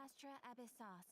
Astra Abyssos.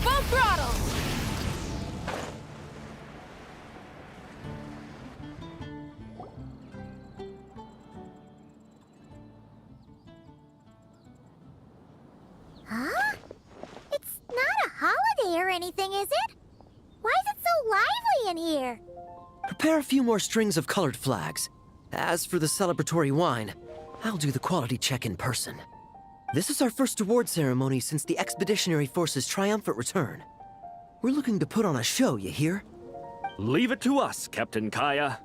Full throttle! Huh? It's not a holiday or anything, is it? Why is it so lively in here? Prepare a few more strings of colored flags. As for the celebratory wine, I'll do the quality check in person. This is our first award ceremony since the Expeditionary Force's triumphant return. We're looking to put on a show, you hear? Leave it to us, Captain Kaya.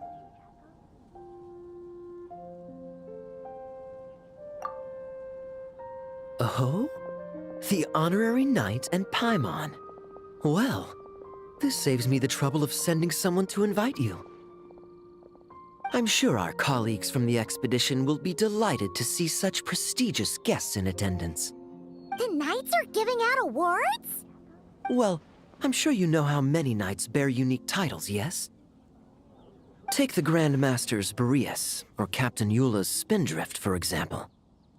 Oh? The Honorary Knight and Paimon. Well, this saves me the trouble of sending someone to invite you. I'm sure our colleagues from the expedition will be delighted to see such prestigious guests in attendance. The knights are giving out awards? Well, I'm sure you know how many knights bear unique titles, yes? Take the Grand Masters Boreas or Captain Eula's Spindrift, for example.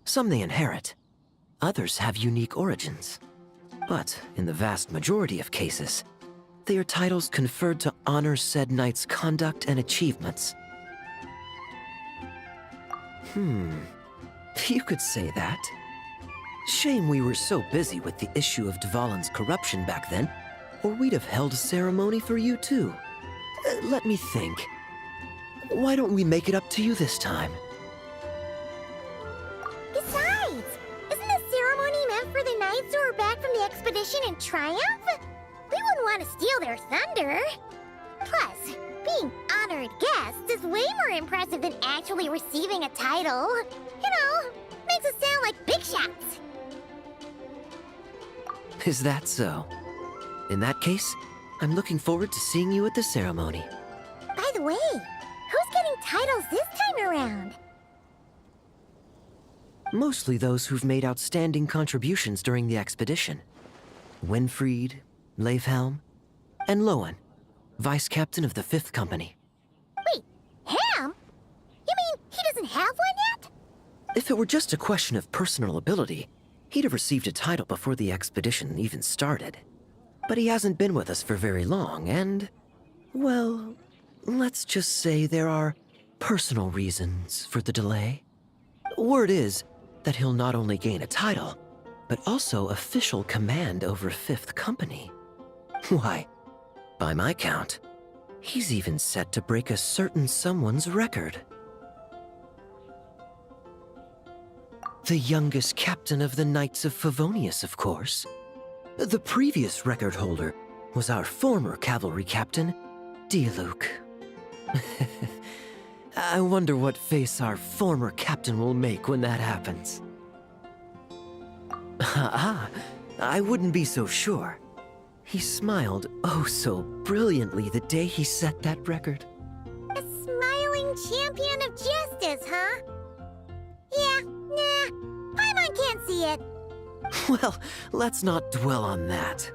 Some they inherit. Others have unique origins. But in the vast majority of cases, they are titles conferred to honor said knight's conduct and achievements. You could say that. Shame we were so busy with the issue of Dvalin's corruption back then, or we'd have held a ceremony for you too. Let me think. Why don't we make it up to you this time? Besides, isn't the ceremony meant for the knights who are back from the expedition in triumph? We wouldn't want to steal their thunder. Plus, being honored guests is way more impressive than actually receiving a title. You know, makes us sound like big shots. Is that so? In that case, I'm looking forward to seeing you at the ceremony. By the way, who's getting titles this time around? Mostly those who've made outstanding contributions during the expedition. Winfried, Leifhelm, and Lowen, Vice Captain of the 5th Company. Wait, Ham? You mean he doesn't have one yet? If it were just a question of personal ability, he'd have received a title before the expedition even started. But he hasn't been with us for very long, and, well, let's just say there are personal reasons for the delay. Word is that he'll not only gain a title, but also official command over 5th Company. Why, by my count, he's even set to break a certain someone's record. The youngest captain of the Knights of Favonius, of course. The previous record holder was our former cavalry captain, Diluc. I wonder what face our former captain will make when that happens. I wouldn't be so sure. He smiled oh so brilliantly the day he set that record. A smiling champion of justice, huh? Yeah, nah, Paimon can't see it. Well, let's not dwell on that.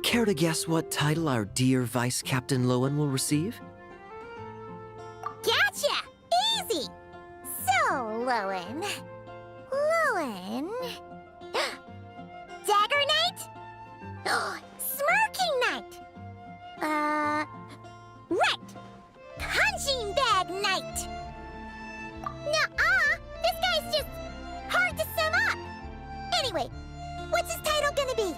Care to guess what title our dear Vice Captain Lowen will receive? Gotcha! Easy! So, Lowen... Dagger Knight? Smirking Knight! Right! Punching Bag Knight! Nuh-uh! This guy's just hard to sum up! Anyway, what's his title gonna be?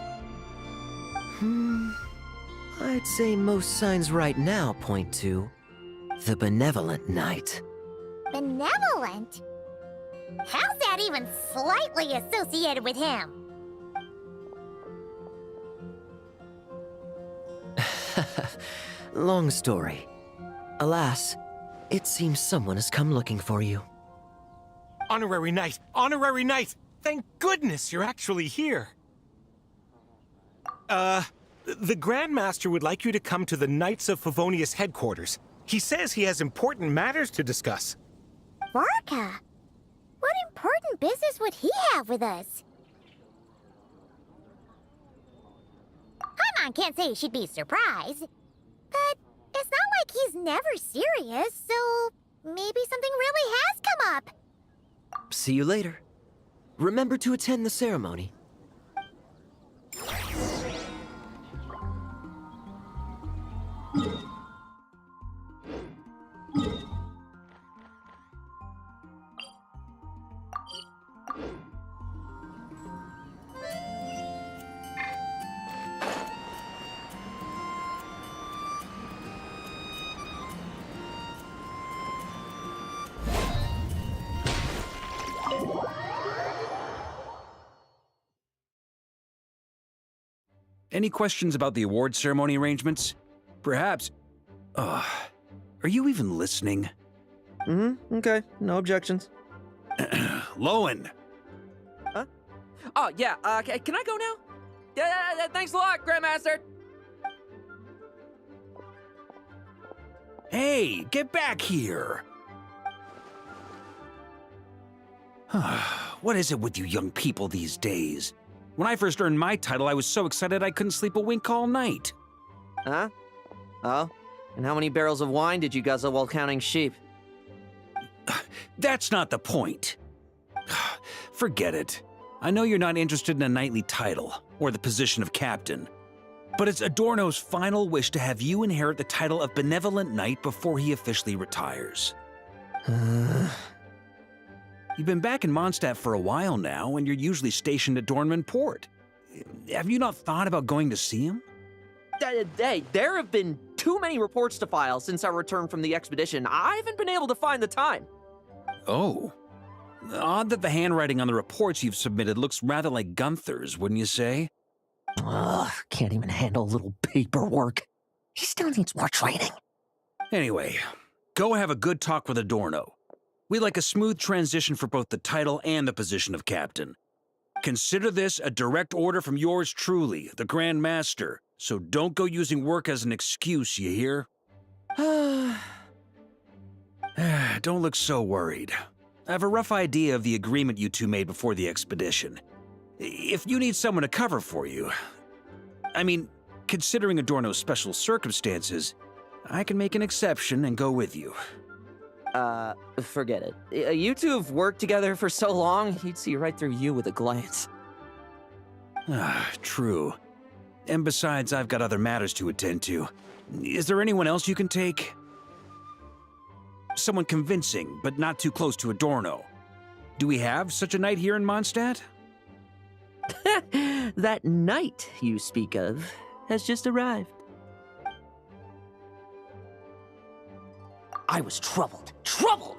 I'd say most signs right now point to the Benevolent Knight. Benevolent? How's that even slightly associated with him? Long story. Alas, it seems someone has come looking for you. Honorary Knight! Honorary Knight! Thank goodness you're actually here. The Grand Master would like you to come to the Knights of Favonius headquarters. He says he has important matters to discuss. Varka? What important business would he have with us? Paimon can't say she'd be surprised. But it's not like he's never serious, so maybe something really has come up. See you later. Remember to attend the ceremony. Any questions about the award ceremony arrangements? Perhaps... are you even listening? Okay, no objections. Lowen! Oh, yeah, can I go now? Yeah, thanks a lot, Grandmaster. Hey, get back here! What is it with you young people these days? When I first earned my title, I was so excited I couldn't sleep a wink all night. Huh? Oh? And how many barrels of wine did you guzzle while counting sheep? That's not the point. Forget it. I know you're not interested in a knightly title, or the position of captain. But it's Adorno's final wish to have you inherit the title of Benevolent Knight before he officially retires. You've been back in Mondstadt for a while now, and you're usually stationed at Dornman Port. Have you not thought about going to see him? Hey, there have been too many reports to file since our return from the expedition. I haven't been able to find the time. Oh. Odd that the handwriting on the reports you've submitted looks rather like Gunther's, wouldn't you say? Ugh, can't even handle a little paperwork. He still needs more training. Anyway, go have a good talk with Adorno. We'd like a smooth transition for both the title and the position of captain. Consider this a direct order from yours truly, the Grand Master, so don't go using work as an excuse, you hear? Don't look so worried. I have a rough idea of the agreement you two made before the expedition. If you need someone to cover for you, I mean, considering Adorno's special circumstances, I can make an exception and go with you. Forget it. You two have worked together for so long, he'd see right through you with a glance. True. And besides, I've got other matters to attend to. Is there anyone else you can take? Someone convincing, but not too close to Adorno. Do we have such a knight here in Mondstadt? That knight you speak of has just arrived. I was troubled,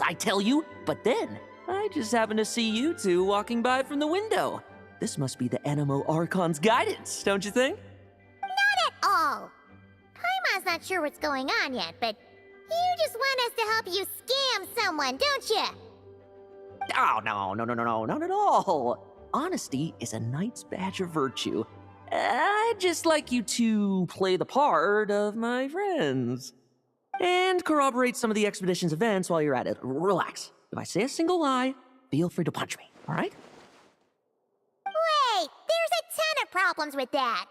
I tell you, but then I just happened to see you two walking by from the window. This must be the Animo Archon's guidance, don't you think? Not at all. Paimon's not sure what's going on yet, but you just want us to help you scam someone, don't you? Oh, no, not at all. Honesty is a knight's badge of virtue. I'd just like you to play the part of my friends. And corroborate some of the expedition's events while you're at it. Relax. If I say a single lie, feel free to punch me, all right? Wait, there's a ton of problems with that.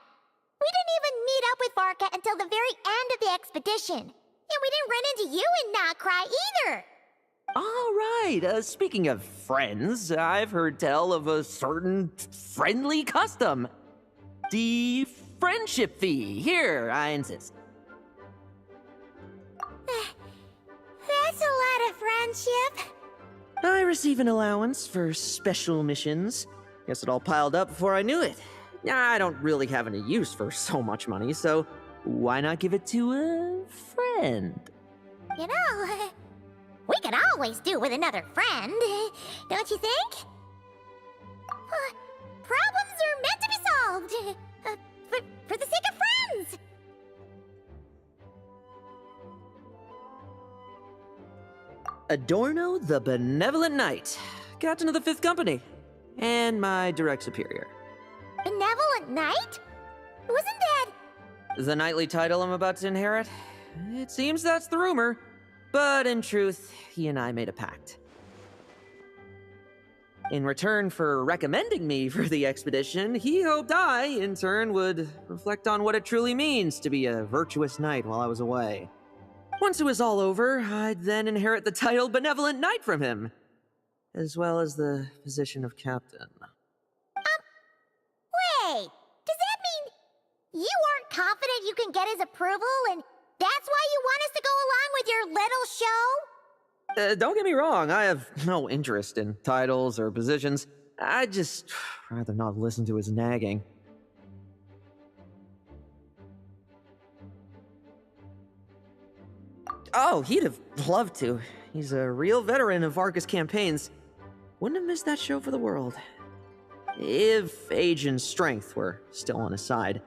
We didn't even meet up with Varka until the very end of the expedition. And we didn't run into you in Nokrai either. All right, speaking of friends, I've heard tell of a certain friendly custom. The friendship fee. Here, I insist. That's a lot of friendship. I receive an allowance for special missions. Guess it all piled up before I knew it. I don't really have any use for so much money, so why not give it to a friend? You know, we could always do with another friend, don't you think? Problems are meant to be solved. For the sake of friends. Adorno the Benevolent Knight, Captain of the Fifth Company, and my direct superior. Benevolent Knight? Wasn't that... The knightly title I'm about to inherit? It seems that's the rumor, but in truth, he and I made a pact. In return for recommending me for the expedition, he hoped I, in turn, would reflect on what it truly means to be a virtuous knight while I was away. Once it was all over, I'd then inherit the title Benevolent Knight from him, as well as the position of captain. Wait, does that mean you aren't confident you can get his approval, and that's why you want us to go along with your little show? Don't get me wrong, I have no interest in titles or positions. I'd just rather not listen to his nagging. Oh, he'd have loved to. He's a real veteran of Varka's campaigns. Wouldn't have missed that show for the world. If age and strength were still on his side.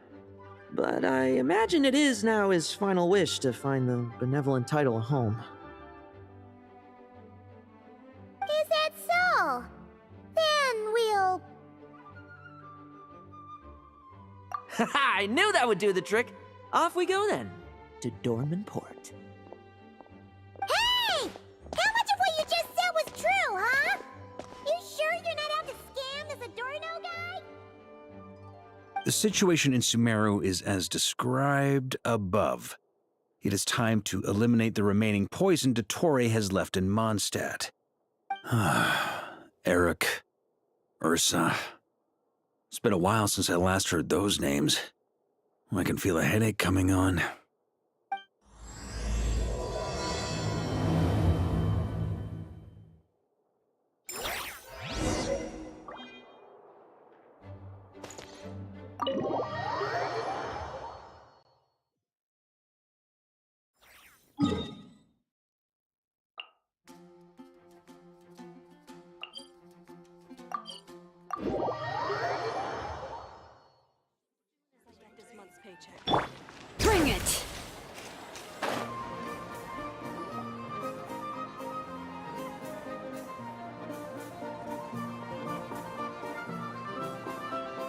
But I imagine it is now his final wish to find the benevolent title a home. Is that so? Then we'll... I knew that would do the trick. Off we go then, to Dorman Port. Hey! How much of what you just said was true, huh? You sure you're not out to scam this Adorno guy? The situation in Sumeru is as described above. It is time to eliminate the remaining poison Dottore has left in Mondstadt. Eric, Ursa. It's been a while since I last heard those names. I can feel a headache coming on. Bring it!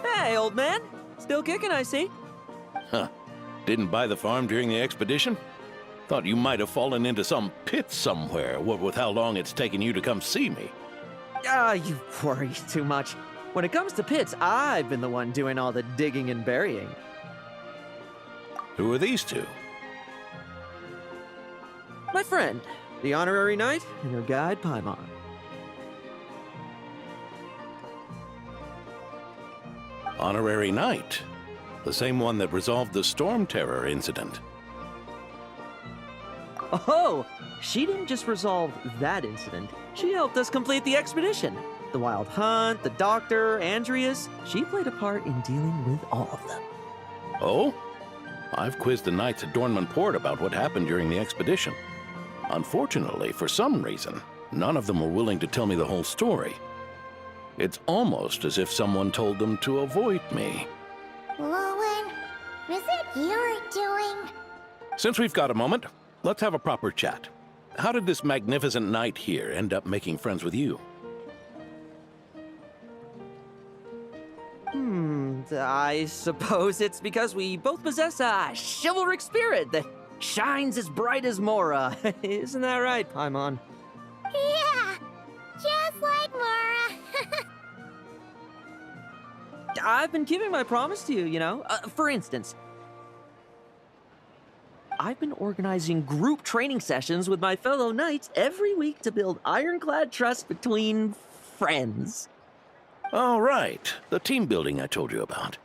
Hey, old man. Still kicking, I see. Huh. Didn't buy the farm during the expedition? Thought you might have fallen into some pit somewhere, what with how long it's taken you to come see me. You worry too much. When it comes to pits, I've been the one doing all the digging and burying. Who are these two? My friend, the honorary knight, and her guide, Paimon. Honorary Knight. The same one that resolved the Storm Terror incident. Oh, she didn't just resolve that incident. She helped us complete the expedition. The Wild Hunt, the Doctor, Andreas. She played a part in dealing with all of them. Oh? I've quizzed the knights at Dornman Port about what happened during the expedition. Unfortunately, for some reason, none of them were willing to tell me the whole story. It's almost as if someone told them to avoid me. Lowen, is it your doing? Since we've got a moment, let's have a proper chat. How did this magnificent knight here end up making friends with you? I suppose it's because we both possess a chivalric spirit that shines as bright as Mora. Isn't that right, Paimon? Yeah, just like Mara. I've been keeping my promise to you, you know. For instance, I've been organizing group training sessions with my fellow knights every week to build ironclad trust between friends. Oh, right. The team building I told you about.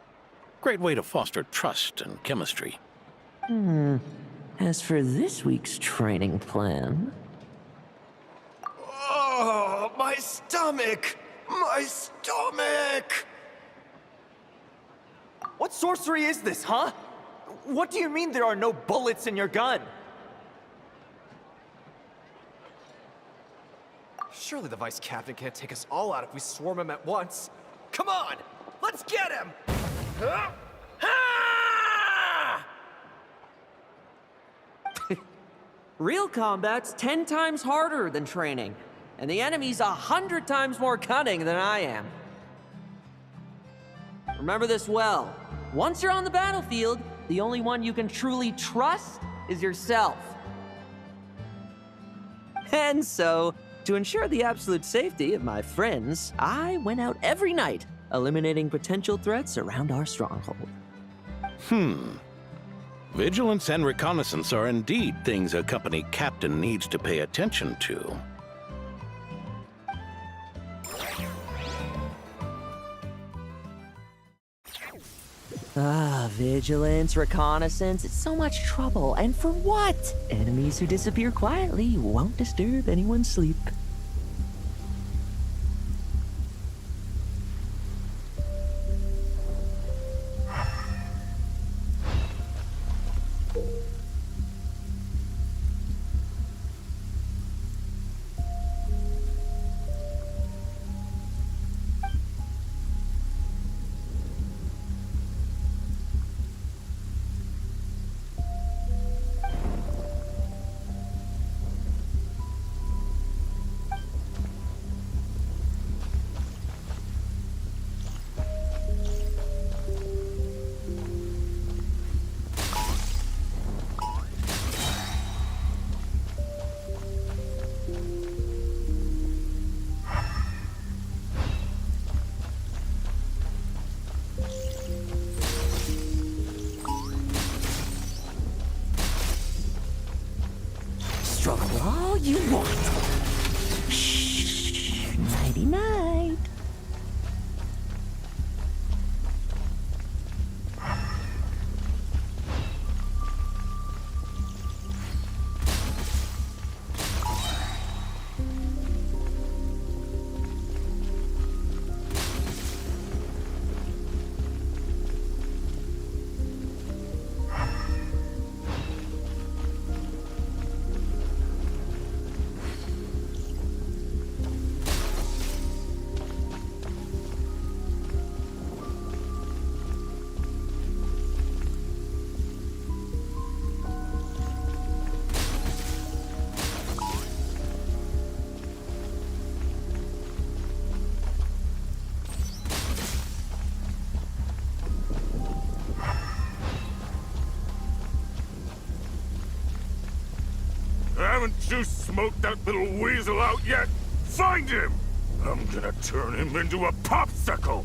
Great way to foster trust and chemistry. As for this week's training plan... Oh, my stomach! My stomach! What sorcery is this, huh? What do you mean there are no bullets in your gun? Surely the vice captain can't take us all out if we swarm him at once. Come on! Let's get him! Huh? Ah! Real combat's 10 times harder than training, and the enemy's 100 times more cunning than I am. Remember this well. Once you're on the battlefield, the only one you can truly trust is yourself. And so, to ensure the absolute safety of my friends, I went out every night, eliminating potential threats around our stronghold. Vigilance and reconnaissance are indeed things a company captain needs to pay attention to. Vigilance, reconnaissance, it's so much trouble. And for what? Enemies who disappear quietly won't disturb anyone's sleep. all you want. Shh. Nighty night. Haven't you smoked that little weasel out yet? Find him! I'm gonna turn him into a popsicle!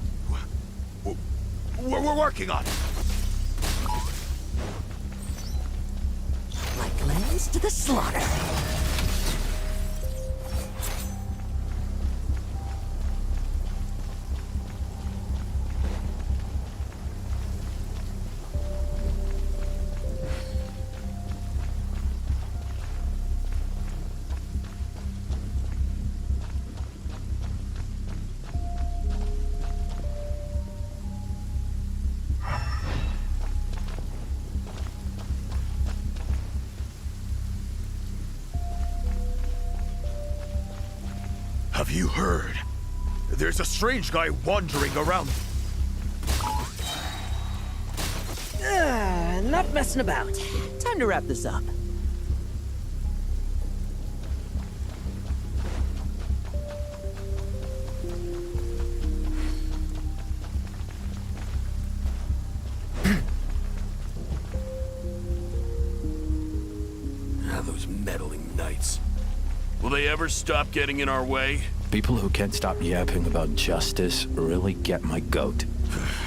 We're working on it! Like lambs to the slaughter. Have you heard? There's a strange guy wandering around. Not messing about. Time to wrap this up. Those meddling knights. Will they ever stop getting in our way? People who can't stop yapping about justice really get my goat.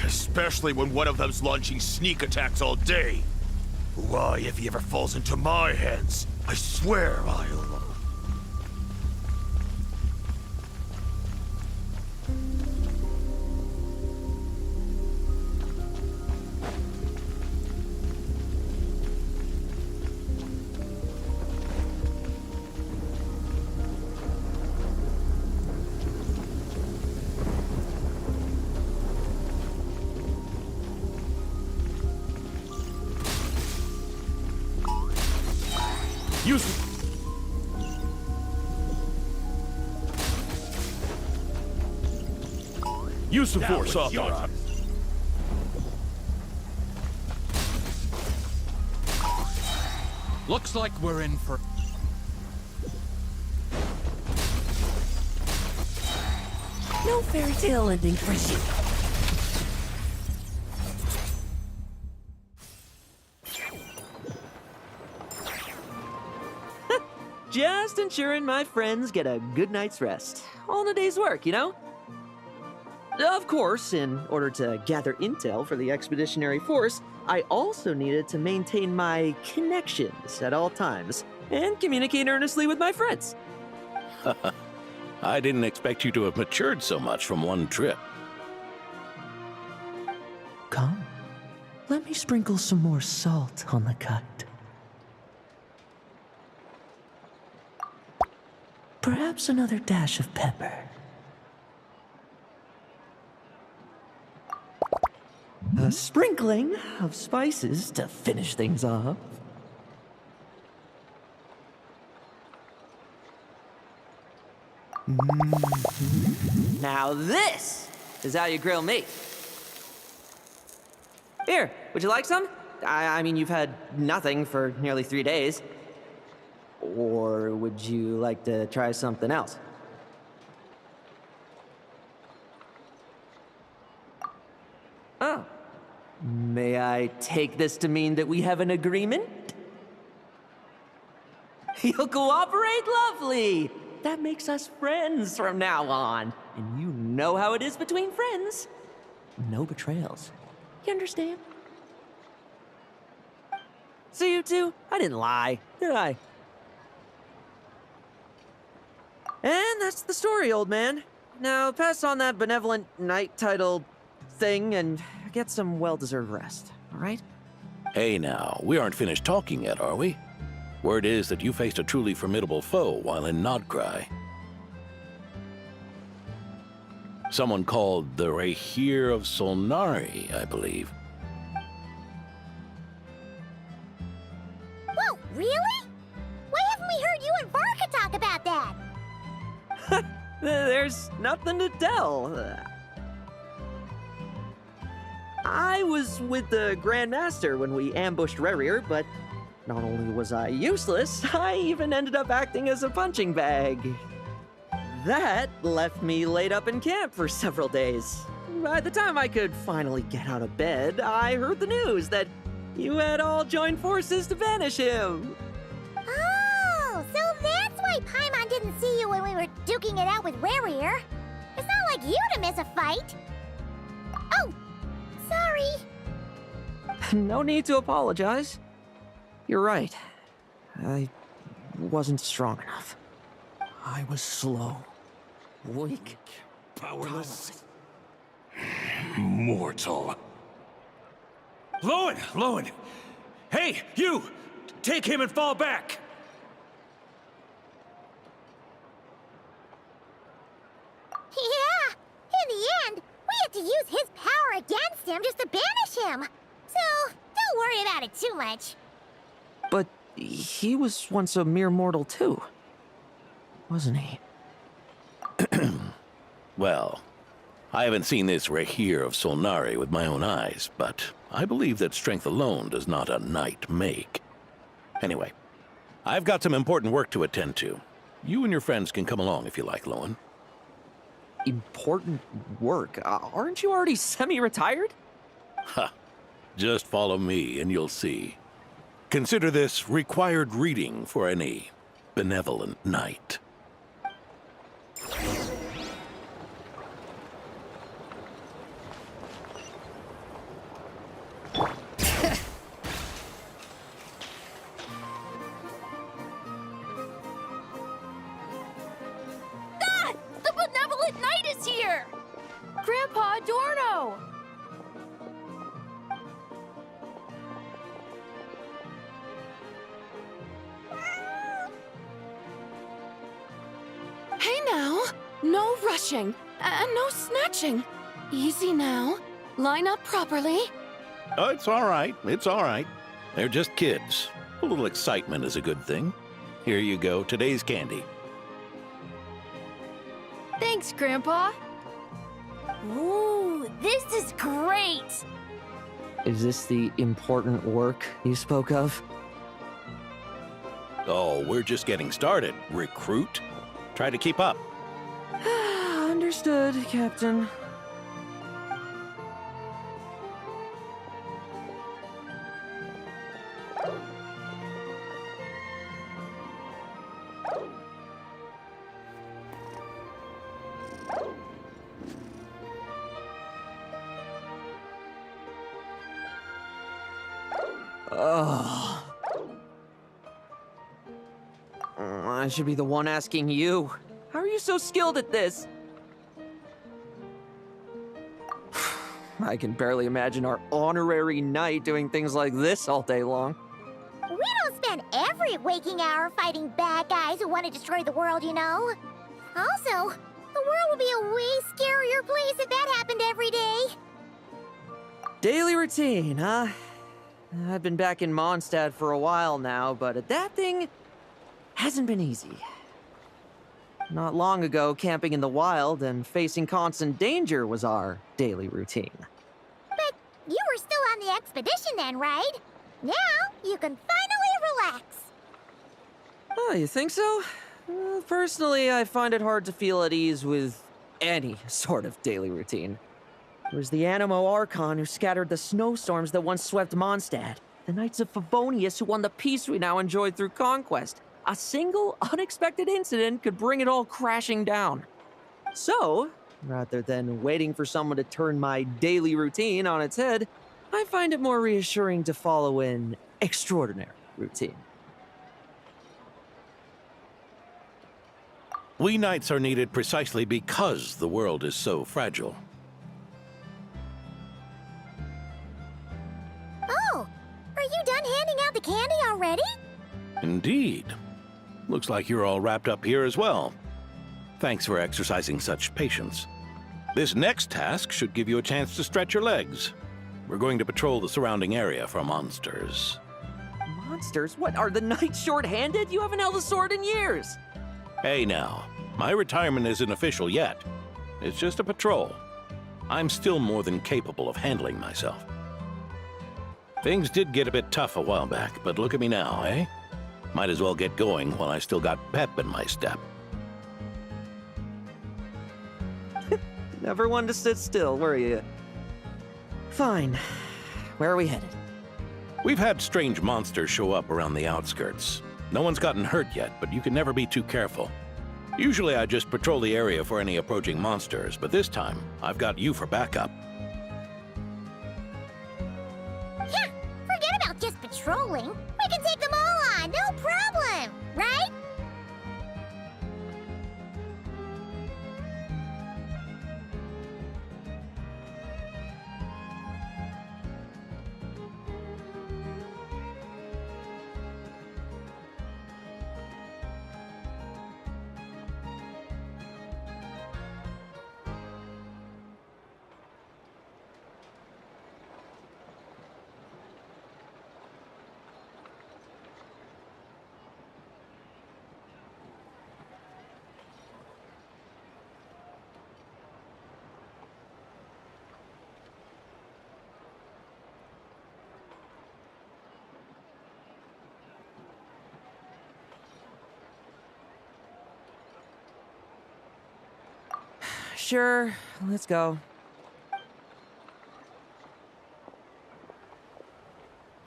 Especially when one of them's launching sneak attacks all day. Why, if he ever falls into my hands, I swear I'll... Use the force off on. Looks like we're in for... No fairy tale ending for you. Just ensuring my friends get a good night's rest. All in a day's work, you know? Of course, in order to gather intel for the Expeditionary Force, I also needed to maintain my connections at all times and communicate earnestly with my friends. I didn't expect you to have matured so much from one trip. Come, let me sprinkle some more salt on the cut. Perhaps another dash of pepper. A sprinkling of spices to finish things off. Now this is how you grill meat. Here, would you like some? I mean, you've had nothing for nearly 3 days. Or would you like to try something else? Oh. May I take this to mean that we have an agreement? You'll cooperate? Lovely! That makes us friends from now on. And you know how it is between friends. No betrayals. You understand? So you two, I didn't lie, did I? that's the story, old man. Now pass on that benevolent knight title thing and get some well-deserved rest, all right? Hey now, we aren't finished talking yet, are we? Word is that you faced a truly formidable foe while in Nodcry. Someone called the Rahir of Solnari, I believe. Whoa, really? Why haven't we heard you and Varka talk about that? There's nothing to tell. I was with the Grand Master when we ambushed Rerir, but not only was I useless, I even ended up acting as a punching bag. That left me laid up in camp for several days. By the time I could finally get out of bed, I heard the news that you had all joined forces to banish him. Oh, so that's why Paimon didn't see you when we were duking it out with Rerir. It's not like you to miss a fight. Oh, sorry. No need to apologize. You're right. I wasn't strong enough. I was slow, weak, Powerless. Mortal. Lowen! Hey, you! Take him and fall back! Yeah, in the end, we had to use his power against him just to banish him. So, don't worry about it too much. But he was once a mere mortal too, wasn't he? Well, I haven't seen this Rahir of Solnari with my own eyes, but I believe that strength alone does not a knight make. Anyway, I've got some important work to attend to. You and your friends can come along if you like, Lowen. Important work? Aren't you already semi-retired? Ha! Just follow me and you'll see. Consider this required reading for any benevolent knight. The benevolent knight is here! Grandpa Adorno! Hey now! No rushing, and no snatching. Easy now. Line up properly. Oh, it's all right. It's all right. They're just kids. A little excitement is a good thing. Here you go, today's candy. Thanks, Grandpa. Ooh, this is great! Is this the important work you spoke of? Oh, we're just getting started, recruit. Try to keep up. Understood, Captain. Oh. I should be the one asking you. How are you so skilled at this? I can barely imagine our honorary knight doing things like this all day long. We don't spend every waking hour fighting bad guys who want to destroy the world, you know. Also, the world would be a way scarier place if that happened every day. Daily routine, huh? I've been back in Mondstadt for a while now, but adapting hasn't been easy. Not long ago, camping in the wild and facing constant danger was our daily routine. But you were still on the expedition then, right? Now you can finally relax. Oh, you think so? Personally, I find it hard to feel at ease with any sort of daily routine. It was the Animo Archon who scattered the snowstorms that once swept Mondstadt. The Knights of Favonius who won the peace we now enjoy through conquest. A single, unexpected incident could bring it all crashing down. So, rather than waiting for someone to turn my daily routine on its head, I find it more reassuring to follow an extraordinary routine. We knights are needed precisely because the world is so fragile. Oh, are you done handing out the candy already? Indeed. Looks like you're all wrapped up here as well. Thanks for exercising such patience. This next task should give you a chance to stretch your legs. We're going to patrol the surrounding area for monsters. Monsters? What, are the knights short-handed? You haven't held a sword in years. Hey now, my retirement isn't official yet. It's just a patrol. I'm still more than capable of handling myself. Things did get a bit tough a while back, but look at me now, eh? Might as well get going while I still got pep in my step. Never one to sit still, were you? Fine. Where are we headed? We've had strange monsters show up around the outskirts. No one's gotten hurt yet, but you can never be too careful. Usually I just patrol the area for any approaching monsters, but this time, I've got you for backup. Yeah, forget about just patrolling. We can take them all on, no problem, right? Sure, let's go.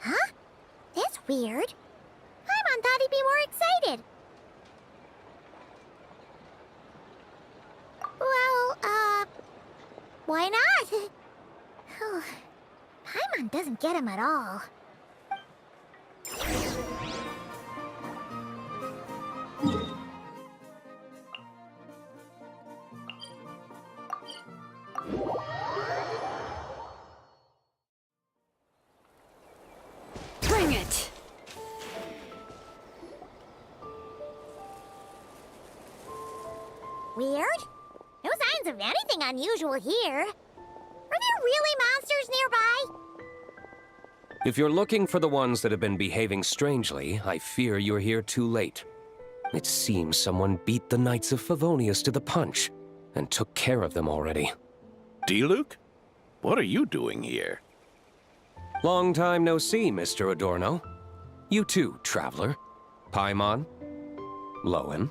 Huh? That's weird. Paimon thought he'd be more excited. Well, why not? Paimon doesn't get him at all. Bring it! Weird? No signs of anything unusual here. Are there really monsters nearby? If you're looking for the ones that have been behaving strangely, I fear you're here too late. It seems someone beat the Knights of Favonius to the punch, and took care of them already. Diluc? What are you doing here? Long time no see, Mr. Adorno. You too, traveler. Paimon? Lowen?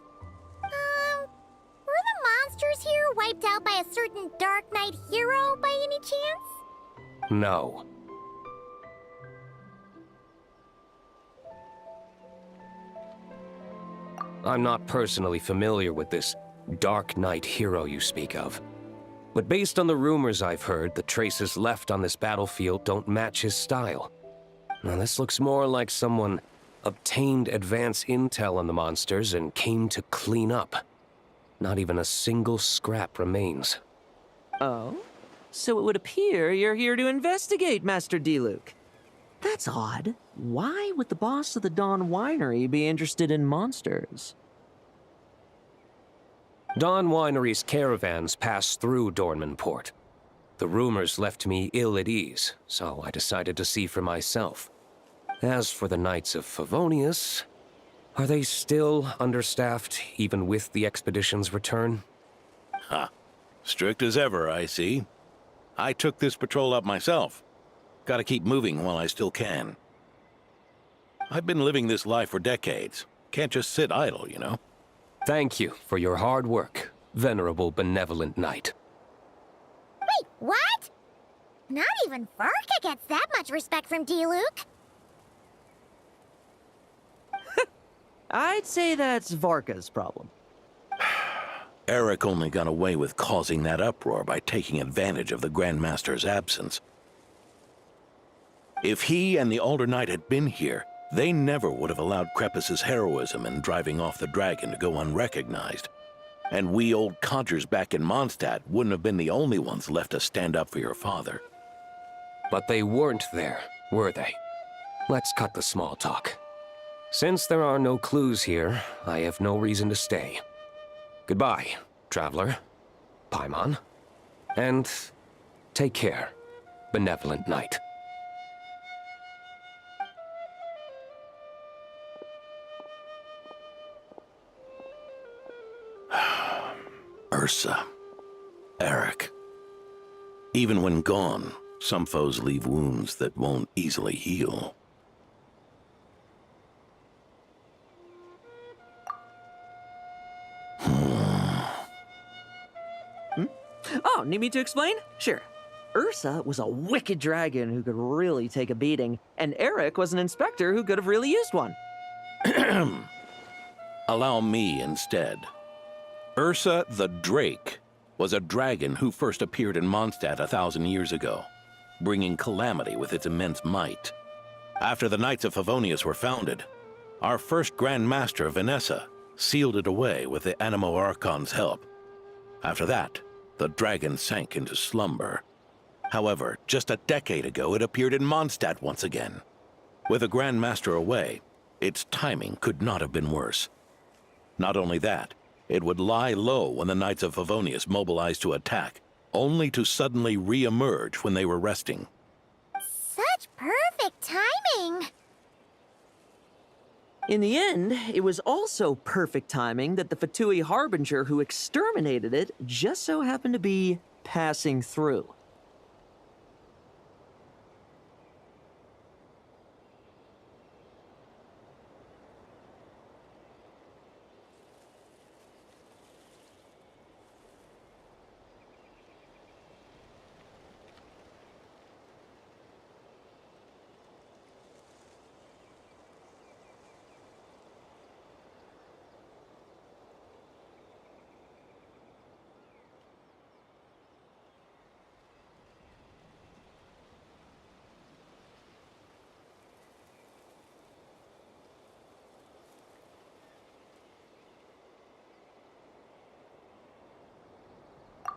Were the monsters here wiped out by a certain Dark Knight hero by any chance? No. I'm not personally familiar with this Dark Knight hero you speak of. But based on the rumors I've heard, the traces left on this battlefield don't match his style. Now this looks more like someone obtained advance intel on the monsters and came to clean up. Not even a single scrap remains. Oh? So it would appear you're here to investigate, Master Diluc. That's odd. Why would the boss of the Dawn Winery be interested in monsters? Dawn Winery's caravans pass through Dornman Port. The rumors left me ill at ease, so I decided to see for myself. As for the Knights of Favonius, are they still understaffed even with the expedition's return? Ha. Strict as ever, I see. I took this patrol up myself. Gotta keep moving while I still can. I've been living this life for decades. Can't just sit idle, you know? Thank you for your hard work, venerable benevolent knight. Wait, what? Not even Varka gets that much respect from Diluc. I'd say that's Varka's problem. Eric only got away with causing that uproar by taking advantage of the Grandmaster's absence. If he and the Alder Knight had been here, they never would have allowed Krepus's heroism in driving off the dragon to go unrecognized. And we old codgers back in Mondstadt wouldn't have been the only ones left to stand up for your father. But they weren't there, were they? Let's cut the small talk. Since there are no clues here, I have no reason to stay. Goodbye, traveler, Paimon, and take care, benevolent knight. Ursa. Eric. Even when gone, some foes leave wounds that won't easily heal. Oh, need me to explain? Sure. Ursa was a wicked dragon who could really take a beating, and Eric was an inspector who could have really used one. Allow me instead. Ursa the Drake was a dragon who first appeared in Mondstadt 1,000 years ago, bringing calamity with its immense might. After the Knights of Favonius were founded, our first Grand Master, Vanessa, sealed it away with the Animo Archon's help. After that, the dragon sank into slumber. However, just a decade ago, it appeared in Mondstadt once again. With the Grand Master away, its timing could not have been worse. Not only that, it would lie low when the Knights of Favonius mobilized to attack, only to suddenly re-emerge when they were resting. Such perfect timing! In the end, it was also perfect timing that the Fatui Harbinger who exterminated it just so happened to be passing through.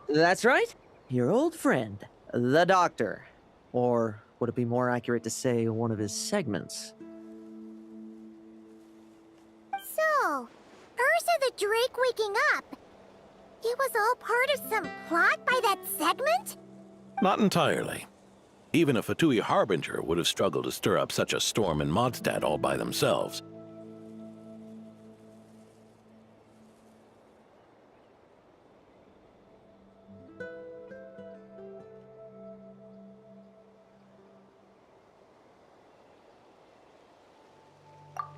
That's right. Your old friend, the Doctor. Or would it be more accurate to say one of his segments? So, Ursa the Drake waking up. It was all part of some plot by that segment? Not entirely. Even a Fatui Harbinger would have struggled to stir up such a storm in Mondstadt all by themselves.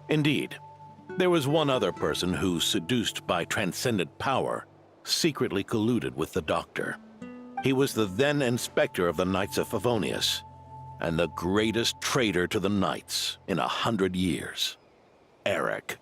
Indeed, there was one other person who, seduced by transcendent power, secretly colluded with the Doctor. He was the then Inspector of the Knights of Favonius, and the greatest traitor to the Knights in 100 years, Eric.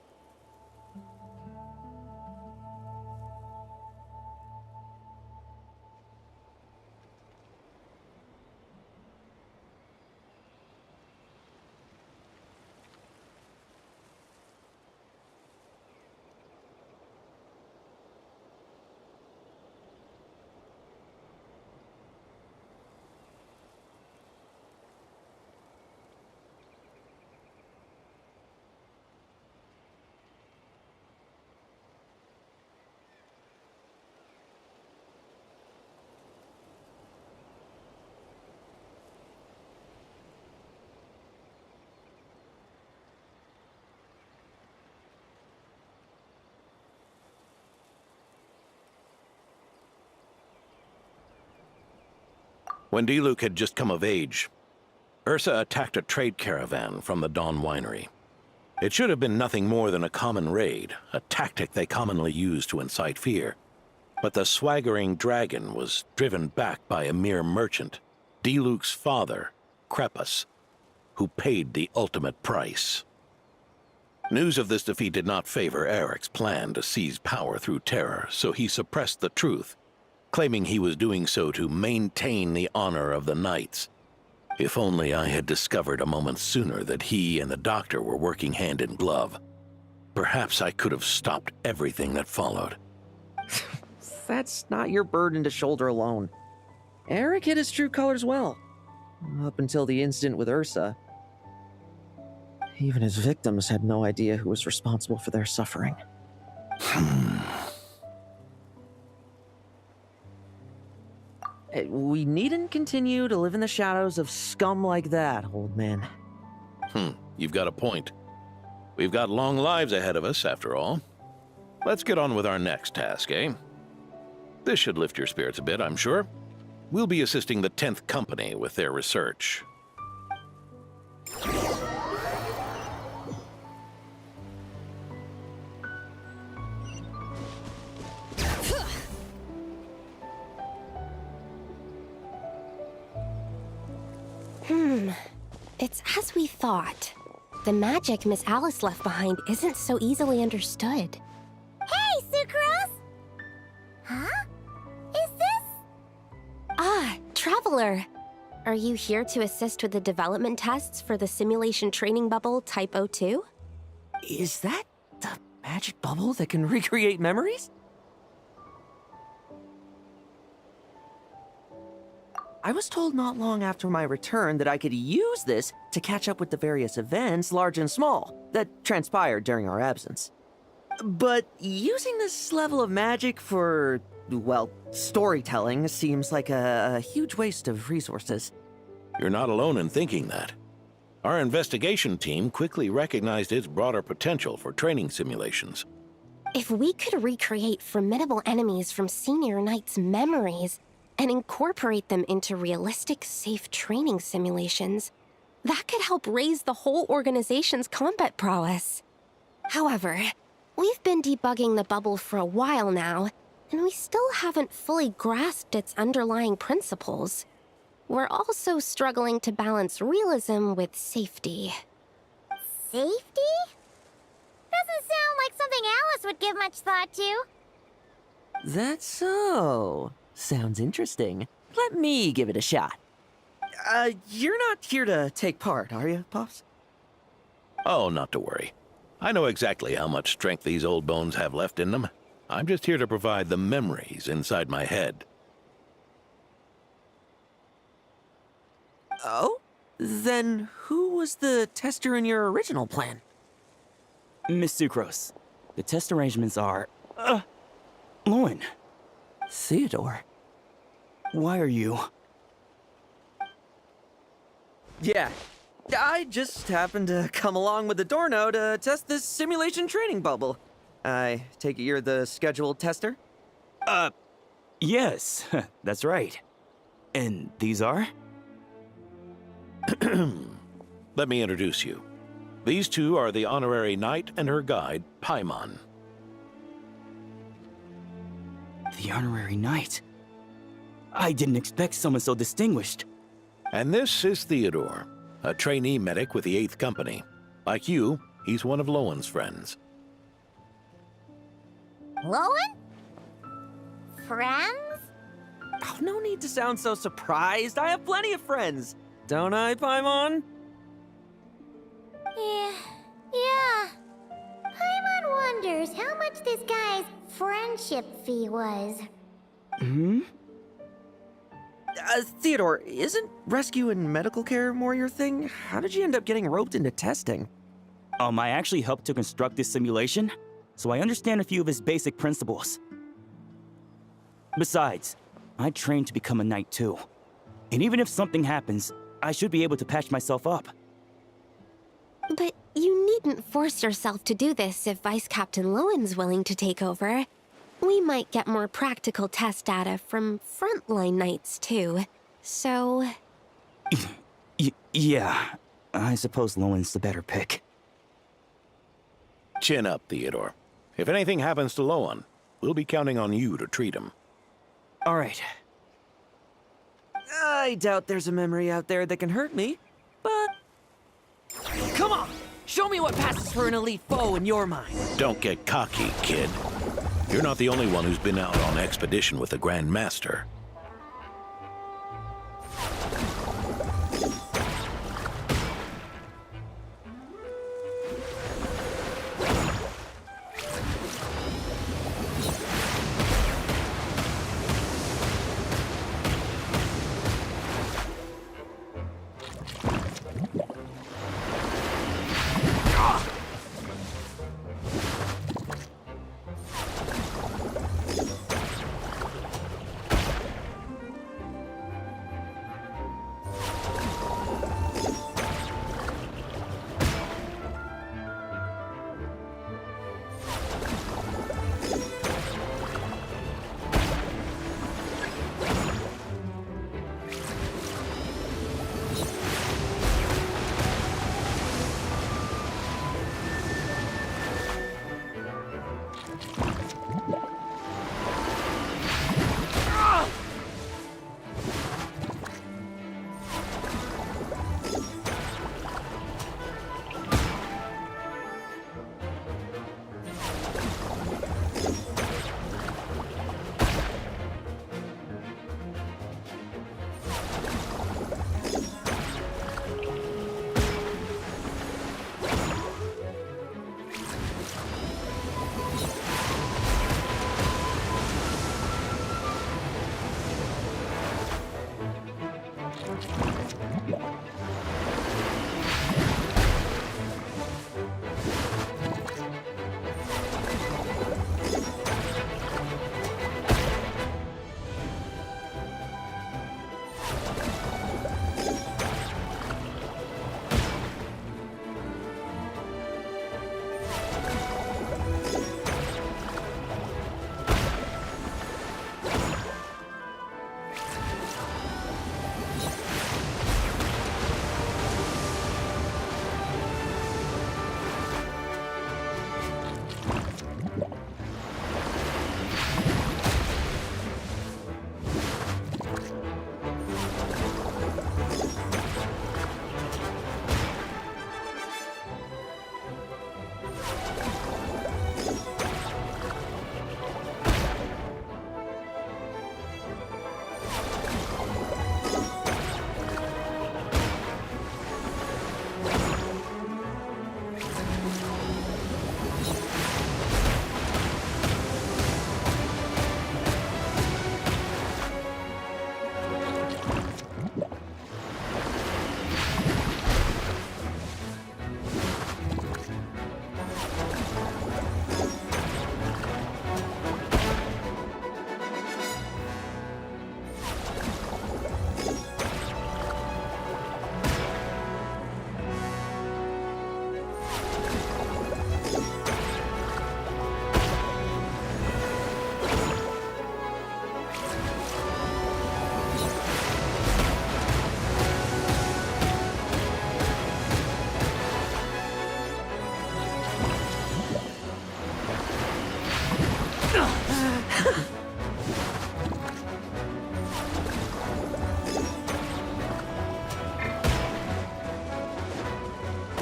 When Diluc had just come of age, Ursa attacked a trade caravan from the Dawn Winery. It should have been nothing more than a common raid, a tactic they commonly use to incite fear. But the swaggering dragon was driven back by a mere merchant, Diluc's father, Crepus, who paid the ultimate price. News of this defeat did not favor Eric's plan to seize power through terror, so he suppressed the truth, claiming he was doing so to maintain the honor of the Knights. If only I had discovered a moment sooner that he and the Doctor were working hand in glove. Perhaps I could have stopped everything that followed. That's not your burden to shoulder alone. Eric hid his true colors well. Up until the incident with Ursa. Even his victims had no idea who was responsible for their suffering. We needn't continue to live in the shadows of scum like that, old man. You've got a point. We've got long lives ahead of us, after all. Let's get on with our next task, eh? This should lift your spirits a bit, I'm sure. We'll be assisting the 10th Company with their research. It's as we thought. The magic Miss Alice left behind isn't so easily understood. Hey, Sucrose! Huh? Is this? Ah, Traveler. Are you here to assist with the development tests for the simulation training bubble Type 02? Is that the magic bubble that can recreate memories? I was told not long after my return that I could use this to catch up with the various events, large and small, that transpired during our absence. But using this level of magic for, well, storytelling seems like a huge waste of resources. You're not alone in thinking that. Our investigation team quickly recognized its broader potential for training simulations. If we could recreate formidable enemies from Senior Knight's memories and incorporate them into realistic, safe training simulations, that could help raise the whole organization's combat prowess. However, we've been debugging the bubble for a while now, and we still haven't fully grasped its underlying principles. We're also struggling to balance realism with safety. Safety? Doesn't sound like something Alice would give much thought to. That's so. Sounds interesting. Let me give it a shot. You're not here to take part, are you, Pops? Oh, not to worry. I know exactly how much strength these old bones have left in them. I'm just here to provide the memories inside my head. Oh? Then who was the tester in your original plan? Miss Sucrose, the test arrangements are... Lowen. Theodore. Why are you... Yeah, I just happened to come along with Adorno to test this simulation training bubble. I take it you're the scheduled tester? Yes, that's right. And these are? Let me introduce you. These two are the honorary knight and her guide, Paimon. The honorary knight? I didn't expect someone so distinguished. And this is Theodore, a trainee medic with the 8th Company. Like you, he's one of Lowen's friends. Lowen? Friends? Oh, no need to sound so surprised. I have plenty of friends. Don't I, Paimon? Yeah. Paimon wonders how much this guy's friendship fee was. Theodore, isn't rescue and medical care more your thing? How did you end up getting roped into testing? I actually helped to construct this simulation, so I understand a few of his basic principles. Besides, I trained to become a knight too. And even if something happens, I should be able to patch myself up. But you needn't force yourself to do this if Vice Captain Lowen's willing to take over. We might get more practical test data from frontline knights too, so... Yeah, I suppose Lowen's the better pick. Chin up, Theodore. If anything happens to Lowen, we'll be counting on you to treat him. All right. I doubt there's a memory out there that can hurt me, but... Come on! Show me what passes for an elite foe in your mind. Don't get cocky, kid. You're not the only one who's been out on expedition with the Grand Master.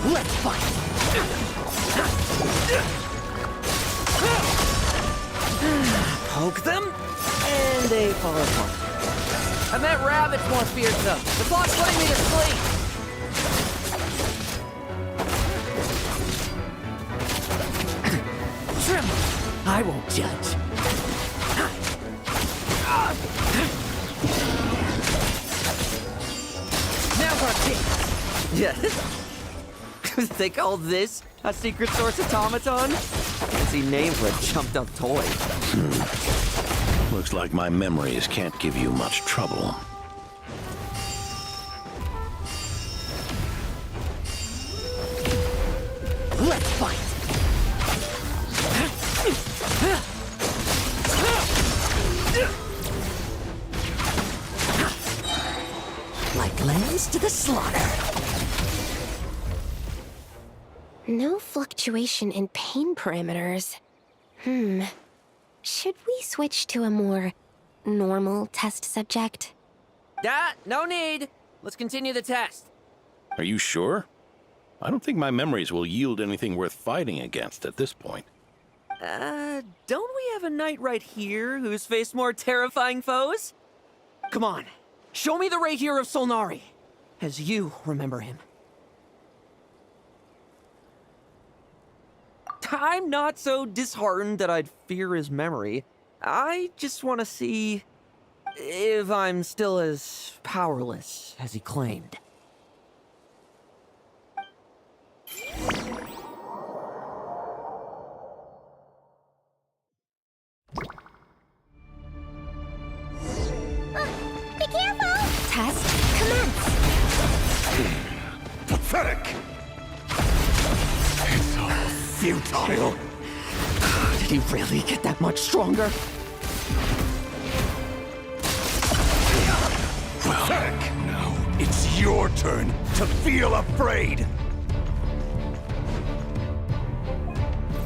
Let's fight! Poke them, and they fall apart. I met rabbits more fearsome. The clock's putting me to sleep. Trim! I won't judge. Now's our chance! Yes? They call this a secret source automaton? Fancy name for a jumped up toy. Looks like my memories can't give you much trouble. Let's fight! Like lambs to the slaughter. No fluctuation in pain parameters. Should we switch to a more normal test subject? No need. Let's continue the test. Are you sure? I don't think my memories will yield anything worth fighting against at this point. Don't we have a knight right here who's faced more terrifying foes? Come on, show me the Rahier of Solnari, as you remember him. I'm not so disheartened that I'd fear his memory. I just want to see if I'm still as powerless as he claimed. Be careful! Test commence! Pathetic! It's all futile. Did he really get that much stronger? Pathetic! Now it's your turn to feel afraid!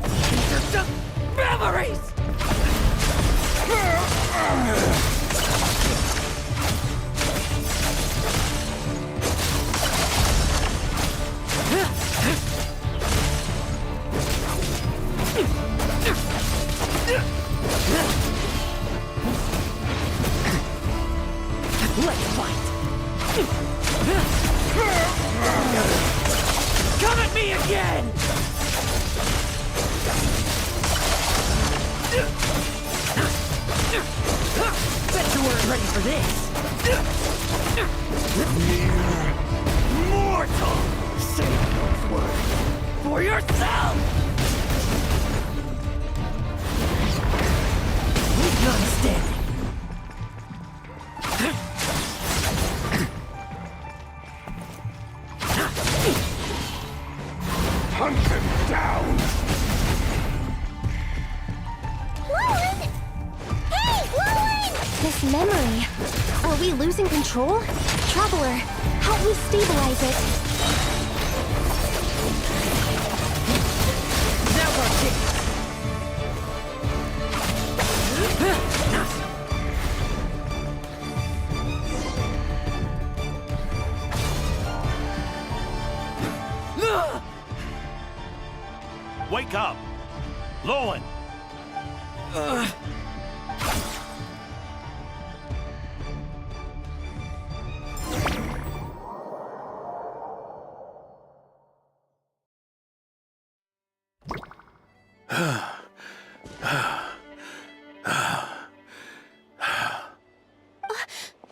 These are just memories! Let's fight! Come at me again! Bet you weren't ready for this! yourself! Leave none standing. Hunt them down! Lowen! Hey, Lowen! This memory. Are we losing control? Traveler, help me stabilize it. Now we're kidding. Wake up! Lowen!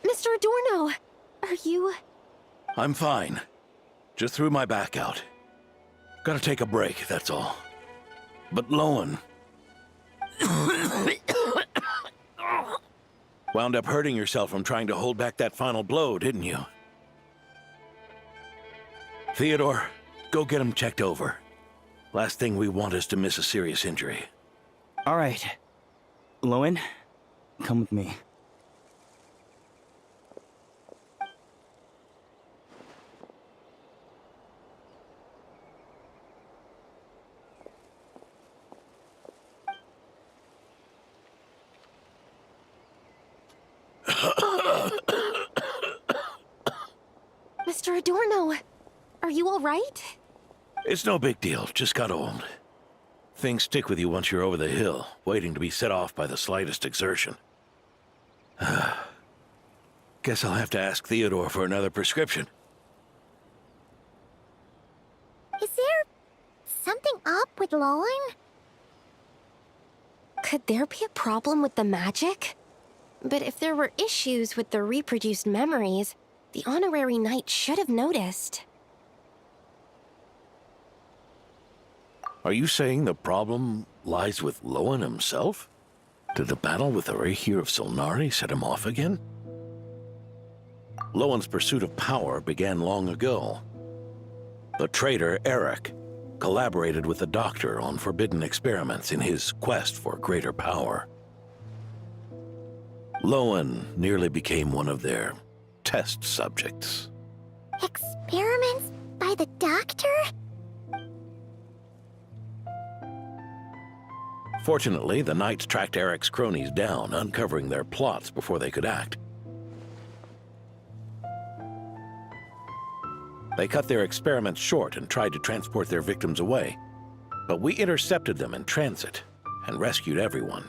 Mr. Adorno, are you... I'm fine. Just threw my back out. Gotta take a break, that's all. But Lowen... wound up hurting yourself from trying to hold back that final blow, didn't you? Theodore, go get him checked over. Last thing we want is to miss a serious injury. All right. Lowen, come with me. Mr. Adorno, are you all right? It's no big deal, just got old. Things stick with you once you're over the hill, waiting to be set off by the slightest exertion. Guess I'll have to ask Theodore for another prescription. Is there something up with Lowen? Could there be a problem with the magic? But if there were issues with the reproduced memories, the honorary knight should have noticed. Are you saying the problem lies with Lowen himself? Did the battle with the Rahir of Solnari set him off again? Lowen's pursuit of power began long ago. The traitor, Eric, collaborated with the Doctor on forbidden experiments in his quest for greater power. Lowen nearly became one of their test subjects. Experiments by the Doctor? Fortunately, the Knights tracked Eric's cronies down, uncovering their plots before they could act. They cut their experiments short and tried to transport their victims away, but we intercepted them in transit and rescued everyone.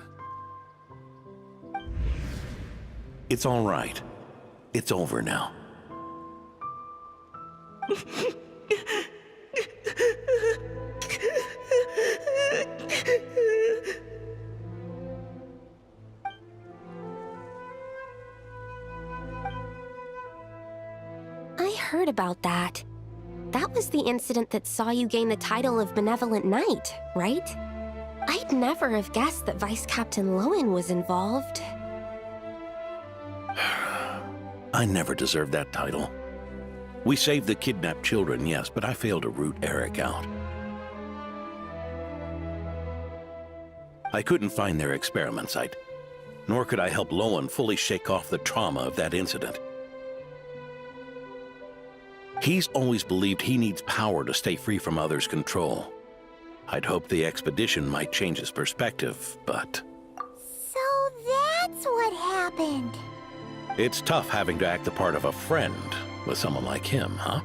It's all right. It's over now. I heard about that. That was the incident that saw you gain the title of Benevolent Knight, right? I'd never have guessed that Vice Captain Lowen was involved. I never deserved that title. We saved the kidnapped children, yes, but I failed to root Eric out. I couldn't find their experiment site, nor could I help Lowen fully shake off the trauma of that incident. He's always believed he needs power to stay free from others' control. I'd hoped the expedition might change his perspective, but... So that's what happened. It's tough having to act the part of a friend with someone like him, huh?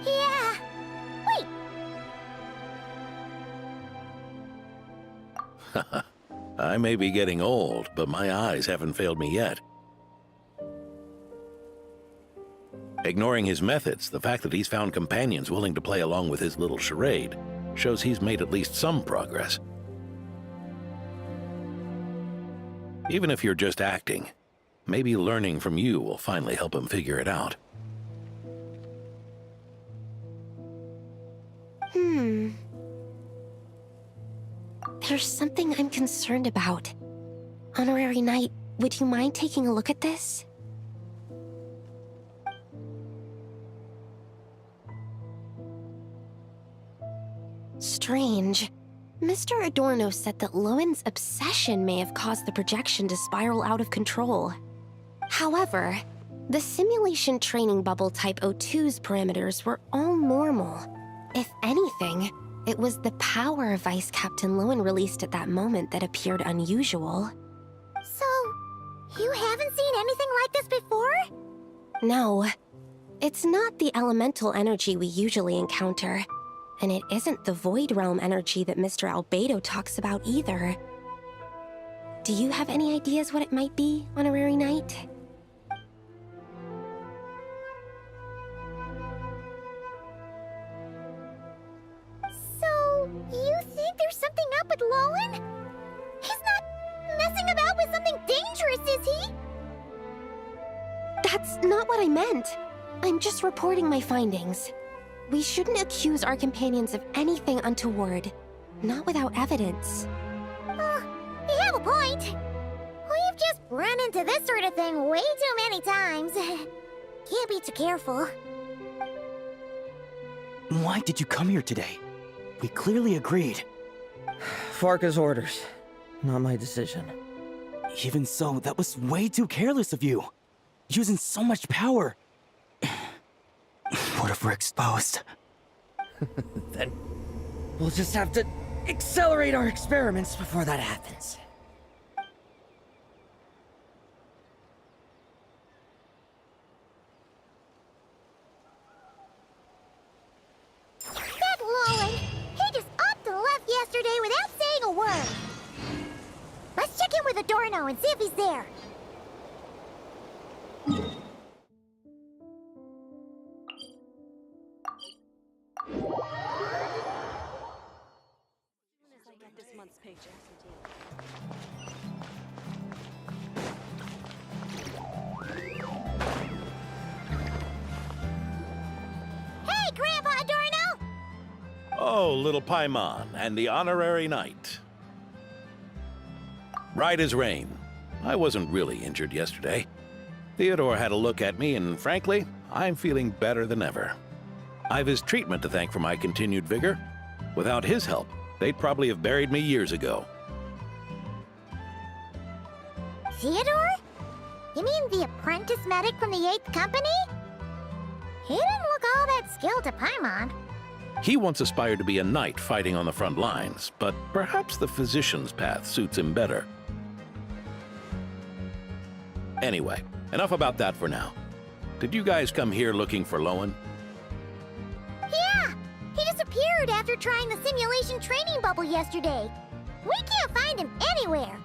Yeah. Wait. I may be getting old, but my eyes haven't failed me yet. Ignoring his methods, the fact that he's found companions willing to play along with his little charade shows he's made at least some progress. Even if you're just acting, maybe learning from you will finally help him figure it out. There's something I'm concerned about. Honorary Knight, would you mind taking a look at this? Strange. Mr. Adorno said that Lowen's obsession may have caused the projection to spiral out of control. However, the simulation training bubble Type O2's parameters were all normal. If anything, it was the power Vice Captain Lowen released at that moment that appeared unusual. So, you haven't seen anything like this before? No. It's not the elemental energy we usually encounter. And it isn't the Void Realm energy that Mr. Albedo talks about either. Do you have any ideas what it might be, Honorary Knight? So, you think there's something up with Lowen? He's not messing about with something dangerous, is he? That's not what I meant. I'm just reporting my findings. We shouldn't accuse our companions of anything untoward. Not without evidence. You have a point. We've just run into this sort of thing way too many times. Can't be too careful. Why did you come here today? We clearly agreed. Farka's orders. Not my decision. Even so, that was way too careless of you. Using so much power. What if we're exposed? Then we'll just have to accelerate our experiments before that happens. That Lowen, he just up and left yesterday without saying a word. Let's check in with Adorno and see if he's there. Hey, Grandpa Adorno! Oh, little Paimon and the Honorary Knight. Right as rain. I wasn't really injured yesterday. Theodore had a look at me, and frankly, I'm feeling better than ever. I've his treatment to thank for my continued vigor. Without his help, they'd probably have buried me years ago. Theodore? You mean the apprentice medic from the 8th Company? He didn't look all that skilled to Paimon. He once aspired to be a knight fighting on the front lines, but perhaps the physician's path suits him better. Anyway, enough about that for now. Did you guys come here looking for Lowen? Yeah! He disappeared after trying the simulation training bubble yesterday. We can't find him anywhere.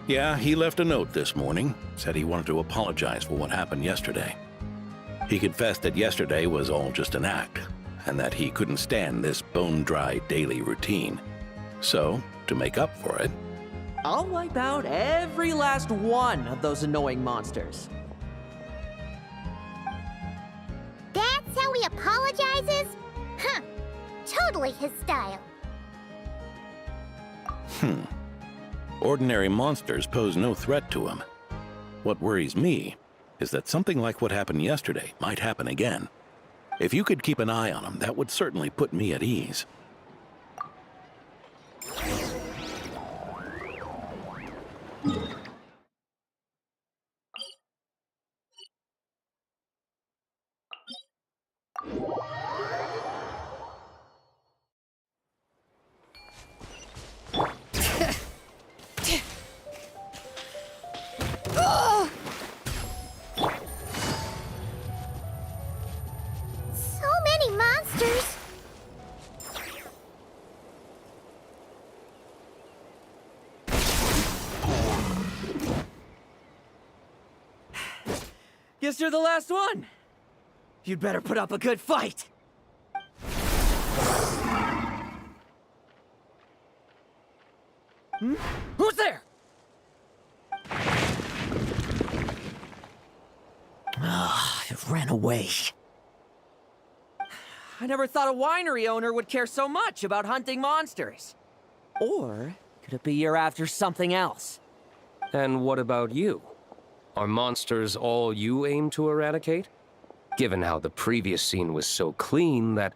Yeah, he left a note this morning. Said he wanted to apologize for what happened yesterday. He confessed that yesterday was all just an act, and that he couldn't stand this bone-dry daily routine. So, to make up for it, I'll wipe out every last one of those annoying monsters. That's how he apologizes? Huh. Totally his style. Ordinary monsters pose no threat to him. What worries me is that something like what happened yesterday might happen again. If you could keep an eye on him, that would certainly put me at ease. So many monsters. Guess you're the last one. You'd better put up a good fight. Who's there? It ran away. I never thought a winery owner would care so much about hunting monsters. Or could Could it be you're after something else? And what about you? Are monsters all you aim to eradicate? Given how the previous scene was so clean that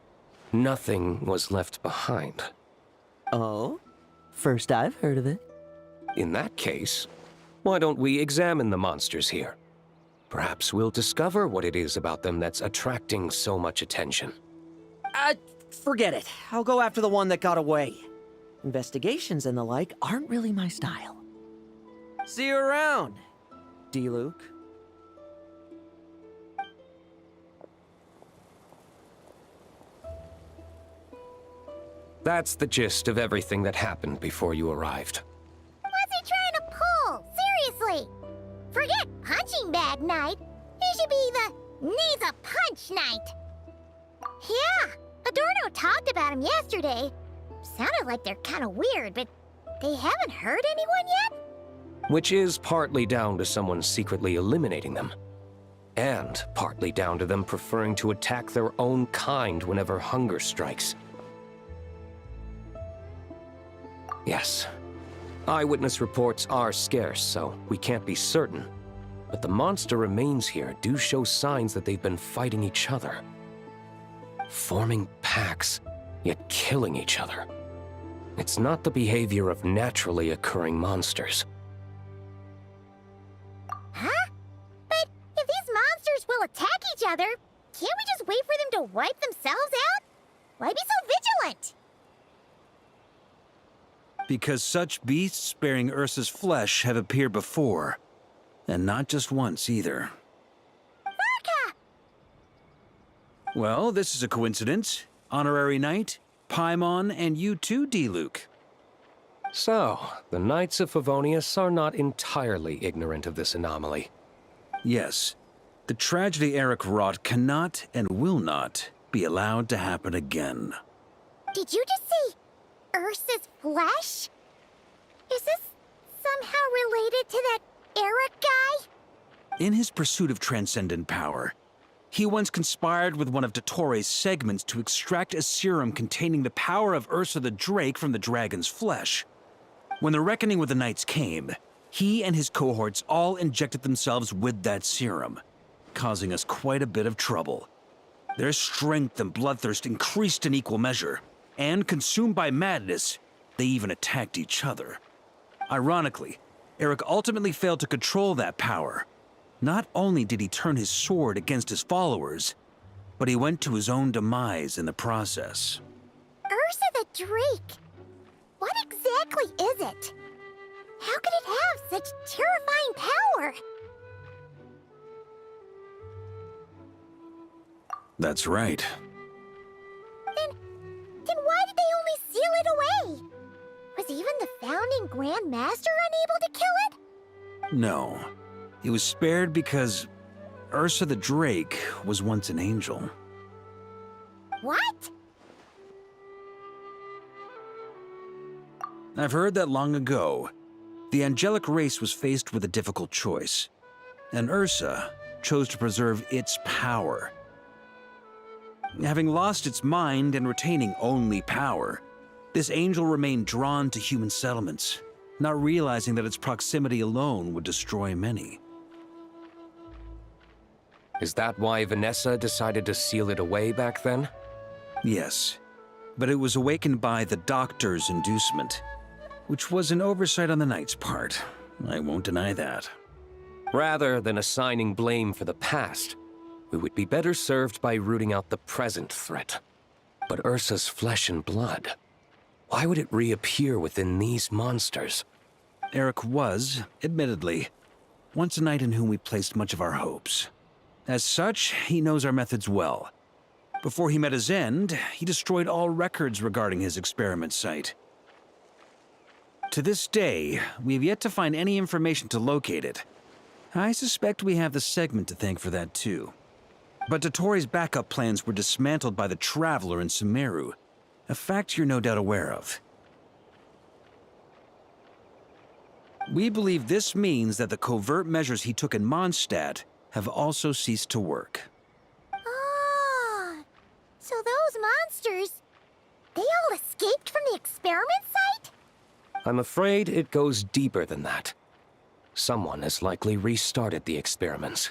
nothing was left behind. Oh? First I've heard of it. In that case, why don't we examine the monsters here? Perhaps we'll discover what it is about them that's attracting so much attention. Forget it. I'll go after the one that got away. Investigations and the like aren't really my style. See you around, D-Luke. That's the gist of everything that happened before you arrived. What's he trying to pull? Seriously! Forget punching bag night. It should be the needs a punch night. Yeah, Adorno talked about him yesterday. Sounded like they're kind of weird, but they haven't hurt anyone yet? Which is partly down to someone secretly eliminating them. And partly down to them preferring to attack their own kind whenever hunger strikes. Yes. Eyewitness reports are scarce, so we can't be certain. But the monster remains here do show signs that they've been fighting each other. Forming packs, yet killing each other. It's not the behavior of naturally occurring monsters. Huh? But if these monsters will attack each other, can't we just wait for them to wipe themselves out? Why be so vigilant? Because such beasts bearing Ursa's flesh have appeared before. And not just once, either. Varka! Well, this is a coincidence. Honorary Knight, Paimon, and you too, D-Luke. So, the Knights of Favonius are not entirely ignorant of this anomaly. Yes. The tragedy Eric wrought cannot and will not be allowed to happen again. Did you just say Ursa's flesh? Is this somehow related to that Eric guy? In his pursuit of transcendent power, he once conspired with one of Dottoro's segments to extract a serum containing the power of Ursa the Drake from the dragon's flesh. When the reckoning with the Knights came, he and his cohorts all injected themselves with that serum, causing us quite a bit of trouble. Their strength and bloodthirst increased in equal measure, and consumed by madness, they even attacked each other. Ironically, Eric ultimately failed to control that power. Not only did he turn his sword against his followers, but he went to his own demise in the process. Ursa the Drake? What exactly is it? How could it have such terrifying power? That's right. Then why did they only seal it away? Was even the founding Grand Master unable to kill it? No. It was spared because Ursa the Drake was once an angel. What? I've heard that long ago, the angelic race was faced with a difficult choice, and Ursa chose to preserve its power. Having lost its mind and retaining only power, this angel remained drawn to human settlements, not realizing that its proximity alone would destroy many. Is that why Vanessa decided to seal it away back then? Yes, but it was awakened by the Doctor's inducement, which was an oversight on the Knight's part. I won't deny that. Rather than assigning blame for the past, we would be better served by rooting out the present threat. But Ursa's flesh and blood, why would it reappear within these monsters? Eric was, admittedly, once a knight in whom we placed much of our hopes. As such, he knows our methods well. Before he met his end, he destroyed all records regarding his experiment site. To this day, we have yet to find any information to locate it. I suspect we have the segment to thank for that too. But Dottoro's backup plans were dismantled by the Traveler in Sumeru, a fact you're no doubt aware of. We believe this means that the covert measures he took in Mondstadt have also ceased to work. Ah, so those monsters, they all escaped from the experiment site? I'm afraid it goes deeper than that. Someone has likely restarted the experiments.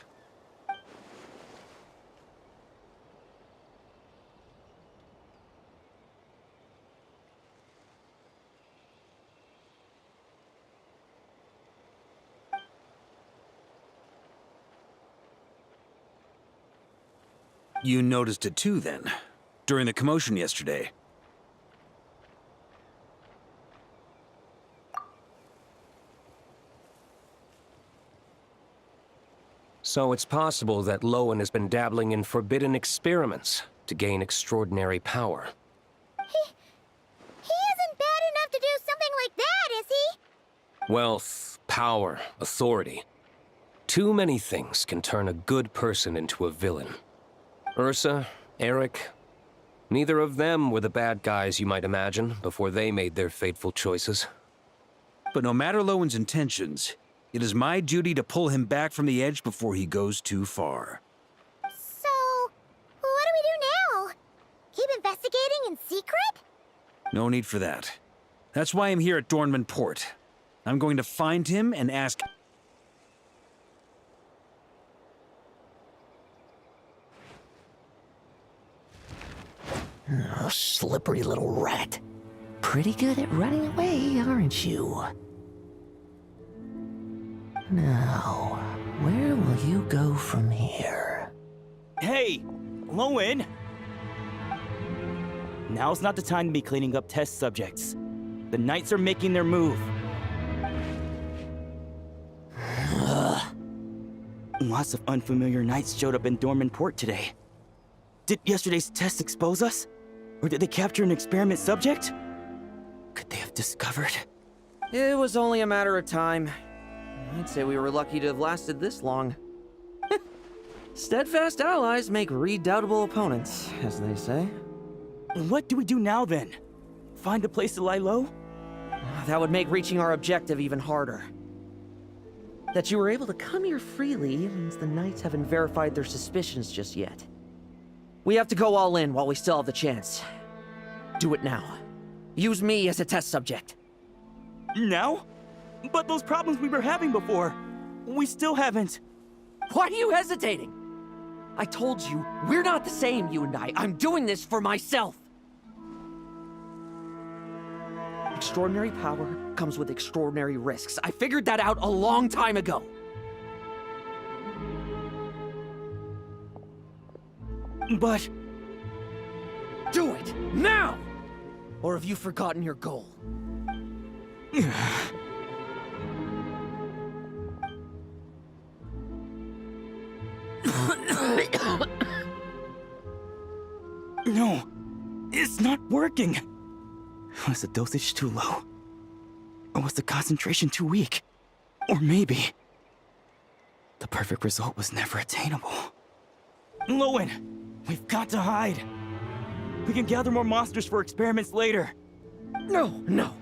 You noticed it too, then, during the commotion yesterday. So it's possible that Lowen has been dabbling in forbidden experiments to gain extraordinary power. He isn't bad enough to do something like that, is he? Wealth, power, authority. Too many things can turn a good person into a villain. Ursa, Eric, neither of them were the bad guys you might imagine before they made their fateful choices. But no matter Lowen's intentions, it is my duty to pull him back from the edge before he goes too far. So, what do we do now? Keep investigating in secret? No need for that. That's why I'm here at Dornman Port. I'm going to find him and ask... Oh, slippery little rat. Pretty good at running away, aren't you? Now, where will you go from here? Hey, Lowen! Now's not the time to be cleaning up test subjects. The Knights are making their move. Lots of unfamiliar Knights showed up in Dornman Port today. Did yesterday's test expose us? Or did they capture an experiment subject? Could they have discovered? It was only a matter of time. I'd say we were lucky to have lasted this long. Steadfast allies make redoubtable opponents, as they say. What do we do now, then? Find a place to lie low? That would make reaching our objective even harder. That you were able to come here freely means the Knights haven't verified their suspicions just yet. We have to go all in while we still have the chance. Do it now. Use me as a test subject. Now? But those problems we were having before, we still haven't. Why are you hesitating? I told you, we're not the same, you and I. I'm doing this for myself. Extraordinary power comes with extraordinary risks. I figured that out a long time ago. But... do it, now! Or have you forgotten your goal? No, it's not working. Was the dosage too low? Or was the concentration too weak? Or maybe... the perfect result was never attainable. Lowen, we've got to hide. We can gather more monsters for experiments later. No.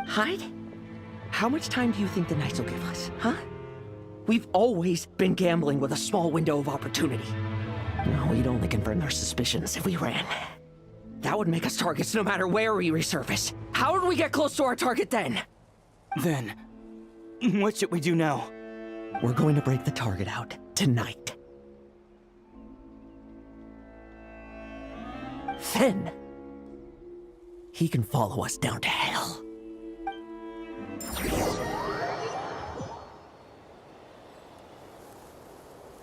Hide? How much time do you think the Knights will give us, huh? We've always been gambling with a small window of opportunity. No, we'd only confirm their suspicions if we ran. That would make us targets no matter where we resurface. How would we get close to our target then? Then, what should we do now? We're going to break the target out tonight. Then, he can follow us down to hell.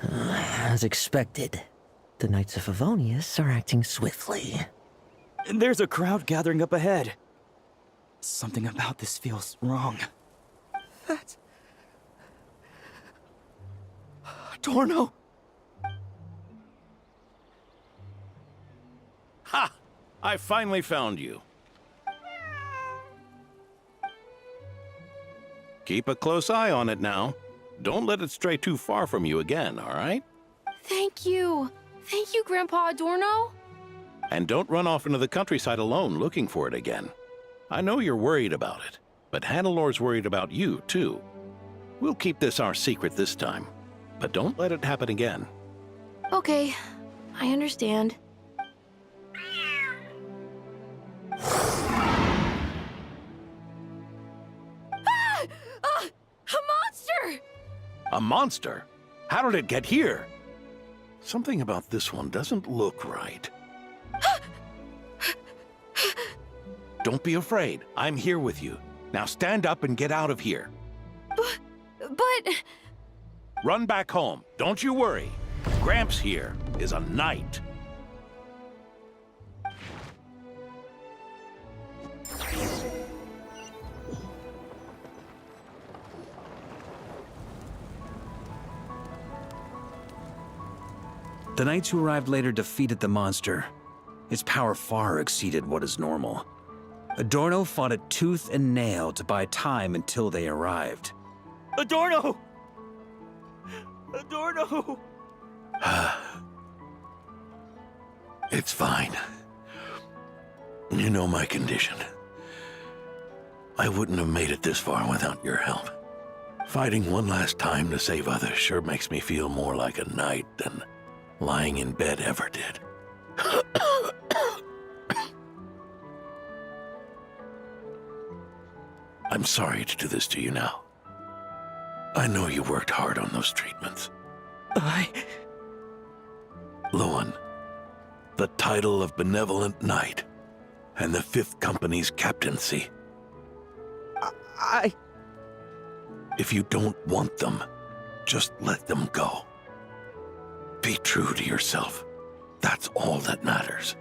As expected, the Knights of Favonius are acting swiftly. There's a crowd gathering up ahead. Something about this feels wrong. That's... Torno! Ha! I finally found you. Keep a close eye on it now. Don't let it stray too far from you again, all right? Thank you. Thank you, Grandpa Adorno. And don't run off into the countryside alone looking for it again. I know you're worried about it, but Hannelor's worried about you, too. We'll keep this our secret this time, but don't let it happen again. Okay, I understand. A monster? How did it get here? Something about this one doesn't look right. Don't be afraid. I'm here with you. Now stand up and get out of here. But... Run back home. Don't you worry. Gramps here is a knight. The knights who arrived later defeated the monster. Its power far exceeded what is normal. Adorno fought it tooth and nail to buy time until they arrived. Adorno! Adorno! It's fine. You know my condition. I wouldn't have made it this far without your help. Fighting one last time to save others sure makes me feel more like a knight than lying in bed ever did. I'm sorry to do this to you now. I know you worked hard on those treatments. Lowen, the title of Benevolent Knight and the 5th Company's captaincy. If you don't want them, just let them go. Be true to yourself. That's all that matters.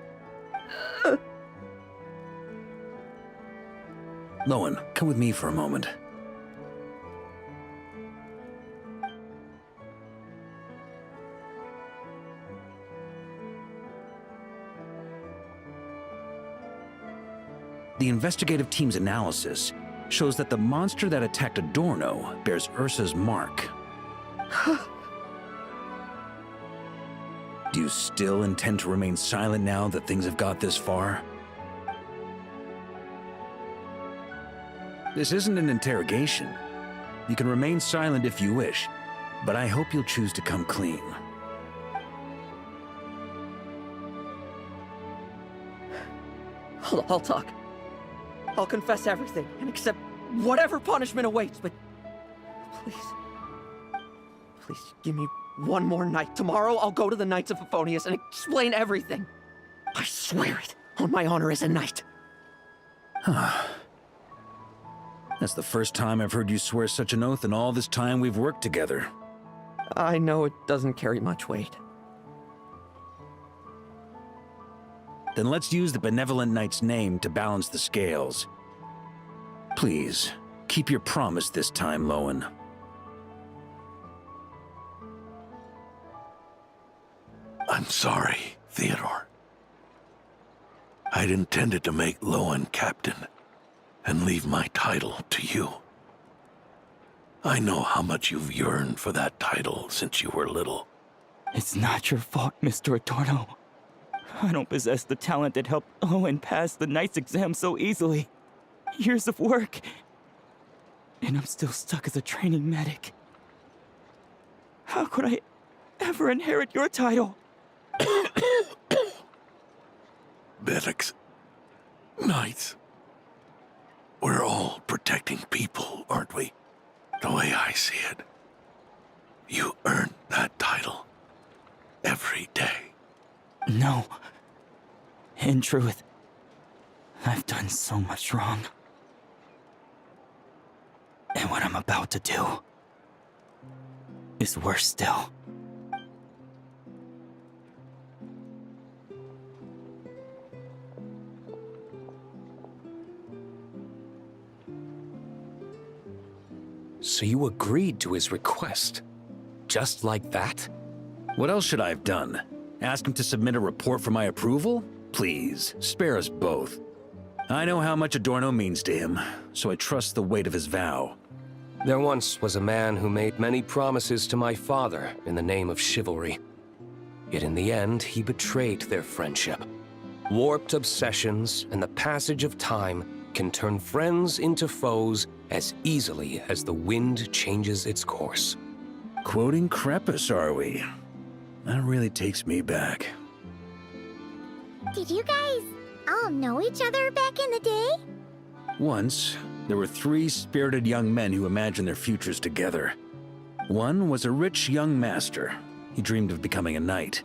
Lowen, come with me for a moment. The investigative team's analysis shows that the monster that attacked Adorno bears Ursa's mark. Do you still intend to remain silent now that things have got this far? This isn't an interrogation. You can remain silent if you wish, but I hope you'll choose to come clean. I'll talk. I'll confess everything and accept whatever punishment awaits, but please give me one more night. Tomorrow I'll go to the Knights of Favonius and explain everything. I swear it on my honor as a knight. That's the first time I've heard you swear such an oath in all this time we've worked together. I know it doesn't carry much weight. Then let's use the Benevolent Knight's name to balance the scales. Please, keep your promise this time, Lowen. I'm sorry, Theodore. I'd intended to make Lowen captain and leave my title to you. I know how much you've yearned for that title since you were little. It's not your fault, Mr. Adorno. I don't possess the talent that helped Owen pass the Knight's exam so easily. Years of work. And I'm still stuck as a training medic. How could I ever inherit your title? Medics. Knights. We're all protecting people, aren't we? The way I see it. You earn that title. Every day. No. In truth, I've done so much wrong. And what I'm about to do is worse still. So you agreed to his request? Just like that? What else should I have done? Ask him to submit a report for my approval? Please, spare us both. I know how much Adorno means to him, so I trust the weight of his vow. There once was a man who made many promises to my father in the name of chivalry. Yet in the end, he betrayed their friendship. Warped obsessions and the passage of time can turn friends into foes as easily as the wind changes its course. Quoting Crepus, are we? That really takes me back. Did you guys all know each other back in the day? Once, there were 3 spirited young men who imagined their futures together. One was a rich young master. He dreamed of becoming a knight,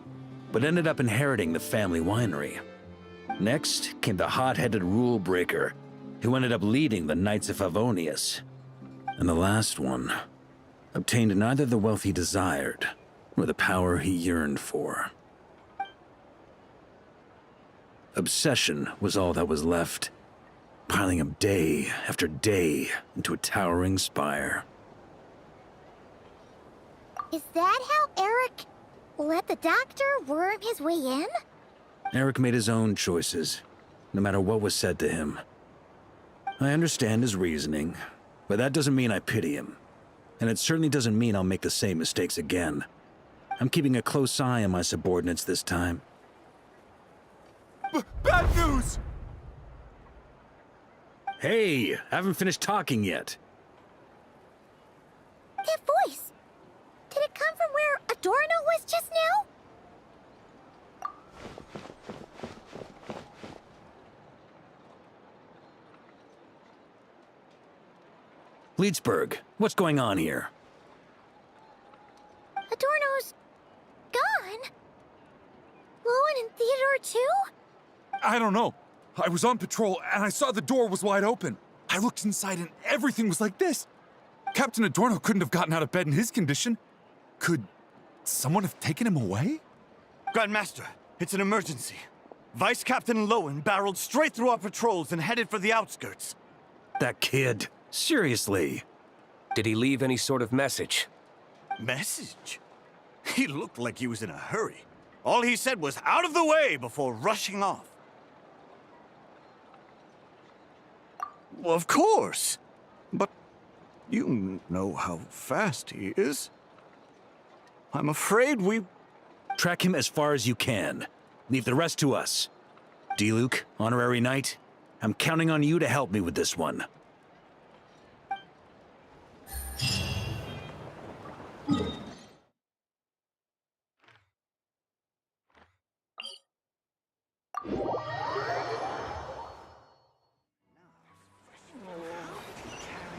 but ended up inheriting the family winery. Next came the hot-headed rule breaker, who ended up leading the Knights of Favonius. And the last one obtained neither the wealth he desired, nor the power he yearned for. Obsession was all that was left, piling up day after day into a towering spire. Is that how Eric let the doctor worm his way in? Eric made his own choices, no matter what was said to him. I understand his reasoning, but that doesn't mean I pity him. And it certainly doesn't mean I'll make the same mistakes again. I'm keeping a close eye on my subordinates this time. Bad news! Hey, haven't finished talking yet. That voice! Did it come from where Adorno was just now? Leedsburg, what's going on here? Adorno's gone? Lowen and Theodore too? I don't know. I was on patrol and I saw the door was wide open. I looked inside and everything was like this. Captain Adorno couldn't have gotten out of bed in his condition. Could someone have taken him away? Grandmaster, it's an emergency. Vice Captain Lowen barreled straight through our patrols and headed for the outskirts. That kid. Seriously. Did he leave any sort of message? Message? He looked like he was in a hurry. All he said was out of the way before rushing off. Well, of course. But you know how fast he is. I'm afraid we... Track him as far as you can. Leave the rest to us. D-Luke, Honorary Knight, I'm counting on you to help me with this one.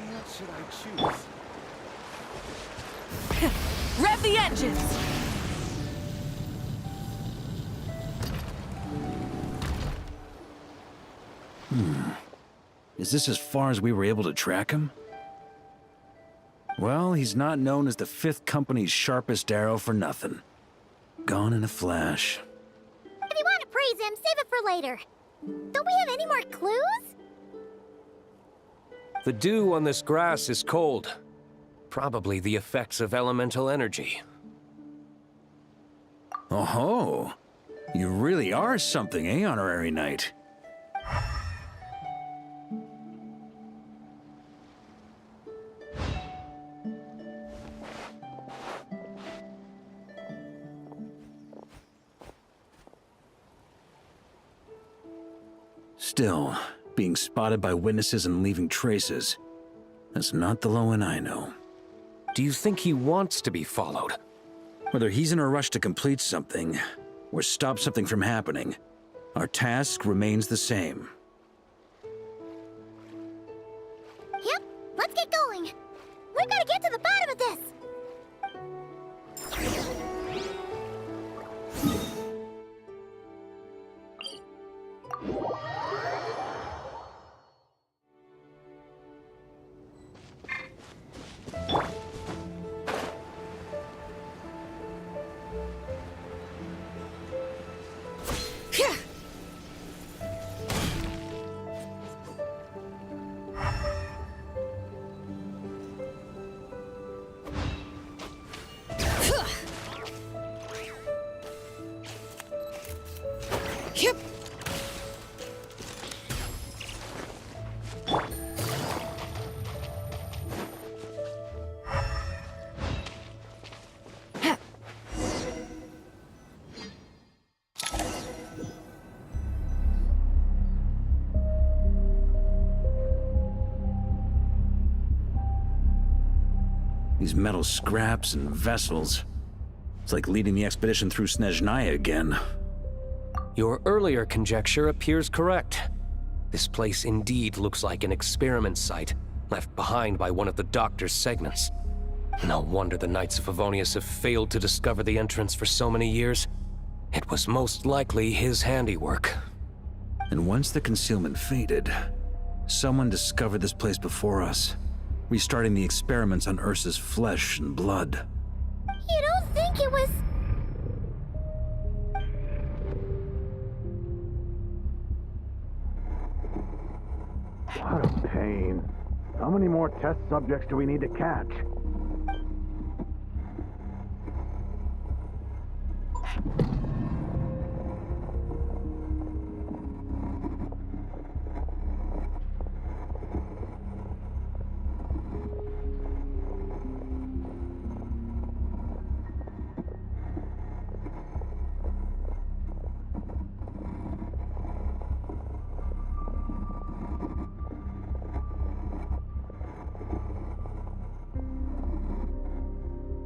What should I choose? Rev the engines! Is this as far as we were able to track him? Well, he's not known as the 5th Company's sharpest arrow for nothing. Gone in a flash. If you want to praise him, save it for later. Don't we have any more clues? The dew on this grass is cold. Probably the effects of elemental energy. Oh-ho! You really are something, eh, Honorary Knight? Still, being spotted by witnesses and leaving traces, that's not the Lowen I know. Do you think he wants to be followed? Whether he's in a rush to complete something, or stop something from happening, our task remains the same. Yep, let's get going. We've got to get to the bottom of this. Yep. These metal scraps and vessels. It's like leading the expedition through Snezhnaya again. Your earlier conjecture appears correct. This place indeed looks like an experiment site, left behind by one of the Doctor's segments. No wonder the Knights of Favonius have failed to discover the entrance for so many years. It was most likely his handiwork. And once the concealment faded, someone discovered this place before us, restarting the experiments on Ursa's flesh and blood. You don't think it was... What a pain. How many more test subjects do we need to catch?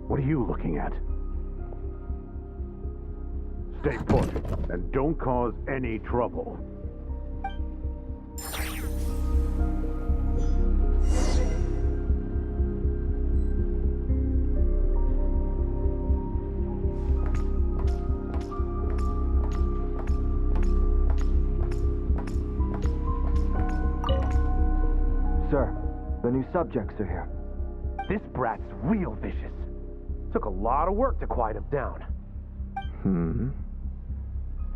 What are you looking at? Stay put, and don't cause any trouble. Sir, the new subjects are here. This brat's real vicious. Took a lot of work to quiet him down.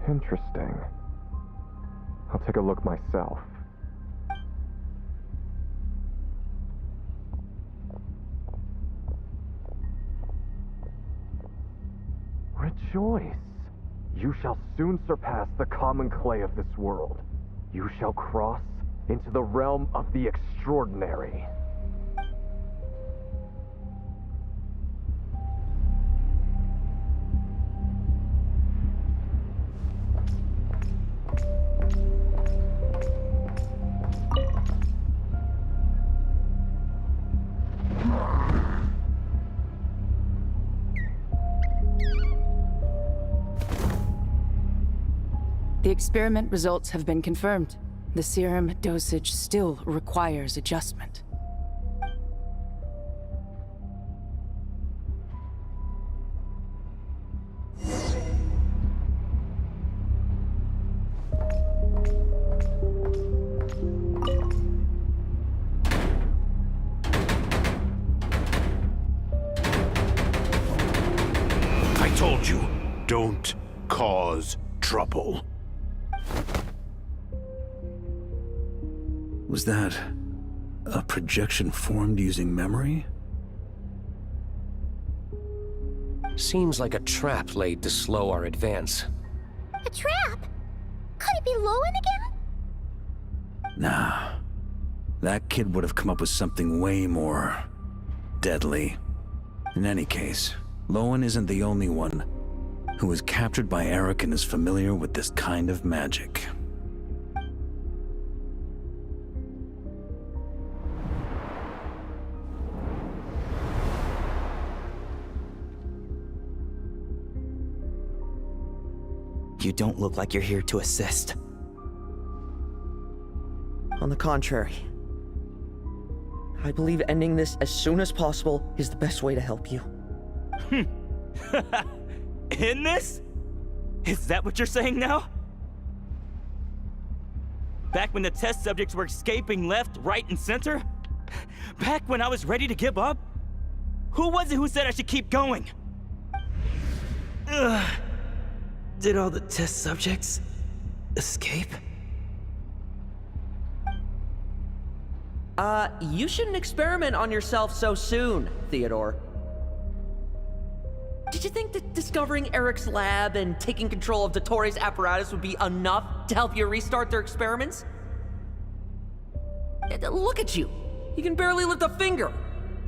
Interesting. I'll take a look myself. Rejoice! You shall soon surpass the common clay of this world. You shall cross into the realm of the extraordinary. The experiment results have been confirmed. The serum dosage still requires adjustment. I told you, don't cause trouble. Was that a projection formed using memory? Seems like a trap laid to slow our advance. A trap? Could it be Lowen again? Nah. That kid would have come up with something way more deadly. In any case, Lowen isn't the only one who was captured by Eric and is familiar with this kind of magic. You don't look like you're here to assist. On the contrary, I believe ending this as soon as possible is the best way to help you. In this? Is that what you're saying now? Back when the test subjects were escaping left, right, and center? Back when I was ready to give up? Who was it who said I should keep going? Ugh. Did all the test subjects escape? You shouldn't experiment on yourself so soon, Theodore. Did you think that discovering Eric's lab and taking control of Dottores' apparatus would be enough to help you restart their experiments? Look at you. You can barely lift a finger.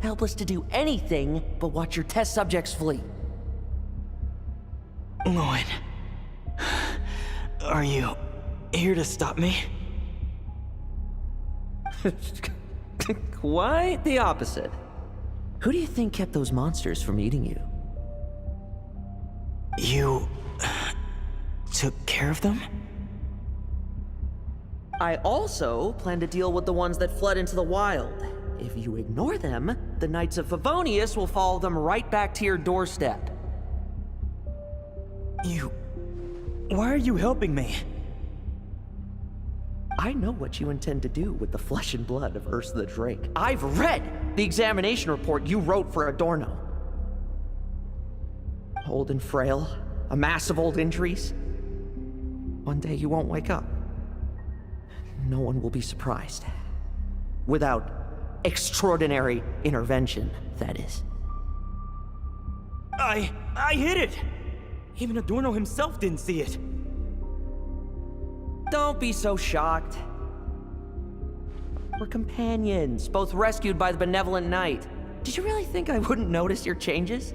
Helpless to do anything but watch your test subjects flee. Lowen, are you here to stop me? Quite the opposite. Who do you think kept those monsters from eating you? You took care of them? I also plan to deal with the ones that fled into the wild. If you ignore them, the Knights of Favonius will follow them right back to your doorstep. Why are you helping me? I know what you intend to do with the flesh and blood of Ursa the Drake. I've read the examination report you wrote for Adorno. Old and frail, a mass of old injuries. One day you won't wake up. No one will be surprised. Without extraordinary intervention, that is. I hit it! Even Adorno himself didn't see it. Don't be so shocked. We're companions, both rescued by the benevolent knight. Did you really think I wouldn't notice your changes?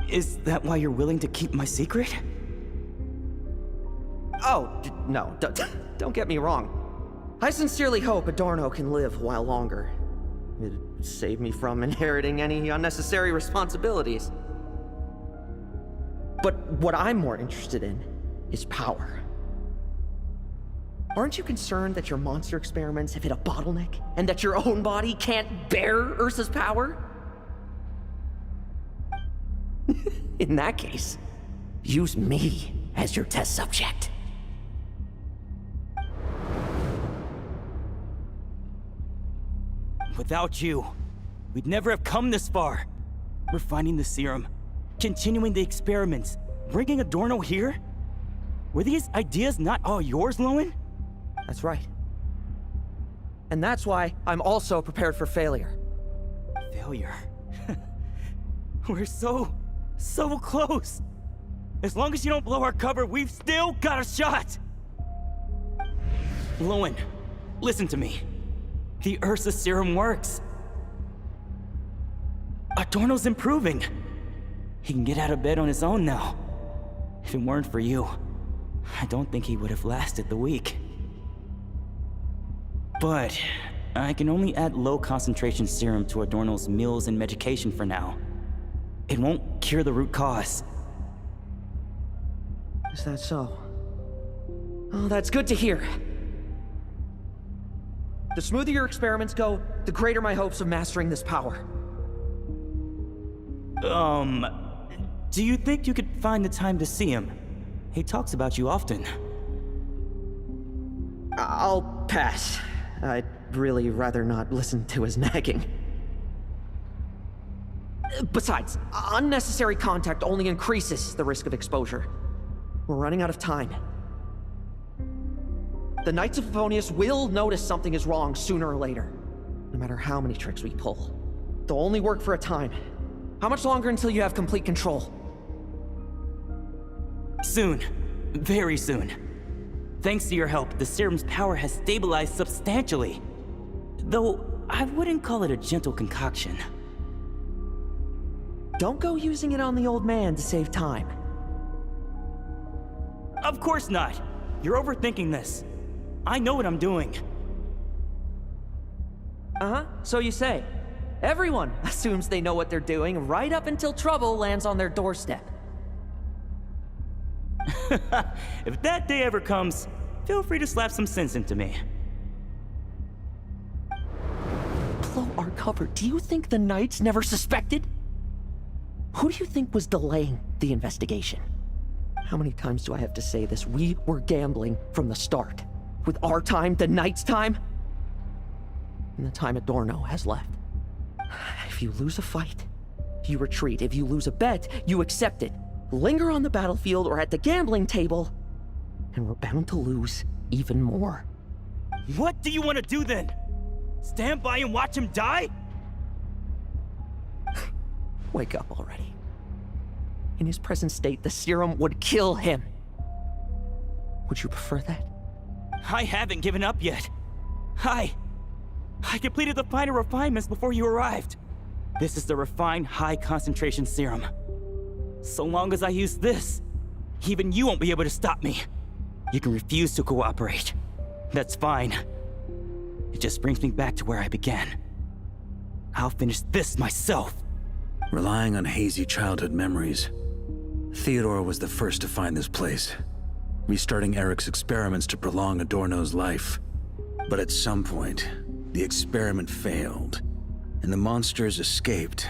Is that why you're willing to keep my secret? Oh, no, don't get me wrong. I sincerely hope Adorno can live a while longer. It'd save me from inheriting any unnecessary responsibilities. But what I'm more interested in is power. Aren't you concerned that your monster experiments have hit a bottleneck, and that your own body can't bear Ursa's power? In that case, use me as your test subject. Without you, we'd never have come this far. Refining the serum, continuing the experiments, bringing Adorno here? Were these ideas not all yours, Lowen? That's right. And that's why I'm also prepared for failure. Failure? We're so close. As long as you don't blow our cover, we've still got a shot. Lowen, listen to me. The Ursa serum works. Adorno's improving. He can get out of bed on his own now. If it weren't for you, I don't think he would have lasted the week. But I can only add low concentration serum to Adorno's meals and medication for now. It won't cure the root cause. Is that so? Oh, that's good to hear. The smoother your experiments go, the greater my hopes of mastering this power. Do you think you could find the time to see him? He talks about you often. I'll pass. I'd really rather not listen to his nagging. Besides, unnecessary contact only increases the risk of exposure. We're running out of time. The Knights of Favonius will notice something is wrong sooner or later, no matter how many tricks we pull. They'll only work for a time. How much longer until you have complete control? Soon. Very soon. Thanks to your help, the serum's power has stabilized substantially. Though, I wouldn't call it a gentle concoction. Don't go using it on the old man to save time. Of course not. You're overthinking this. I know what I'm doing. Uh-huh, so you say. Everyone assumes they know what they're doing right up until trouble lands on their doorstep. If that day ever comes, feel free to slap some sense into me. Blow our cover. Do you think the Knights never suspected? Who do you think was delaying the investigation? How many times do I have to say this? We were gambling from the start. With our time, the Knights' time, and the time Adorno has left. If you lose a fight, you retreat. If you lose a bet, you accept it. Linger on the battlefield or at the gambling table, and we're bound to lose even more. What do you want to do then? Stand by and watch him die? Wake up already. In his present state, the serum would kill him. Would you prefer that? I haven't given up yet. I completed the final refinements before you arrived. This is the refined high-concentration serum. So long as I use this, even you won't be able to stop me. You can refuse to cooperate. That's fine. It just brings me back to where I began. I'll finish this myself. Relying on hazy childhood memories, Theodore was the first to find this place, restarting Eric's experiments to prolong Adorno's life. But at some point, the experiment failed, and the monsters escaped.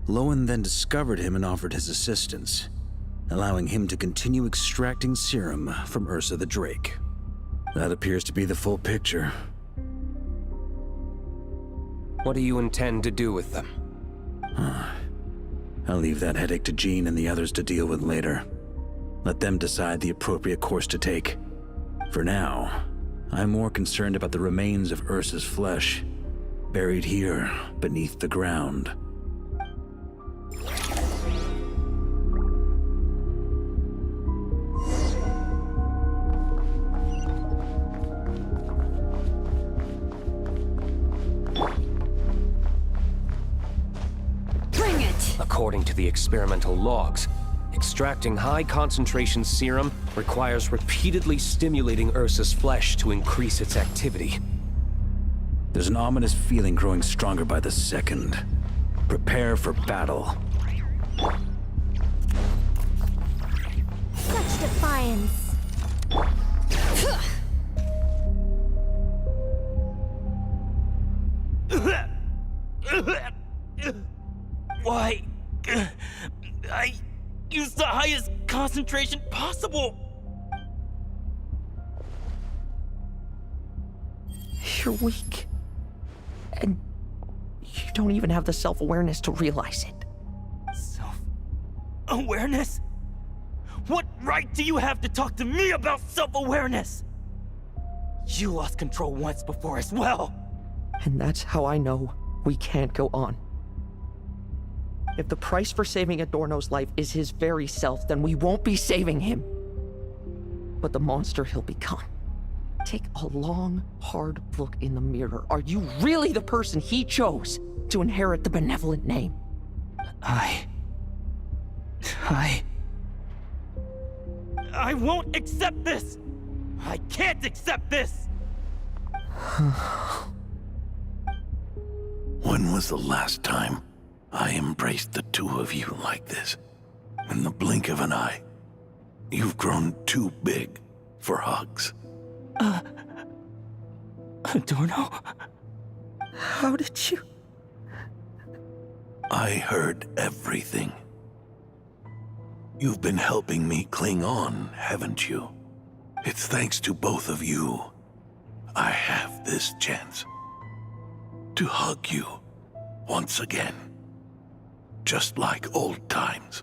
Lowen then discovered him and offered his assistance, allowing him to continue extracting serum from Ursa the Drake. That appears to be the full picture. What do you intend to do with them? I'll leave that headache to Jean and the others to deal with later. Let them decide the appropriate course to take. For now, I'm more concerned about the remains of Ursa's flesh, buried here beneath the ground. Bring it! According to the experimental logs, extracting high-concentration serum requires repeatedly stimulating Ursa's flesh to increase its activity. There's an ominous feeling growing stronger by the second. Prepare for battle. Such defiance. Why? I used the highest concentration possible. You're weak. And you don't even have the self-awareness to realize it. Self-awareness? What right do you have to talk to me about self-awareness? You lost control once before as well. And that's how I know we can't go on. If the price for saving Adorno's life is his very self, then we won't be saving him, but the monster he'll become. Take a long, hard look in the mirror. Are you really the person he chose to inherit the benevolent name? I won't accept this! I can't accept this! When was the last time I embraced the two of you like this? In the blink of an eye. You've grown too big for hugs. Adorno? How did you? I heard everything. You've been helping me cling on, haven't you? It's thanks to both of you I have this chance to hug you once again. Just like old times.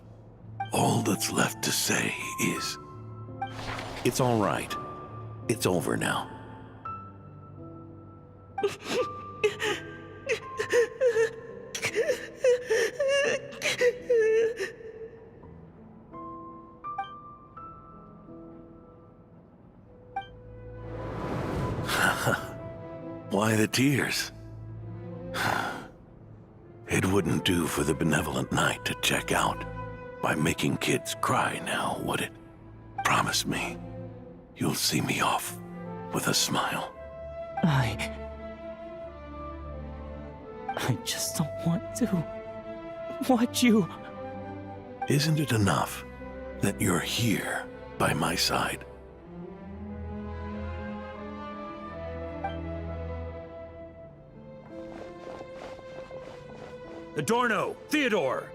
All that's left to say is, it's all right. It's over now. Why the tears? It wouldn't do for the benevolent knight to check out by making kids cry now, would it? Promise me, you'll see me off with a smile. I just don't want to watch you. Isn't it enough that you're here by my side? Adorno! Theodore!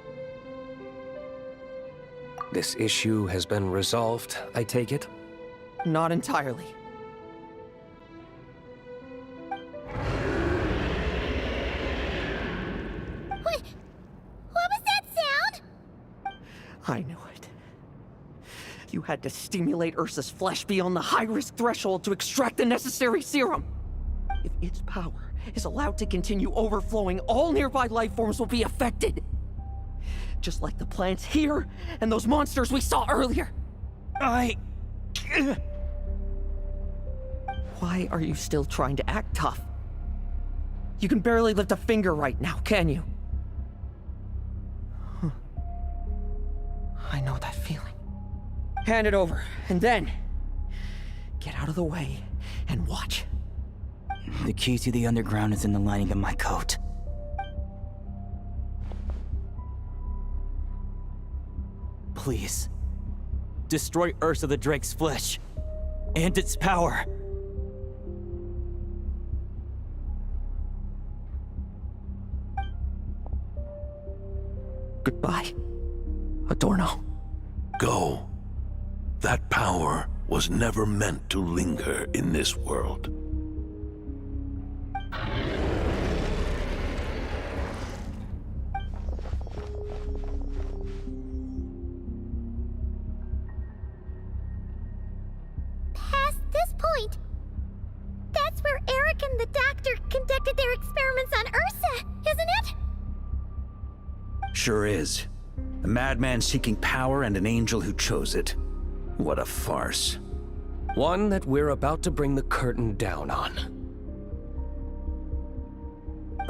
This issue has been resolved, I take it? Not entirely. What was that sound? I knew it. You had to stimulate Ursa's flesh beyond the high-risk threshold to extract the necessary serum. If its power is allowed to continue overflowing, all nearby life forms will be affected. Just like the plants here and those monsters we saw earlier. Why are you still trying to act tough? You can barely lift a finger right now, can you? I know that feeling. Hand it over, and then get out of the way and watch. The key to the underground is in the lining of my coat. Please, destroy Ursa the Drake's flesh and its power. Goodbye, Adorno. Go. That power was never meant to linger in this world. Past this point, that's where Eric and the doctor conducted their experiments on Ursa, isn't it? Sure is. A madman seeking power and an angel who chose it. What a farce. One that we're about to bring the curtain down on.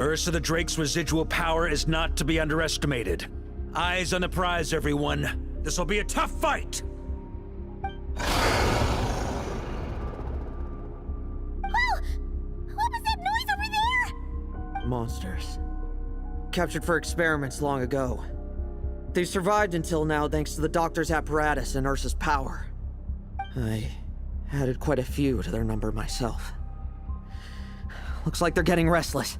Ursa the Drake's residual power is not to be underestimated. Eyes on the prize, everyone. This will be a tough fight! Oh! What was that noise over there? Monsters. Captured for experiments long ago. They've survived until now thanks to the Doctor's apparatus and Ursa's power. I added quite a few to their number myself. Looks like they're getting restless.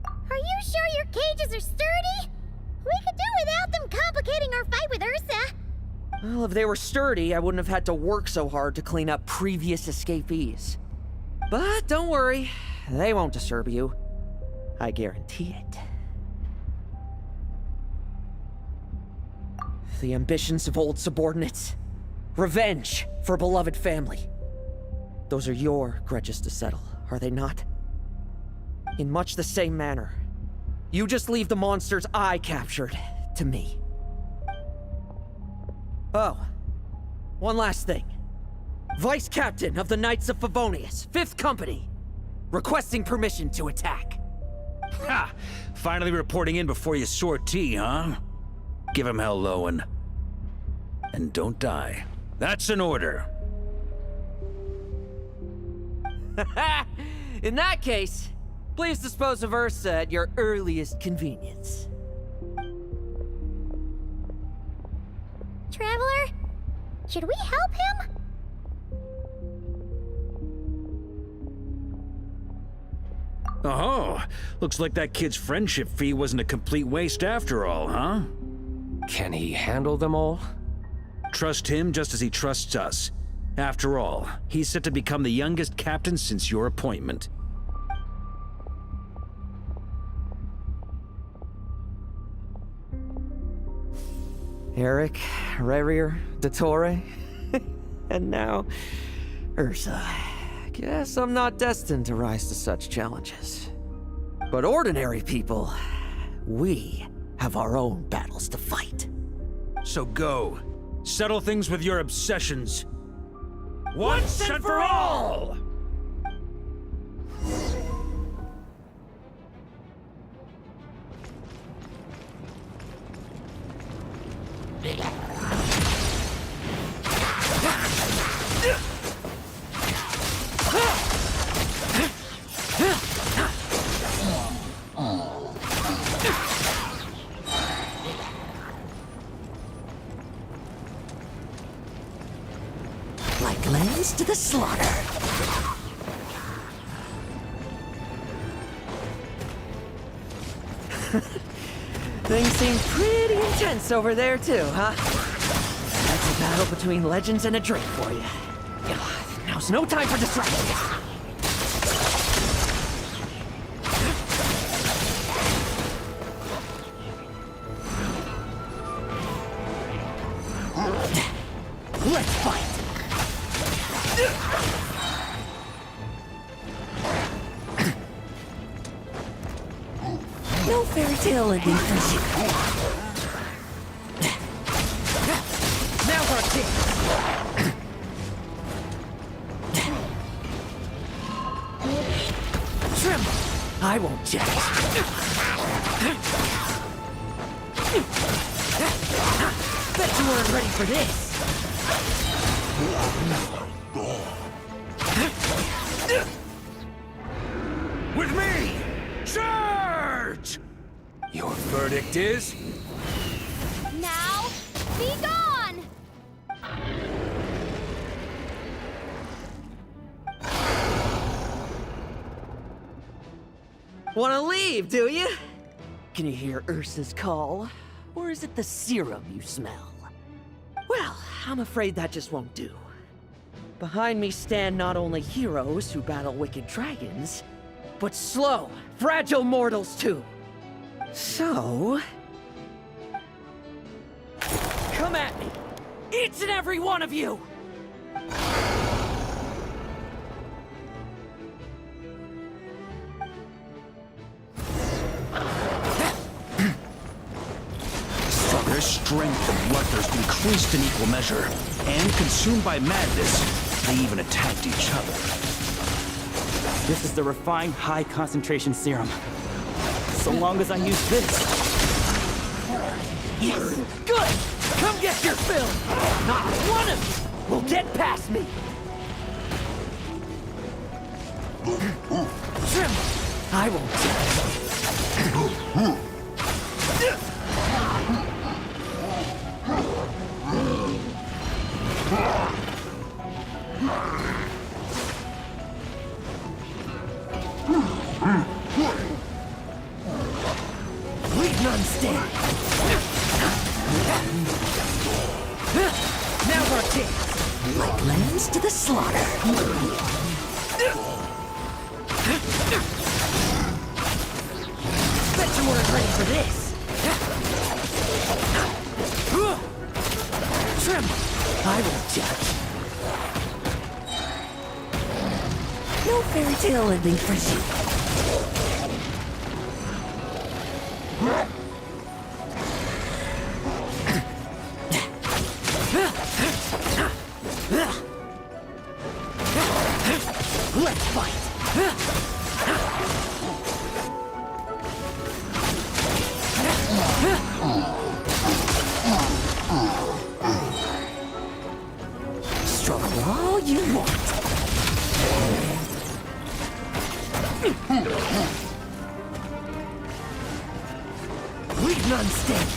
Are you sure your cages are sturdy? We could do without them complicating our fight with Ursa. Well, if they were sturdy, I wouldn't have had to work so hard to clean up previous escapees. But don't worry, they won't disturb you. I guarantee it. The ambitions of old subordinates. Revenge for beloved family. Those are your grudges to settle, are they not? In much the same manner, you just leave the monsters I captured to me. Oh, one last thing. Vice Captain of the Knights of Favonius, 5th Company, requesting permission to attack. Ha! Finally reporting in before you sortie, huh? Give him hell, Lowen. And don't die. That's an order. In that case, please dispose of Ursa at your earliest convenience. Traveler, should we help him? Oh, looks like that kid's friendship fee wasn't a complete waste after all, huh? Can he handle them all? Trust him just as he trusts us. After all, he's set to become the youngest captain since your appointment. Eric, Rerir, Dottore, and now Ursa. Guess I'm not destined to rise to such challenges. But ordinary people, we have our own battles to fight. So go. Settle things with your obsessions. Once and for all! Like lambs to the slaughter. Things seem pretty intense over there too, huh? That's a battle between legends and a Drake for you. Now's no time for distractions. Let's fight! No fairy tale ending for you. Now's our chance! Tremble! I won't judge. Bet you weren't ready for this. With me! Charge! Your verdict is? Now, be gone! Wanna leave, do you? Can you hear Ursa's call? Or is it the serum you smell? Well, I'm afraid that just won't do. Behind me stand not only heroes who battle wicked dragons, but slow, fragile mortals too. So... come at me! Each and every one of you! Their strength and blood thirst increased in equal measure, and consumed by madness, they even attacked each other. This is the refined high-concentration serum. So long as I use this. Yes! Good! Come get your fill! Not one of you will get past me! Tremble! I won't tell. Leave none stand. Now's our chance. Like lambs to the slaughter. Bet you weren't ready for this. Tremble. I won't judge. No fairy tale ending for you. Let's fight. Struggle all you want. Leave none standing.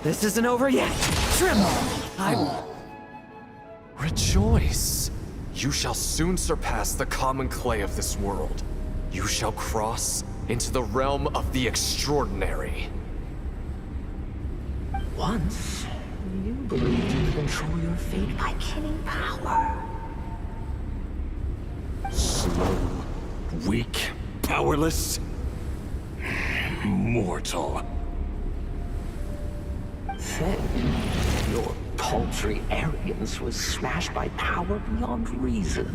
This isn't over yet. Tremble! I will. Rejoice! You shall soon surpass the common clay of this world. You shall cross into the realm of the extraordinary. Once, you believed you could control your fate by killing power. Slow, weak, powerless, mortal. Then, your paltry arrogance was smashed by power beyond reason.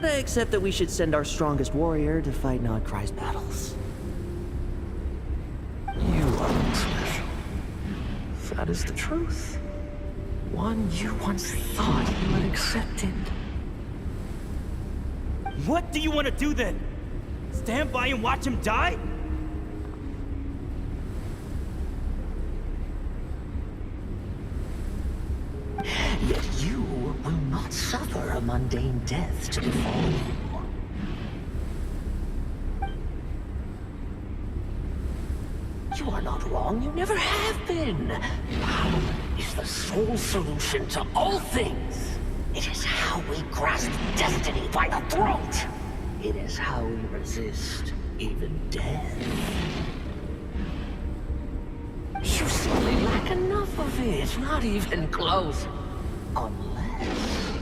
Except that we should send our strongest warrior to fight Nodcry's battles. You are special. That is the truth. One you once thought you had accepted. What do you want to do then? Stand by and watch him die? Yet you will not suffer a mundane death to befall you. You are not wrong, you never have been. Power is the sole solution to all things. It is how we grasp destiny by the throat. It is how we resist even death. You simply lack enough of it, not even close. Unless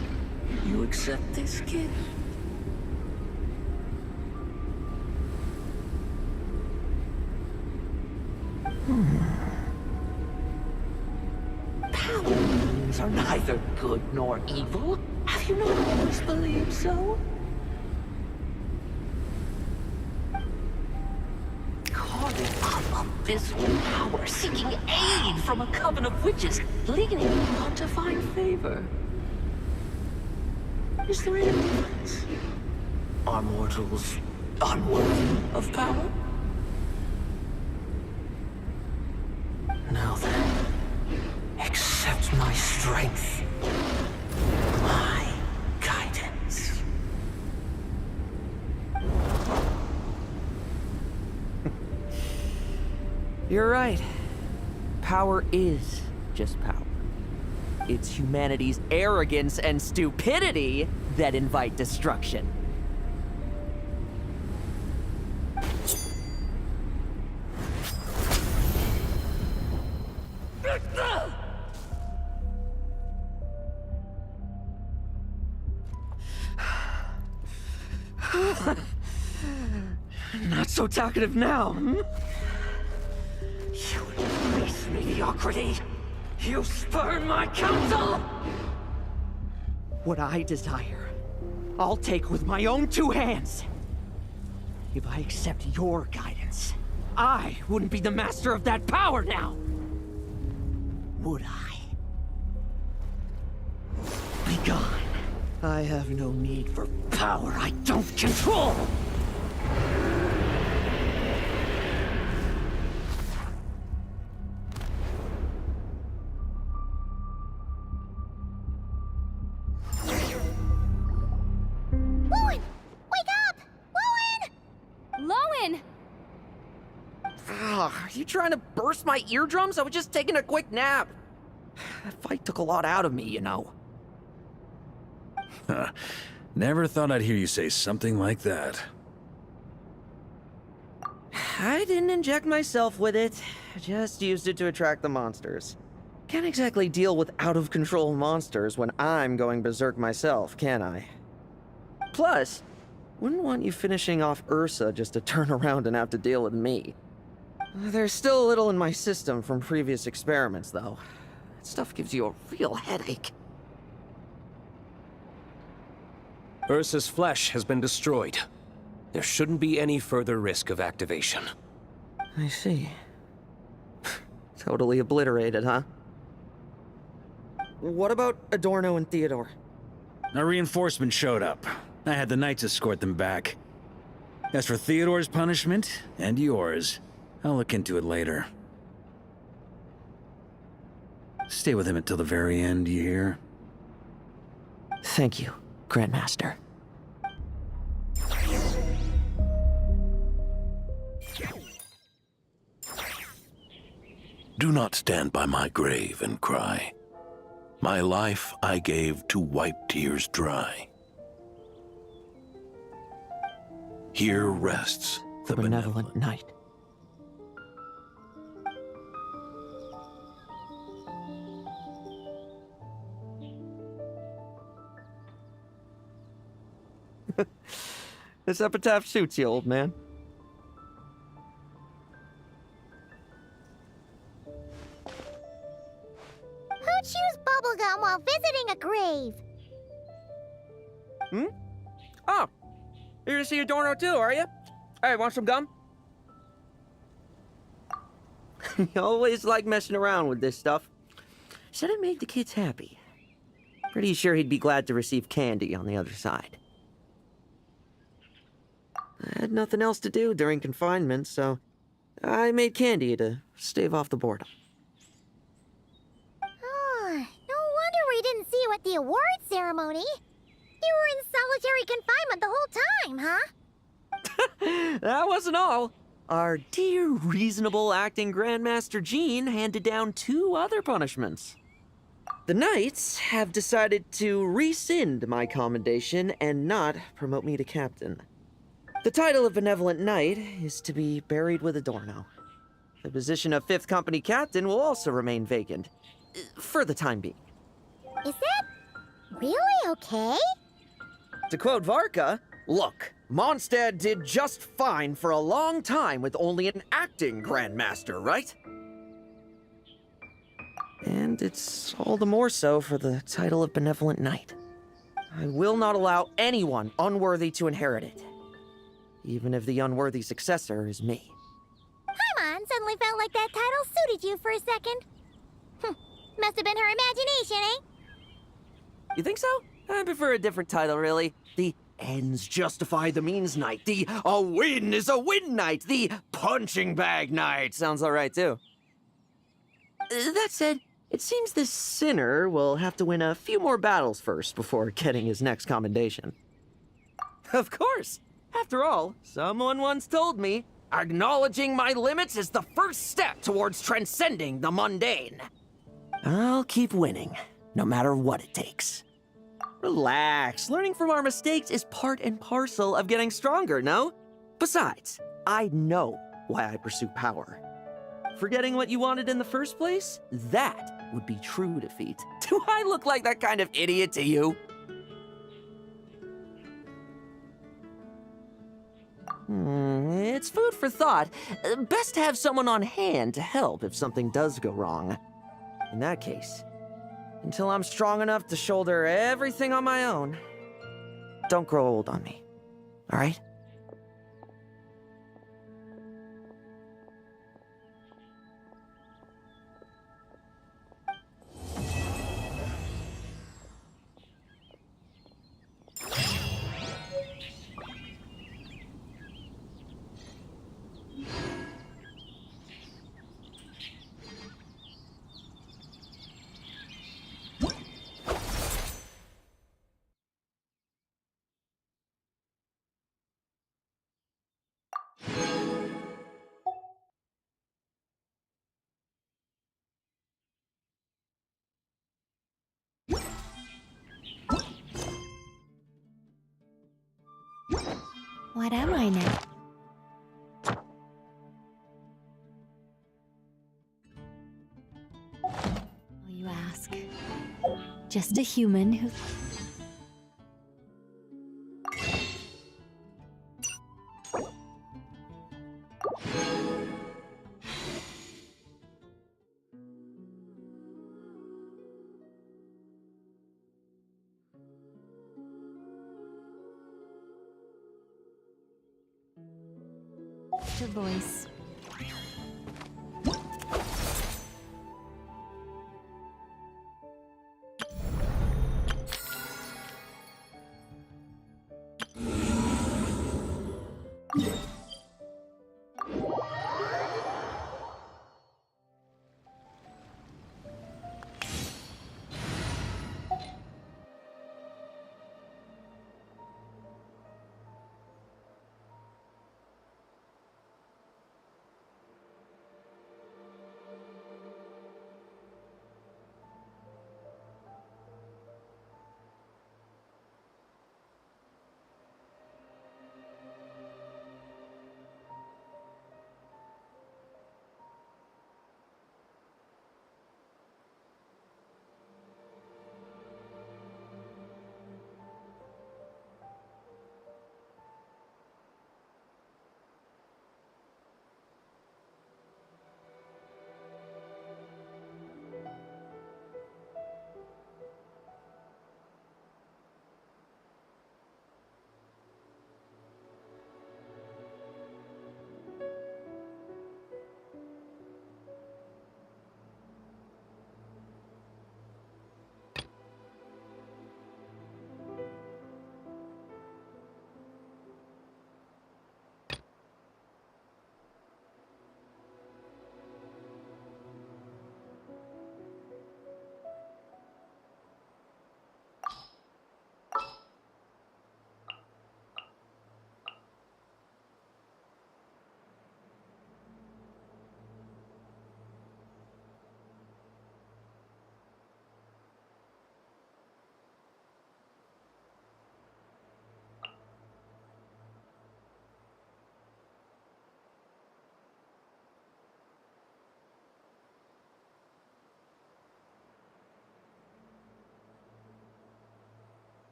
you accept this gift. Power means are neither good nor evil. Have you not always believed so? Carving up abysmal power, seeking aid from a coven of witches, leading you on to find favor. Is there any difference? Are mortals unworthy of power? Now then, my strength, my guidance. You're right. Power is just power. It's humanity's arrogance and stupidity that invite destruction. Not so talkative now, hmm? You embrace mediocrity. You spurn my counsel. What I desire, I'll take with my own two hands. If I accept your guidance, I wouldn't be the master of that power now. Would I? Be gone. I have no need for power I don't control. Lowen! Wake up! Lowen! Lowen! Are you trying to burst my eardrums? I was just taking a quick nap. That fight took a lot out of me, you know. Never thought I'd hear you say something like that. I didn't inject myself with it. I just used it to attract the monsters. Can't exactly deal with out-of-control monsters when I'm going berserk myself, can I? Plus, wouldn't want you finishing off Ursa just to turn around and have to deal with me. There's still a little in my system from previous experiments, though. That stuff gives you a real headache. Ursa's flesh has been destroyed. There shouldn't be any further risk of activation. I see. Totally obliterated, huh? What about Adorno and Theodore? A reinforcement showed up. I had the Knights escort them back. As for Theodore's punishment, and yours, I'll look into it later. Stay with him until the very end, you hear? Thank you, Grandmaster. Do not stand by my grave and cry. My life I gave to wipe tears dry. Here rests the benevolent Knight. This epitaph suits you, old man. Who chews bubblegum while visiting a grave? Hmm? Oh, you're to see Adorno too, are you? Hey, want some gum? You always like messing around with this stuff. Said it made the kids happy. Pretty sure he'd be glad to receive candy on the other side. I had nothing else to do during confinement, so I made candy to stave off the boredom. Oh, no wonder we didn't see you at the award ceremony. You were in solitary confinement the whole time, huh? That wasn't all. Our dear, reasonable acting Grandmaster Jean handed down 2 other punishments. The Knights have decided to rescind my commendation and not promote me to captain. The title of Benevolent Knight is to be buried with Adorno. The position of 5th Company Captain will also remain vacant, for the time being. Is that really okay? To quote Varka, look, Mondstadt did just fine for a long time with only an acting Grandmaster, right? And it's all the more so for the title of Benevolent Knight. I will not allow anyone unworthy to inherit it, even if the unworthy successor is me. Paimon suddenly felt like that title suited you for a second. Must have been her imagination, eh? You think so? I prefer a different title, really. The ends justify the means Knight. The a win is a win Knight. The punching bag Knight. Sounds alright, too. That said, It seems this sinner will have to win a few more battles first before getting his next commendation. Of course! After all, someone once told me, acknowledging my limits is the first step towards transcending the mundane. I'll keep winning, no matter what it takes. Relax, learning from our mistakes is part and parcel of getting stronger, no? Besides, I know why I pursue power. Forgetting what you wanted in the first place? That would be true defeat. Do I look like that kind of idiot to you? It's food for thought. Best to have someone on hand to help if something does go wrong. In that case, until I'm strong enough to shoulder everything on my own, don't grow old on me, all right? What am I now? You ask. Just a human who... Your voice.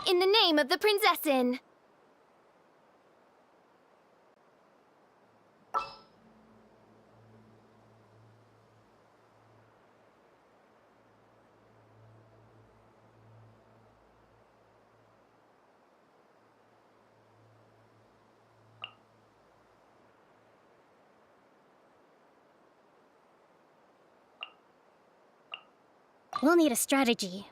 In the name of the Prinzessin! We'll need a strategy.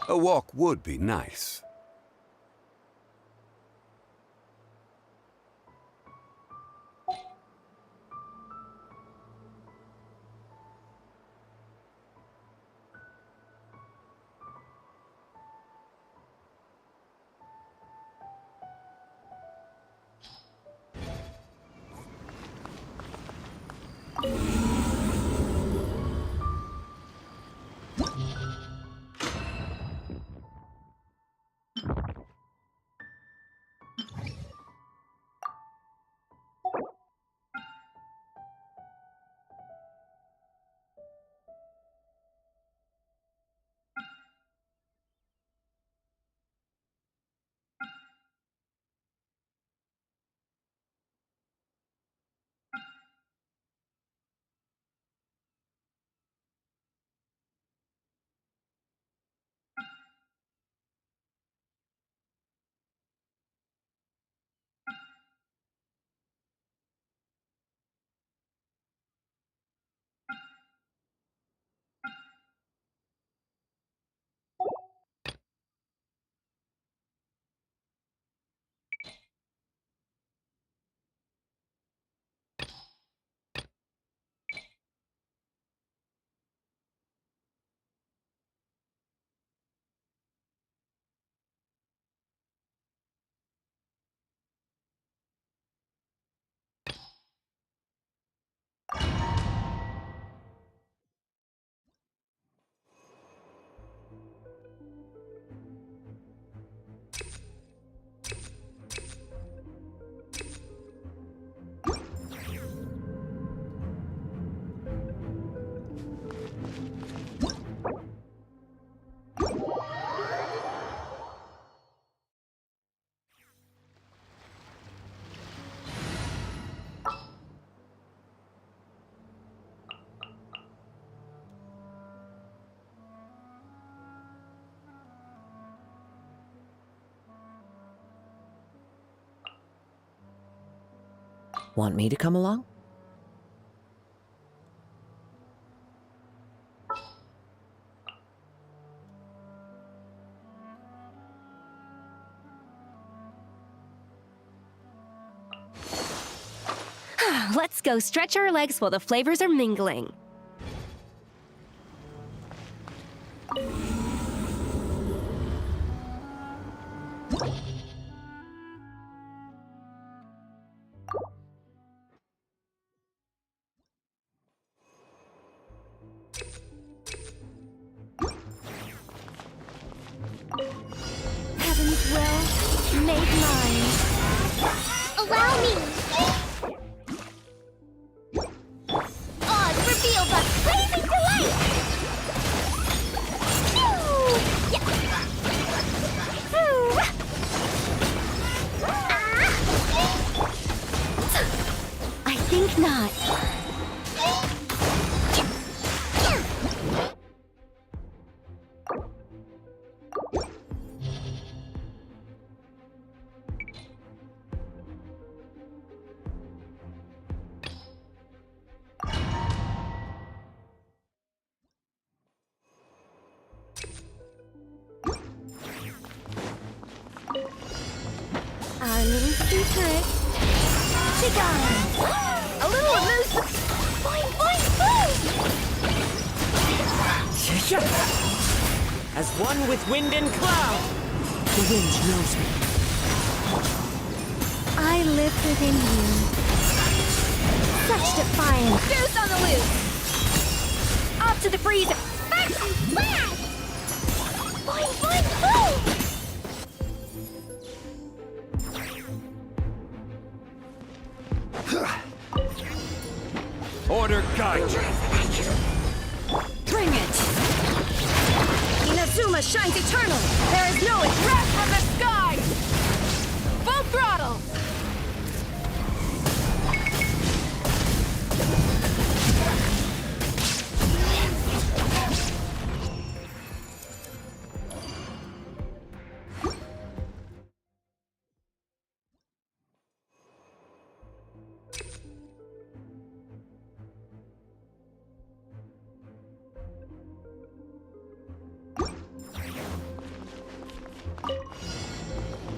A walk would be nice. Want me to come along? Let's go stretch our legs while the flavors are mingling. Heaven's will, made mine. Allow me! Oz revealed a crazy delight! Phew! Yeah. Phew. I think not. Our little secret. Chicken! A little loose. Boing, boing, boing! As one with wind and cloud, the wind knows me. I live within you. Such defiance. Goose on the loose! Off to the freezer! Flash! Boing, boing, boing! Order guide you. Bring it! Inazuma shines eternal! There is no Wrath from the sky! Full throttle!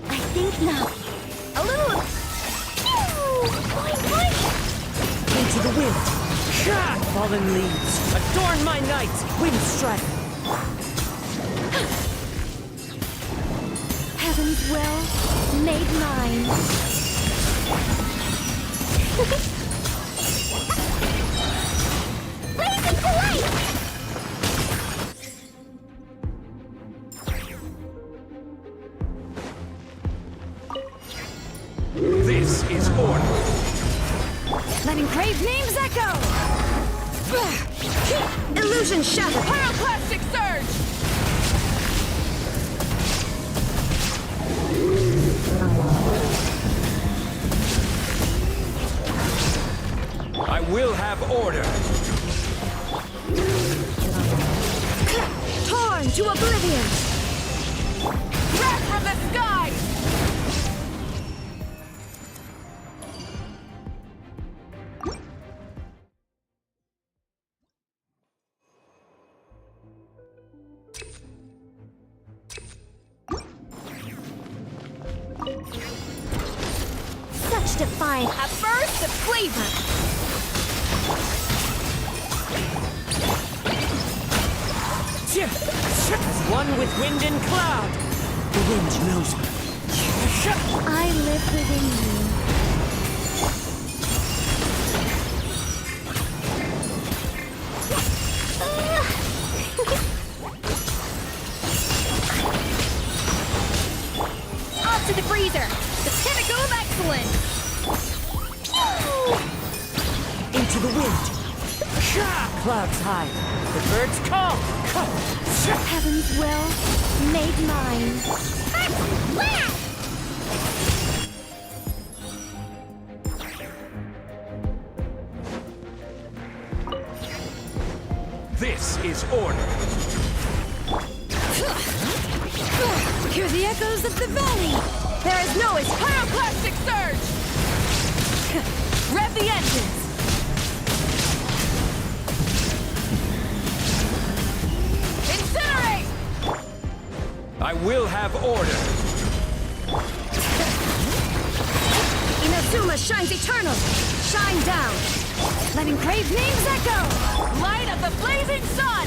I think now. A little. Boing, boing. Into the wind. Fallen leaves. Adorn my night. Wind strike. Heaven's will made mine. Blazing to light! This is order. Letting crave names echo! Illusion shattered! Pyroclastic surge! I will have order. Torn to oblivion! Wrath from the sky! Such defiant. A burst of flavor! One with wind and cloud. The wind knows me. I live within you. Off to the freezer! The pinnacle of excellence! Into the wind. Clouds high. The birds call. Heaven's will made mine. This is order. Hear the echoes of the valley. There is no escape. Pyroclastic surge! Rev the engines! Incinerate! I will have order. Inazuma shines eternal. Shine down. Letting crave names echo. Light of the blazing sun!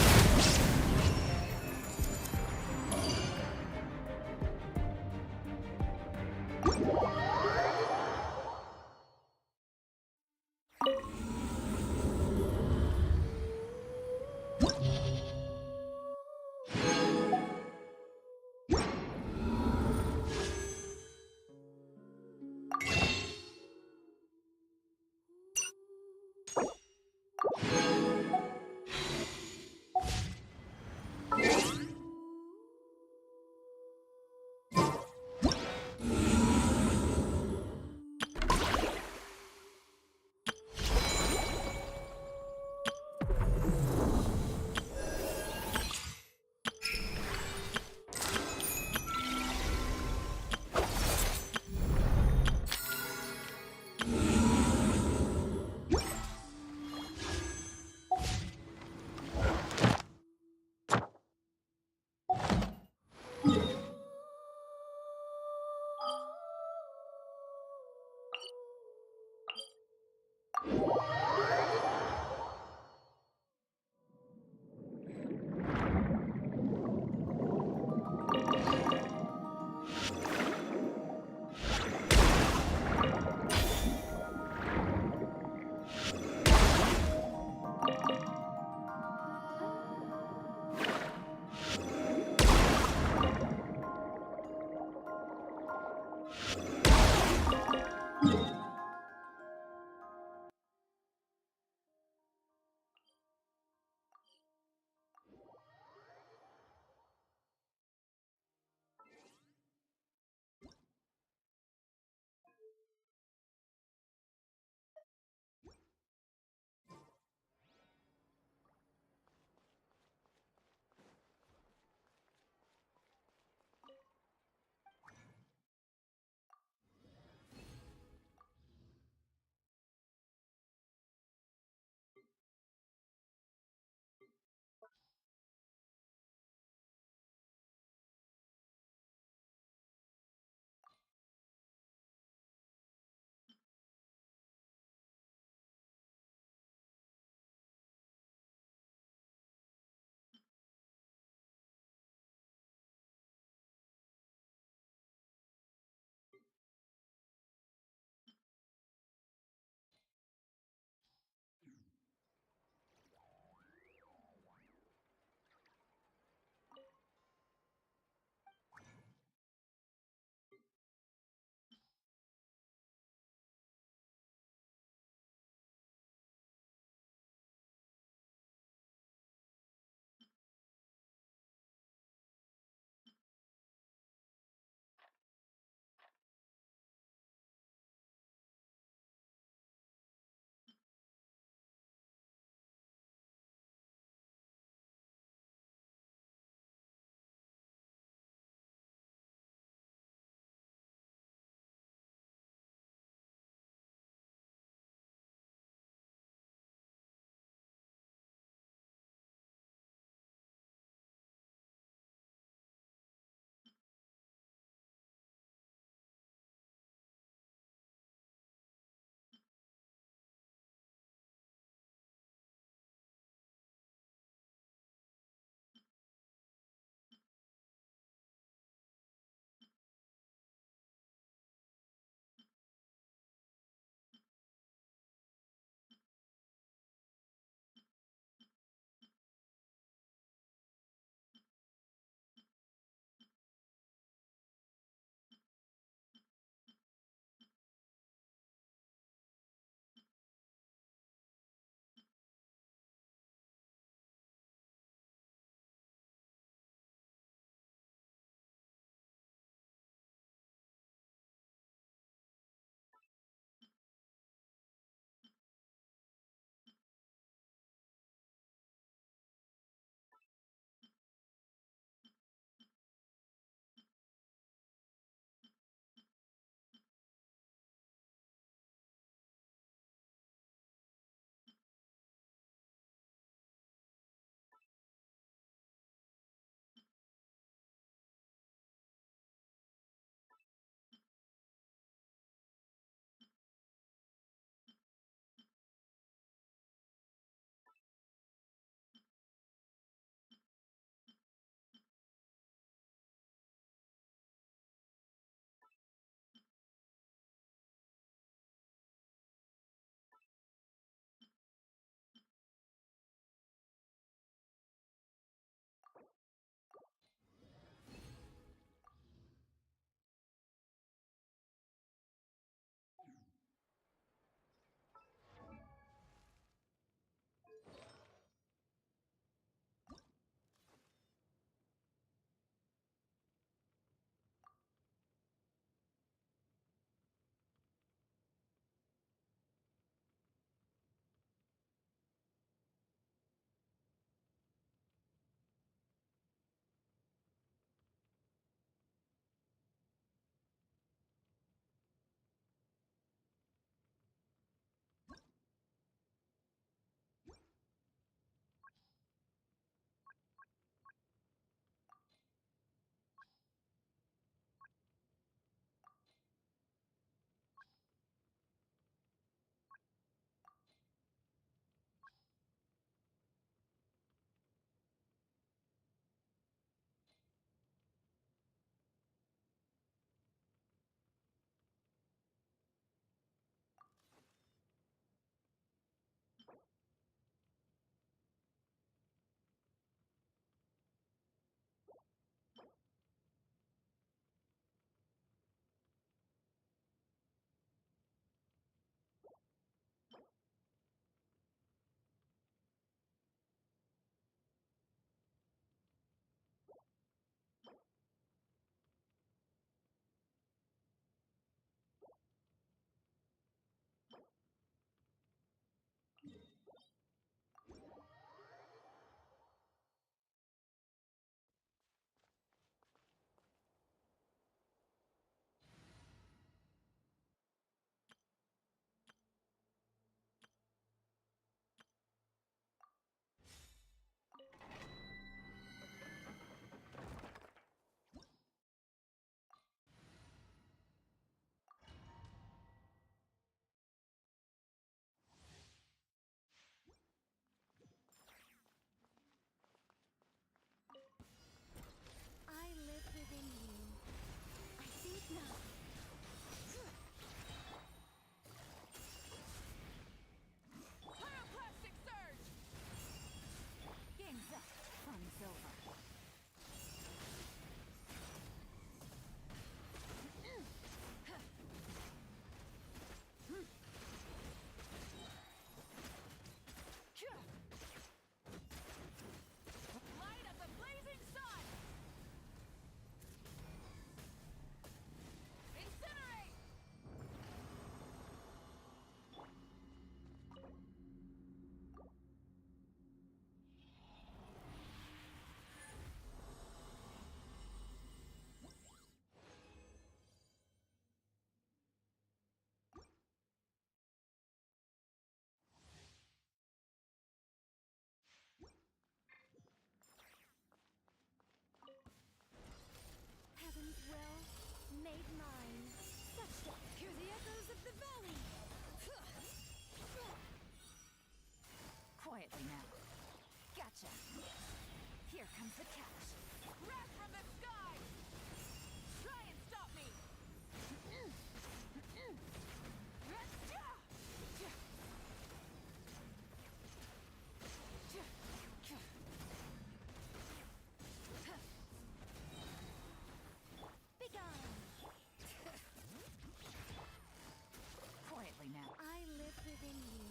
live within you.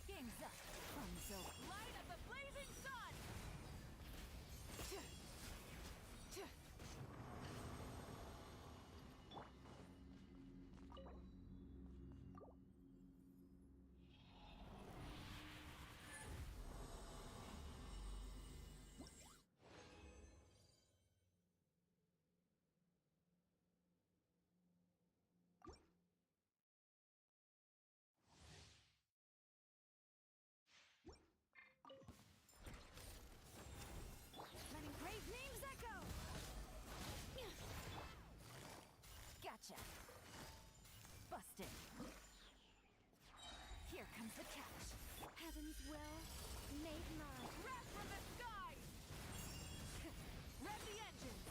Game's up. Fun's over. Light up the blazing sun! Letting brave names echo! Gotcha. Busted. Here comes the catch. Heaven's will made mine. Wrath from the skies! Rev the engines!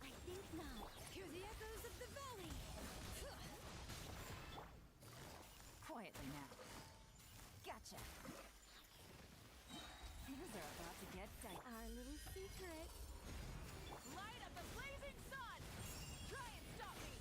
I think not. Hear the echoes of the valley! Quietly now. Gotcha. Things are about to get dicey. Our little secret. Light up the blazing sun! Try and stop me!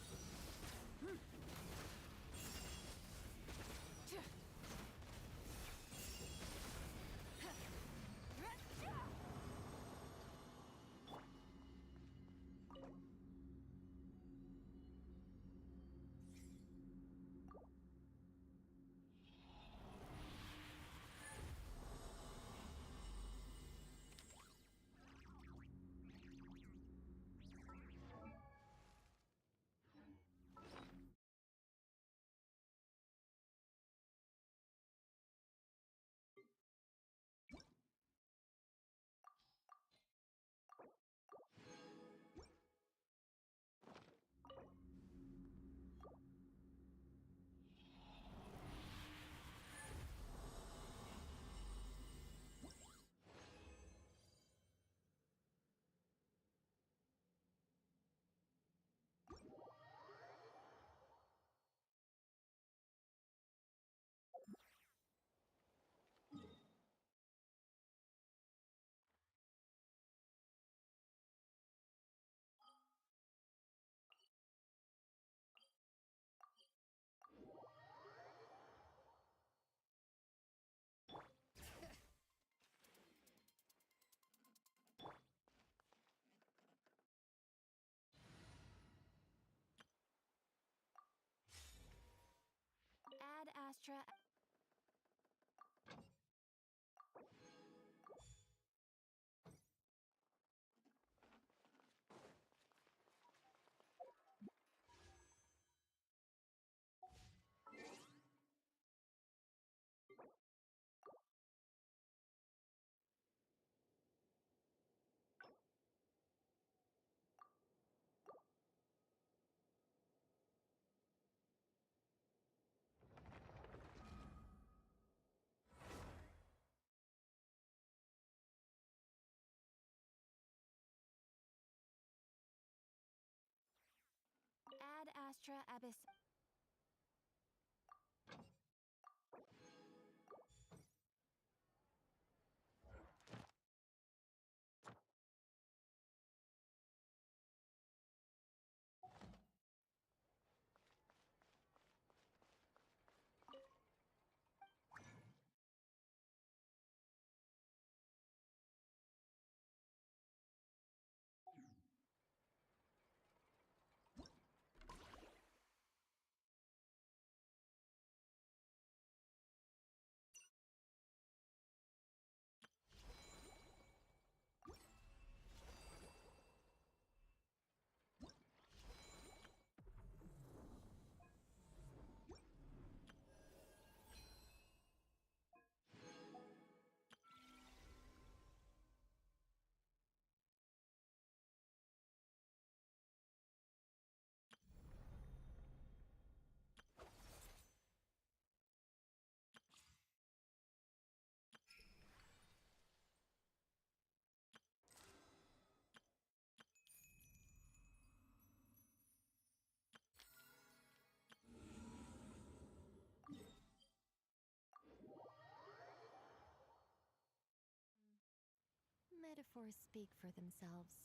Ad Astra. Ad Astra Abyss. metaphors speak for themselves.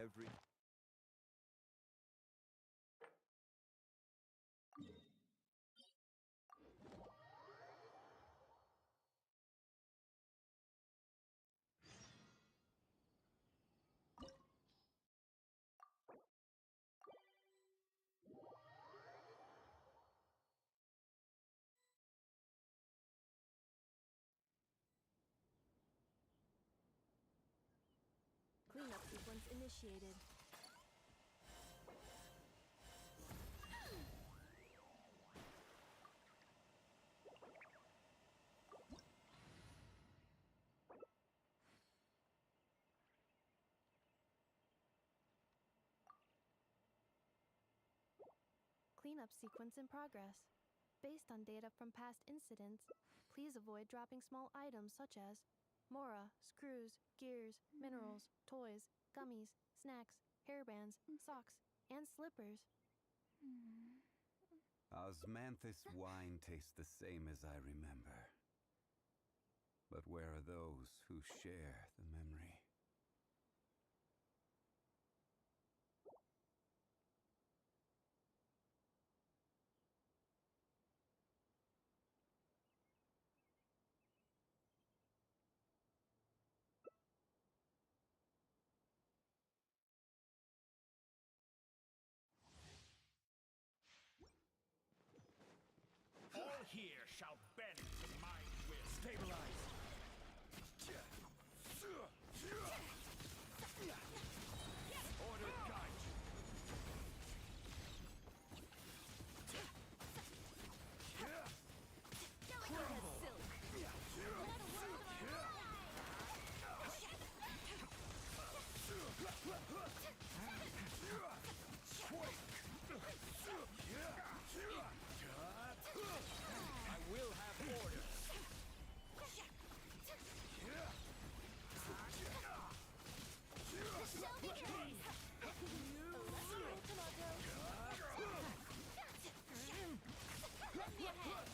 Every... Cleanup sequence initiated. Cleanup sequence in progress. Based on data from past incidents, please avoid dropping small items such as Mora, screws, gears, minerals, toys, gummies, snacks, hairbands, socks, and slippers. Osmanthus wine tastes the same as I remember. But where are those who share the memory? All here shall bend to my will. Stabilize. Order guide. Delicate as silk. I will have order. This shall be yours. Lend me a hand.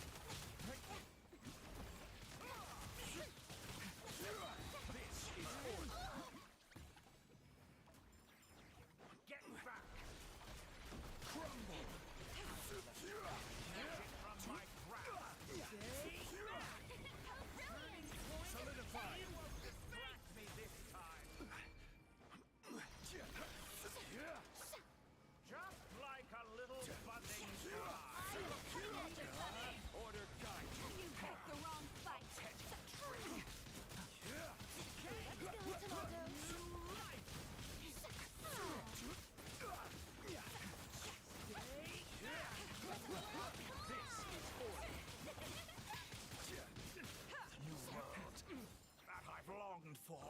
This is order. Get back. Crumble. Catch it from my grasp. Solidify. You won't distract me this time. Just like a little budding fly. Order guide. You picked the wrong fight. Let's go, This is order. The new world that I've longed for.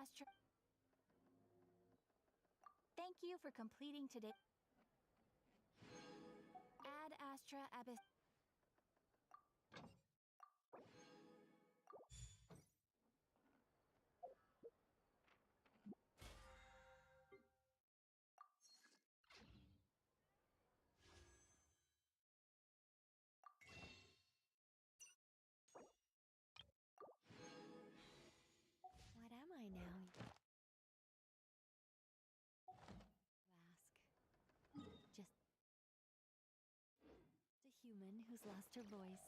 Astra. Thank you for completing today. Ad Astra Abyss. What am I now? You ask. Just a human who's lost her voice.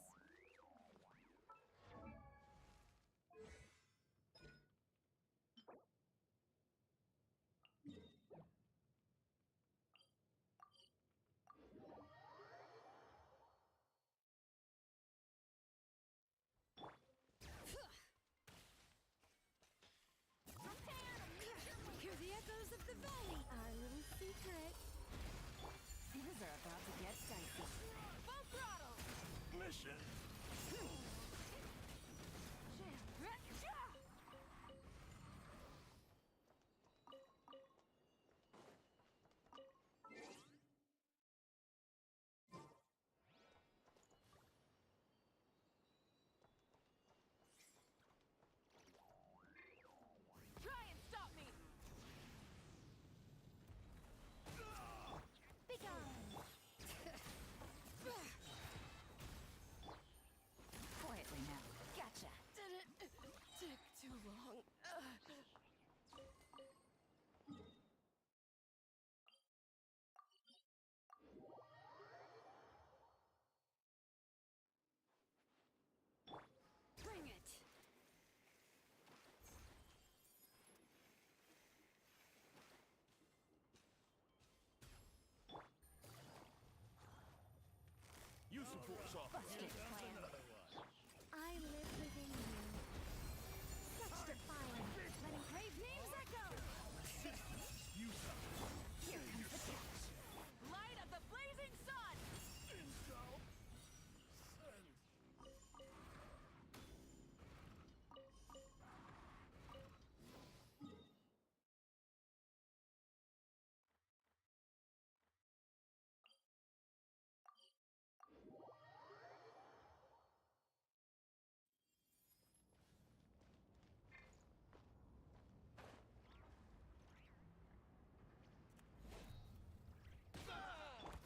Hear the echoes of the valley! Our little secret. Things are about to get dicey. Full throttle! Mission! Try and stop me! Quietly now. Gotcha. Did it take too long? Bring it! Use some force off. Busted plan. I live within you. Such defiance. Letting brave names echo! Here comes the catch. Light of the blazing sun!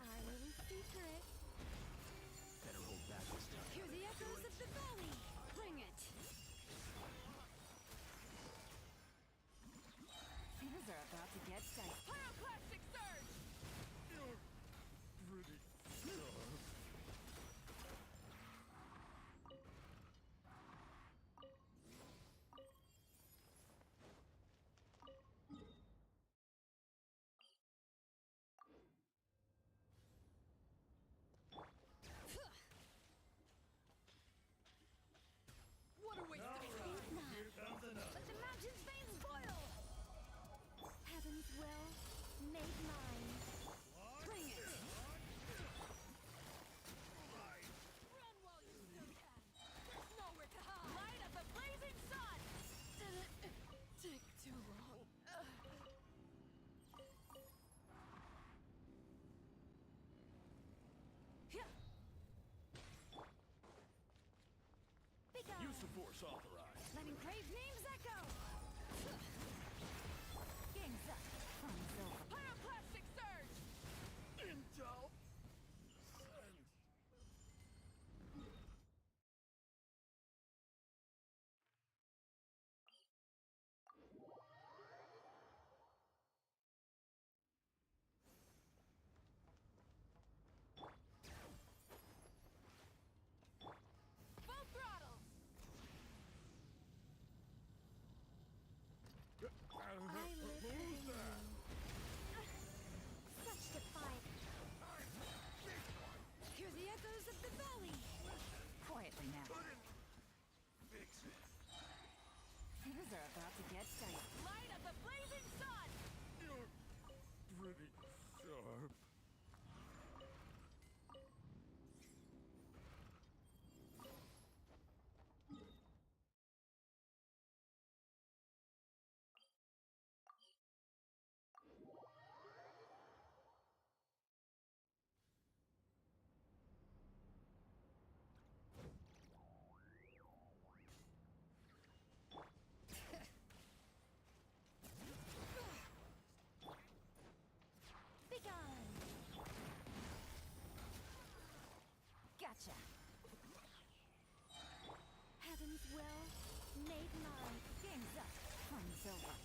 Our little secret. Better hold back this time. Hear the echoes of the valley! Bring it! Things are about to get dicey. Pyroclastic surge! You're pretty tough. What a waste of time! Here comes another. Let the mountain's veins boil! Heaven's will, made mine. Bring it! Run while you still can! There's nowhere to hide! Light of the blazing sun! Did it take too long? Use some force authorized. Letting brave names echo! Game's up. Fun's over. Pyroclastic surge! Intel. Full throttle! Well, made my game's up. Fun's over.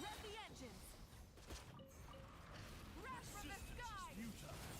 Rev the engines! Rush from the sky! Intel!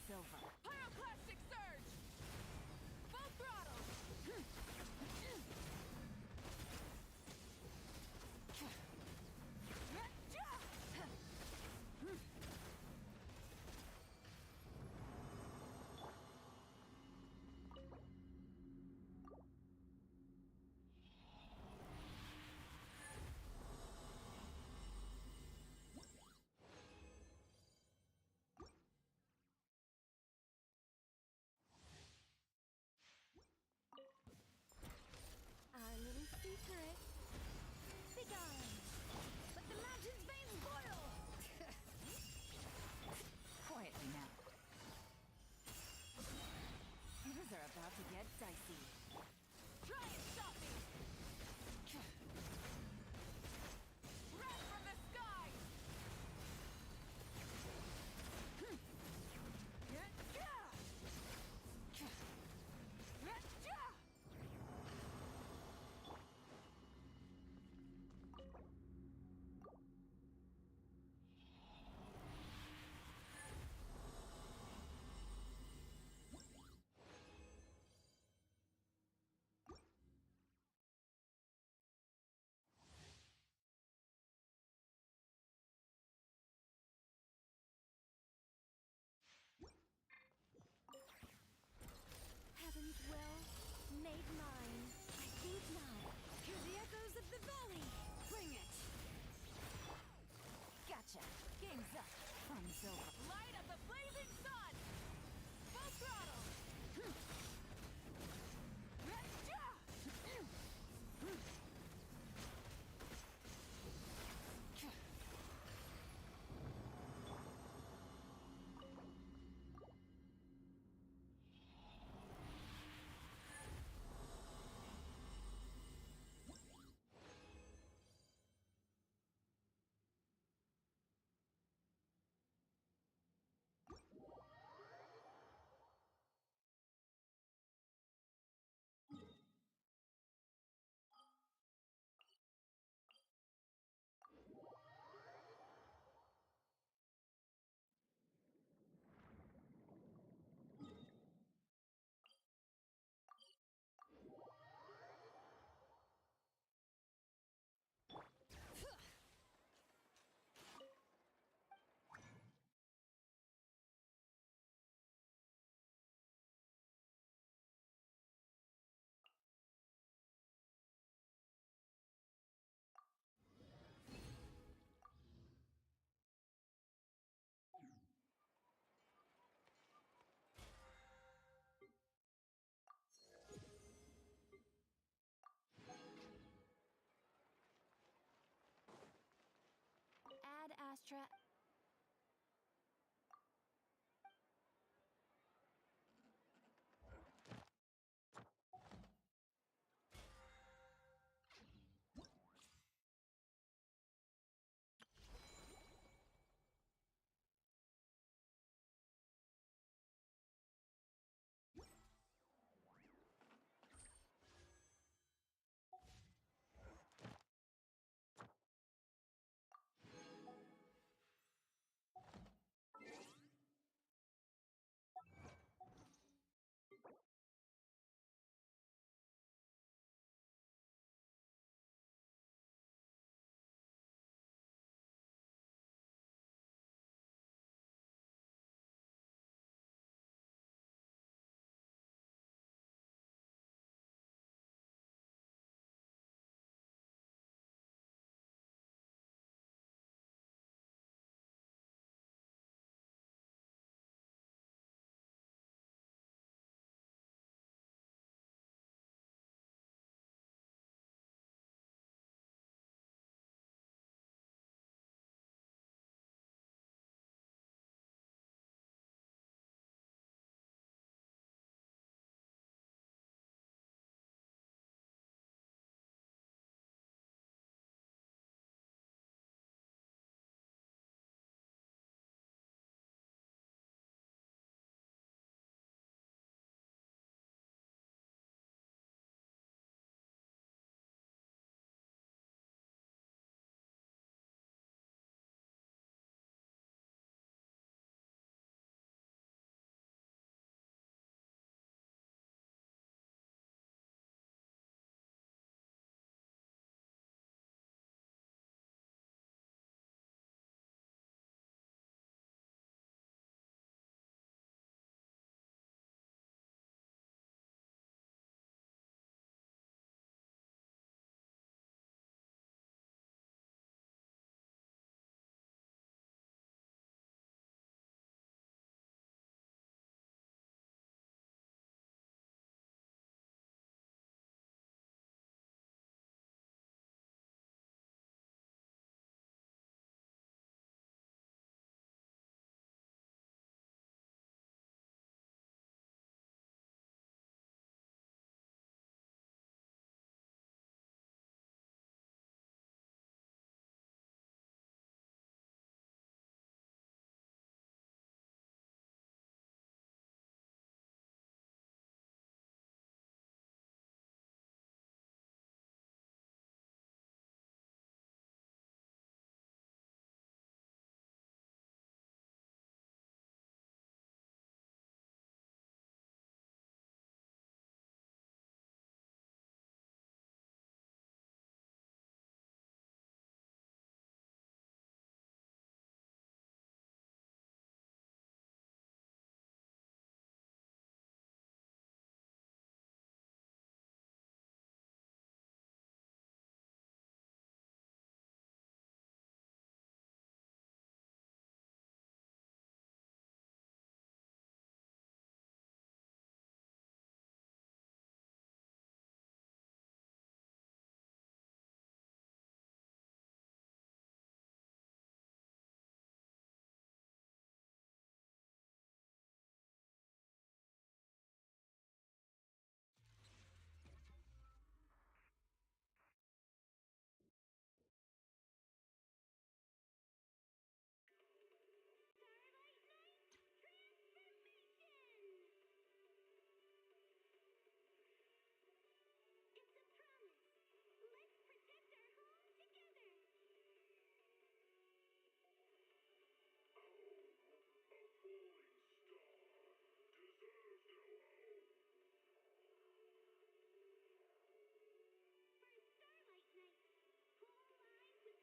Silver. Pyroclastic surge! Full throttle! Our little secret. Begone! Let the mountain's veins boil! Quietly now. Things are about to get dicey. Try and stop me! Wrath from the sky! Heaven's will, made mine. I think not. Hear the echoes of the valley. Bring it! Gotcha! Game's up! From Silver. Light of the blazing sun! Full throttle! Ad Astra.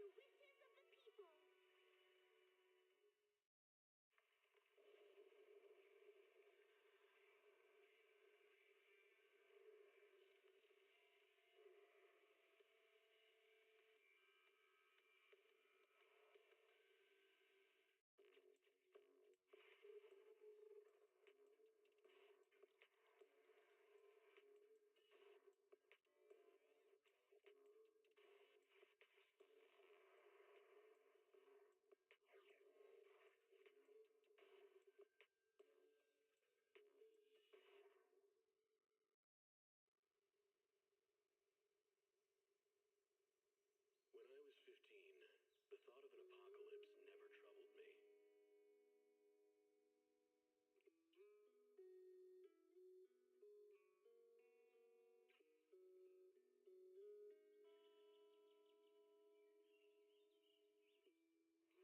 the wishes of the people. When I was 15, the thought of an apocalypse never troubled me.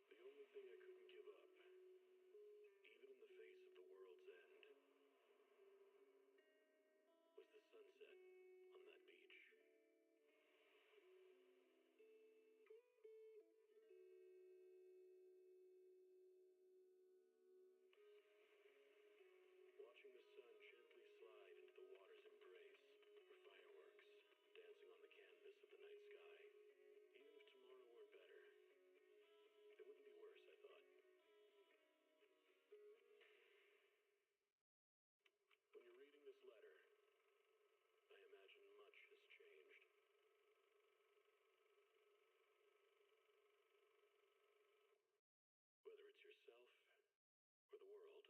The only thing I couldn't give up, even in the face of the world's end, was the sunset on that beach. Watching the sun gently slide into the water's embrace, or fireworks dancing on the canvas of the night sky. Even if tomorrow weren't better, it wouldn't be worse, I thought. When you're reading this letter, I imagine much has changed. Whether it's yourself or the world.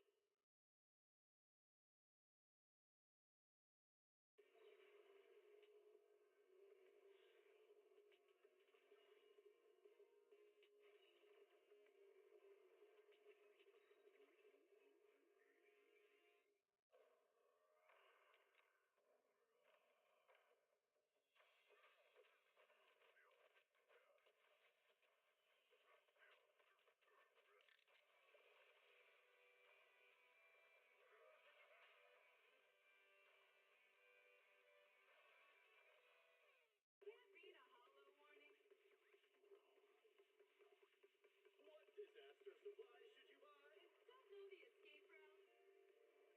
What disaster supplies should you buy? Don't know the escape route. Don't panic.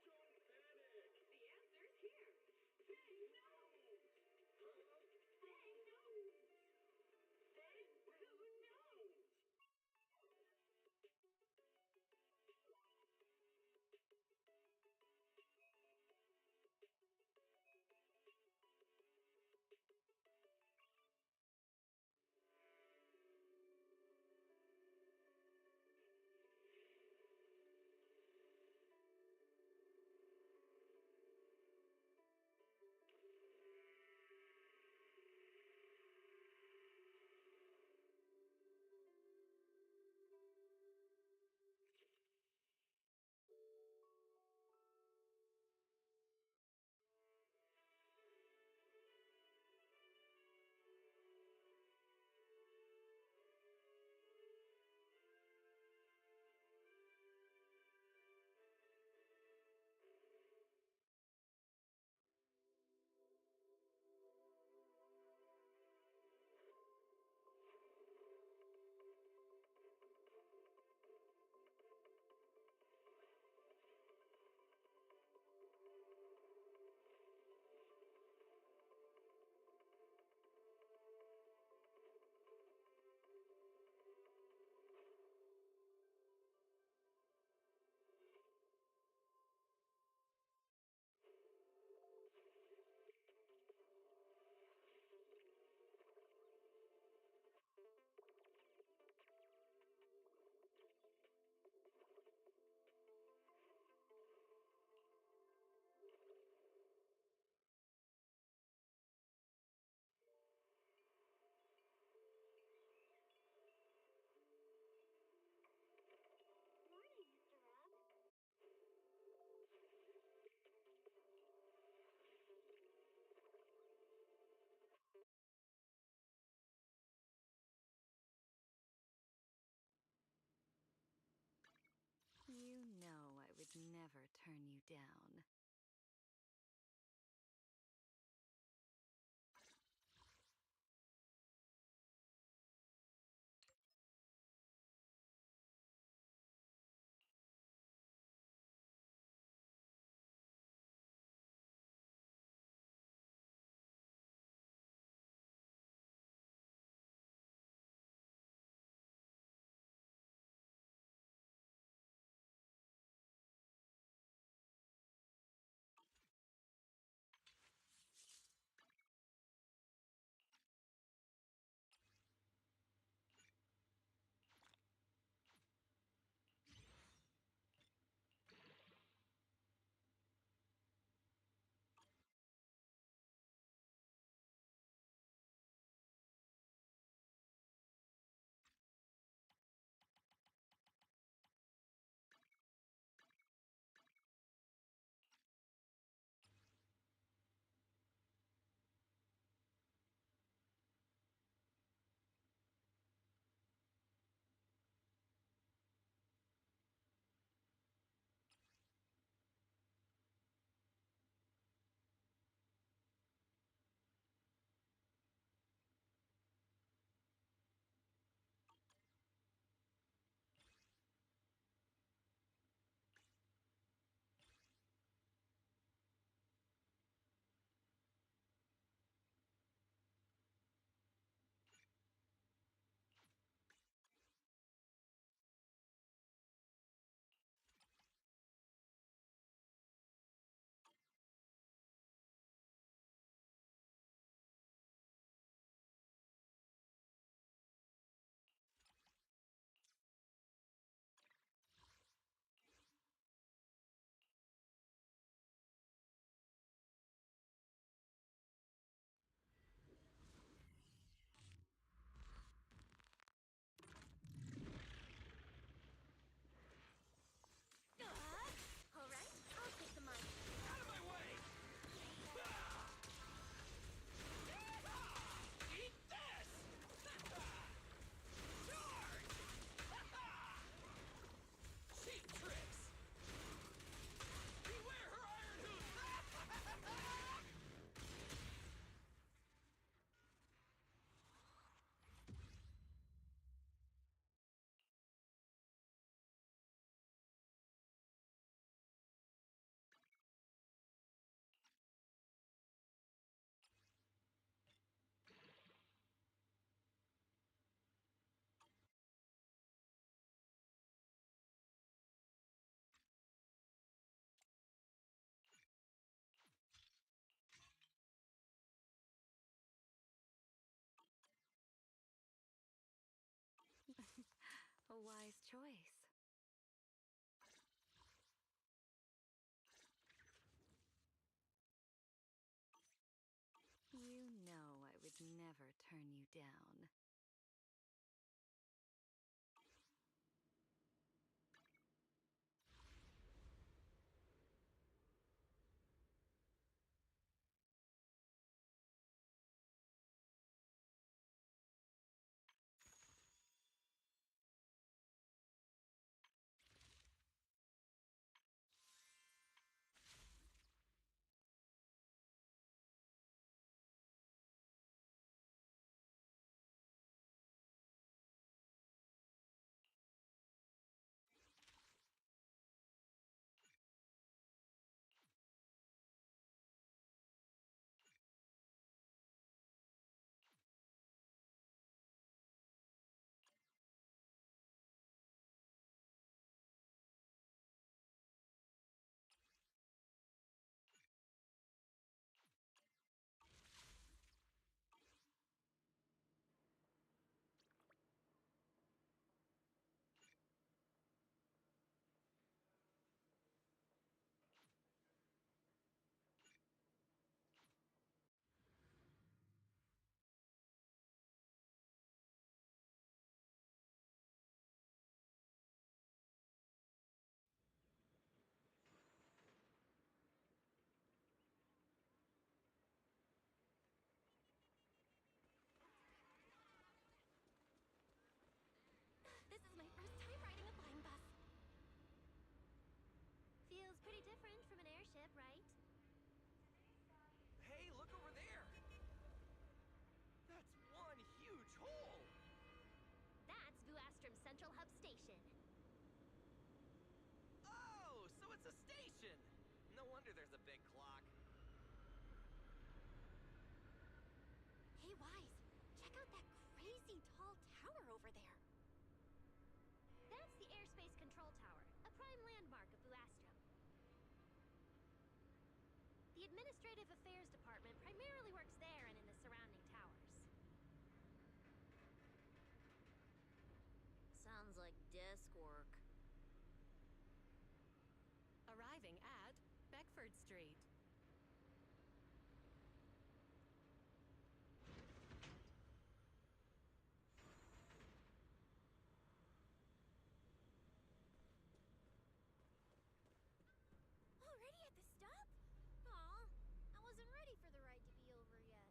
The answer's here. Bang knows. Huh? Bang knows. Then who knows? Morning, Mr. Rob. You know I would never turn you down. choice. You know I would never turn you down. This is my first time riding a flying bus. Feels pretty different from an airship, right? Hey, look over there! That's one huge hole! That's Vuastrum Central Hub Station. Oh, so it's a station! No wonder there's a big clock. Hey, Wise, check out that crazy tall tower over there. That's the Airspace Control Tower, a prime landmark of Vuastrum. The Administrative Affairs Department primarily works there and in the surrounding towers. Sounds like desk work. Arriving at Beckford Street. Already at the stop? Aw, I wasn't ready for the ride to be over yet.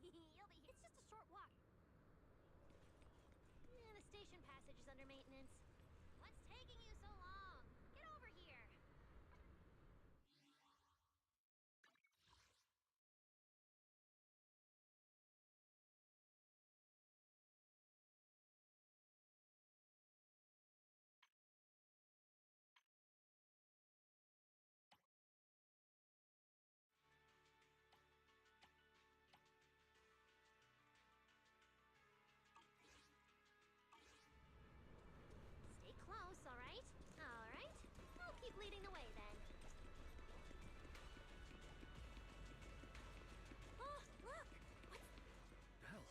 You'll be. It's just a short walk. Yeah, the station passage is under maintenance. What's taking you so long? Get over here. Stay close, all right? All right. I'll keep leading the way then. Oh, look! What's... Belle,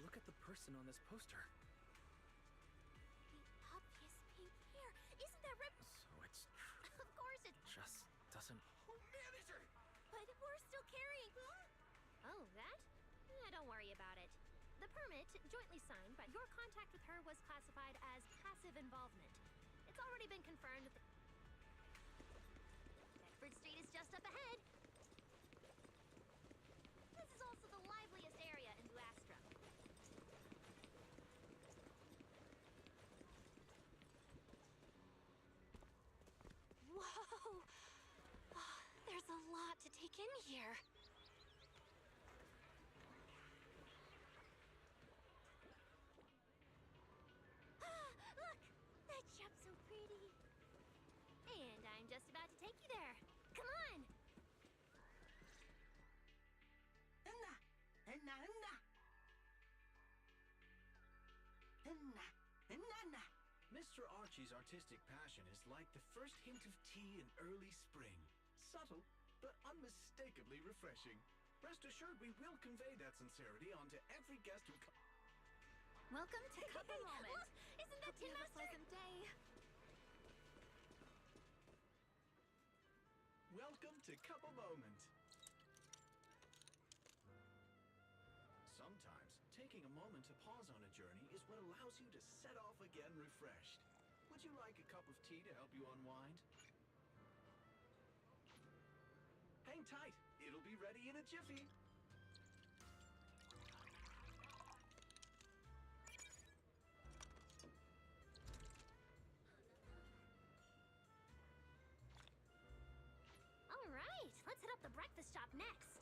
look at the person on this poster. The obvious pink hair. Isn't that So it's Of course it's... just doesn't... Oh, manager! But we're still carrying... Oh, that? Don't worry about it. The permit, jointly signed, but your contact with her was classified as passive involvement. It's already been confirmed that Beckford Street is just up ahead. This is also the liveliest area in Vuastrum. Whoa! Oh, there's a lot to take in here. Look! That jumps so pretty. And I'm just about to take you there. Come on! Mr. Archie's artistic passion is like the first hint of tea in early spring. subtle, but unmistakably refreshing. Rest assured we will convey that sincerity onto every guest who comes. Welcome to Couple Moment. Look, isn't that Tin Master? Pleasant day. Welcome to Couple Moment. Sometimes, taking a moment to pause on a journey is what allows you to set off again refreshed. Would you like a cup of tea to help you unwind? Hang tight. It'll be ready in a jiffy. All right, let's hit up the breakfast shop next.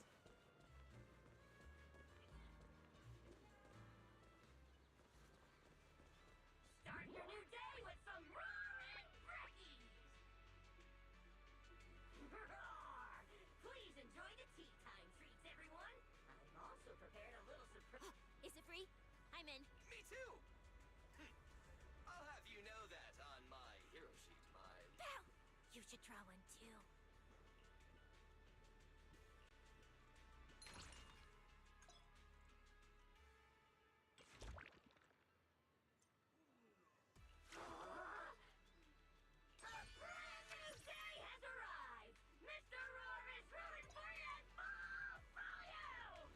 Start your new day with some roaring brekkies! Roar! Please enjoy the tea time treats, everyone. I've also prepared a little surprise. Is it free? I'm in. Me too! I'll have you know that on my hero sheet, my... Pow! You should draw one too. A brand new day has arrived! Mr. Roar is rooting for you and full volume!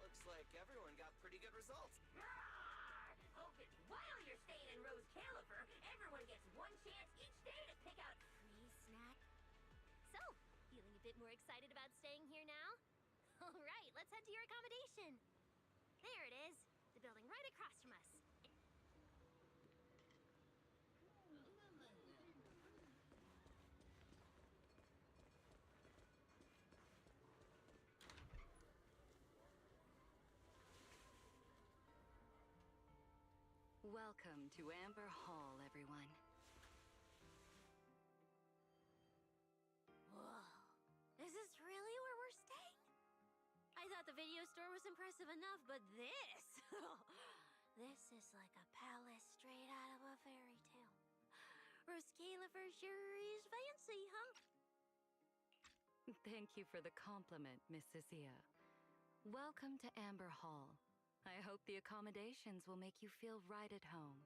Looks like everyone got pretty good results. Roar! Hope that while you're staying in Rose Califer, everyone gets one chance each day to pick out Free snack. So, feeling a bit more excited about staying here now? All right, let's head to your accommodation. There it is, the building right across from us. Welcome to Amber Hall, everyone. Whoa, is this really where we're staying? I thought the video store was impressive enough, but this... this is like a palace straight out of a fairy tale. Rose Califer sure is fancy, huh? Thank you for the compliment, Miss Cecilia. Welcome to Amber Hall. I hope the accommodations will make you feel right at home.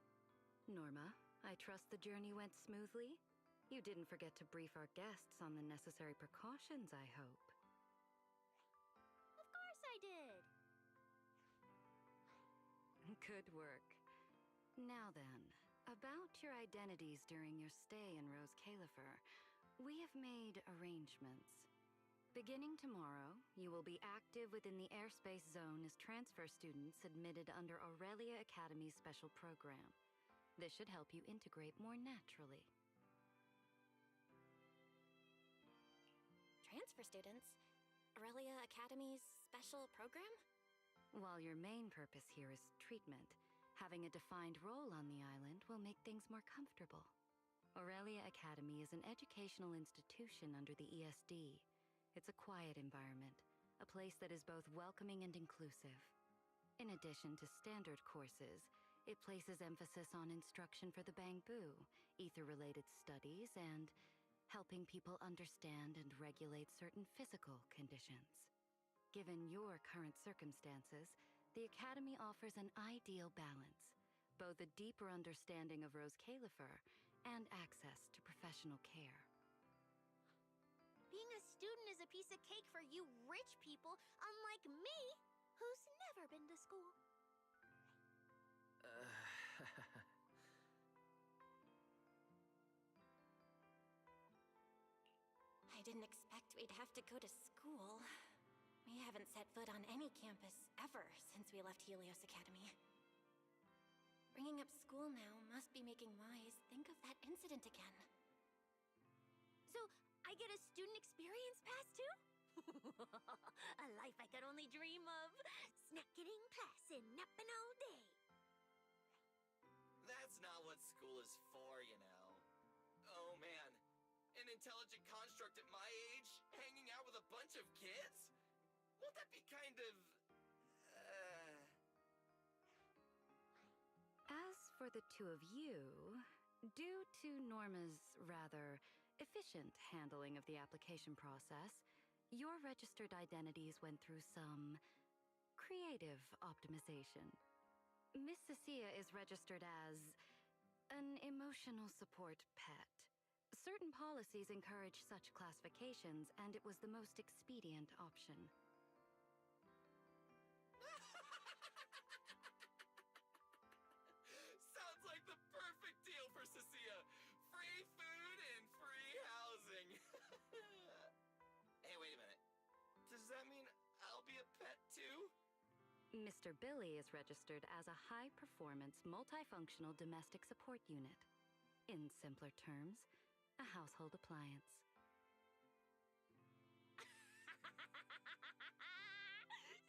Norma, I trust the journey went smoothly? You didn't forget to brief our guests on the necessary precautions, I hope. Of course I did! Good work. Now then, about your identities during your stay in Rose Califer, we have made arrangements. Beginning tomorrow, you will be active within the airspace zone as transfer students admitted under Aurelia Academy's special program. This should help you integrate more naturally. Transfer students? Aurelia Academy's special program? While your main purpose here is treatment, having a defined role on the island will make things more comfortable. Aurelia Academy is an educational institution under the ESD. It's a quiet environment, a place that is both welcoming and inclusive. In addition to standard courses, it places emphasis on instruction for the Bangbu, ether-related studies, and helping people understand and regulate certain physical conditions. Given your current circumstances, the Academy offers an ideal balance, both a deeper understanding of Rose Califer and access to professional care. Being a student is a piece of cake for you rich people, unlike me, who's never been to school. I didn't expect we'd have to go to school. We haven't set foot on any campus ever since we left Helios Academy. Bringing up school now must be making Wise think of that incident again. So, I get a student experience pass too? A life I could only dream of. Snacking class and napping all day. That's not what school is for, you know. Oh man, an intelligent construct at my age, hanging out with a bunch of kids? Won't that be kind of for the two of you, due to Norma's rather efficient handling of the application process, your registered identities went through some creative optimization. Miss Cecilia is registered as an emotional support pet. Certain policies encourage such classifications, and it was the most expedient option. Sounds like the perfect deal for Cecilia. Free food and free housing. Hey, wait a minute. Does that mean I'll be a pet too? Mr. Billy is registered as a high-performance, multifunctional domestic support unit. In simpler terms, a household appliance.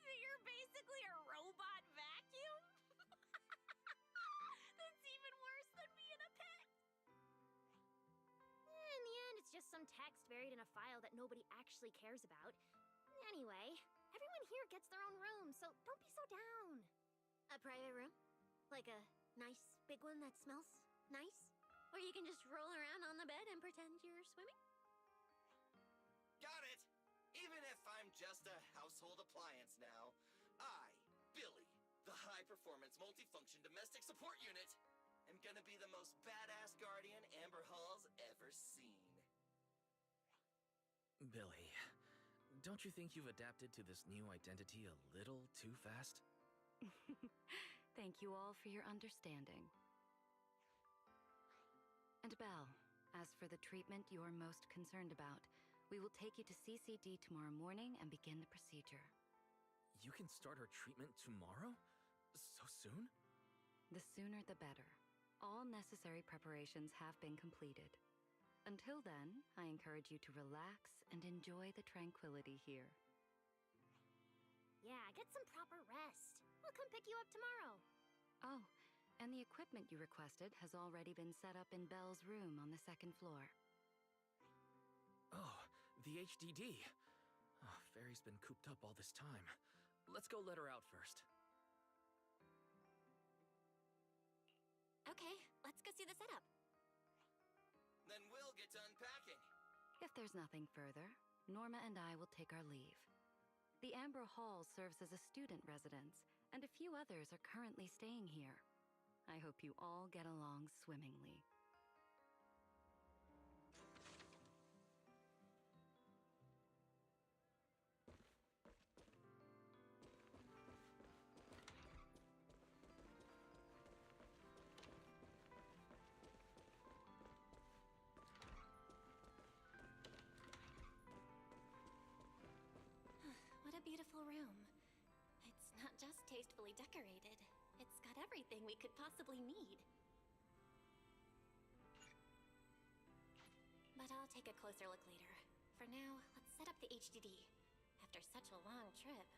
So you're basically a robot vacuum? That's even worse than being a pet. In the end, it's just some text buried in a file that nobody actually cares about. Anyway, everyone here gets their own room, so don't be so down. A private room? Like a nice big one that smells nice? Or you can just roll around on the bed and pretend you're swimming? Got it! Even if I'm just a household appliance now, I, Billy, the high-performance multifunction domestic support unit, am gonna be the most badass guardian Amber Hall's ever seen. Billy, don't you think you've adapted to this new identity a little too fast? Thank you all for your understanding. And Belle, as for the treatment you're most concerned about, we will take you to CCD tomorrow morning and begin the procedure. You can start her treatment tomorrow? So soon? The sooner the better. All necessary preparations have been completed. Until then, I encourage you to relax and enjoy the tranquility here. Yeah, get some proper rest. We'll come pick you up tomorrow. Oh, and the equipment you requested has already been set up in Belle's room on the second floor. Oh, the HDD. Oh, Fairy's been cooped up all this time. Let's go let her out first. Okay, let's go see the setup. Then we'll get to unpacking. If there's nothing further, Norma and I will take our leave. The Amber Hall serves as a student residence, and a few others are currently staying here. I hope you all get along swimmingly. What a beautiful room. It's not just tastefully decorated, it's got everything we could possibly need. But I'll take a closer look later. For now, let's set up the HDD. After such a long trip,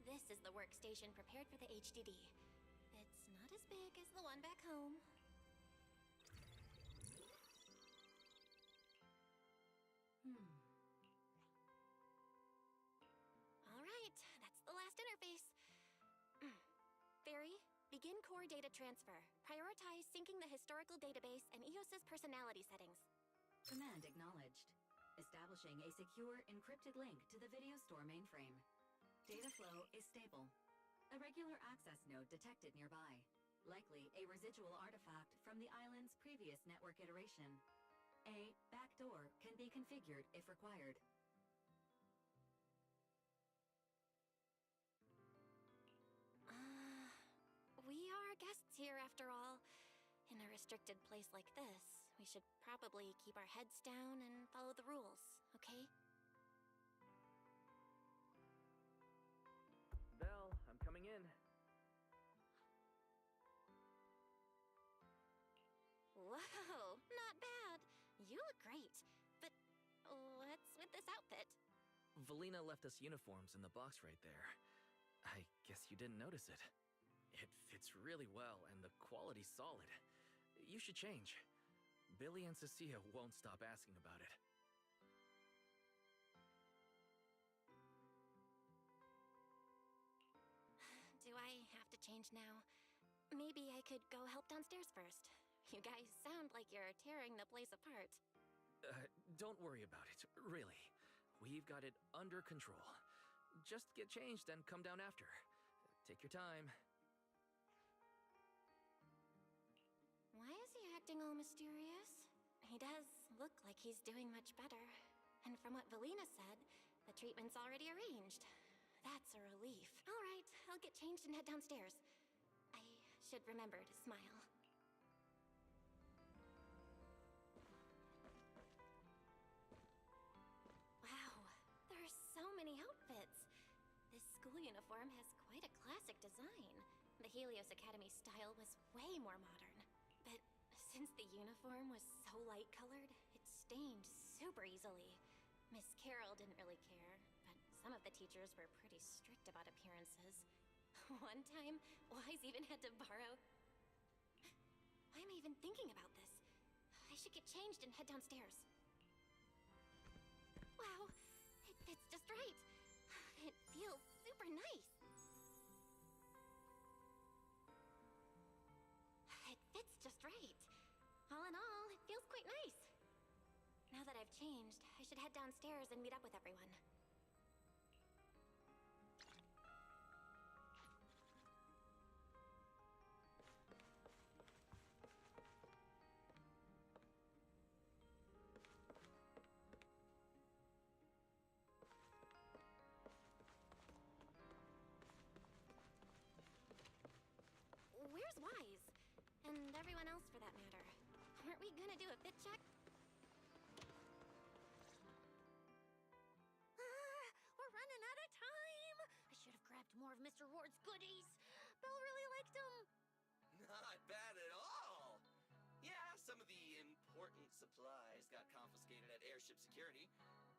this is the workstation prepared for the HDD. It's not as big as the one back home. Alright, that's the last interface. Fairy, begin core data transfer. Prioritize syncing the historical database and EOS's personality settings. Command acknowledged. Establishing a secure, encrypted link to the video store mainframe. Data flow is stable. A regular access node detected nearby. Likely a residual artifact from the island's previous network iteration. A backdoor can be configured if required. We are guests here after all. In a restricted place like this, we should probably keep our heads down and follow the rules, okay? Belle, I'm coming in. Whoa, not bad. You look great. But what's with this outfit? Valina left us uniforms in the box right there. I guess you didn't notice it. It fits really well, and the quality's solid. You should change. Billy and Cecilia won't stop asking about it. Do I have to change now? maybe I could go help downstairs first. You guys sound like you're tearing the place apart. Don't worry about it, really. We've got it under control. Just get changed and come down after. Take your time. Why is he acting all mysterious? He does look like he's doing much better. And from what Valina said, the treatment's already arranged. That's a relief. All right, I'll get changed and head downstairs. I should remember to smile. Wow, there are so many outfits. This school uniform has quite a classic design. The Helios Academy style was way more modern. But since the uniform was so light-colored, it stained super easily. Miss Carroll didn't really care, but some of the teachers were pretty strict about appearances. One time, Wise even had to borrow... Why am I even thinking about this? I should get changed and head downstairs. Wow, it fits just right. It feels super nice. It fits just right. All in all, it feels quite nice. Now that I've changed, I should head downstairs and meet up with everyone. Where's Wise? And everyone else for that matter. Aren't we gonna do a fit check? We're running out of time! I should have grabbed more of Mr. Ward's goodies. Belle really liked them. Not bad at all! Yeah, some of the important supplies got confiscated at airship security,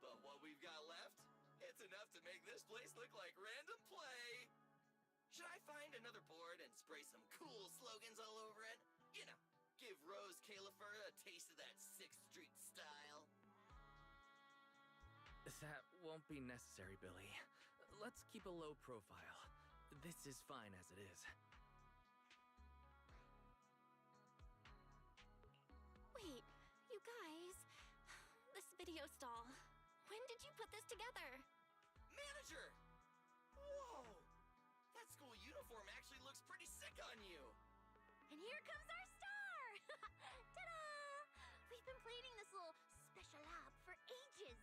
but what we've got left, it's enough to make this place look like random play! Should I find another board and spray some cool slogans all over it? You know, give Rose Califer a taste of that 6th Street style. That won't be necessary, Billy. Let's keep a low profile. This is fine as it is. Wait, you guys. This video stall. When did you put this together? Manager! Whoa! That school uniform actually looks pretty sick on you! And here comes our star! Ta-da! We've been planning this little special lab for ages.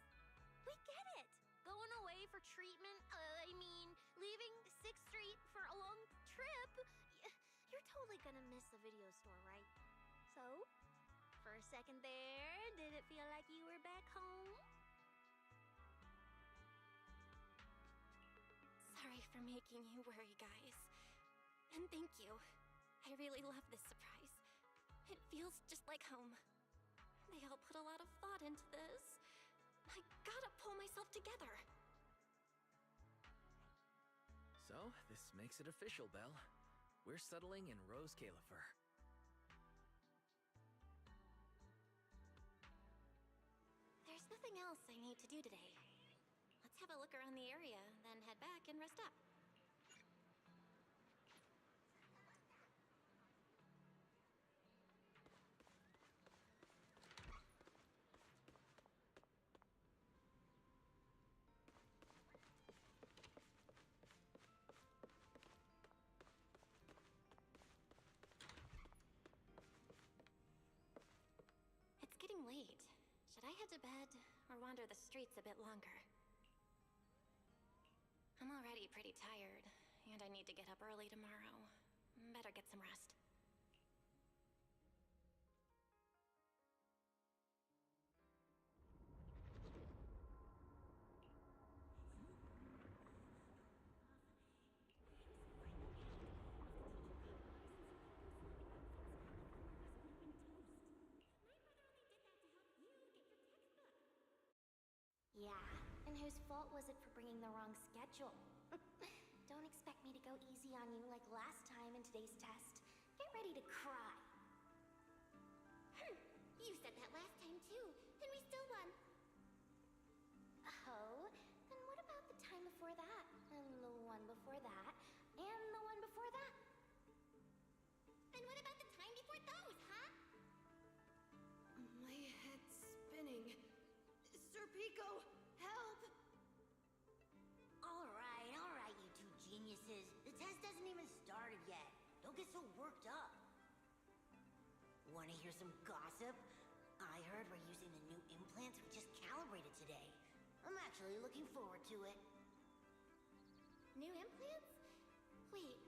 We get it. Going away for treatment, leaving 6th Street for a long trip. You're totally gonna miss the video store, right? So, for a second there, did it feel like you were back home? Sorry for making you worry, guys. And thank you. I really love this surprise. It feels just like home. They all put a lot of thought into this. I gotta pull myself together. So, this makes it official, Belle. We're settling in Rose Califer. There's nothing else I need to do today. Let's have a look around the area, then head back and rest up. It's getting late. Should I head to bed or wander the streets a bit longer? I'm already pretty tired, and I need to get up early tomorrow. Better get some rest. Yeah, and whose fault was it for bringing the wrong schedule? Don't expect me to go easy on you like last time in today's test. Get ready to cry. You said that last time too, and we still won. Oh, then what about the time before that? And the one before that? And the one before that? Serpico, help! All right, you two geniuses. The test hasn't even started yet. Don't get so worked up. Wanna hear some gossip? I heard we're using the new implants we just calibrated today. I'm actually looking forward to it. New implants? Wait,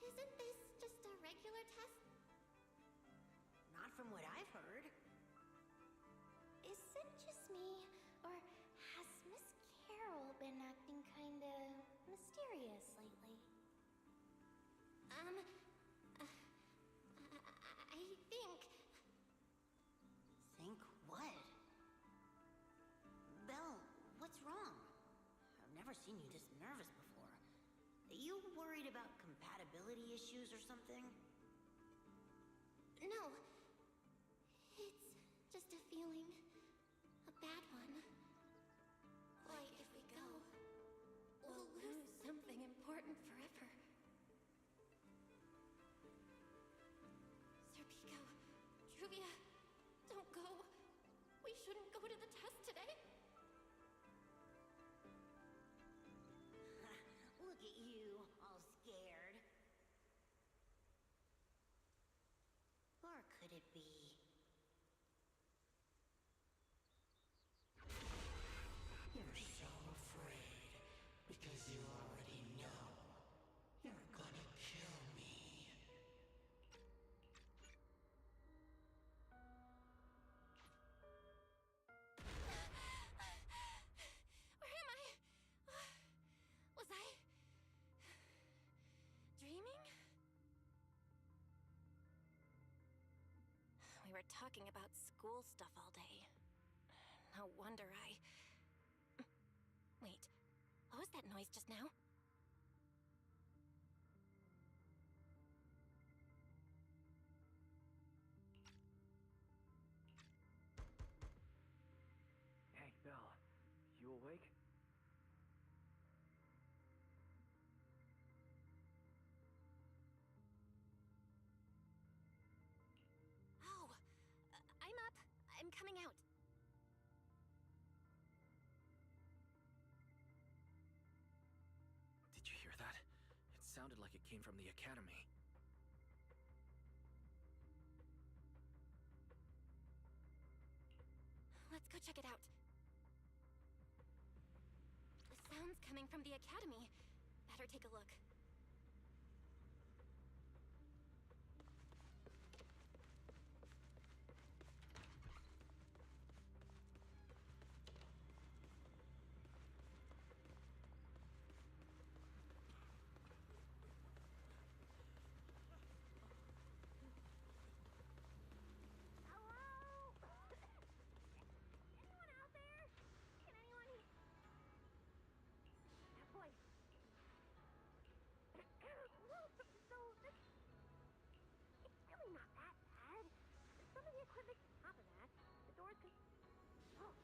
isn't this just a regular test? Not from what I've heard. Is it just me, or has Miss Carol been acting kinda mysterious lately? I think... Think what? Belle, what's wrong? I've never seen you this nervous before. Are you worried about compatibility issues or something? No. It's just a feeling. A bad one. Like if we go, we'll lose something important forever. Serpico, Truvia, don't go. We shouldn't go to the test today. Look at you, all scared. Or could it be... You're so afraid because you already know you're gonna kill me. Where am I? Was I... dreaming? We were talking about school stuff all day. No wonder I... Wait, what was that noise just now? Hey, Belle. You awake? Oh, I'm up. I'm coming out. Did you hear that? It sounded like it came from the academy. Let's go check it out. The sound's coming from the academy. Better take a look. Hello? Anyone out there? Can anyone hear? That boy. So this... It's really not that bad. Some of the equipment on top of that. The doors could... Oh,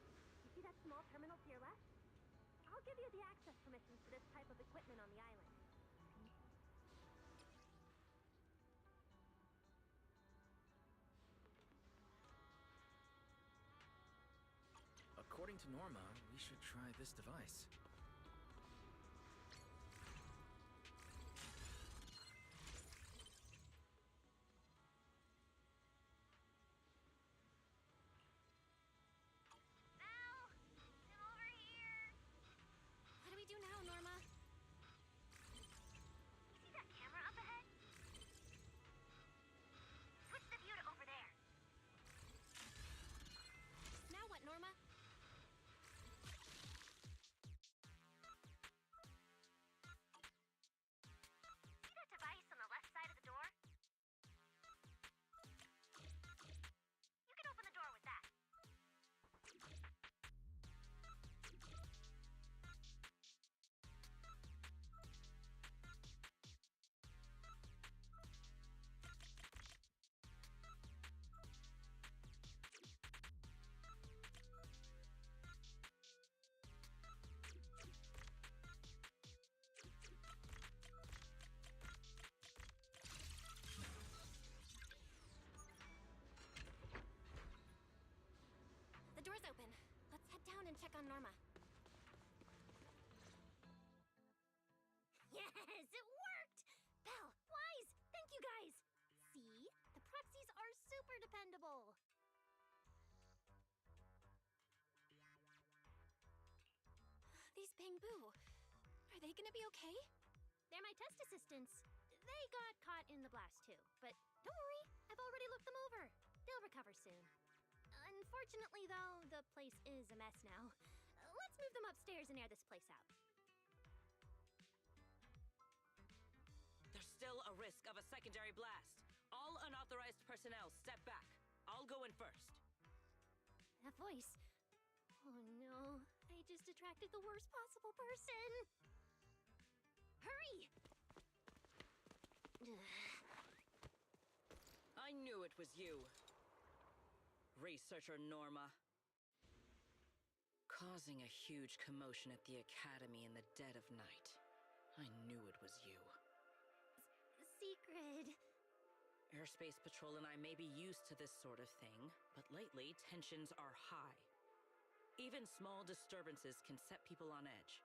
you see that small terminal to your left? I'll give you the access permissions for this type of equipment on the island. According to Norma, we should try this device. What do we do now, Norma? See that camera up ahead? Switch the view to over there. Now what, Norma? check on Norma. Yes, it worked! Belle, Wise, thank you guys! See? The proxies are super dependable. These Bangbu, are they gonna be okay? They're my test assistants. They got caught in the blast too, but don't worry, I've already looked them over. They'll recover soon. Unfortunately, though, the place is a mess now. Let's move them upstairs and air this place out. There's still a risk of a secondary blast. All unauthorized personnel, step back. I'll go in first. That voice. Oh no, I just attracted the worst possible person. Hurry! I knew it was you. Researcher Norma. Causing a huge commotion at the Academy in the dead of night. I knew it was you. Secret. Airspace Patrol and I may be used to this sort of thing, but lately tensions are high. Even small disturbances can set people on edge.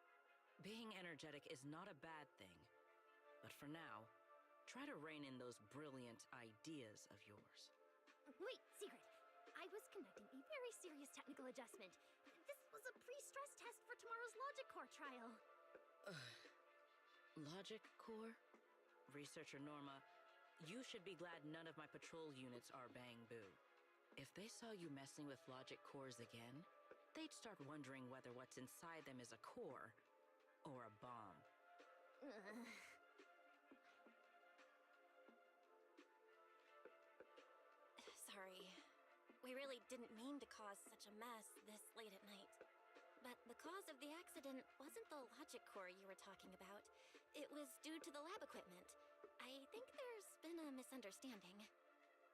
Being energetic is not a bad thing, but for now, try to rein in those brilliant ideas of yours. Wait, Secret. I was conducting a very serious technical adjustment. This was a pre-stress test for tomorrow's Logic Core trial. Logic Core? Researcher Norma, you should be glad none of my patrol units are Bangbu. If they saw you messing with Logic Cores again, they'd start wondering whether what's inside them is a core or a bomb. Sorry. We really didn't mean to cause such a mess this late at night. But the cause of the accident wasn't the Logic Core you were talking about. It was due to the lab equipment. I think there's been a misunderstanding.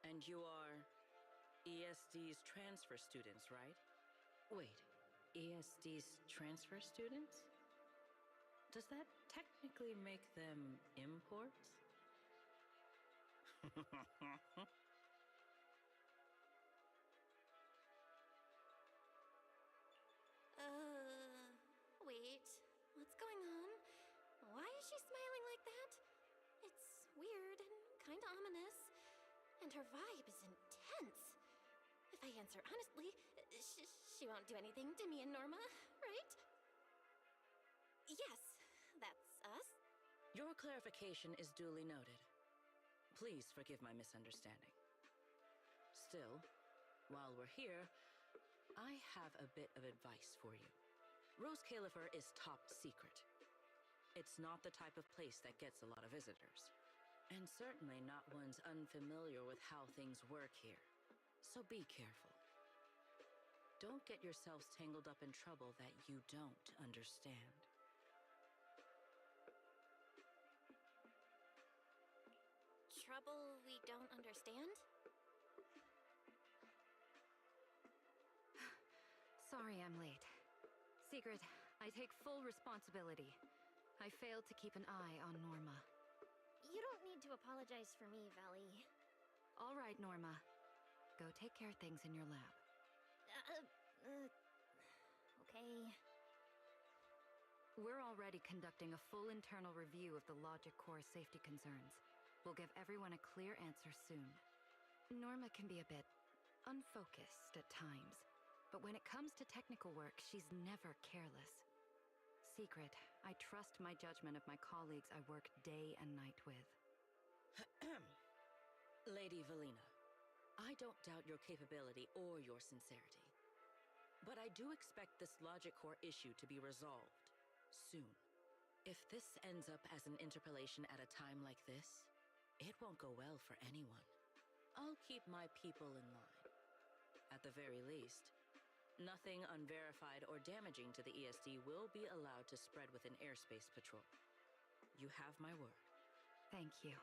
And you are ESD's transfer students, right? Wait, ESD's transfer students? Does that technically make them imports? Wait. What's going on? Why is she smiling like that? It's weird and kinda ominous. And her vibe is intense. If I answer honestly, she won't do anything to me and Norma, right? Yes, that's us. Your clarification is duly noted. Please forgive my misunderstanding. Still, while we're here, I have a bit of advice for you. Rose Califer is top secret. It's not the type of place that gets a lot of visitors. And certainly not ones unfamiliar with how things work here. So be careful. Don't get yourselves tangled up in trouble that you don't understand. Trouble we don't understand? Sorry I'm late. Secret, I take full responsibility. I failed to keep an eye on Norma. You don't need to apologize for me, Valley. All right, Norma. Go take care of things in your lab. Okay. We're already conducting a full internal review of the Logic Core safety concerns. We'll give everyone a clear answer soon. Norma can be a bit unfocused at times, but when it comes to technical work, she's never careless. Secret, I trust my judgment of my colleagues I work day and night with. Lady Valina, I don't doubt your capability or your sincerity. But I do expect this Logic Core issue to be resolved soon. If this ends up as an interpolation at a time like this, it won't go well for anyone. I'll keep my people in line. At the very least, nothing unverified or damaging to the ESD will be allowed to spread within Airspace Patrol. You have my word. Thank you.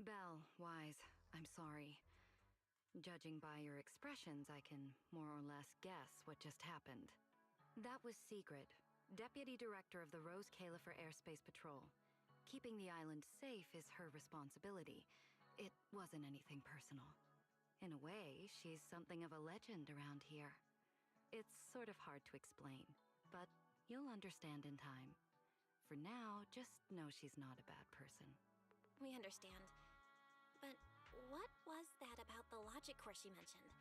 Belle, Wise, I'm sorry. Judging by your expressions, I can more or less guess what just happened. That was Secret, Deputy Director of the Rose Califer Airspace Patrol. Keeping the island safe is her responsibility. It wasn't anything personal. In a way, she's something of a legend around here. It's sort of hard to explain, but you'll understand in time. For now, just know she's not a bad person. We understand. But what was that about the logic course you mentioned?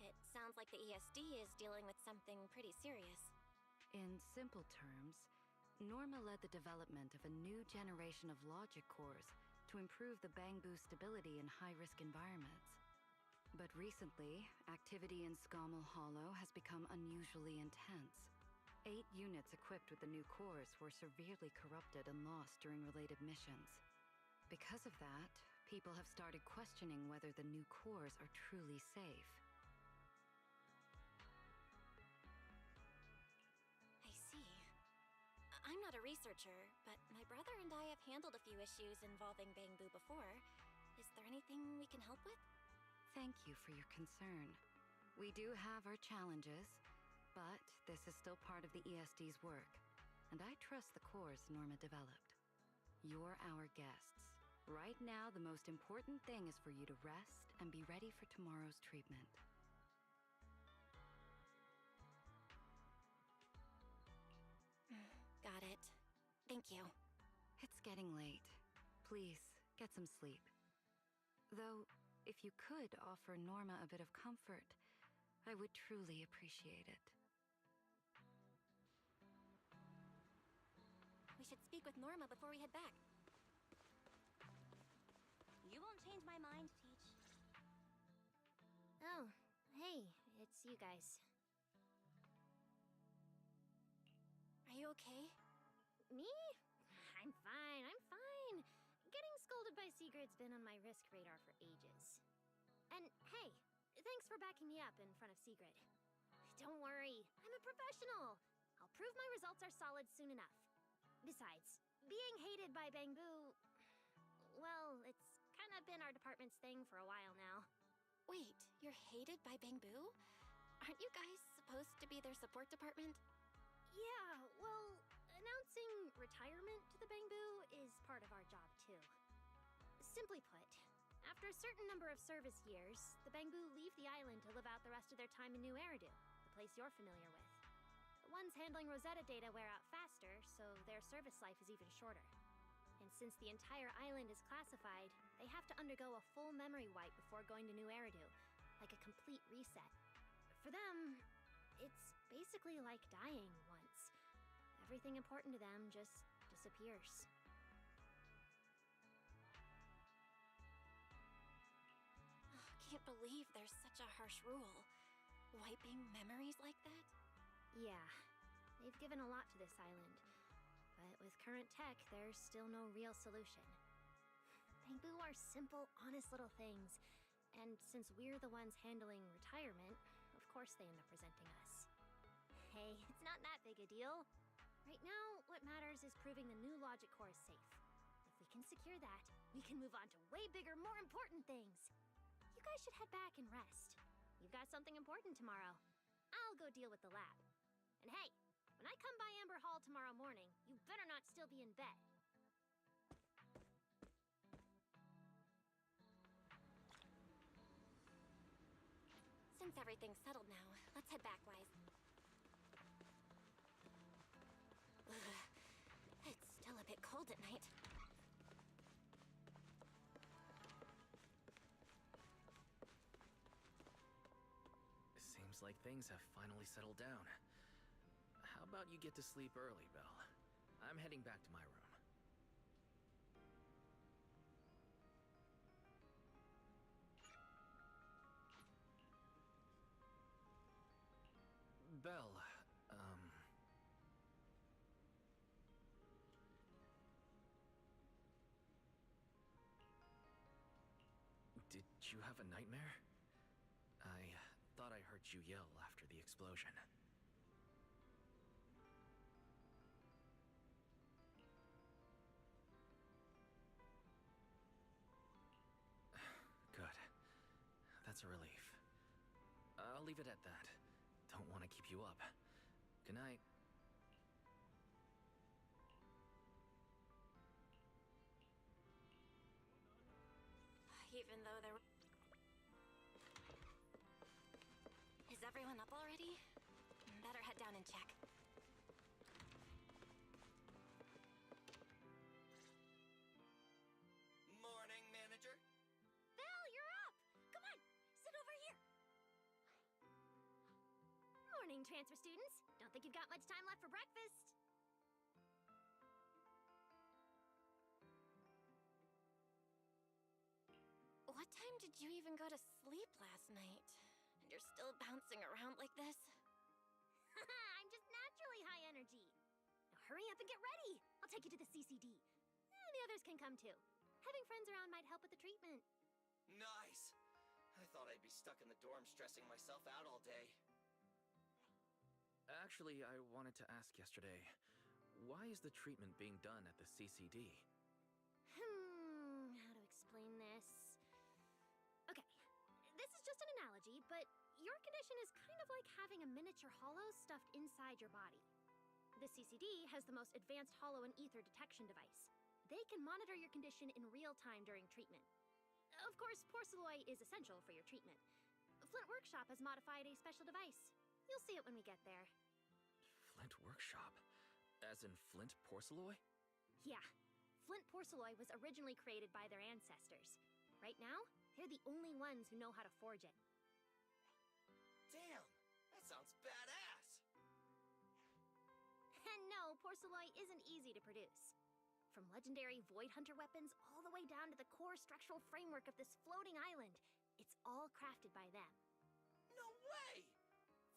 It sounds like the ESD is dealing with something pretty serious. In simple terms, Norma led the development of a new generation of logic cores to improve the Bangbu stability in high-risk environments. But recently, activity in Scommel Hollow has become unusually intense. 8 units equipped with the new cores were severely corrupted and lost during related missions. Because of that, people have started questioning whether the new cores are truly safe. I see. I'm not a researcher, but my brother and I have handled a few issues involving Bangbu before. Is there anything we can help with? Thank you for your concern. We do have our challenges, but this is still part of the ESD's work, and I trust the cores Norma developed. You're our guests. Right now, the most important thing is for you to rest and be ready for tomorrow's treatment. Got it. Thank you. It's getting late. Please, get some sleep. Though, if you could offer Norma a bit of comfort, I would truly appreciate it. We should speak with Norma before we head back. You won't change my mind, Teach. Oh, hey, it's you guys. Are you okay? Me? I'm fine, I'm fine. Getting scolded by Sigurd's been on my risk radar for ages. And hey, thanks for backing me up in front of Sigrid. Don't worry, I'm a professional. I'll prove my results are solid soon enough. Besides, being hated by Bangbu, well, it's kind of been our department's thing for a while now. Wait, you're hated by Bangbu? Aren't you guys supposed to be their support department? Yeah, well, announcing retirement to the Bangbu is part of our job too. Simply put, after a certain number of service years, the Bangbu leave the island to live out the rest of their time in New Eridu, the place you're familiar with. The ones handling Rosetta data wear out faster, so their service life is even shorter. And since the entire island is classified, they have to undergo a full memory wipe before going to New Eridu, like a complete reset. For them, it's basically like dying once. Everything important to them just disappears. Can't believe there's such a harsh rule. Wiping memories like that? Yeah, they've given a lot to this island. But with current tech, there's still no real solution. Bangbu are simple, honest little things. And since we're the ones handling retirement, of course they end up resenting us. Hey, it's not that big a deal. Right now, what matters is proving the new logic core is safe. If we can secure that, we can move on to way bigger, more important things. You guys should head back and rest. You've got something important tomorrow. I'll go deal with the lab. And hey, when I come by Amber Hall tomorrow morning, you better not still be in bed. Since everything's settled now, let's head back, Wise. Ugh, it's still a bit cold at night. Seems like things have finally settled down. How about you get to sleep early, Belle? I'm heading back to my room. Belle, did you have a nightmare? I thought I heard you yell after the explosion. Good. That's a relief. I'll leave it at that. Don't want to keep you up. Good night. Even though there... Is everyone up already? Better head down and check. Morning, manager. Val, you're up! Come on, sit over here. Morning, transfer students. Don't think you've got much time left for breakfast. What time did you even go to sleep last night? And you're still bouncing around like this? I'm just naturally high energy. Now hurry up and get ready. I'll take you to the CCD. The others can come too. Having friends around might help with the treatment. Nice. I thought I'd be stuck in the dorm stressing myself out all day. Actually, I wanted to ask yesterday, why is the treatment being done at the CCD? How to explain this? Okay, this is just an analogy, but your condition is kind of like having a miniature hollow stuffed inside your body. The CCD has the most advanced hollow and ether detection device. They can monitor your condition in real time during treatment. Of course, Porceloy is essential for your treatment. Flint Workshop has modified a special device. You'll see it when we get there. Flint Workshop? As in Flint Porceloy? Yeah. Flint Porceloy was originally created by their ancestors. Right now, they're the only ones who know how to forge it. Damn, that sounds badass. And no, Porceloy isn't easy to produce. From legendary Void Hunter weapons all the way down to the core structural framework of this floating island, it's all crafted by them. No way!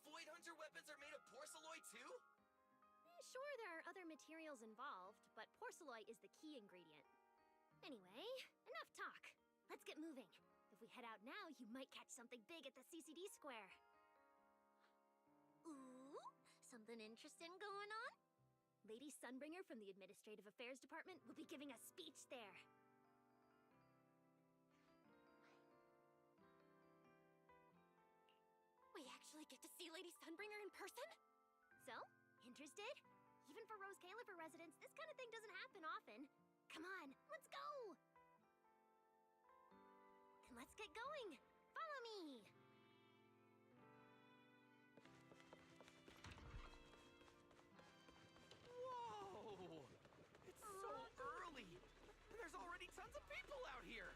Void Hunter weapons are made of Porceloy too? Sure, there are other materials involved, but Porceloy is the key ingredient. Anyway, enough talk. Let's get moving. If we head out now, you might catch something big at the CCD square. Ooh, something interesting going on? Lady Sunbringer from the Administrative Affairs Department will be giving a speech there. We actually get to see Lady Sunbringer in person? So, interested? Even for Rose Califer residents, this kind of thing doesn't happen often. Come on, let's go! Then let's get going. Follow me! Whoa! It's so early! And there's already tons of people out here!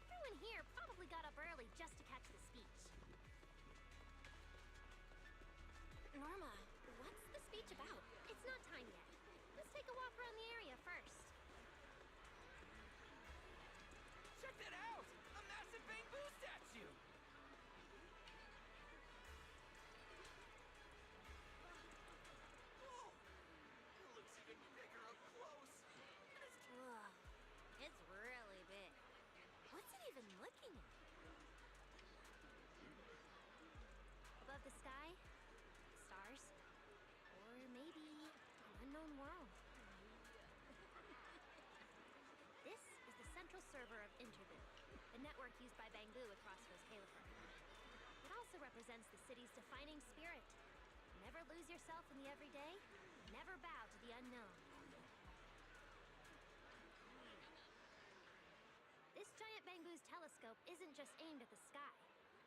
Everyone here probably got up early just to catch the speech. Norma, what's the speech about? It's not time yet. Let's take a walk around the area first. Check that out! A massive bamboo statue! Whoa! It looks even bigger up close. Whoa, it's really big. What's it even looking at? Above the sky, stars, or maybe an unknown world. This is the central server of Interboo, the network used by Bangbu across Rose Califer. It also represents the city's defining spirit. Never lose yourself in the everyday, never bow to the unknown. This giant Bangbu's telescope isn't just aimed at the sky,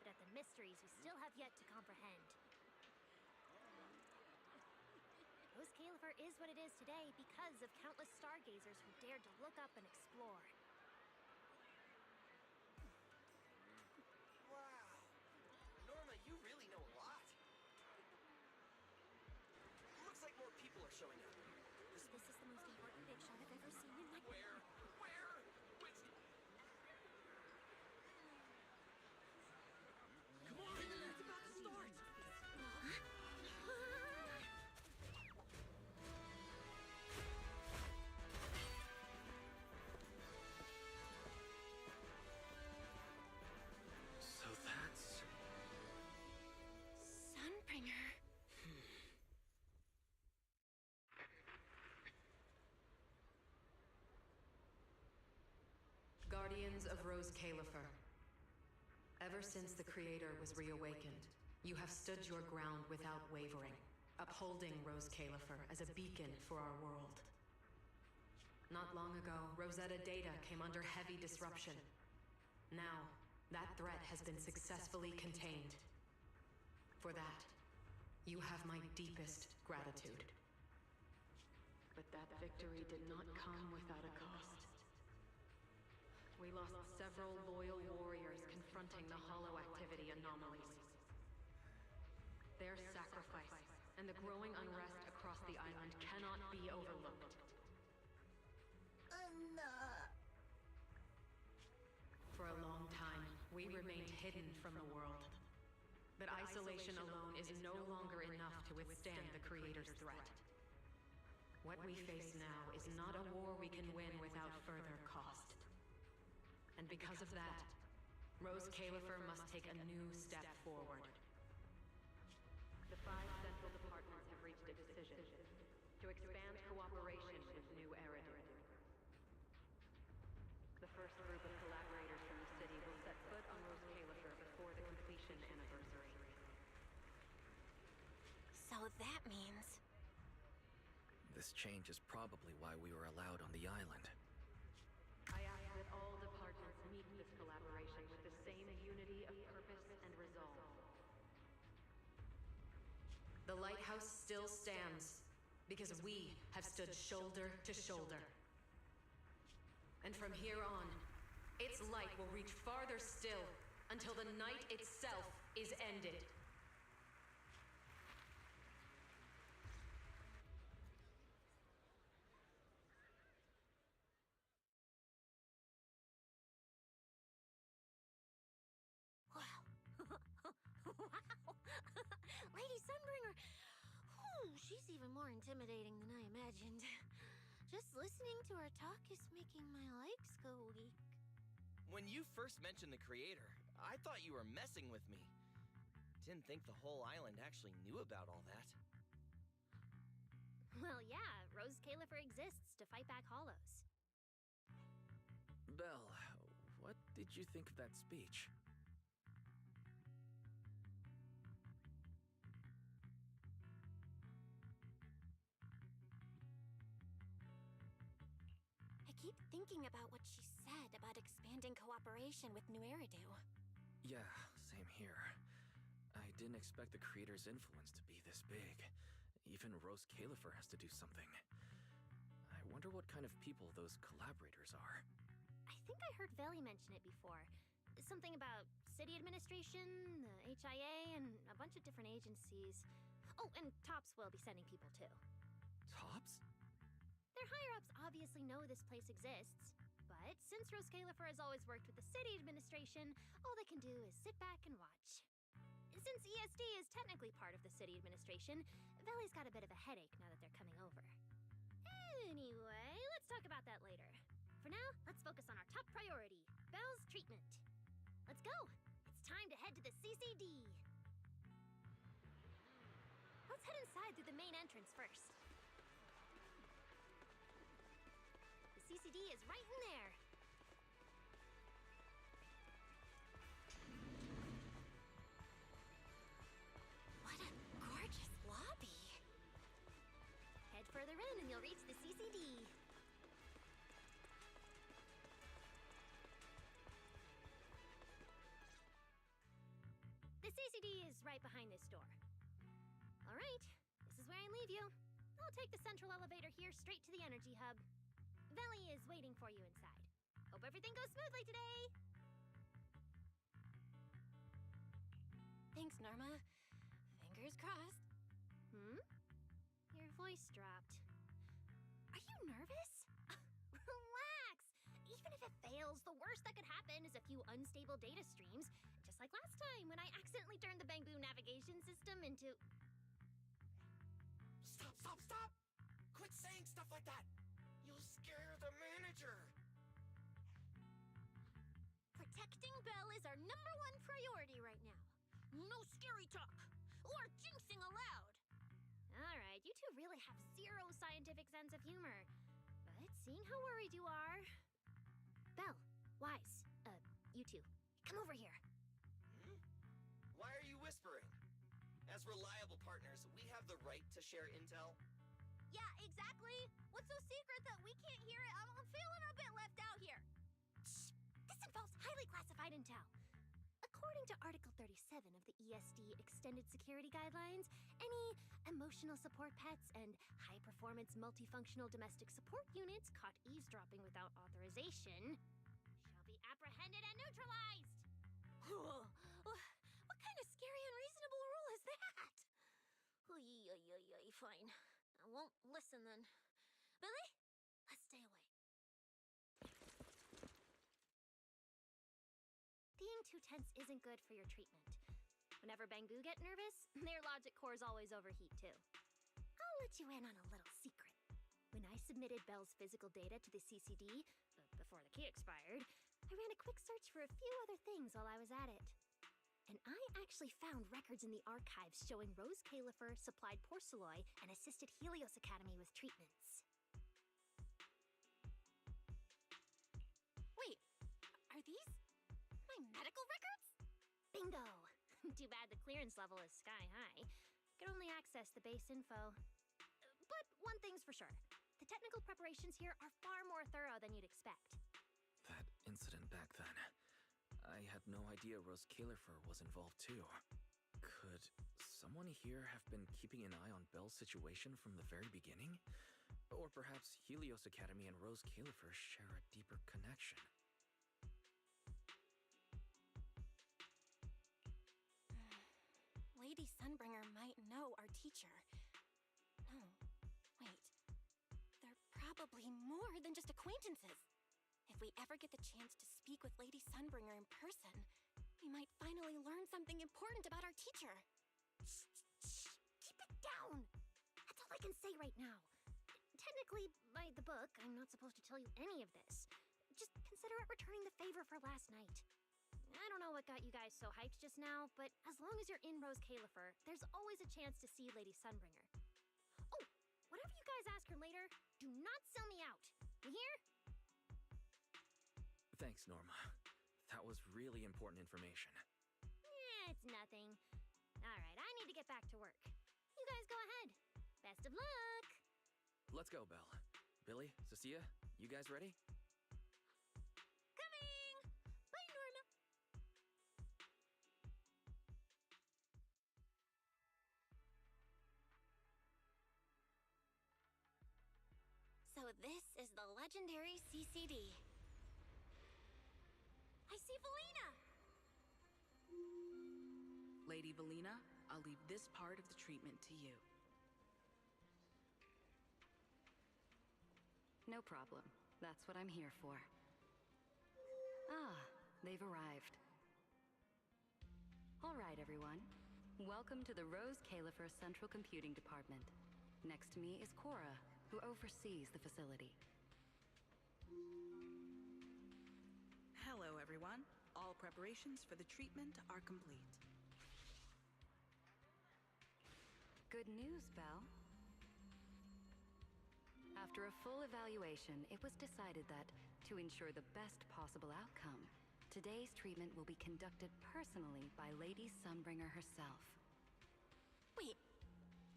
but at the mysteries we still have yet to comprehend. Rose Califer is what it is today because of countless stargazers who dared to look up and explore. Wow. Norma, you really know a lot. Looks like more people are showing up. This is the most important big shot I've ever seen in my... Where? Which... Come on! It's about to start! So that's... Sunbringer. Guardians of Rose Califer. Ever since the Creator was reawakened, you have stood your ground without wavering, upholding Rose Califer as a beacon for our world. Not long ago, Rosetta data came under heavy disruption. Now, that threat has been successfully contained. For that, you have my deepest gratitude. But that victory did not come without a cost. We lost several loyal warriors confronting the Hollow Activity anomalies. Their sacrifice and the growing unrest across the island cannot be overlooked. For a long time, we remained hidden from the world. But isolation alone is no longer enough to withstand the Creator's threat. What we face now is not a war we can win without further cost. And because of that, Rose Califer must take a new step forward. The 5 central departments have reached a decision to expand cooperation with New Eridu. The first group of collaborators from the city will set foot on Rose Califer before the completion anniversary. So that means... This change is probably why we were allowed on the island. I ask that all departments meet this collaboration with the same unity of purpose and resolve. The lighthouse still stands because we have stood shoulder to shoulder. And from here on, its light will reach farther still until the night itself is ended. Wow! Lady Sunbringer! Whew, she's even more intimidating than I imagined. Just listening to her talk is making my legs go weak. When you first mentioned the Creator, I thought you were messing with me. Didn't think the whole island actually knew about all that. Well, yeah, Rose Califer exists to fight back Hollows. Belle, what did you think of that speech? I keep thinking about what she said about expanding cooperation with New Eridu. Yeah, same here. I didn't expect the Creator's influence to be this big. Even Rose Califer has to do something. I wonder what kind of people those collaborators are. I think I heard Veli mention it before. Something about city administration, the HIA, and a bunch of different agencies. Oh, and TOPS will be sending people too. TOPS? Their higher-ups obviously know this place exists, but since Rose Califer has always worked with the city administration, all they can do is sit back and watch. Since ESD is technically part of the city administration, Veli's got a bit of a headache now that they're coming over. Anyway, let's talk about that later. For now, let's focus on our top priority, Belle's treatment. Let's go! It's time to head to the CCD! Let's head inside through the main entrance first. The CCD is right in there. What a gorgeous lobby! Head further in and you'll reach the CCD. The CCD is right behind this door. All right, this is where I leave you. I'll take the central elevator here straight to the energy hub. Veli is waiting for you inside. Hope everything goes smoothly today. Thanks, Norma. Fingers crossed. Your voice dropped. Are you nervous? Relax! Even if it fails, the worst that could happen is a few unstable data streams, just like last time when I accidentally turned the Bangbu navigation system into... Stop, stop, stop! Quit saying stuff like that! You'll scare the manager! Protecting Belle is our #1 priority right now. No scary talk, or jinxing allowed. Alright, you two really have zero scientific sense of humor. But seeing how worried you are... Belle, Wise, you two, come over here. Why are you whispering? As reliable partners, we have the right to share intel. Yeah, exactly. What's so secret that we can't hear it? I'm feeling a bit left out here. Shh! This This involves highly classified intel. According to Article 37 of the ESD Extended Security Guidelines, any emotional support pets and high-performance multifunctional domestic support units caught eavesdropping without authorization shall be apprehended and neutralized. What kind of scary, unreasonable rule is that? Fine. I won't listen then. Billy, let's stay away. Being too tense isn't good for your treatment. Whenever Bangu get nervous, their logic cores always overheat too. I'll let you in on a little secret. When I submitted Belle's physical data to the CCD, before the key expired, I ran a quick search for a few other things while I was at it. And I actually found records in the archives showing Rose Califer supplied Porceloy and assisted Helios Academy with treatments. Wait, are these my medical records? Bingo! Too bad the clearance level is sky high. Can only access the base info. But one thing's for sure. The technical preparations here are far more thorough than you'd expect. That incident back then. I had no idea Rose Califer was involved too. Could someone here have been keeping an eye on Belle's situation from the very beginning? Or perhaps Helios Academy and Rose Califer share a deeper connection? Lady Sunbringer might know our teacher. No, wait. They're probably more than just acquaintances. If we ever get the chance to speak with Lady Sunbringer in person, we might finally learn something important about our teacher. Shh! Keep it down! That's all I can say right now. Technically, by the book, I'm not supposed to tell you any of this. Just consider it returning the favor for last night. I don't know what got you guys so hyped just now, but as long as you're in Rose Califer, there's always a chance to see Lady Sunbringer. Oh, whatever you guys ask her later, do not sell me out. You hear? Thanks, Norma. That was really important information. It's nothing. Alright, I need to get back to work. You guys go ahead. Best of luck! Let's go, Belle. Billy, Cecilia, you guys ready? Coming! Bye, Norma! So this is the legendary CCD. I see Valina! Lady Valina, I'll leave this part of the treatment to you. No problem. That's what I'm here for. Ah, they've arrived. All right, everyone. Welcome to the Rose Califer Central Computing Department. Next to me is Cora, who oversees the facility. Hello, everyone. All preparations for the treatment are complete. Good news, Belle. After a full evaluation, it was decided that, to ensure the best possible outcome, today's treatment will be conducted personally by Lady Sunbringer herself. Wait,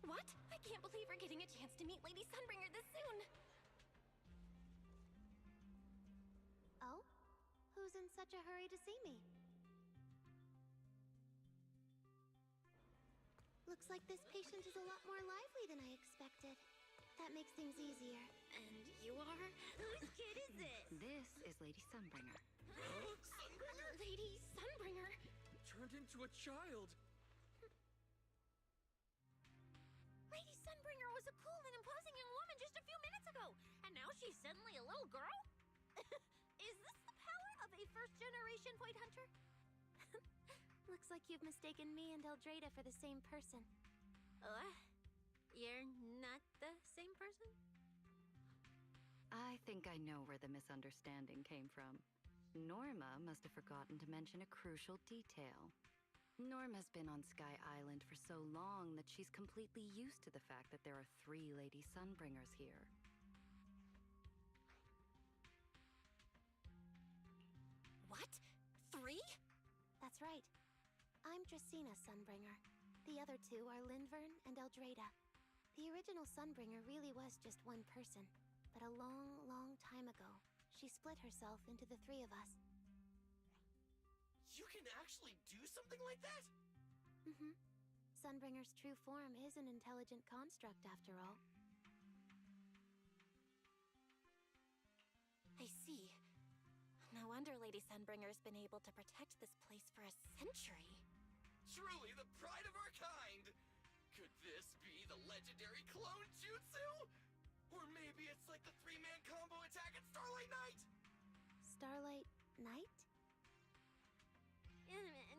what? I can't believe we're getting a chance to meet Lady Sunbringer this soon! Oh? Who's in such a hurry to see me? Looks like this patient is a lot more lively than I expected. That makes things easier. And you are? Whose kid is this? This is Lady Sunbringer. Sunbringer? Lady Sunbringer? Turned into a child! Lady Sunbringer was a cool and imposing young woman just a few minutes ago, and now she's suddenly a little girl? Is this the power of a first-generation point hunter? Looks like you've mistaken me and Eldrada for the same person. What? You're not the same person? I think I know where the misunderstanding came from. Norma must have forgotten to mention a crucial detail. Norma's been on Sky Island for so long that she's completely used to the fact that there are 3 Lady Sunbringers here. What? 3? That's right. I'm Dracena Sunbringer. The other 2 are Linvern and Eldrada. The original Sunbringer really was just one person, but a long, long time ago, she split herself into the 3 of us. You can actually do something like that? Mm-hmm. Sunbringer's true form is an intelligent construct, after all. I see. No wonder Lady Sunbringer's been able to protect this place for a century. Truly the pride of our kind! Could this be the legendary clone jutsu? Or maybe it's like the three-man combo attack at Starlight Knight? Starlight Knight?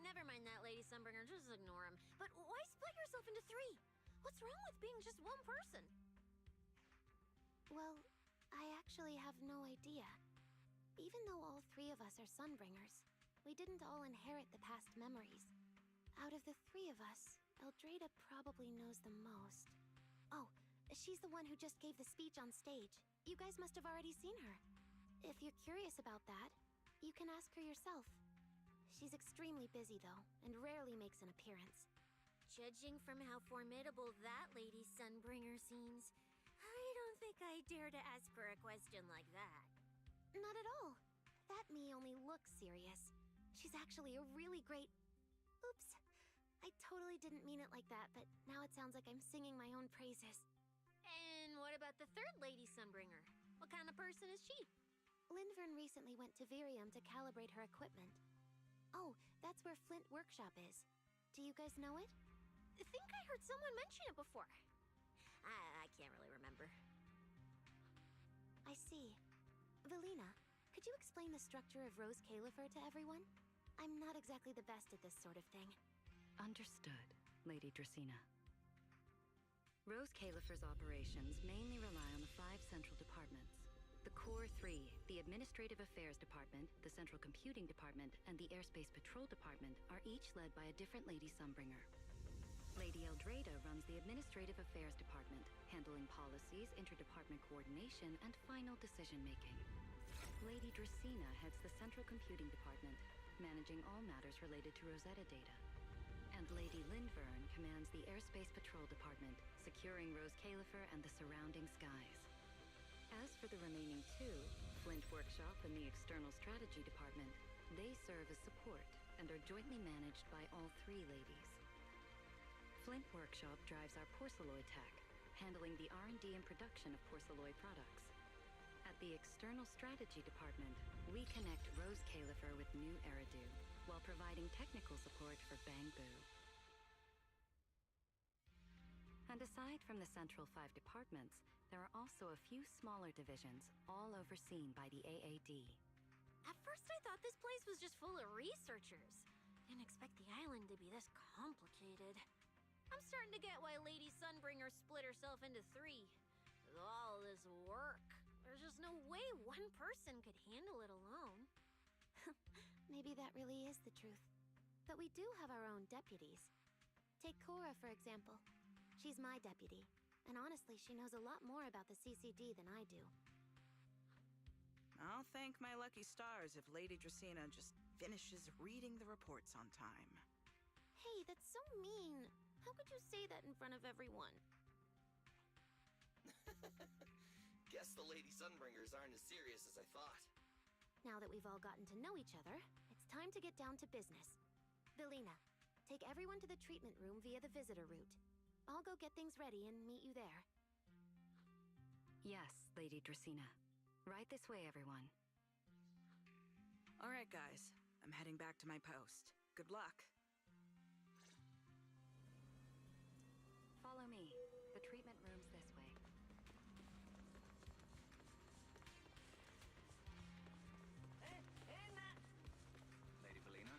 Never mind that, Lady Sunbringer. Just ignore him. But why split yourself into three? What's wrong with being just one person? Well, I actually have no idea. Even though all three of us are Sunbringers, we didn't all inherit the past memories. Out of the three of us, Eldrada probably knows the most. Oh, she's the one who just gave the speech on stage. You guys must have already seen her. If you're curious about that, you can ask her yourself. She's extremely busy, though, and rarely makes an appearance. Judging from how formidable that Lady Sunbringer seems, I don't think I dare to ask her a question like that. Not at all. That me only looks serious. She's actually a really great... Oops. I totally didn't mean it like that, but now it sounds like I'm singing my own praises. And what about the third Lady Sunbringer? What kind of person is she? Lindvern recently went to Virium to calibrate her equipment. Oh, that's where Flint Workshop is. Do you guys know it? I think I heard someone mention it before. I can't really remember. I see. Velina, could you explain the structure of Rose Califer to everyone? I'm not exactly the best at this sort of thing. Understood, Lady Dracena. Rose Califer's operations mainly rely on the 5 central departments. The Core 3, the Administrative Affairs Department, the Central Computing Department, and the Airspace Patrol Department are each led by a different Lady Sunbringer. Lady Eldrada runs the Administrative Affairs Department, handling policies, interdepartment coordination, and final decision-making. Lady Dracena heads the Central Computing Department, managing all matters related to Rosetta data. And Lady Lindvern commands the Airspace Patrol Department, securing Rose Califer and the surrounding skies. As for the remaining 2, Flint Workshop and the External Strategy Department, they serve as support and are jointly managed by all 3 ladies. Flint Workshop drives our Porceloid tech, handling the R&D and production of Porceloid products. At the External Strategy Department, we connect Rose Califer with New Eridu, while providing technical support for Bangbu. And aside from the central 5 departments, there are also a few smaller divisions, all overseen by the AAD. At first I thought this place was just full of researchers. Didn't expect the island to be this complicated. I'm starting to get why Lady Sunbringer split herself into 3. With all this work, there's just no way one person could handle it alone. Maybe that really is the truth. But we do have our own deputies. Take Cora, for example. She's my deputy, and honestly, she knows a lot more about the CCD than I do. I'll thank my lucky stars if Lady Dracena just finishes reading the reports on time. Hey, that's so mean. How could you say that in front of everyone? Guess the Lady Sunbringers aren't as serious as I thought. Now that we've all gotten to know each other, it's time to get down to business. Velina, take everyone to the treatment room via the visitor route. I'll go get things ready and meet you there. Yes, Lady Dracena. Right this way, everyone. All right, guys. I'm heading back to my post. Good luck. Follow me. The treatment room's this way. Lady Velina? Anna?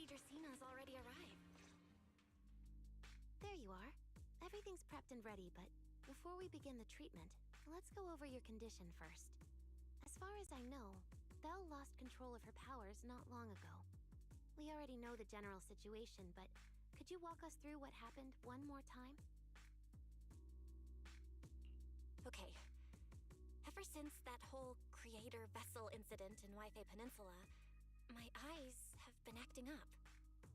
Dresinna's already arrived. There you are. Everything's prepped and ready, but before we begin the treatment, let's go over your condition first. As far as I know, Belle lost control of her powers not long ago. We already know the general situation, but could you walk us through what happened one more time? Okay. Ever since that whole creator vessel incident in Waifei Peninsula, my eyes have been acting up.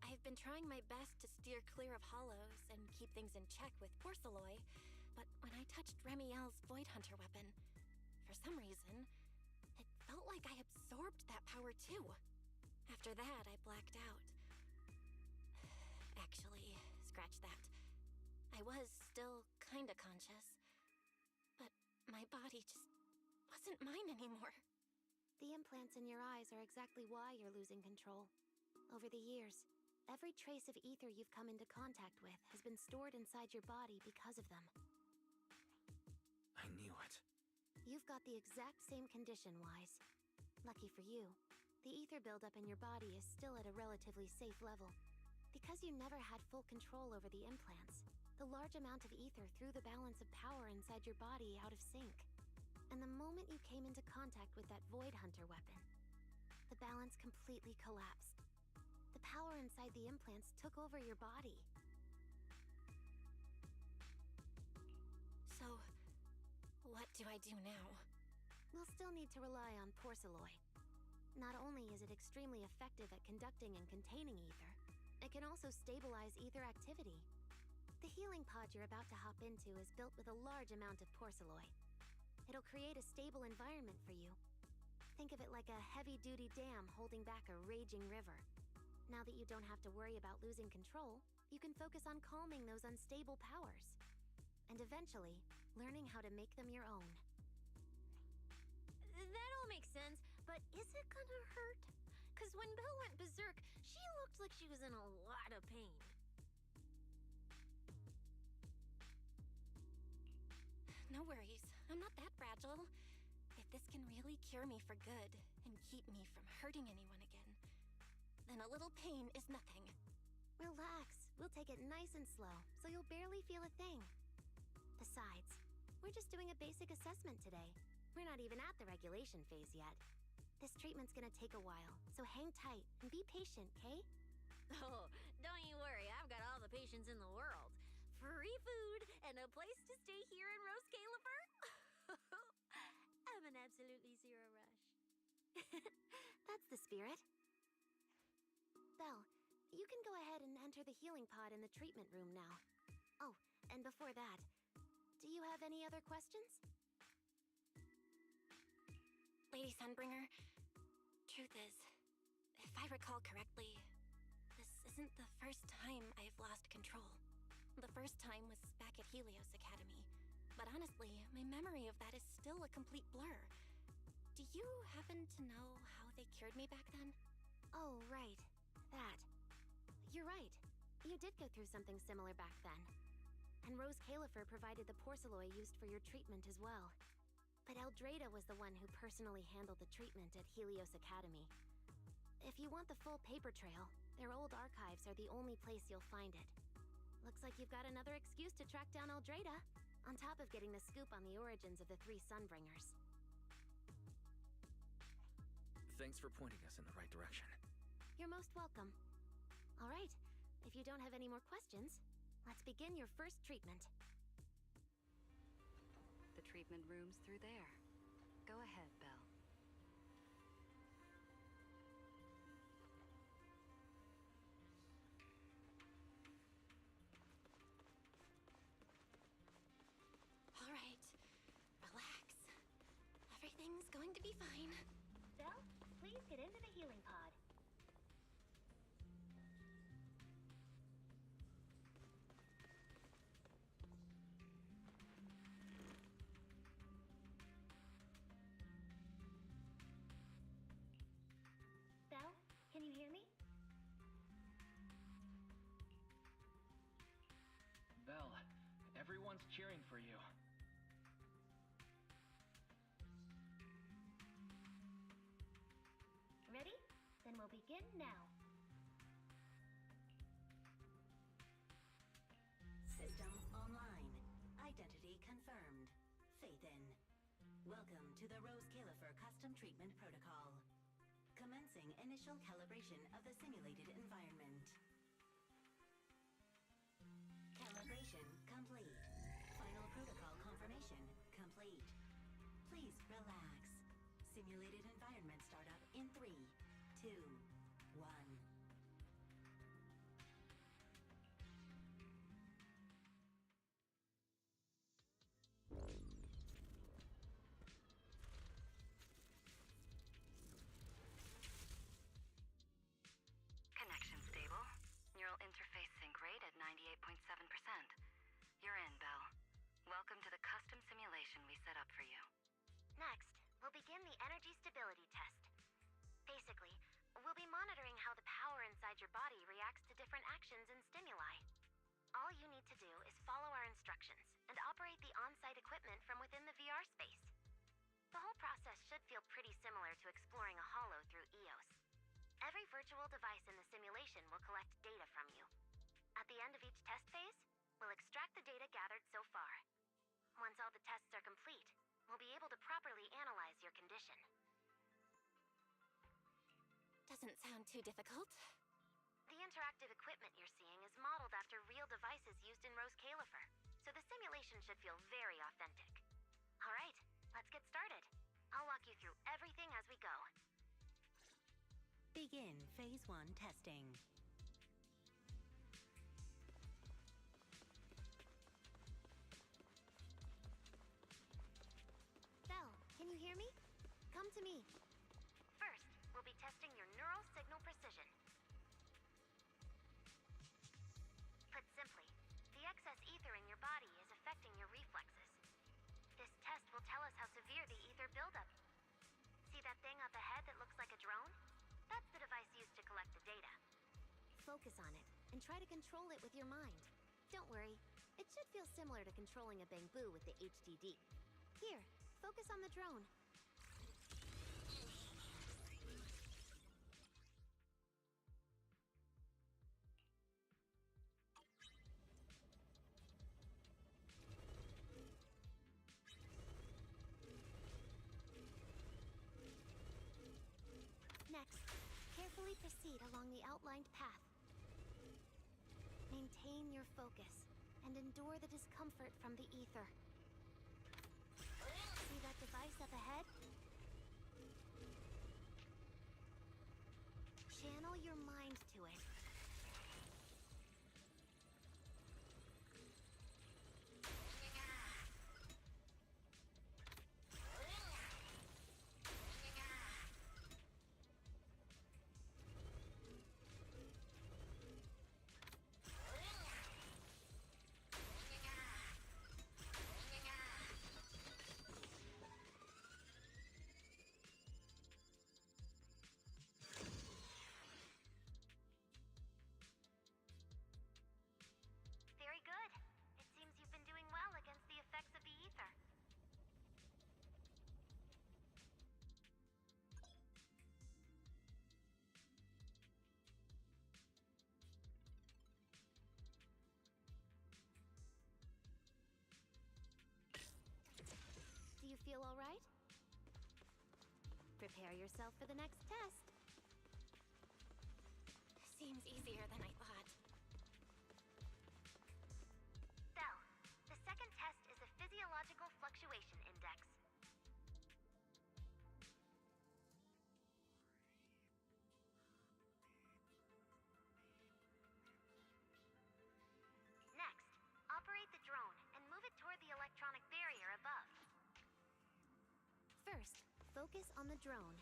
I've been trying my best to steer clear of hollows and keep things in check with Porceloy, but when I touched Remiel's Void Hunter weapon, for some reason, it felt like I absorbed that power too. After that, I blacked out. Actually, scratch that. I was still kinda conscious, but my body just wasn't mine anymore. The implants in your eyes are exactly why you're losing control. Over the years, every trace of ether you've come into contact with has been stored inside your body because of them. I knew it. You've got the exact same condition, Wise. Lucky for you, the ether buildup in your body is still at a relatively safe level. Because you never had full control over the implants, the large amount of ether threw the balance of power inside your body out of sync. And the moment you came into contact with that Void Hunter weapon, the balance completely collapsed. The power inside the implants took over your body. So, what do I do now? We'll still need to rely on Porceloy. Not only is it extremely effective at conducting and containing ether, it can also stabilize ether activity. The healing pod you're about to hop into is built with a large amount of Porceloy. It'll create a stable environment for you. Think of it like a heavy-duty dam holding back a raging river. Now that you don't have to worry about losing control, you can focus on calming those unstable powers. And eventually, learning how to make them your own. That all makes sense, but is it gonna hurt? Cause when Belle went berserk, she looked like she was in a lot of pain. No worries, I'm not that fragile. If this can really cure me for good and keep me from hurting anyone again, then a little pain is nothing. Relax, we'll take it nice and slow, so you'll barely feel a thing. Besides, we're just doing a basic assessment today. We're not even at the regulation phase yet. This treatment's gonna take a while, so hang tight and be patient, Kay? Oh, don't you worry, I've got all the patience in the world. Free food and a place to stay here in Rose Califer? I'm in absolutely zero rush. That's the spirit. Belle, you can go ahead and enter the healing pod in the treatment room now. Oh, and before that, do you have any other questions? Lady Sunbringer, truth is, if I recall correctly, this isn't the first time I've lost control. The first time was back at Helios Academy, but honestly, my memory of that is still a complete blur. Do you happen to know how they cured me back then? Oh, right. That. You're right. You did go through something similar back then. And Rose Califer provided the Porceloy used for your treatment as well. But Eldrada was the one who personally handled the treatment at Helios Academy. If you want the full paper trail, their old archives are the only place you'll find it. Looks like you've got another excuse to track down Eldrada, on top of getting the scoop on the origins of the three Sunbringers. Thanks for pointing us in the right direction. You're most welcome. All right, if you don't have any more questions, let's begin your first treatment. The treatment room's through there. Go ahead, Belle. All right, relax. Everything's going to be fine. Belle, please get into the healing pod. Belle, can you hear me? Belle, everyone's cheering for you. Ready? Then we'll begin now. within. Welcome to the Rose Califer Custom Treatment Protocol. Commencing initial calibration of the simulated environment. Calibration complete. Final protocol confirmation complete. Please relax. Simulated environment startup in 3, 2, 1. Connection stable. Neural interface sync rate at 98.7%. You're in, Belle. Welcome to the custom simulation we set up for you. Next, we'll begin the energy stability test. Basically, we'll be monitoring how the power inside your body reacts to different actions and stimuli. All you need to do is follow our instructions and operate the on-site equipment from within the VR space. The whole process should feel pretty similar to exploring a holo through EOS. Every virtual device in the simulation will collect data from you. At the end of each test phase, we'll extract the data gathered so far. Once all the tests are complete, we'll be able to properly analyze your condition. Doesn't sound too difficult. The interactive equipment you're seeing is modeled after real devices used in Rose Califer, so the simulation should feel very authentic. All right, let's get started. I'll walk you through everything as we go. Begin Phase 1 testing. Belle, can you hear me? Come to me. First, we'll be testing your neural signal precision. Put simply, the excess ether in your body is affecting your reflexes. This test will tell us how severe the ether buildup. See that thing up ahead that looks like a drone? That's the device used to collect the data. Focus on it, and try to control it with your mind. Don't worry, it should feel similar to controlling a bamboo with the HDD. Here, focus on the drone. Next, carefully proceed along the outlined path. Maintain your focus and endure the discomfort from the ether. See that device up ahead? Channel your mind to it. Very good. It seems you've been doing well against the effects of the ether. Do you feel all right? Prepare yourself for the next test. Seems easier than I thought. Belle, the second test is a physiological fluctuation index. Next, operate the drone and move it toward the electronic barrier above. First, focus on the drone.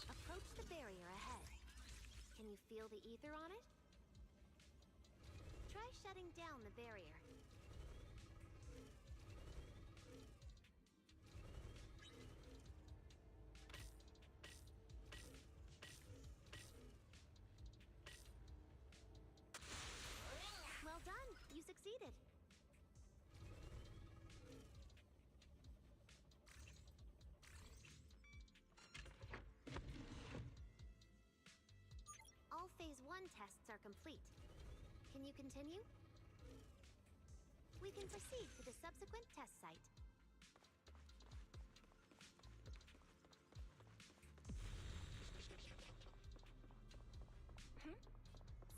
Approach the barrier ahead. Can you feel the ether on it? Try shutting down the barrier. Well done! You succeeded! tests are complete. Can you continue? We can proceed to the subsequent test site.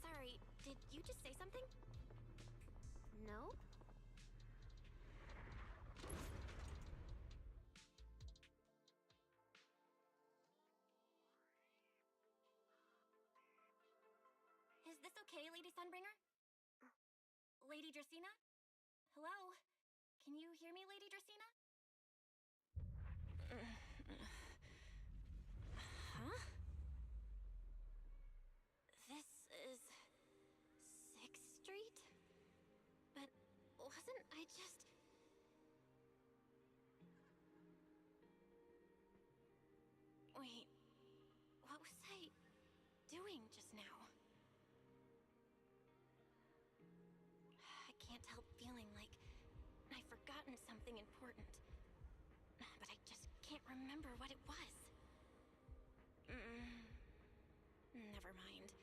Sorry, did you just say something? No? Is this okay, Lady Sunbringer? Lady Dracaena? Hello? Can you hear me, Lady Dracaena? Huh? This is 6th Street? But wasn't I just... Wait, what was I doing just now? I can't help feeling like I've forgotten something important. But I just can't remember what it was. Never mind.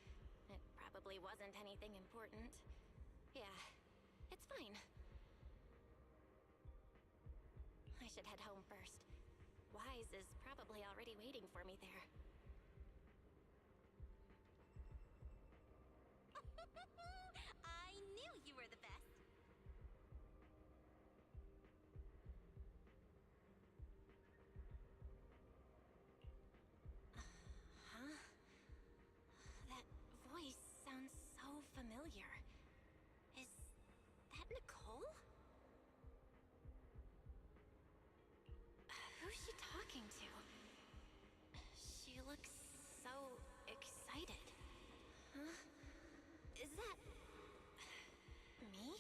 It probably wasn't anything important. Yeah, it's fine. I should head home first. Wise is probably already waiting for me there. I knew you were the best. Huh? That voice sounds so familiar. Is that Nicole? Who's she talking to? She looks so excited. Huh? Is that... me?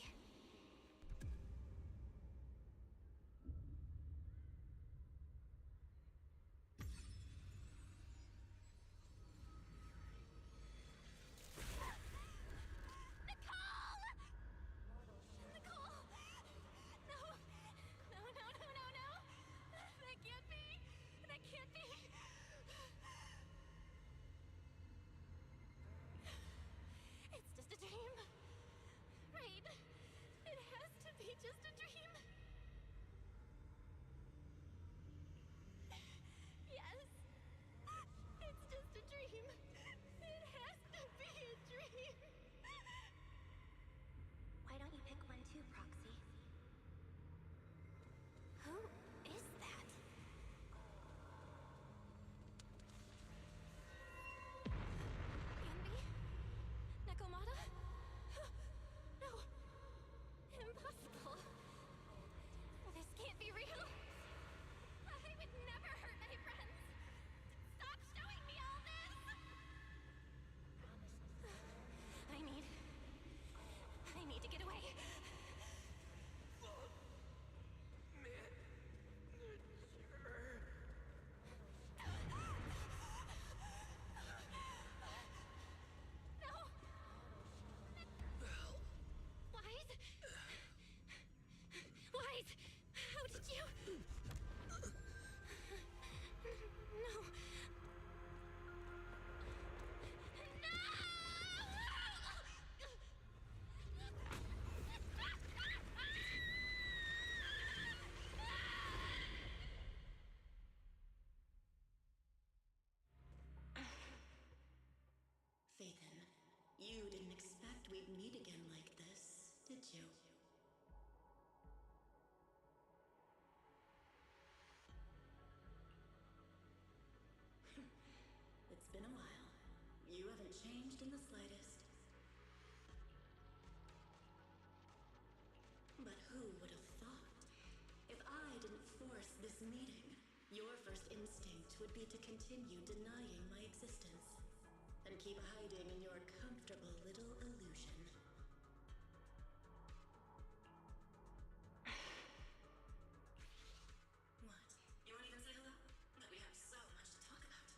Just a dream. Yes. It's just a dream. It has to be a dream. Why don't you pick one too, Proxy? Who is that? Yanbi? Nekomata? No. Impossible. This can't be real. I would never hurt my friends. Stop showing me all this. I need to get away. No. Wise? Wise! How did you... No. Phaethon, you didn't expect we'd meet again like this, did you? It's been a while. You haven't changed in the slightest. But who would have thought? If I didn't force this meeting, your first instinct would be to continue denying my existence and keep hiding in your comfortable little illusion. What? You won't even say hello? But we have so much to talk about.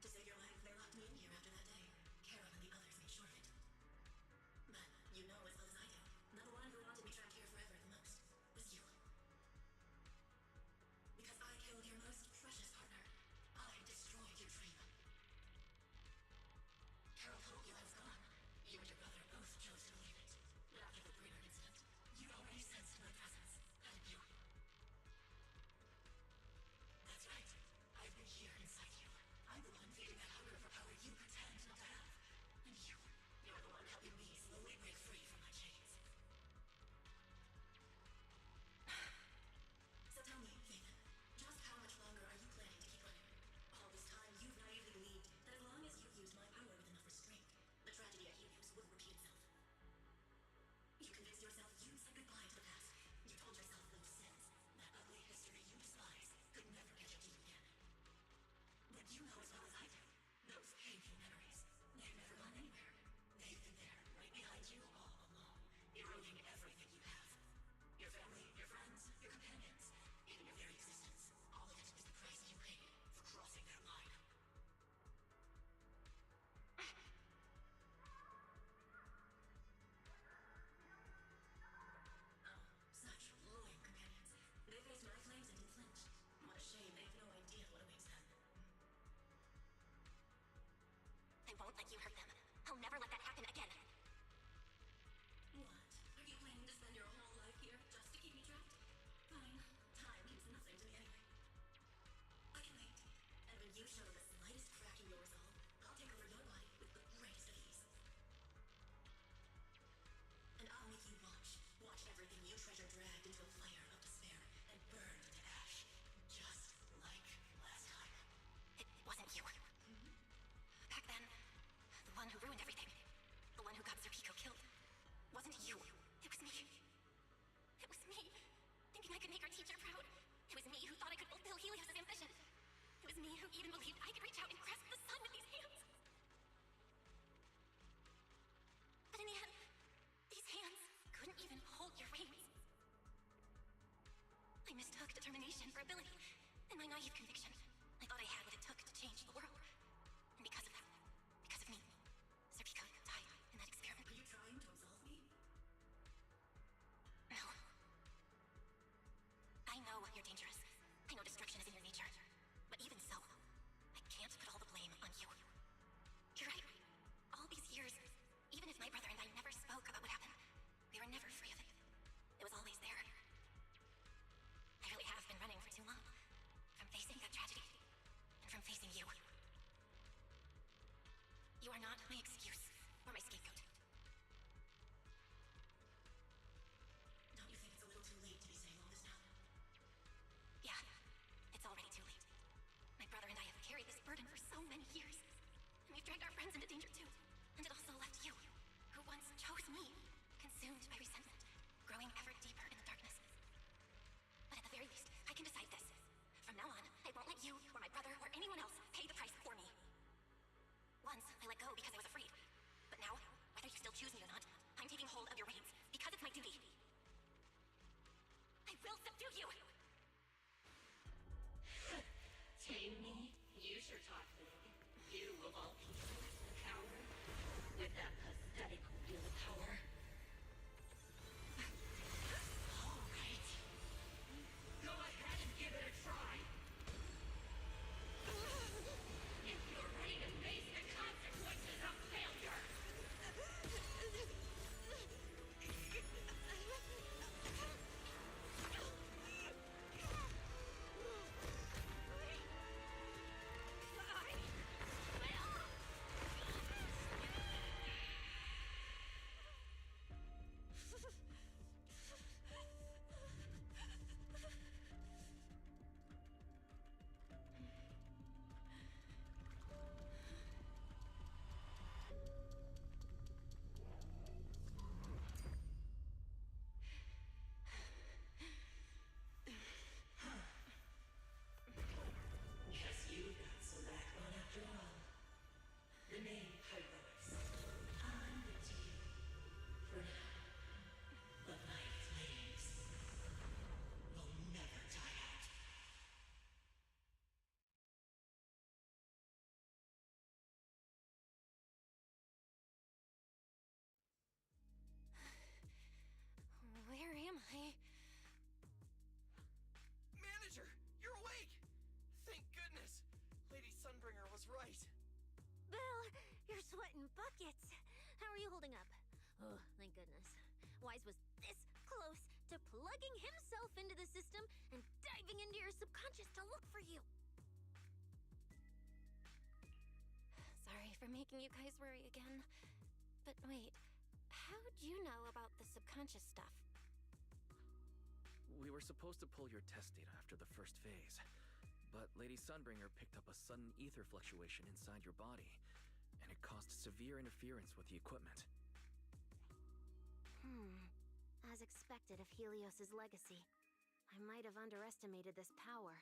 To save your life, they locked me in here after that day. Carol and the others made short of it. But you know as well as I do, the one who wanted me trapped here forever the most was you. Because I killed your most precious partner, I destroyed your dream. like you hurt them. I'll never let that happen again. What? Are you planning to spend your whole life here just to keep me trapped? Fine. Time means nothing to me anyway. I can wait. And when you show the slightest crack in your resolve, I'll take over your body with the greatest of ease. And I'll make you watch. Watch everything you treasure dragged into a fire of despair and burned to ash. Just like last time. It wasn't you. Back then, the one who ruined everything, the one who got Serpico killed, wasn't you. It was me. It was me, thinking I could make our teacher proud. It was me who thought I could fulfill Helios' ambition. It was me who even believed I could reach out and grasp the sun with these hands. But in the end, these hands couldn't even hold your reins. I mistook determination for ability, and my naive conviction. I thought I had what it took to change the world. And because of that, because of me, Serpico died in that experiment. Are you trying to absolve me? No. I know you're dangerous. I know destruction is in your nature. But even so, I can't put all the blame on you. You're right. All these years, even if my brother and I never spoke about what happened, we were never free of it. It was always there. I really have been running for too long. From facing that tragedy, and from facing you. You are not my excuse, or my scapegoat. Don't you think it's a little too late to be saying all this now? Yeah, it's already too late. My brother and I have carried this burden for so many years. And we've dragged our friends into danger too. And it also left you, who once chose me, consumed by resentment, growing ever deeper in the darkness. But at the very least, I can decide this. From now on, I won't let you, or my brother, or anyone else pay the price for me. Once, I let go because I was afraid. But now, whether you still choose me or not, I'm taking hold of your reins, because it's my duty. I will subdue you! Tame me? You sure talk big. You of all people, coward. With that pathetic willpower. All right. Go ahead and give it a try. If you're ready to face the consequences of failure. Guess you got some backbone after all. The name Heroics. I'm the team. For now. But my flames will never die out. Where am I? Manager, you're awake! Thank goodness! Lady Sunbringer was right. Bill, you're sweating buckets. How are you holding up? Oh, thank goodness. Wise was this close to plugging himself into the system and diving into your subconscious to look for you. Sorry for making you guys worry again. But wait, how'd you know about the subconscious stuff? We were supposed to pull your test data after the first phase, but Lady Sunbringer picked up a sudden ether fluctuation inside your body, and it caused severe interference with the equipment. As expected of Helios' legacy, I might have underestimated this power.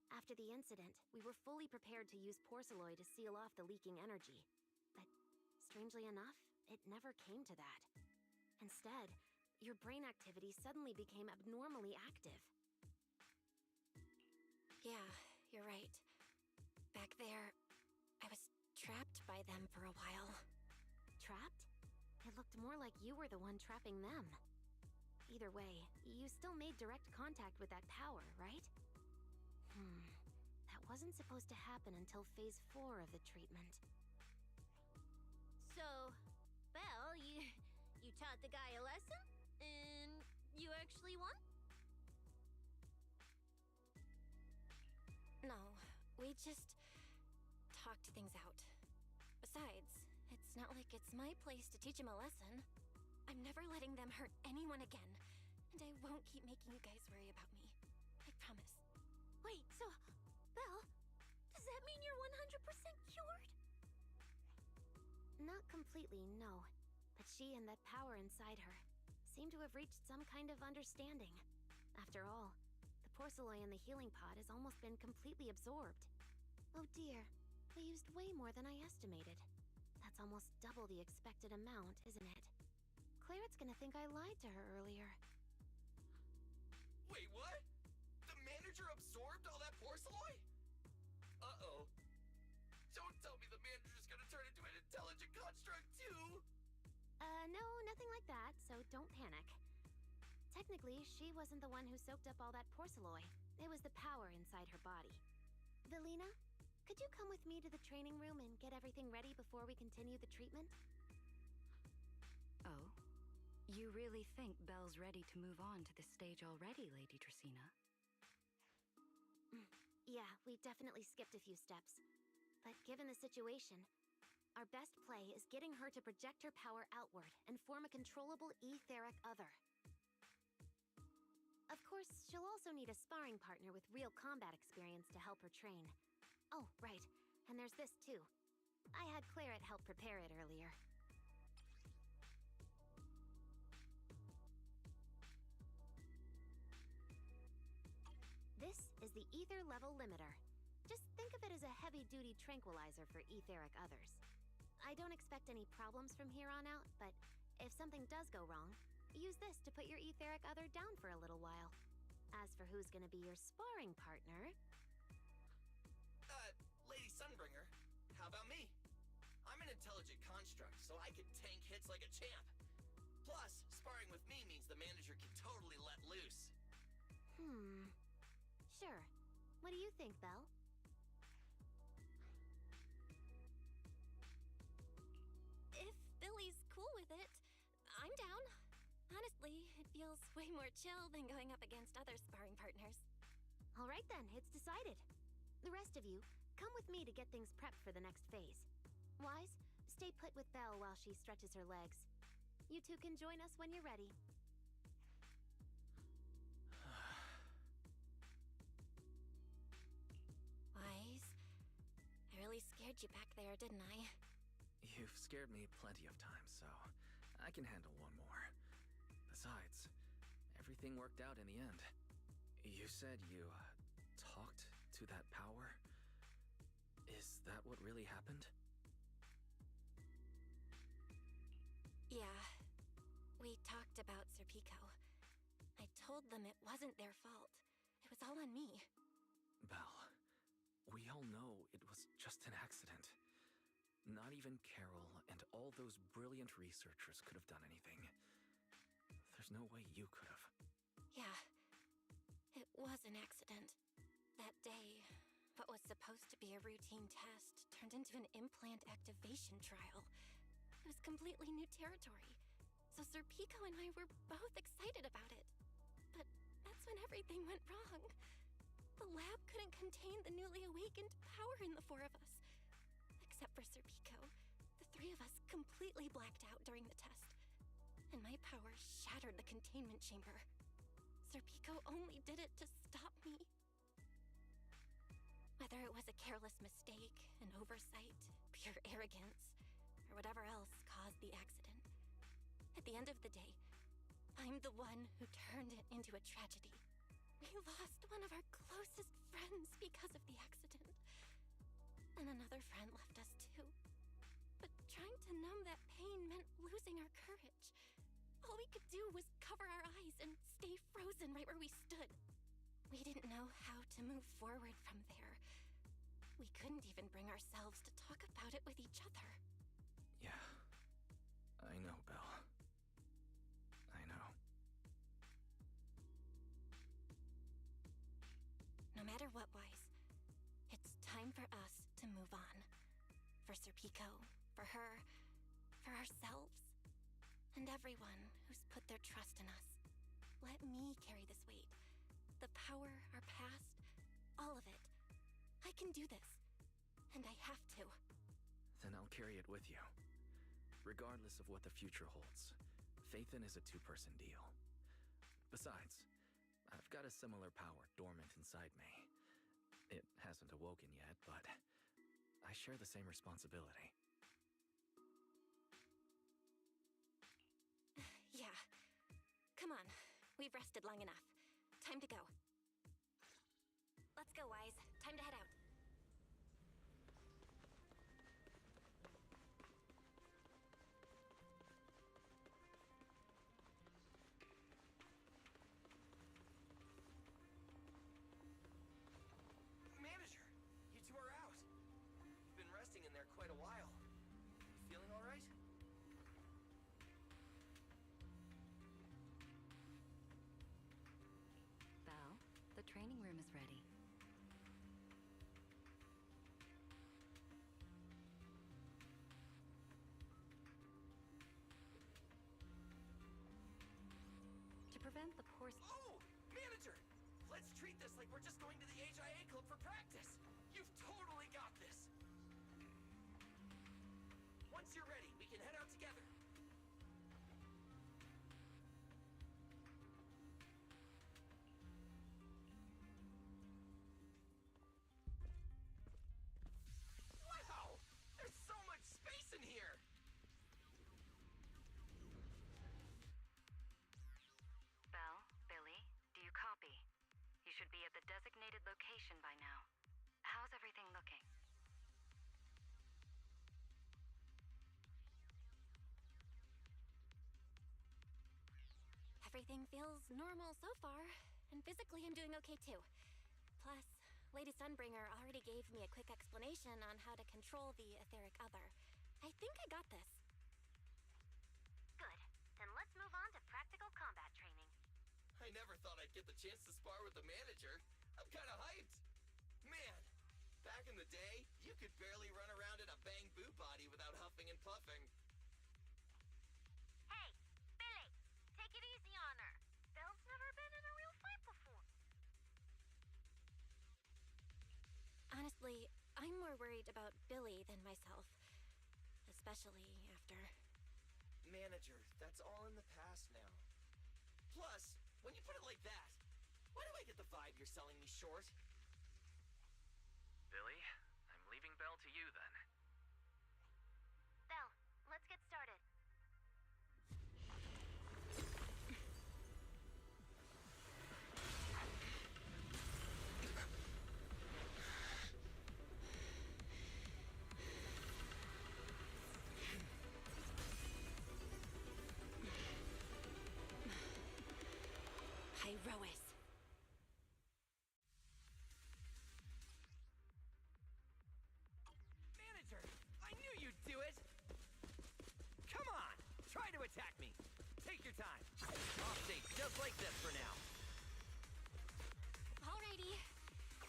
After the incident, we were fully prepared to use Porceloy to seal off the leaking energy. But strangely enough, it never came to that. Instead, your brain activity suddenly became abnormally active. Yeah, you're right. Back there, I was trapped by them for a while. Trapped? It looked more like you were the one trapping them. Either way, you still made direct contact with that power, right? That wasn't supposed to happen until Phase 4 of the treatment. taught the guy a lesson, and you actually won? No, we just talked things out. Besides, it's not like it's my place to teach him a lesson. I'm never letting them hurt anyone again, and I won't keep making you guys worry about me. I promise. Wait, so, Belle, does that mean you're 100% cured? Not completely, no. But she and that power inside her seem to have reached some kind of understanding. After all, the Porceloy in the healing pod has almost been completely absorbed. Oh dear, they used way more than I estimated. That's almost double the expected amount, isn't it? Clarette's gonna think I lied to her earlier. Wait, what? The manager absorbed all that Porceloy? Uh-oh. Don't tell me the manager's gonna turn into an intelligent construct too! No, nothing like that, so don't panic. Technically, she wasn't the one who soaked up all that Porceloy. It was the power inside her body. Velina, could you come with me to the training room and get everything ready before we continue the treatment? Oh? You really think Belle's ready to move on to this stage already, Lady Tracina? Yeah, we definitely skipped a few steps. But given the situation, our best play is getting her to project her power outward and form a controllable etheric other. Of course, she'll also need a sparring partner with real combat experience to help her train. Oh, right, and there's this too. I had Clarette help prepare it earlier. This is the Ether Level Limiter. Just think of it as a heavy-duty tranquilizer for etheric others. I don't expect any problems from here on out, but if something does go wrong, use this to put your etheric other down for a little while. As for who's gonna be your sparring partner... Lady Sunbringer, how about me? I'm an intelligent construct, so I can tank hits like a champ. Plus, sparring with me means the manager can totally let loose. Sure. What do you think, Belle? If Billy's cool with it, I'm down. Honestly, it feels way more chill than going up against other sparring partners. All right then, it's decided. The rest of you, come with me to get things prepped for the next phase. Wise, stay put with Belle while she stretches her legs. You two can join us when you're ready. Wise, I really scared you back there, didn't I? You've scared me plenty of times, so I can handle one more. Besides, everything worked out in the end. You said you, talked to that power? Is that what really happened? Yeah. We talked about Serpico. I told them it wasn't their fault. It was all on me. Belle, we all know it was just an accident. Not even Carol and all those brilliant researchers could have done anything. There's no way you could have. Yeah. It was an accident. That day, what was supposed to be a routine test turned into an implant activation trial. It was completely new territory. So Serpico and I were both excited about it. But that's when everything went wrong. The lab couldn't contain the newly awakened power in the four of us. Except for Serpico, the three of us completely blacked out during the test. And my power shattered the containment chamber. Serpico only did it to stop me. Whether it was a careless mistake, an oversight, pure arrogance, or whatever else caused the accident, at the end of the day, I'm the one who turned it into a tragedy. We lost one of our closest friends because of the accident. And another friend left us too. But trying to numb that pain meant losing our courage. All we could do was cover our eyes and stay frozen right where we stood. We didn't know how to move forward from there. We couldn't even bring ourselves to talk about it with each other. Yeah. I know, Belle. I know. No matter what, Wise, it's time for us to move on. For Serpico, for her, for ourselves. and everyone who's put their trust in us. Let me carry this weight. The power, our past, all of it. I can do this. And I have to. Then I'll carry it with you. Regardless of what the future holds, Phaethon is a two-person deal. Besides, I've got a similar power dormant inside me. It hasn't awoken yet, but I share the same responsibility. Yeah. Come on. We've rested long enough. Time to go. Let's go, Wise. Time to head out. Manager, you two are out. You've been resting in there quite a while. You feeling all right? Val, the training room is ready. To prevent the poor... Oh! Manager! Let's treat this like we're just going to the HIA club for practice! You've totally got this! Once you're ready, we can head out together. Wow! There's so much space in here! Belle, Billy, do you copy? You should be at the designated location by now. How's everything looking? Everything feels normal so far, and physically I'm doing okay too. Plus, Lady Sunbringer already gave me a quick explanation on how to control the etheric other. I think I got this. Good. Then let's move on to practical combat training. I never thought I'd get the chance to spar with the manager. I'm kinda hyped. Man, back in the day, you could barely run around in a Bang Boo body without huffing and puffing. Hey, Billy! Take it easy on her. Belle's never been in a real fight before. Honestly, I'm more worried about Billy than myself. Especially after... Manager, that's all in the past now. Plus, when you put it like that, why do I get the vibe you're selling me short? Billy, I'm leaving Belle to you then. Belle, let's get started. Irois. Manager, I knew you'd do it! Come on, try to attack me. Take your time. I'll stay just like this for now. Alrighty.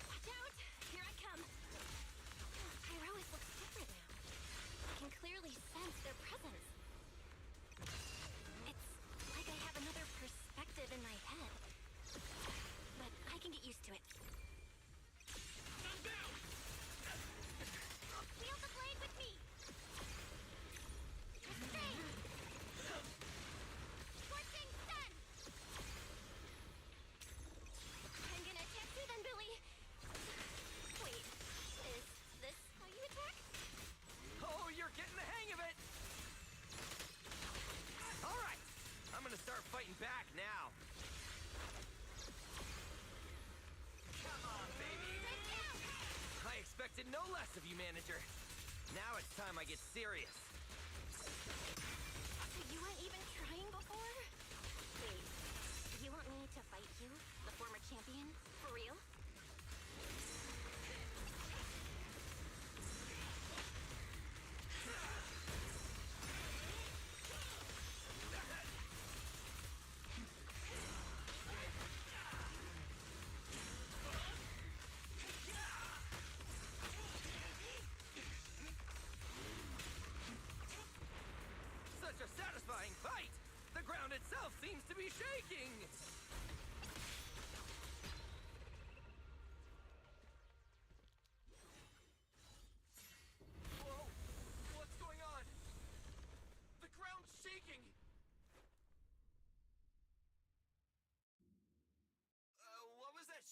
Watch out. Here I come. Irois looks different now. I can clearly sense their presence. It's like I have another perspective in my head. But I can get used to it. I'm down! Wield the blade with me! Stay! Scorching sun! I'm gonna attack you then, Billy. Wait, is this how you attack? Oh, you're getting the hang of it! Alright, I'm gonna start fighting back now. Come on, baby! I expected no less of you, manager. Now it's time I get serious. So you weren't even trying before? Wait, you want me to fight you, the former champion? For real?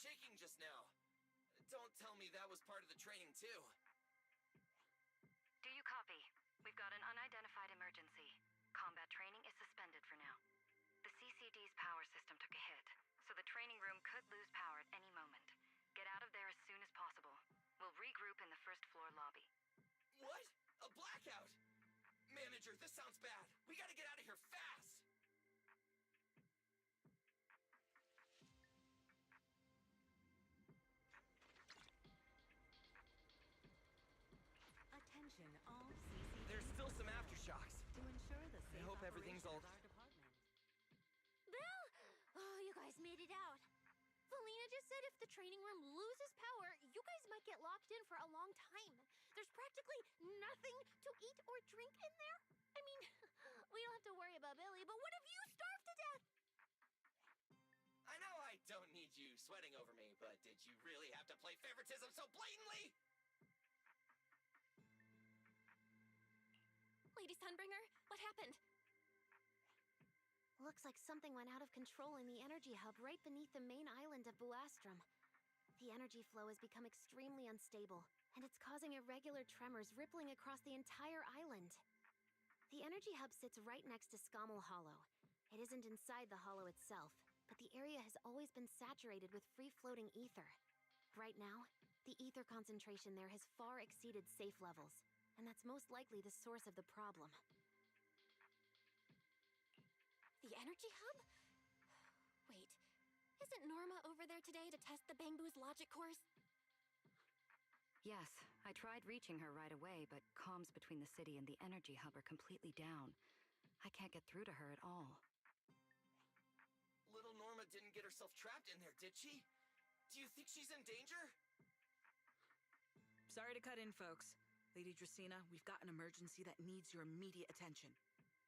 shaking just now. Don't tell me that was part of the training, too. Do you copy? We've got an unidentified emergency. Combat training is suspended for now. The CCD's power system took a hit, so the training room could lose power at any moment. Get out of there as soon as possible. We'll regroup in the first floor lobby. What? A blackout? Manager, this sounds bad. We gotta get out of here fast! Attention, all CCD. There's still some aftershocks. To ensure the safe hope everything's all... operation of our department. Bill! Oh, you guys made it out. Felina just said if the training room loses power, you guys might get locked in for a long time. There's practically nothing to eat or drink in there. I mean, we don't have to worry about Billy, but what if you starve to death? I know I don't need you sweating over me, but did you really have to play favoritism so blatantly? Lady Sunbringer, what happened? Looks like something went out of control in the energy hub right beneath the main island of Buastrum. The energy flow has become extremely unstable, and it's causing irregular tremors rippling across the entire island. The energy hub sits right next to Scommel Hollow. It isn't inside the hollow itself, but the area has always been saturated with free-floating ether. Right now, the ether concentration there has far exceeded safe levels, and that's most likely the source of the problem. The energy hub? Wait, isn't Norma over there today to test the Bangbu's logic course? Yes, I tried reaching her right away, but comms between the city and the energy hub are completely down. I can't get through to her at all. Little Norma didn't get herself trapped in there, did she? Do you think she's in danger? Sorry to cut in, folks. Lady Dracena, we've got an emergency that needs your immediate attention.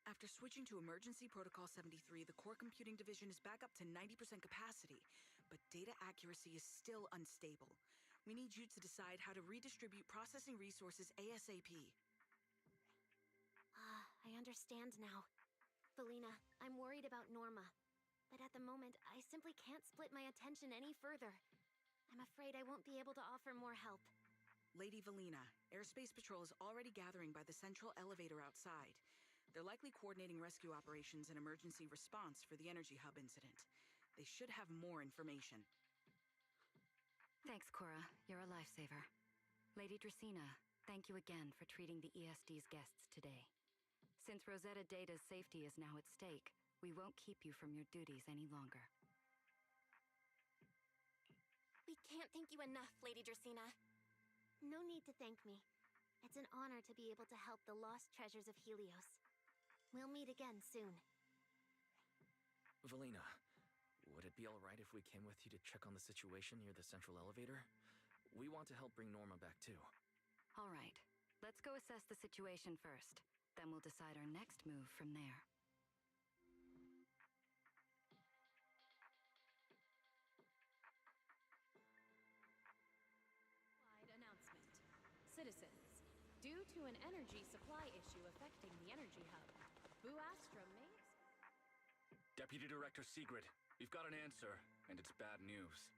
After switching to Emergency Protocol 73, the Core Computing Division is back up to 90% capacity, but data accuracy is still unstable. We need you to decide how to redistribute processing resources ASAP. I understand now. Felina, I'm worried about Norma. But at the moment, I simply can't split my attention any further. I'm afraid I won't be able to offer more help. Lady Valina, Airspace Patrol is already gathering by the central elevator outside. They're likely coordinating rescue operations and emergency response for the energy hub incident. They should have more information. Thanks, Cora. You're a lifesaver. Lady Dracena, thank you again for treating the ESD's guests today. Since Rosetta Data's safety is now at stake, we won't keep you from your duties any longer. We can't thank you enough, Lady Dracena. No need to thank me. It's an honor to be able to help the lost treasures of Helios. We'll meet again soon. Valina, would it be alright if we came with you to check on the situation near the central elevator? We want to help bring Norma back too. Alright, let's go assess the situation first. Then we'll decide our next move from there. Announcement. Citizens, due to an energy supply issue affecting the energy hub, Buastrum may... Deputy Director Sigrid, we've got an answer, and it's bad news.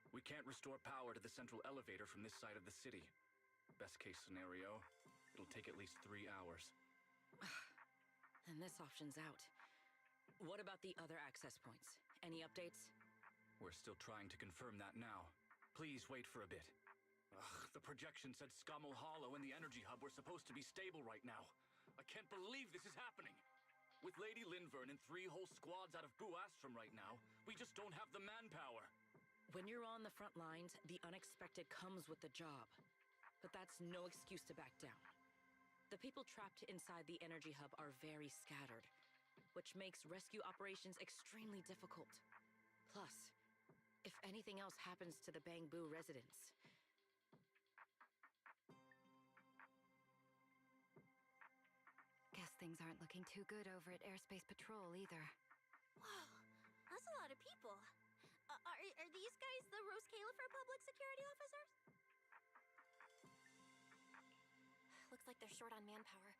We can't restore power to the central elevator from this side of the city. Best case scenario, it'll take at least 3 hours. And this option's out. What about the other access points? Any updates? We're still trying to confirm that now. Please wait for a bit. Ugh, the projection said Scommel Hollow and the energy hub were supposed to be stable right now. I can't believe this is happening. With Lady Linvern and 3 whole squads out of Buastrum right now, we just don't have the manpower. When you're on the front lines, the unexpected comes with the job. But that's no excuse to back down. The people trapped inside the energy hub are very scattered, which makes rescue operations extremely difficult. Plus, if anything else happens to the Bangbu residents... Guess things aren't looking too good over at Airspace Patrol either. Whoa, that's a lot of people. Are these guys the Rose Califer public security officers? Looks like they're short on manpower.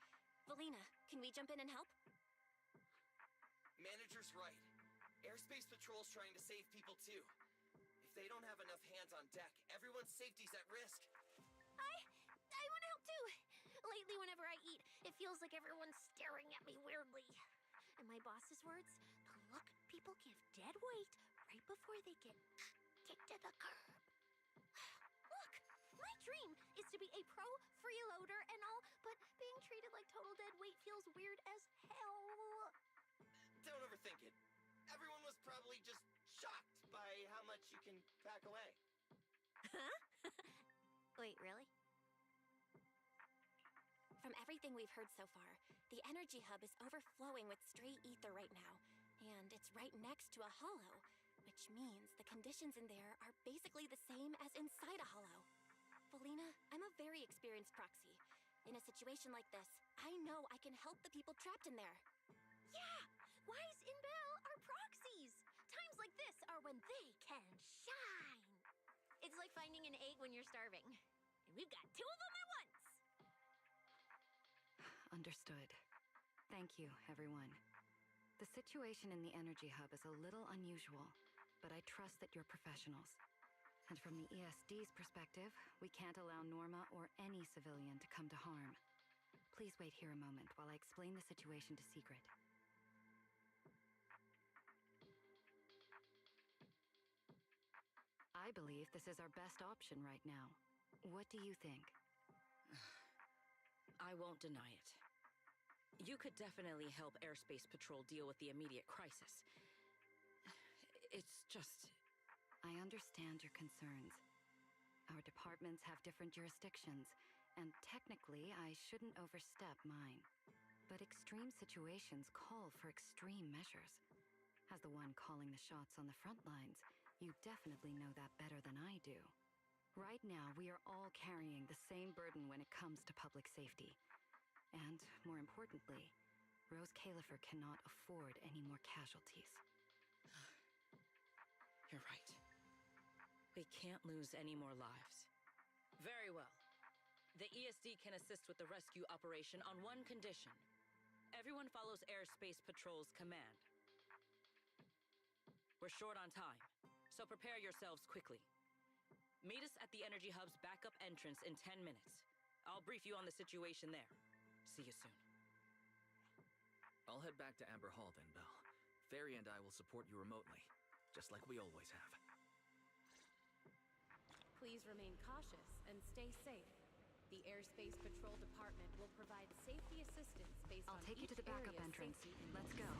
Valina, can we jump in and help? Manager's right. Airspace Patrol's trying to save people too. If they don't have enough hands on deck, everyone's safety's at risk. I want to help too. Lately, whenever I eat, it feels like everyone's staring at me weirdly. In my boss's words, the look people give dead weight right before they get kicked to the curb. Look, my dream is to be a pro freeloader and all, but being treated like total dead weight feels weird as hell. Don't overthink it. Everyone was probably just shocked by how much you can pack away. Huh? Wait, really? From everything we've heard so far, the energy hub is overflowing with stray ether right now, and it's right next to a hollow, which means the conditions in there are basically the same as inside a hollow. Felina, I'm a very experienced proxy. In a situation like this, I know I can help the people trapped in there. Yeah! Wise and Belle are proxies! Times like this are when they can shine! It's like finding an egg when you're starving. And we've got two of them at once! Understood. Thank you, everyone. The situation in the energy hub is a little unusual, but I trust that you're professionals. And from the ESD's perspective, we can't allow Norma or any civilian to come to harm. Please wait here a moment while I explain the situation to Secret. I believe this is our best option right now. What do you think? I won't deny it. You could definitely help Airspace Patrol deal with the immediate crisis. It's just... I understand your concerns. Our departments have different jurisdictions, and technically I shouldn't overstep mine. But extreme situations call for extreme measures. As the one calling the shots on the front lines, you definitely know that better than I do. Right now, we are all carrying the same burden when it comes to public safety. And, more importantly, Rose Califer cannot afford any more casualties. You're right. We can't lose any more lives. Very well. The ESD can assist with the rescue operation on one condition. Everyone follows Airspace Patrol's command. We're short on time, so prepare yourselves quickly. Meet us at the Energy Hub's backup entrance in 10 minutes. I'll brief you on the situation there. See you soon. I'll head back to Amber Hall then, Belle. Fairy and I will support you remotely, just like we always have. Please remain cautious and stay safe. The Airspace Patrol Department will provide safety assistance based on I'll take you each to the backup area's entrance. safety Let's index. go.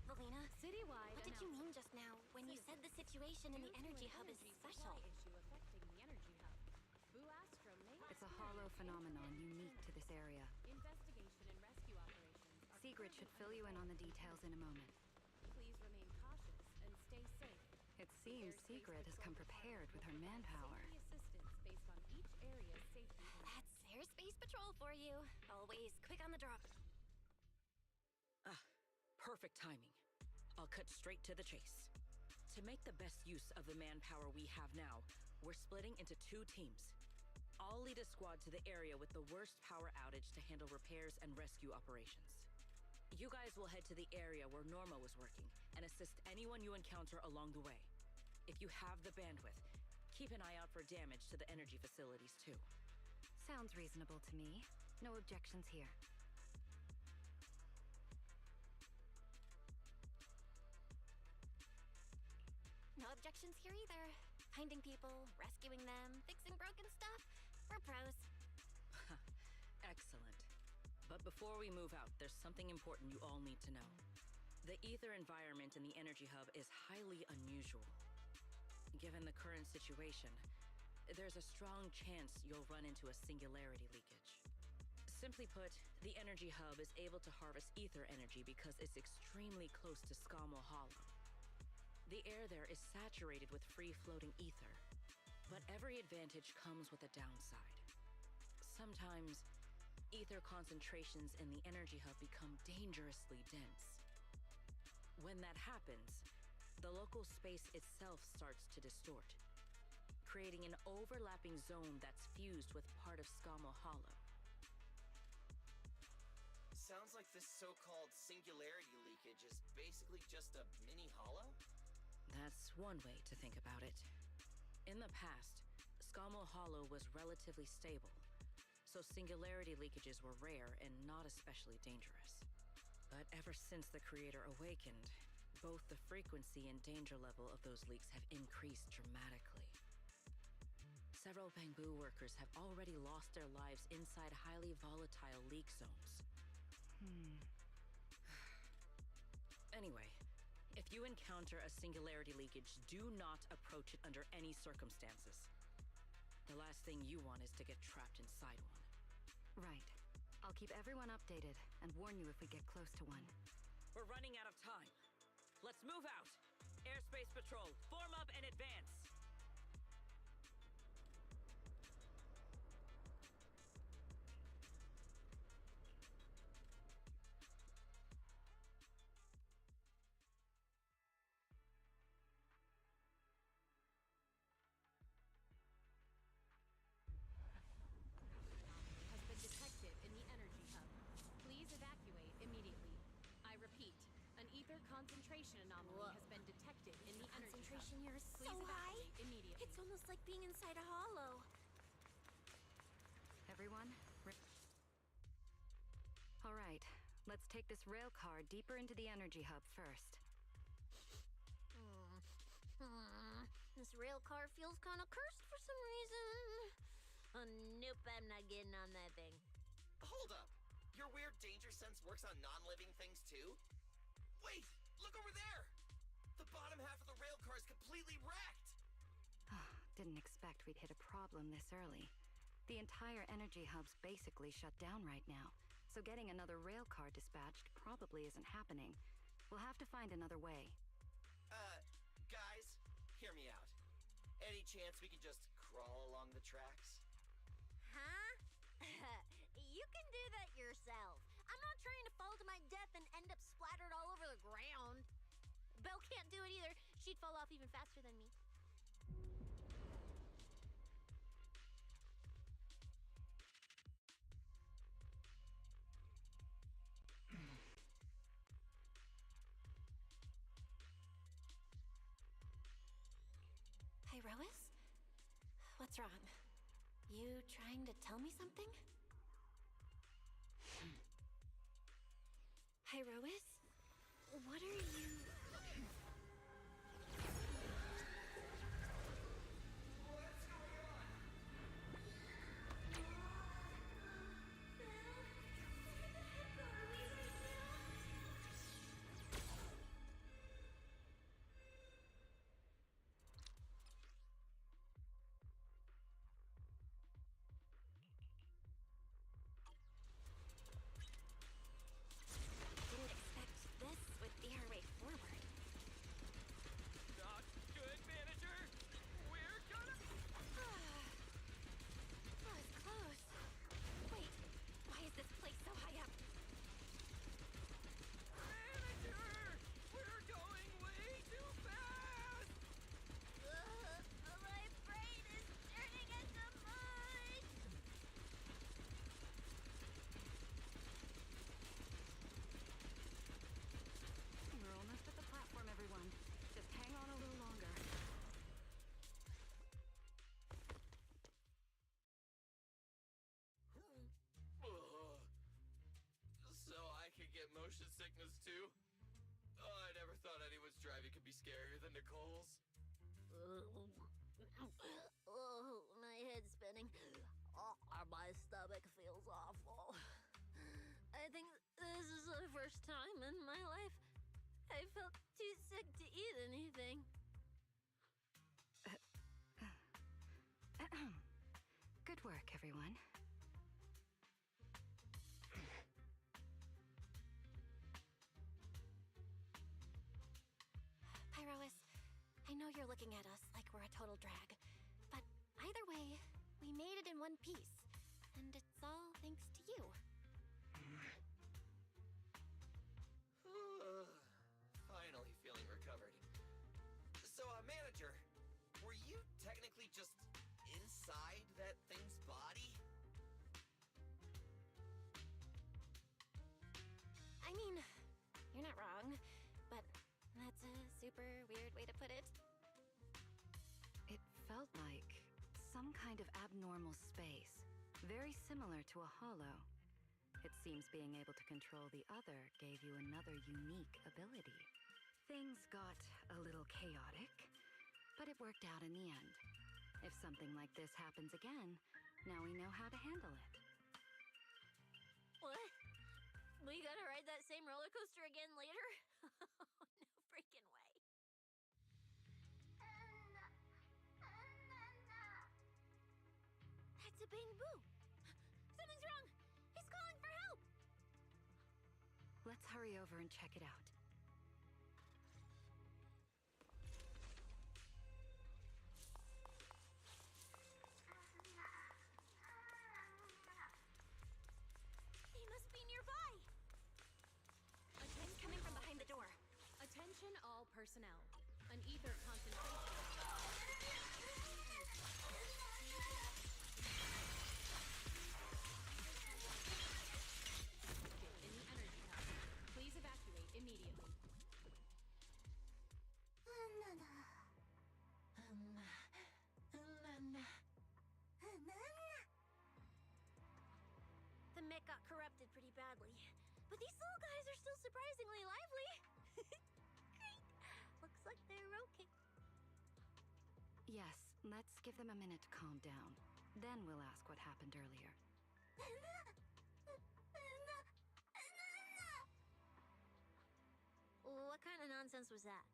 Felina, Citywide what did you mean just now when you said the situation in the energy hub is special? Issue affecting the energy hub. Boo Astro may It's a hollow phenomenon unique to this area. Investigation and rescue operations are Sigrid should fill you in on the details in a moment. Please remain cautious and stay safe. It seems Sigrid has come prepared with her manpower. Safety assistance based on each area's safety index. That's Airspace Patrol for you. Always quick on the draw. Perfect timing. I'll cut straight to the chase. To make the best use of the manpower we have now, we're splitting into 2 teams. I'll lead a squad to the area with the worst power outage to handle repairs and rescue operations. You guys will head to the area where Norma was working and assist anyone you encounter along the way. If you have the bandwidth, keep an eye out for damage to the energy facilities too. Sounds reasonable to me. No objections here. No objections here either. Finding people, rescuing them, fixing broken stuff. We're pros. Excellent. But before we move out, there's something important you all need to know. The ether environment in the energy hub is highly unusual. Given the current situation, there's a strong chance you'll run into a singularity leakage. Simply put, the energy hub is able to harvest ether energy because it's extremely close to Scommel Hollow. The air there is saturated with free-floating ether, but every advantage comes with a downside. Sometimes, ether concentrations in the energy hub become dangerously dense. When that happens, the local space itself starts to distort, creating an overlapping zone that's fused with part of Scommel Hollow. Sounds like this so-called singularity leakage is basically just a mini hollow? That's one way to think about it. In the past, Scommel Hollow was relatively stable, so singularity leakages were rare and not especially dangerous. But ever since the Creator awakened, both the frequency and danger level of those leaks have increased dramatically. Several Bangbu workers have already lost their lives inside highly volatile leak zones. Anyway, if you encounter a singularity leakage, do not approach it under any circumstances. The last thing you want is to get trapped inside one. Right. I'll keep everyone updated and warn you if we get close to one. We're running out of time. Let's move out! Airspace Patrol, form up and advance! Has been detected in the energy hub. Please evacuate immediately. I repeat, an ether concentration anomaly has been detected in the energy hub. Concentration here is Please so high. evacuate immediately. It's almost like being inside a hollow. Everyone, all right, let's take this rail car deeper into the energy hub first. This rail car feels kind of cursed for some reason. Nope, I'm not getting on that thing. Hold up! Your weird danger sense works on non-living things too? Wait! Look over there! The bottom half of the rail car is completely wrecked! Didn't expect we'd hit a problem this early. The entire energy hub's basically shut down right now, so getting another rail car dispatched probably isn't happening. We'll have to find another way. Guys, hear me out. Any chance we can just crawl along the tracks? Huh? You can do that yourself. I'm not trying to fall to my death and end up splattered all over the ground. Belle can't do it either. She'd fall off even faster than me. Pyrois? What's wrong? You trying to tell me something? Pyrois? What are you... Didn't expect this would be our way forward. Not good, manager! We're gonna... That was close. Wait, why is this place so high up? Manager! We're going way too fast! My brain is turning into mush! We're almost at the platform, everyone. Just hang on a little longer. So I could get motion sickness too? Oh, I never thought anyone's driving could be scarier than Nicole's. Oh, my head's spinning. Oh, my stomach feels awful. I think this is the first time in my life I felt too sick to eat anything. Good work, everyone. Pyrois, I know you're looking at us like we're a total drag, but either way, we made it in one piece, and it's all thanks to you. Finally feeling recovered. So, manager, were you technically just inside that thing's body? I mean, you're not wrong, but that's a super weird way to put it. It felt like some kind of abnormal space, very similar to a hollow. It seems being able to control the other gave you another unique ability. Things got a little chaotic, but it worked out in the end. If something like this happens again, now we know how to handle it. What? We gotta ride that same roller coaster again later? No freaking way. That's a Bamboo! Something's wrong! He's calling for help! Let's hurry over and check it out. He must be nearby! He's coming from behind the door. Attention all personnel. An ether concentration. In the energy hub. Please evacuate immediately. The mech got corrupted pretty badly, but these little guys are still surprisingly lively. Great. Looks like they're okay. Yes, let's give them a minute to calm down. Then we'll ask what happened earlier. What kind of nonsense was that?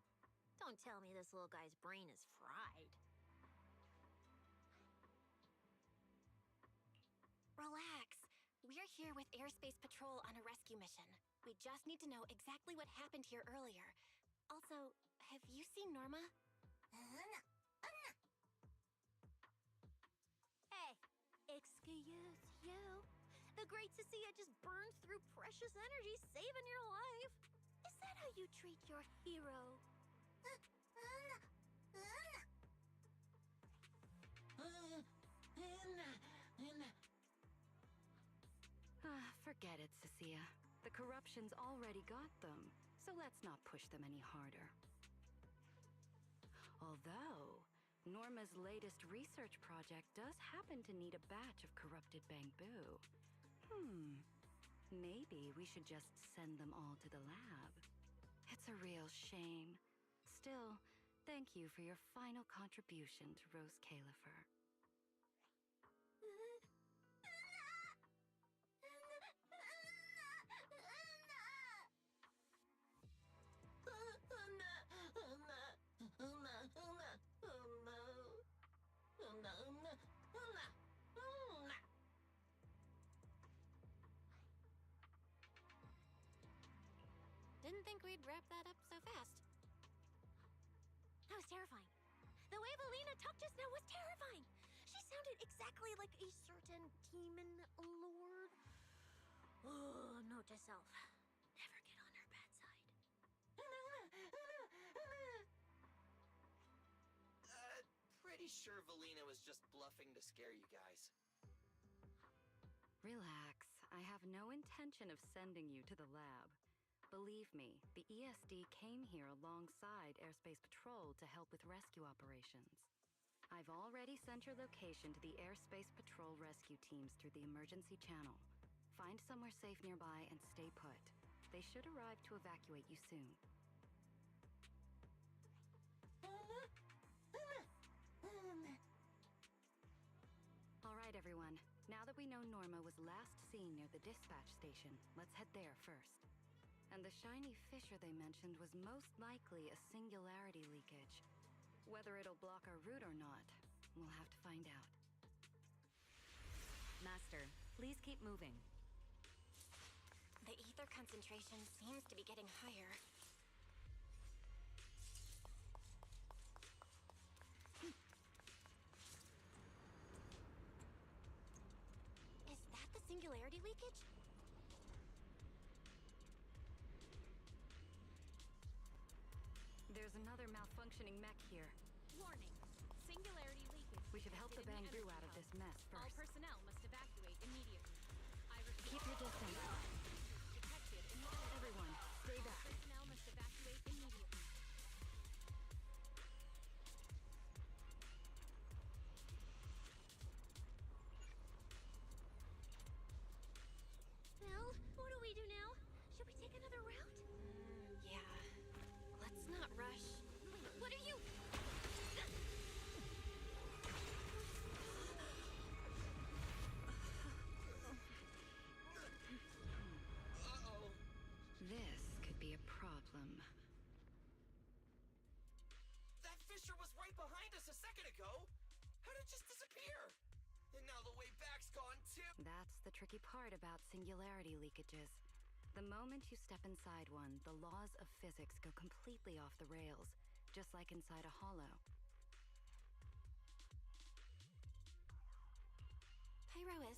Don't tell me this little guy's brain is fried. Relax. We're here with Airspace Patrol on a rescue mission. We just need to know exactly what happened here earlier. Also, have you seen Norma? Hey, excuse you. The great Cecilia just burned through precious energy saving your life. Is that how you treat your hero? Forget it, Cecilia. The corruption's already got them, so let's not push them any harder. Although, Norma's latest research project does happen to need a batch of corrupted Bamboo. Maybe we should just send them all to the lab. It's a real shame. Still, thank you for your final contribution to Rose Califer. Didn't think we'd wrap that up so fast. That was terrifying. The way Valina talked just now was terrifying. She sounded exactly like a certain demon lord. Oh, note to self. Never get on her bad side. Pretty sure Valina was just bluffing to scare you guys. Relax. I have no intention of sending you to the lab. Believe me, the ESD came here alongside Airspace Patrol to help with rescue operations. I've already sent your location to the Airspace Patrol rescue teams through the emergency channel. Find somewhere safe nearby and stay put. They should arrive to evacuate you soon. All right, everyone. Now that we know Norma was last seen near the dispatch station, let's head there first. And the shiny fissure they mentioned was most likely a singularity leakage. Whether it'll block our route or not, we'll have to find out. Master, please keep moving. The ether concentration seems to be getting higher. Is that the singularity leakage? There's another malfunctioning mech here. Warning. Singularity leakage. We should help the detected in Bamboo energy out of hub. this mess All first. personnel must evacuate immediately. I repeat. Keep your distance. Detected in the energy Everyone, hub. stay All back. personnel must evacuate immediately. a second ago. How did it just disappear? And now the way back's gone too. That's the tricky part about singularity leakages. The moment you step inside one, the laws of physics go completely off the rails, just like inside a hollow. Pyrois,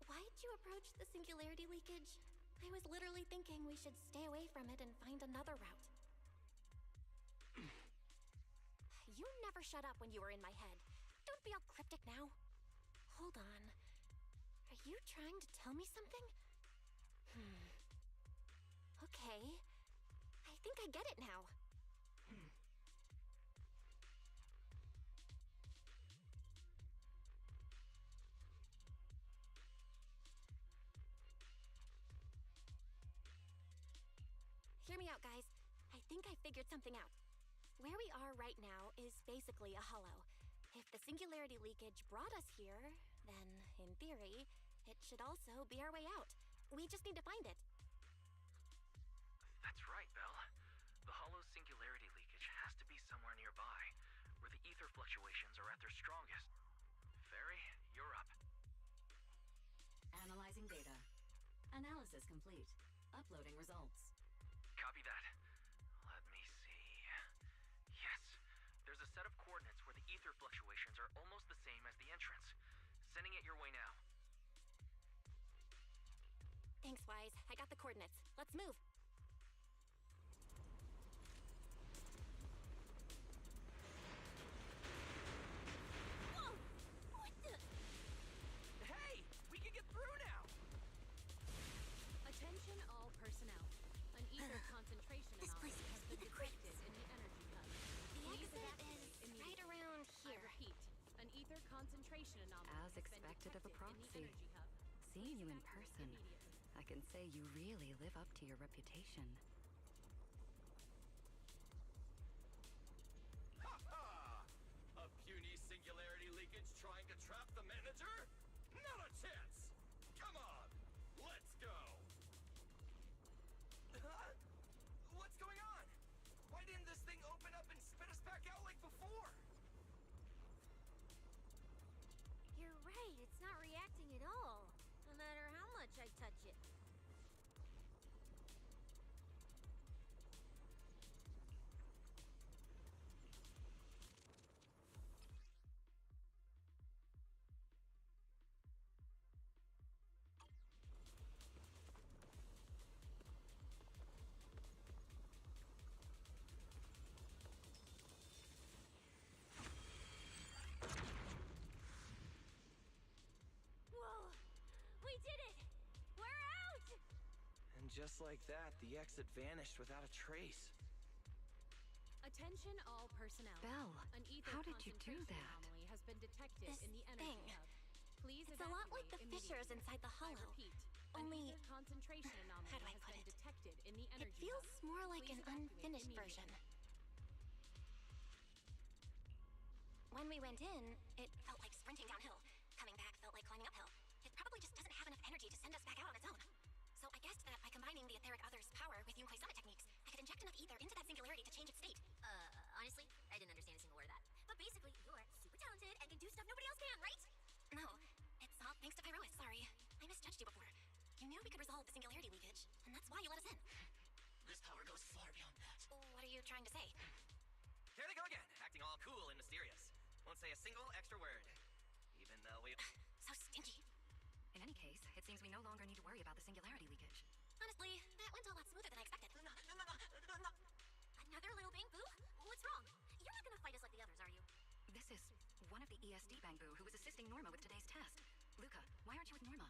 why'd you approach the singularity leakage? I was literally thinking we should stay away from it and find another route. You never shut up when you were in my head. Don't be all cryptic now. Hold on. Are you trying to tell me something? Okay. I think I get it now. Hear me out, guys. I think I figured something out. Where we are right now is basically a hollow. If the singularity leakage brought us here, then, in theory, it should also be our way out. We just need to find it. That's right, Belle. The hollow's singularity leakage has to be somewhere nearby, where the ether fluctuations are at their strongest. Fairy, you're up. Analyzing data. Analysis complete. Uploading results. Copy that. Let me see. Yes, there's a set of coordinates where the ether fluctuations are almost the same as the entrance. Sending it your way now. Thanks, Wise. I got the coordinates. Let's move. Whoa! What the? Hey! We can get through now! Attention all personnel. An ether concentration anomaly has been detected in the energy hub. The Please exit evacuate is immediately. right around I here. repeat, an ether concentration anomaly As has been expected of a detected proxy. in the energy hub. Seeing you in Evacuate person, immediately. I can say you really live up to your reputation. Ha ha! A puny singularity leakage trying to trap the manager? Not a chance! Come on, let's go! Huh? What's going on? Why didn't this thing open up and spit us back out like before? You're right, it's not reacting at all. No matter how much I touch it. Whoa! We did it! We're out! And just like that, the exit vanished without a trace. Attention all personnel. Belle, An ether how did you do concentration that? anomaly has been detected This in the energy thing. hub. Please It's a lot like the evacuate fissures immediately. inside the I hollow. repeat, Only- an ether concentration anomaly How do I has put been it? detected in the It energy feels hub. more like Please an evacuate unfinished immediately. version. When we went in, it felt like sprinting downhill. Coming back felt like climbing uphill. It probably just doesn't have enough energy to send us back out on its own. So I guessed that by combining the Etheric Other's power with Yunkoi Summit techniques, I could inject enough ether into that singularity to change its state. Honestly, I didn't understand a single word of that. But basically, you're super talented and can do stuff nobody else can, right? No, it's all thanks to Pyrois, sorry. I misjudged you before. You knew we could resolve the singularity leakage, and that's why you let us in. This power goes far beyond that. What are you trying to say? Here they go again, acting all cool and mysterious. Won't say a single extra word. Even though we... So stingy. In any case, it seems we no longer need to worry about the singularity leakage. Honestly, that went a lot smoother than I expected. Another little bang boo? What's wrong? You're not gonna fight us like the others, are you? This is one of the ESD Bangbu who was assisting Norma with today's test. Luca, why aren't you with Norma?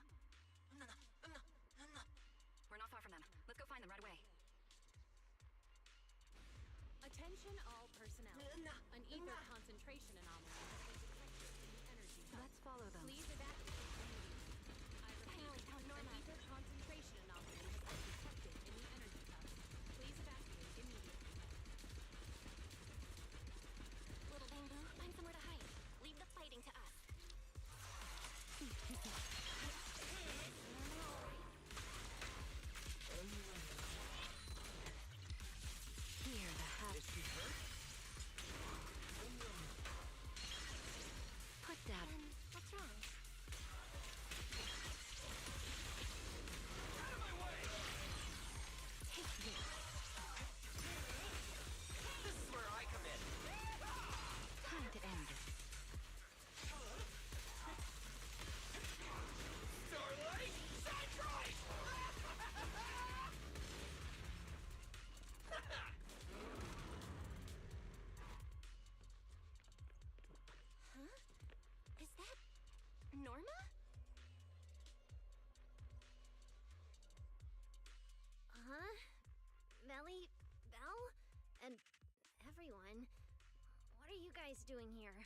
We're not far from them. Let's go find them right away. Attention all personnel. An ether concentration anomaly has been detected in the energy hub. Let's follow them. Please evacuate immediately. I repeat, Finally found an Norma. ether concentration anomaly has been detected in the energy hub. Please evacuate immediately. Little Bangbu, find somewhere to hide. Leave the fighting to us. Here, the Is she hurt? guys doing here?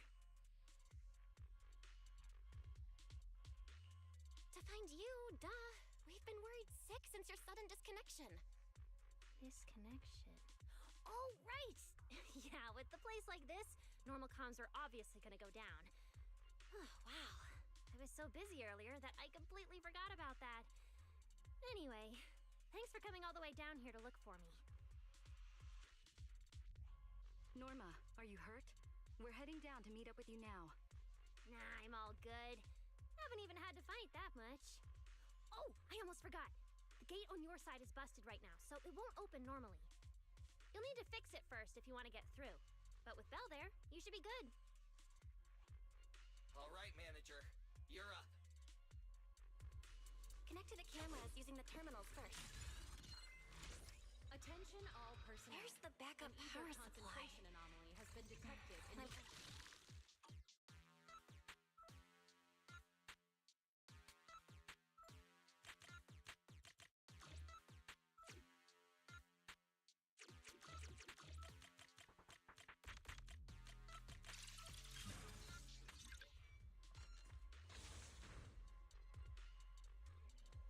To find you, duh. We've been worried sick since your sudden disconnection. Disconnection? Oh, right! Yeah, with the place like this, normal comms are obviously gonna go down. Oh, wow. I was so busy earlier that I completely forgot about that. Anyway, thanks for coming all the way down here to look for me. Norma, are you hurt? We're heading down to meet up with you now. Nah, I'm all good. Haven't even had to fight that much. Oh, I almost forgot. The gate on your side is busted right now, so it won't open normally. You'll need to fix it first if you want to get through. But with Belle there, you should be good. All right, manager. You're up. Connect to the cameras using the terminals first. Attention all personnel. Where's the backup An power ether supply? concentration anomaly has been detected in the...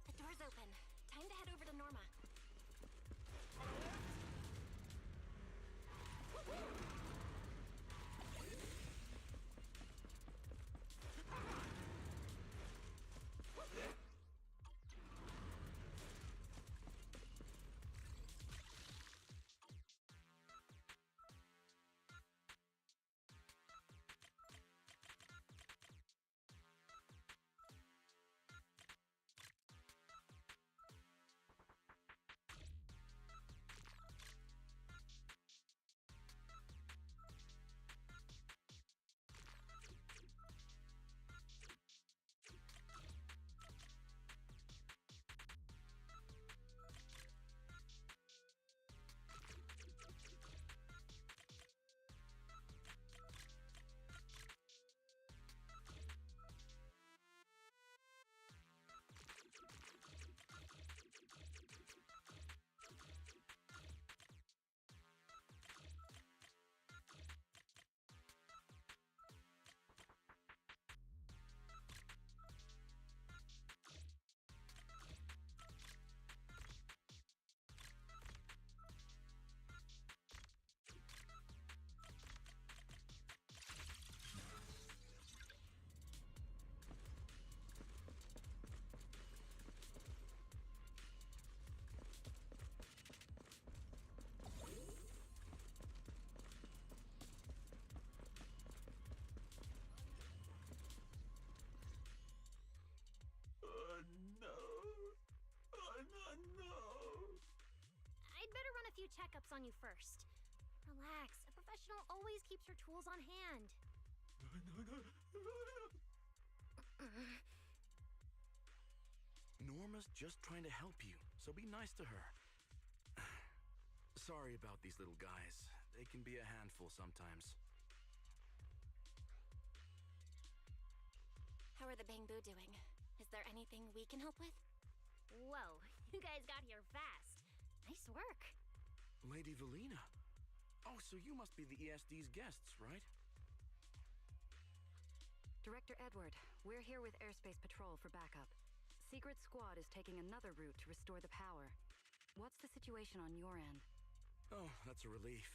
The door's open. Time to head over to Norma. I'd better run a few checkups on you first. Relax. A professional always keeps her tools on hand. Norma's just trying to help you, so be nice to her. Sorry about these little guys. They can be a handful sometimes. How are the Bangbu doing? Is there anything we can help with? Whoa, you guys got here fast. Nice work. Lady Valina. Oh, so you must be the ESD's guests, right? Director Edward, we're here with Airspace Patrol for backup. Secret Squad is taking another route to restore the power. What's the situation on your end? Oh, that's a relief.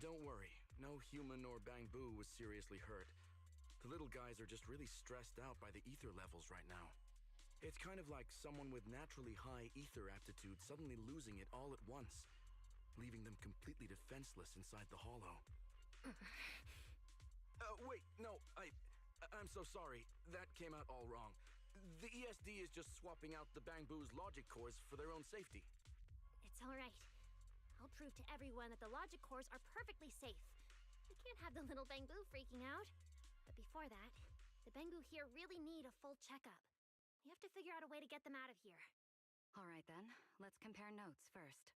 Don't worry, no human or Bangbu was seriously hurt. The little guys are just really stressed out by the ether levels right now. It's kind of like someone with naturally high ether aptitude suddenly losing it all at once, leaving them completely defenseless inside the hollow. Wait, no, I'm so sorry. That came out all wrong. The ESD is just swapping out the Bangbu's logic cores for their own safety. It's all right. I'll prove to everyone that the logic cores are perfectly safe. We can't have the little Bangbu freaking out. But before that, the Bangbu here really need a full checkup. We have to figure out a way to get them out of here. All right then, let's compare notes first.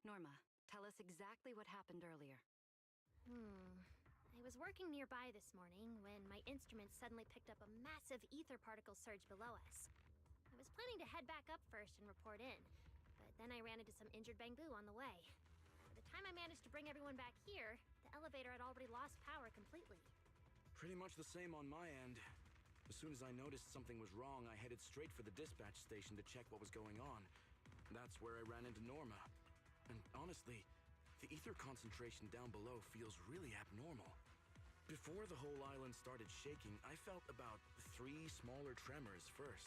Norma, tell us exactly what happened earlier. I was working nearby this morning when my instruments suddenly picked up a massive ether particle surge below us. I was planning to head back up first and report in, but then I ran into some injured Bangbu on the way. By the time I managed to bring everyone back here, the elevator had already lost power completely. Pretty much the same on my end. As soon as I noticed something was wrong, I headed straight for the dispatch station to check what was going on. That's where I ran into Norma. And honestly, the ether concentration down below feels really abnormal. Before the whole island started shaking, I felt about 3 smaller tremors first.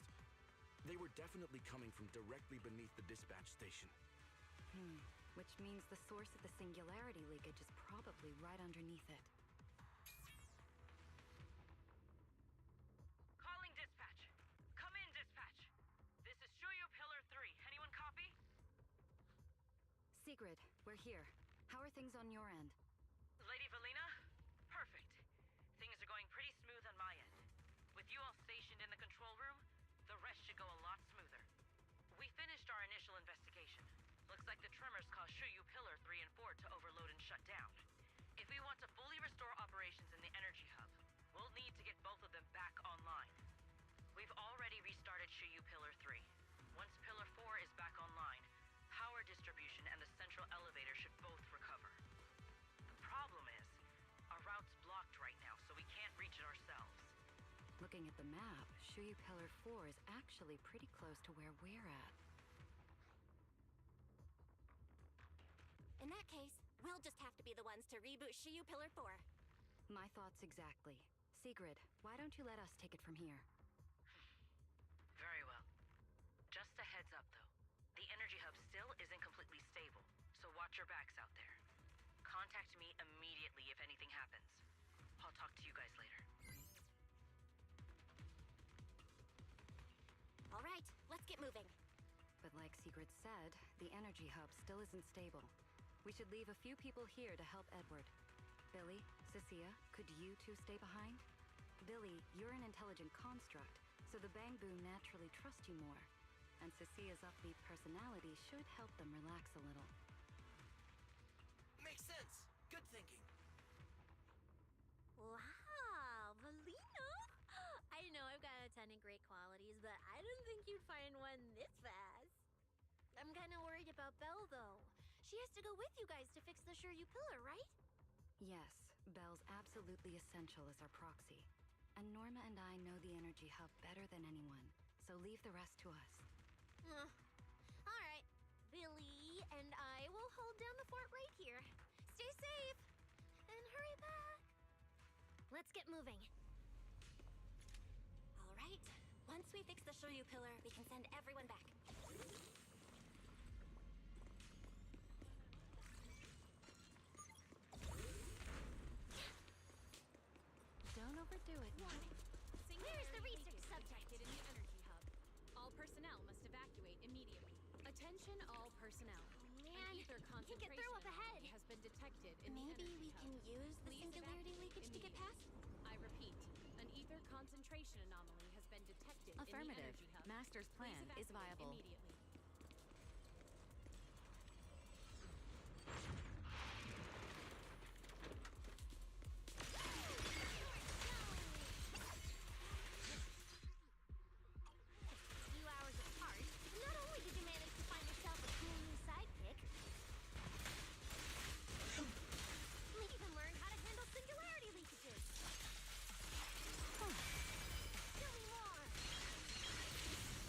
They were definitely coming from directly beneath the dispatch station. Which means the source of the singularity leakage is probably right underneath it. Calling dispatch. Come in, dispatch. This is Shuyu Pillar 3. Anyone copy? Sigrid, we're here. How are things on your end? Lady Valina? Perfect. Things are going pretty smooth on my end. With you all stationed in the control room, the rest should go a lot smoother. We finished our initial investigation. Looks like the tremors caused Shuyu Pillar 3 and 4 to overload and shut down. If we want to fully restore operations in the energy hub, we'll need to get both of them back online. We've already restarted Shuyu Pillar 3. Once Pillar 4 is back online, power distribution and the central elevator should both recover. The problem is, our route's blocked right now, so we can't reach it ourselves. Looking at the map, Shuyu Pillar 4 is actually pretty close to where we're at. In that case, we'll just have to be the ones to reboot Shuyu Pillar 4. My thoughts exactly. Sigrid, why don't you let us take it from here? Very well. Just a heads up, though. The energy hub still isn't completely stable, so watch your backs out there. Contact me immediately if anything happens. I'll talk to you guys later. All right, let's get moving. But like Sigrid said, the energy hub still isn't stable. We should leave a few people here to help Edward. Billy, Cecilia, could you two stay behind? Billy, you're an intelligent construct, so the Bangbu naturally trust you more. And Cecilia's upbeat personality should help them relax a little. Makes sense. Good thinking. Wow, Valina! I know I've got a ton of great qualities, but I didn't think you'd find one this fast. I'm kinda worried about Belle, though. She has to go with you guys to fix the Shuyu Pillar, right? Yes, Belle's absolutely essential as our proxy. And Norma and I know the energy hub better than anyone, so leave the rest to us. Alright, Billy and I will hold down the fort right here. Stay safe! And hurry back! Let's get moving. All right. Once we fix the Shuyu Pillar, we can send everyone back. Don't overdo it. Where's the research subject? In the energy hub. All personnel must evacuate immediately. Attention all personnel. Man, An ether can't concentration get through up ahead. anomaly has been detected in the Maybe energy we hub. can use the Please singularity evacuate leakage to get past? immediately. I repeat, an ether concentration anomaly has been detected Affirmative. in the energy hub. Master's plan Please is evacuate viable. Immediately. Few hours apart, not only did you manage to find yourself a cool new sidekick, we even learned how to handle singularity leakages. Tell me more.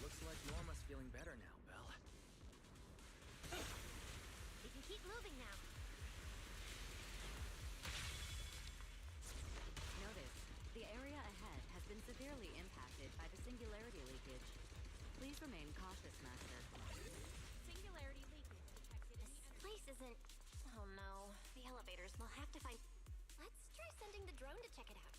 Looks like Norma's feeling better now, Belle. We can keep moving now. Notice, the area ahead has been severely impacted by the singularity leakage. Please remain cautious, Master. Singularity leakage detected in the This place isn't... Oh no. The elevators. We'll have to find... Let's try sending the drone to check it out.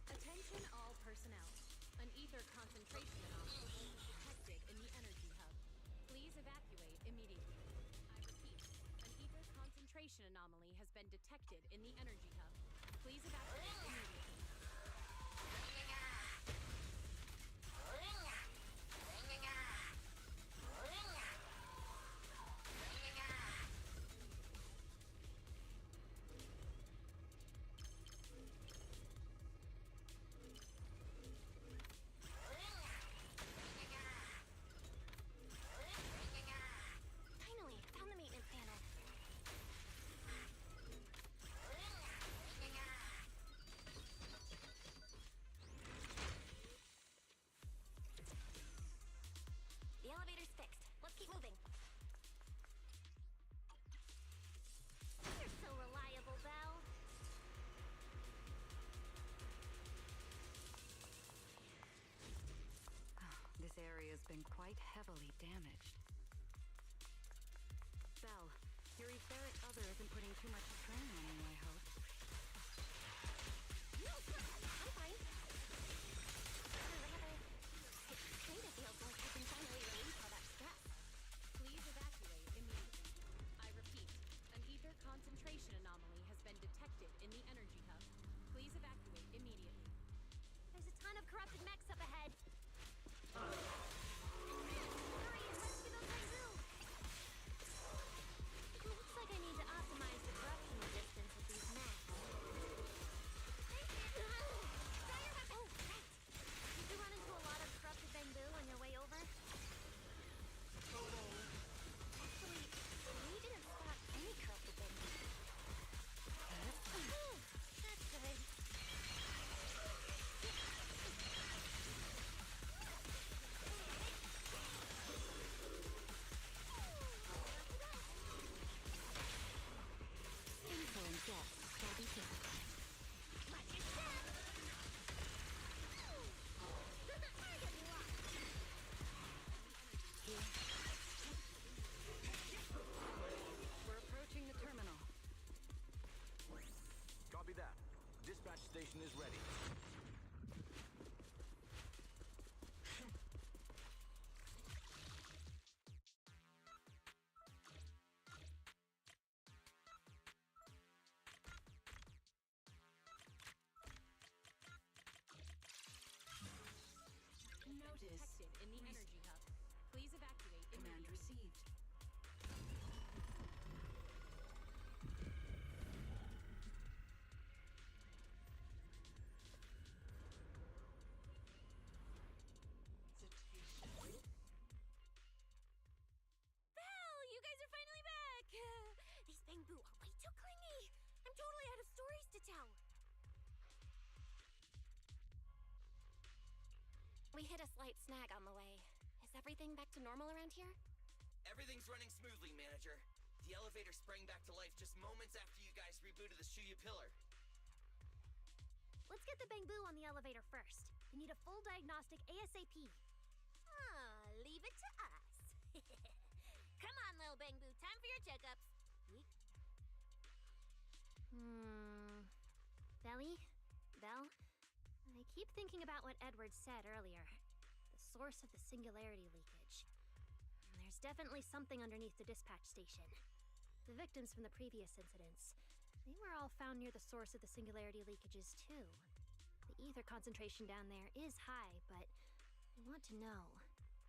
Attention all personnel. An ether concentration anomaly is detected in the energy hub. Please evacuate immediately. I repeat, an ether concentration anomaly has been detected in the energy hub. Please evacuate immediately. has been quite heavily damaged. Belle, your etheric other isn't putting too much strain on you, I hope. No, I'm fine. It kind of feels like I can finally release all that stress. Please evacuate immediately. I repeat, an ether concentration anomaly has been detected in the energy hub. Please evacuate immediately. There's a ton of corrupted mechs up ahead. Hurry and rescue those Bangbu! Looks like I need to optimize the corruption resistance with these mechs. Oh, right. Did you run into a lot of corrupted Bangbu on your way over? Actually, we didn't spot any corrupted Bangbu. That's good. Info and depth shall be taken. Watch your step! Target locked! Here. We're approaching the terminal. Copy that. Dispatch station is ready. Notice. Detected in the energy hub. Please evacuate Command immediately. received. Belle, you guys are finally back! These Bangbu are way too clingy! I'm totally out of stories to tell! We hit a slight snag on the way. Is everything back to normal around here? Everything's running smoothly, Manager. The elevator sprang back to life just moments after you guys rebooted the Shuya pillar. Let's get the Bangbu on the elevator first. We need a full diagnostic ASAP. Leave it to us. Come on, little Bangbu, time for your checkups. Yeek. Belly? Belle? I keep thinking about what Edward said earlier. The source of the singularity leakage. There's definitely something underneath the dispatch station. The victims from the previous incidents, they were all found near the source of the singularity leakages too. The ether concentration down there is high, but I want to know,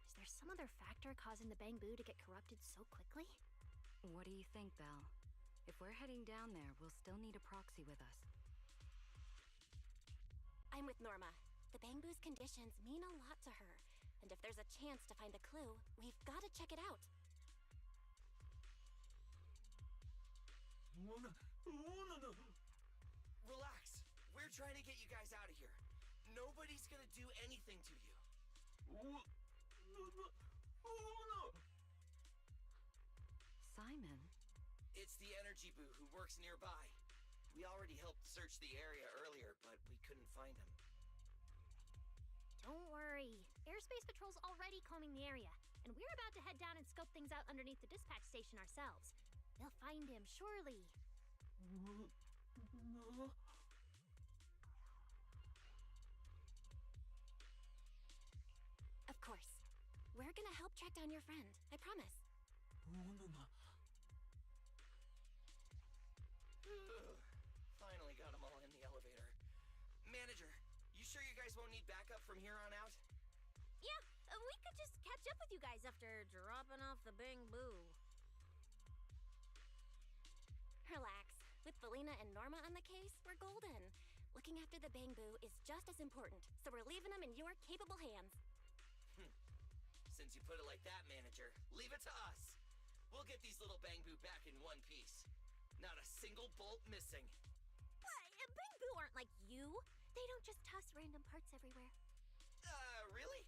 is there some other factor causing the Bangbu to get corrupted so quickly? What do you think, Belle? If we're heading down there, we'll still need a proxy with us. I'm with Norma. The Bangbu's conditions mean a lot to her. And if there's a chance to find a clue, we've got to check it out. Relax. We're trying to get you guys out of here. Nobody's gonna do anything to you. Simon? It's the Energy Boo who works nearby. We already helped search the area earlier, but we couldn't find him. Don't worry. Airspace Patrol's already combing the area, and we're about to head down and scope things out underneath the dispatch station ourselves. They'll find him, surely. Of course. We're gonna help track down your friend. I promise. Finally got them all in the elevator. Manager, you sure you guys won't need backup from here on out? Yeah, we could just catch up with you guys after dropping off the Bangbu. Relax. With Felina and Norma on the case, we're golden. Looking after the Bangbu is just as important, so we're leaving them in your capable hands. Since you put it like that, Manager, leave it to us. We'll get these little Bangbu back in one piece. Not a single bolt missing. What? Bangbu aren't like you. They don't just toss random parts everywhere. Really?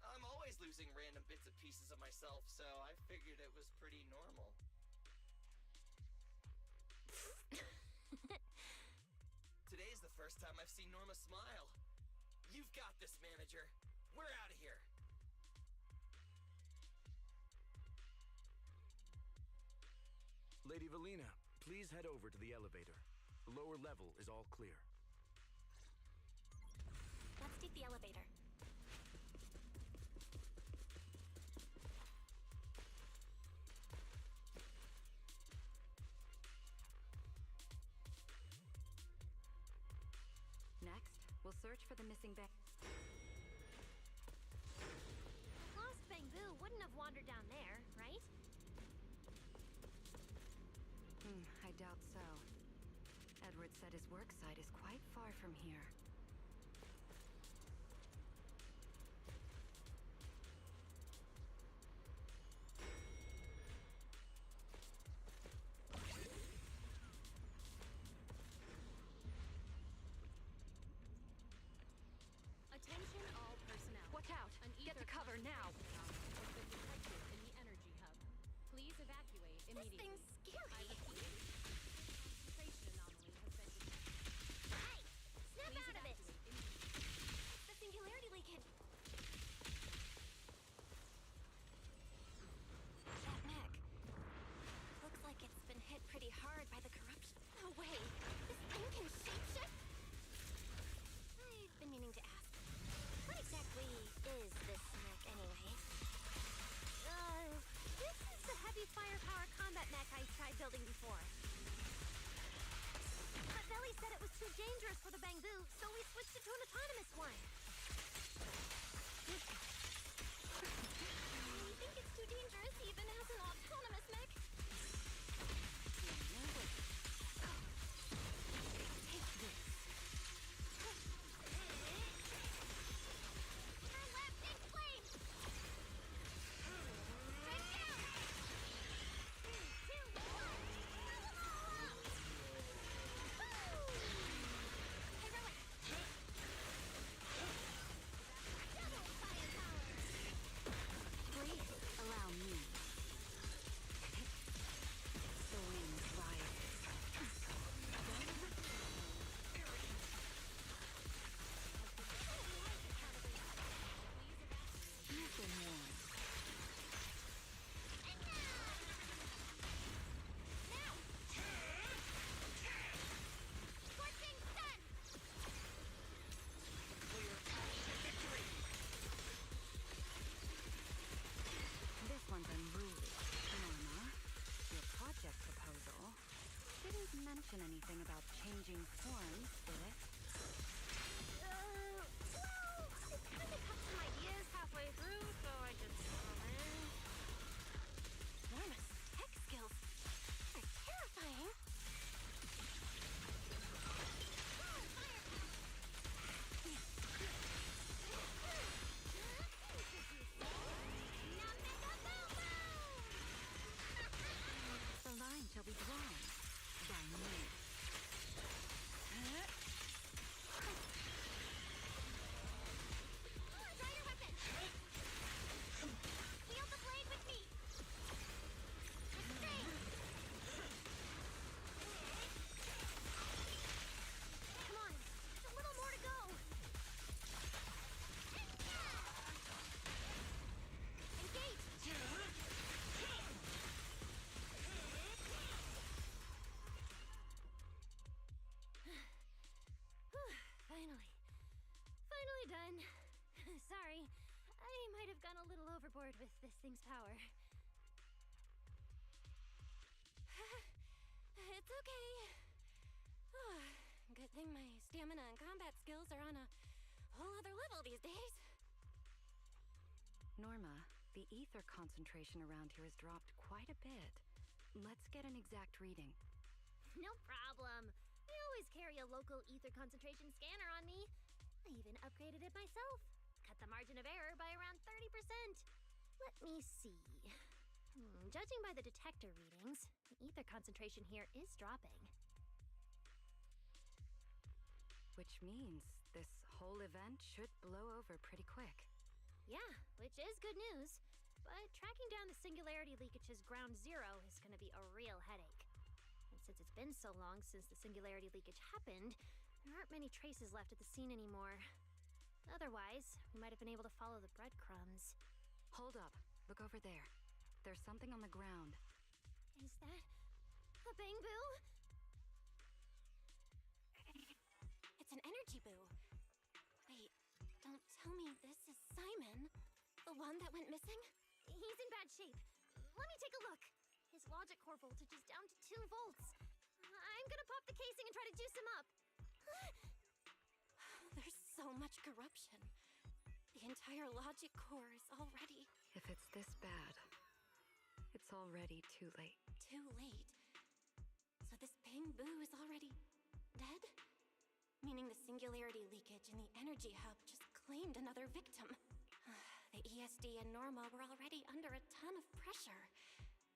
I'm always losing random bits and pieces of myself, so I figured it was pretty normal. Today's the first time I've seen Norma smile. You've got this, Manager. We're out of here. Lady Valina, please head over to the elevator. The lower level is all clear. Let's take the elevator. Next, we'll search for the missing bang. Lost Bangbu wouldn't have wandered down there, right? I doubt so. Edward said his work site is quite far from here. Attention all personnel. Watch out! An Get to cover now! has been detected in the energy hub. Please evacuate immediately. This thing's scary. I repeat, concentration anomaly has been detected. Hey! Snap Please out of it! evacuate immediately. The singularity leakage. That mech. Looks like it's been hit pretty hard by the corruption. No way! This thing can shapeshift? I've been meaning to ask. What exactly is this mech anyway? This is the heavy firepower combat mech I tried building before. But Belly said it was too dangerous for the Bangbu, so we switched it to an autonomous one. You think it's too dangerous even as an autonomous mech? Take this. Turn left, big flame! Straight down! 3, 2, 1! Blow them all up! Woo! Heroic! Double firepower! Please, allow me. The wind rises. You've been warned. Now! Scorching sun! This one's unruly. Norma, your project proposal didn't mention anything about changing forms, did it? Well, it kind of cut some ideas halfway through, so I just threw them in. Norma's tech skills are terrifying. The line shall be drawn by me. Rider weapon! Wield the blade with me! Restrain! Come on, just a little more to go! Engage! Finally. Finally done. Sorry. I might have gone a little overboard with this thing's power. It's okay. Good thing my stamina and combat skills are on a whole other level these days. Norma, the ether concentration around here has dropped quite a bit. Let's get an exact reading. No problem. I always carry a local ether concentration scanner on me. I even upgraded it myself. Cut the margin of error by around 30%. Let me see. Judging by the detector readings, the ether concentration here is dropping. Which means this whole event should blow over pretty quick. Yeah, which is good news. But tracking down the singularity leakage's ground zero is going to be a real headache. And since it's been so long since the singularity leakage happened, there aren't many traces left at the scene anymore. Otherwise, we might have been able to follow the breadcrumbs. Hold up. Look over there. There's something on the ground. Is that A Bangboo? It's an energy boo. Wait, don't tell me this is Simon, the one that went missing? He's in bad shape. Let me take a look. His logic core voltage is down to 2 volts. I'm gonna pop the casing and try to juice him up. There's so much corruption. The entire logic core is already... If it's this bad, it's already too late. Too late? So this Bangboo is already dead? Meaning the singularity leakage in the energy hub just claimed another victim. The ESD and Norma were already under a ton of pressure.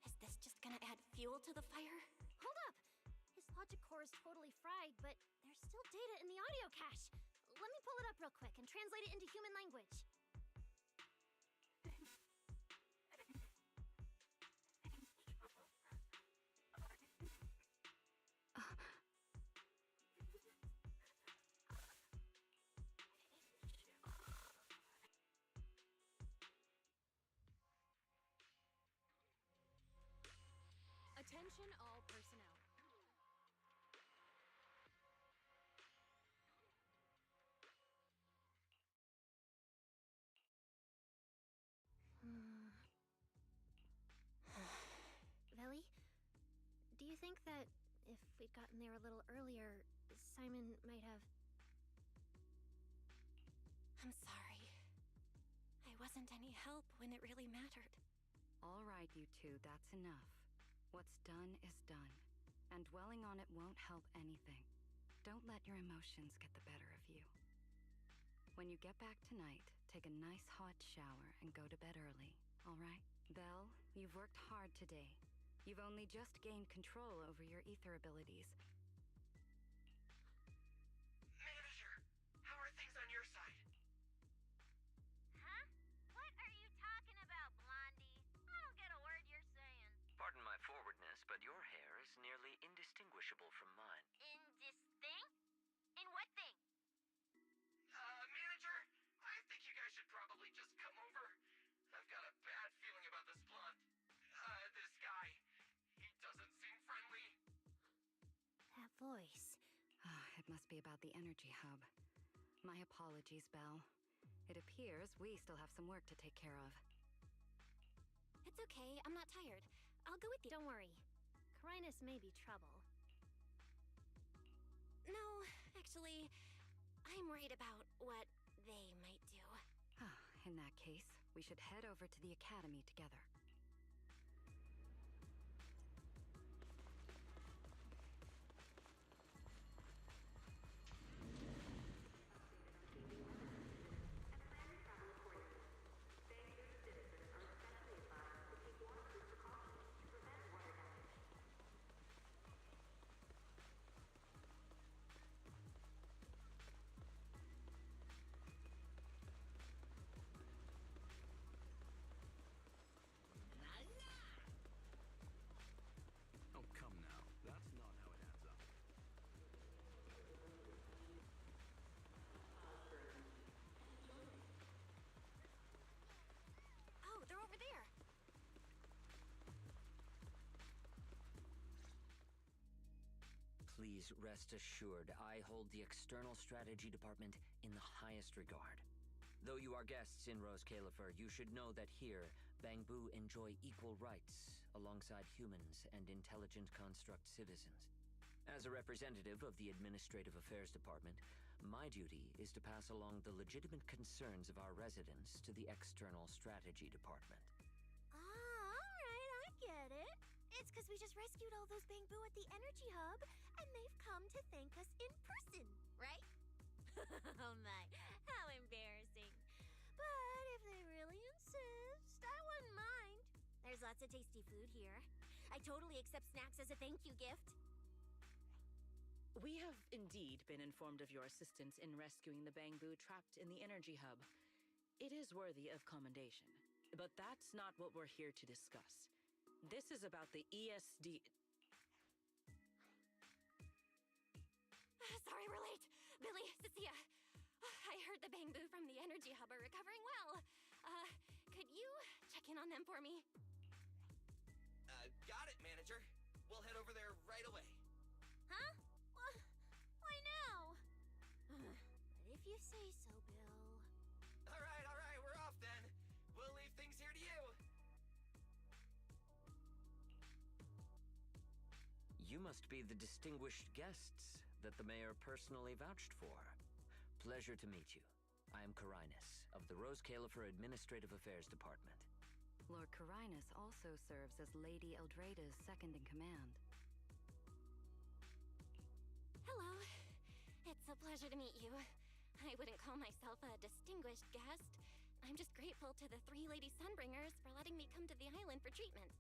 Is this just gonna add fuel to the fire? Hold up! His logic core is totally fried, but there's still data in the audio cache. Let me pull it up real quick and translate it into human language. Attention all personnel. Velly, do you think that if we'd gotten there a little earlier, Simon might have... I'm sorry. I wasn't any help when it really mattered. All right, you two, that's enough. What's done is done, and dwelling on it won't help anything. Don't let your emotions get the better of you. When you get back tonight, take a nice hot shower and go to bed early, all right? Belle, you've worked hard today. You've only just gained control over your ether abilities. Manager, how are things on your side? Huh? What are you talking about, Blondie? I don't get a word you're saying. Pardon my forwardness, but your hair is nearly indistinguishable from mine. In this thing? In what thing? Manager, I think you guys should probably just come over. I've got a bad feeling about this blunt. This guy. He doesn't seem friendly. That voice. It must be about the energy hub. My apologies, Belle. It appears we still have some work to take care of. It's okay, I'm not tired. I'll go with you. Don't worry. Carinus may be trouble. No, actually, I'm worried about what they might do. In that case, we should head over to the academy together. Oh, come now. That's not how it adds up. Oh, they're over there. Please rest assured, I hold the External Strategy Department in the highest regard. Though you are guests in Rose Califer, you should know that here, Bangboo enjoy equal rights alongside humans and intelligent construct citizens. As a representative of the Administrative Affairs Department, my duty is to pass along the legitimate concerns of our residents to the External Strategy Department. Alright, I get it. It's because we just rescued all those Bangboo at the energy hub, and they've come to thank us in person, right? Oh my, how embarrassing. But if they really insist, I wouldn't mind. There's lots of tasty food here. I totally accept snacks as a thank you gift. We have indeed been informed of your assistance in rescuing the Bangboo trapped in the energy hub. It is worthy of commendation. But that's not what we're here to discuss. This is about the ESD... Sorry we're late. Billy, Cecilia. I heard the Bangboo from the energy hub are recovering well. Could you check in on them for me? Got it, Manager. We'll head over there right away. Huh? Why now? But if you say so, Bill. All right, we're off then. We'll leave things here to you. You must be the distinguished guests that the mayor personally vouched for. Pleasure to meet you. I am Carinus, of the Rose Califer Administrative Affairs Department. Lord Carinus also serves as Lady Eldrada's second-in-command. Hello. It's a pleasure to meet you. I wouldn't call myself a distinguished guest. I'm just grateful to the 3 Lady Sunbringers for letting me come to the island for treatment.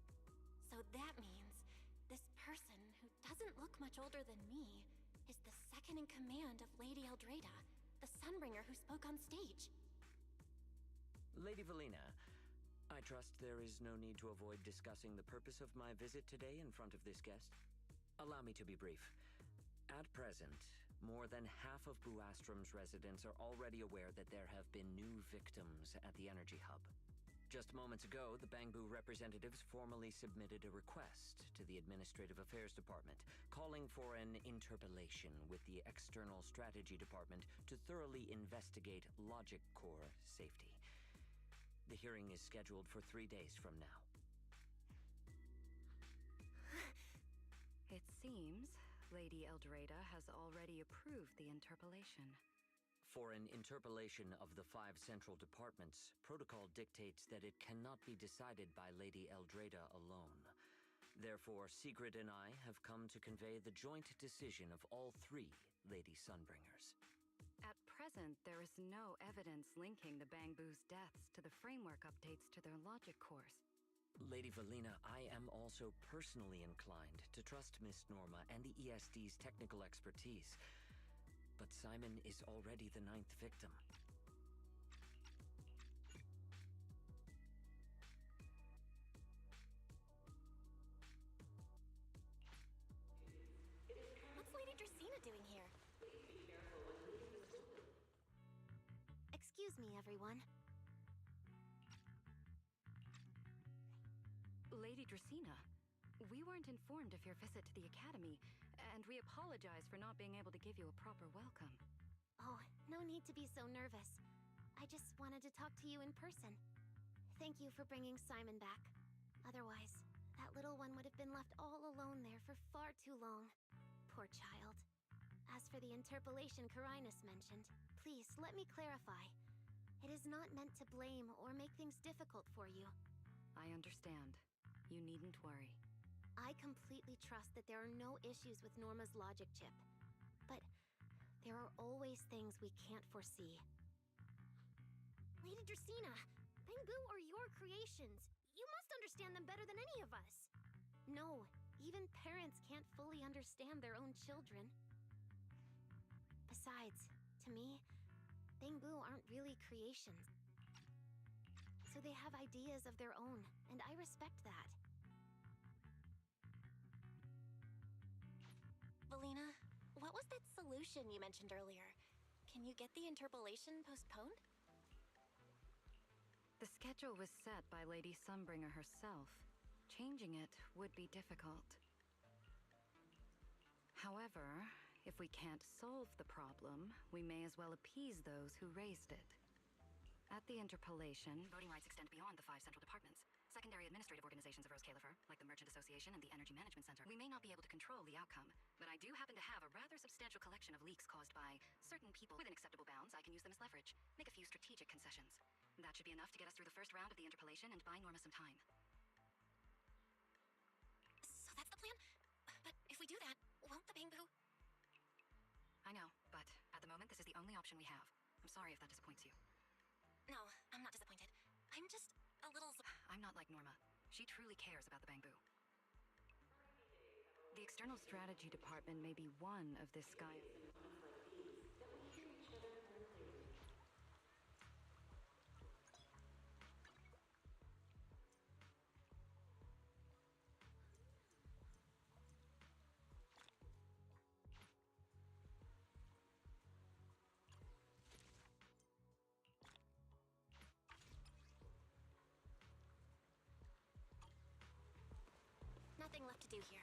So that means this person, who doesn't look much older than me, is the second-in-command of Lady Eldrada, the Sunbringer who spoke on stage. Lady Valina, I trust there is no need to avoid discussing the purpose of my visit today in front of this guest. Allow me to be brief. At present, more than half of Buastrom's residents are already aware that there have been new victims at the Energy Hub. Just moments ago, the Bangbu representatives formally submitted a request to the Administrative Affairs Department, calling for an interpellation with the External Strategy Department to thoroughly investigate Logic Core safety. The hearing is scheduled for 3 days from now. It seems Lady Eldrada has already approved the interpellation. For an interpellation of the 5 central departments, protocol dictates that it cannot be decided by Lady Eldrada alone. Therefore, Sigrid and I have come to convey the joint decision of all 3 Lady Sunbringers. At present, there is no evidence linking the Bangbu's deaths to the framework updates to their logic cores. Lady Valina, I am also personally inclined to trust Miss Norma and the ESD's technical expertise. But Simon is already the 9th victim. What's Lady Dracena doing here? Excuse me, everyone. Lady Dracena, we weren't informed of your visit to the Academy, and we apologize for not being able to give you a proper welcome. Oh, no need to be so nervous. I just wanted to talk to you in person. Thank you for bringing Simon back. Otherwise, that little one would have been left all alone there for far too long. Poor child. As for the interpellation Carinus mentioned, please let me clarify. It is not meant to blame or make things difficult for you. I understand. You needn't worry. I completely trust that there are no issues with Norma's logic chip. But there are always things we can't foresee. Lady Dracena, Bangbu are your creations. You must understand them better than any of us. No, even parents can't fully understand their own children. Besides, to me, Bangbu aren't really creations. So they have ideas of their own, and I respect that. Valina, what was that solution you mentioned earlier? Can you get the interpellation postponed? The schedule was set by Lady Sunbringer herself. Changing it would be difficult. However, if we can't solve the problem, we may as well appease those who raised it. At the interpellation, Voting rights extend beyond the 5 central departments. Secondary administrative organizations of Rose Califer, like the Merchant Association and the Energy Management Center. We may not be able to control the outcome, but I do happen to have a rather substantial collection of leaks caused by certain people. Within acceptable bounds, I can use them as leverage. Make a few strategic concessions. That should be enough to get us through the first round of the interpellation and buy Norma some time. So that's the plan? But if we do that, won't the Bangbu... I know, but at the moment, this is the only option we have. I'm sorry if that disappoints you. No, I'm not disappointed. I'm just a little... I'm not like Norma. She truly cares about the Bangbu. the External Strategy Department may be one of this Sky. Nothing left to do here.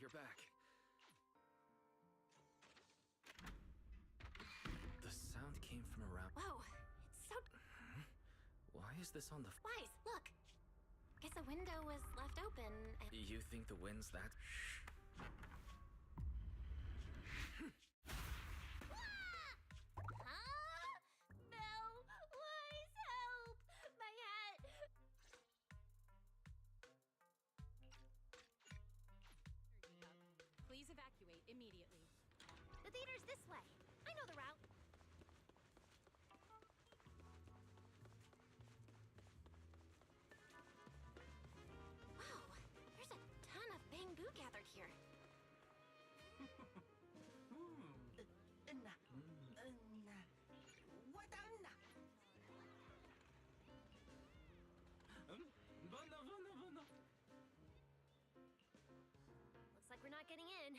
you're back. The sound came from around. Whoa, it's so... Why is this on the... Wise, look! Guess a window was left open and... You think the wind's that... Belle! Wise, help! My hat! Please evacuate immediately. The theater's this way. I know the route. Wow, there's a ton of bamboo gathered here. Looks like we're not getting in.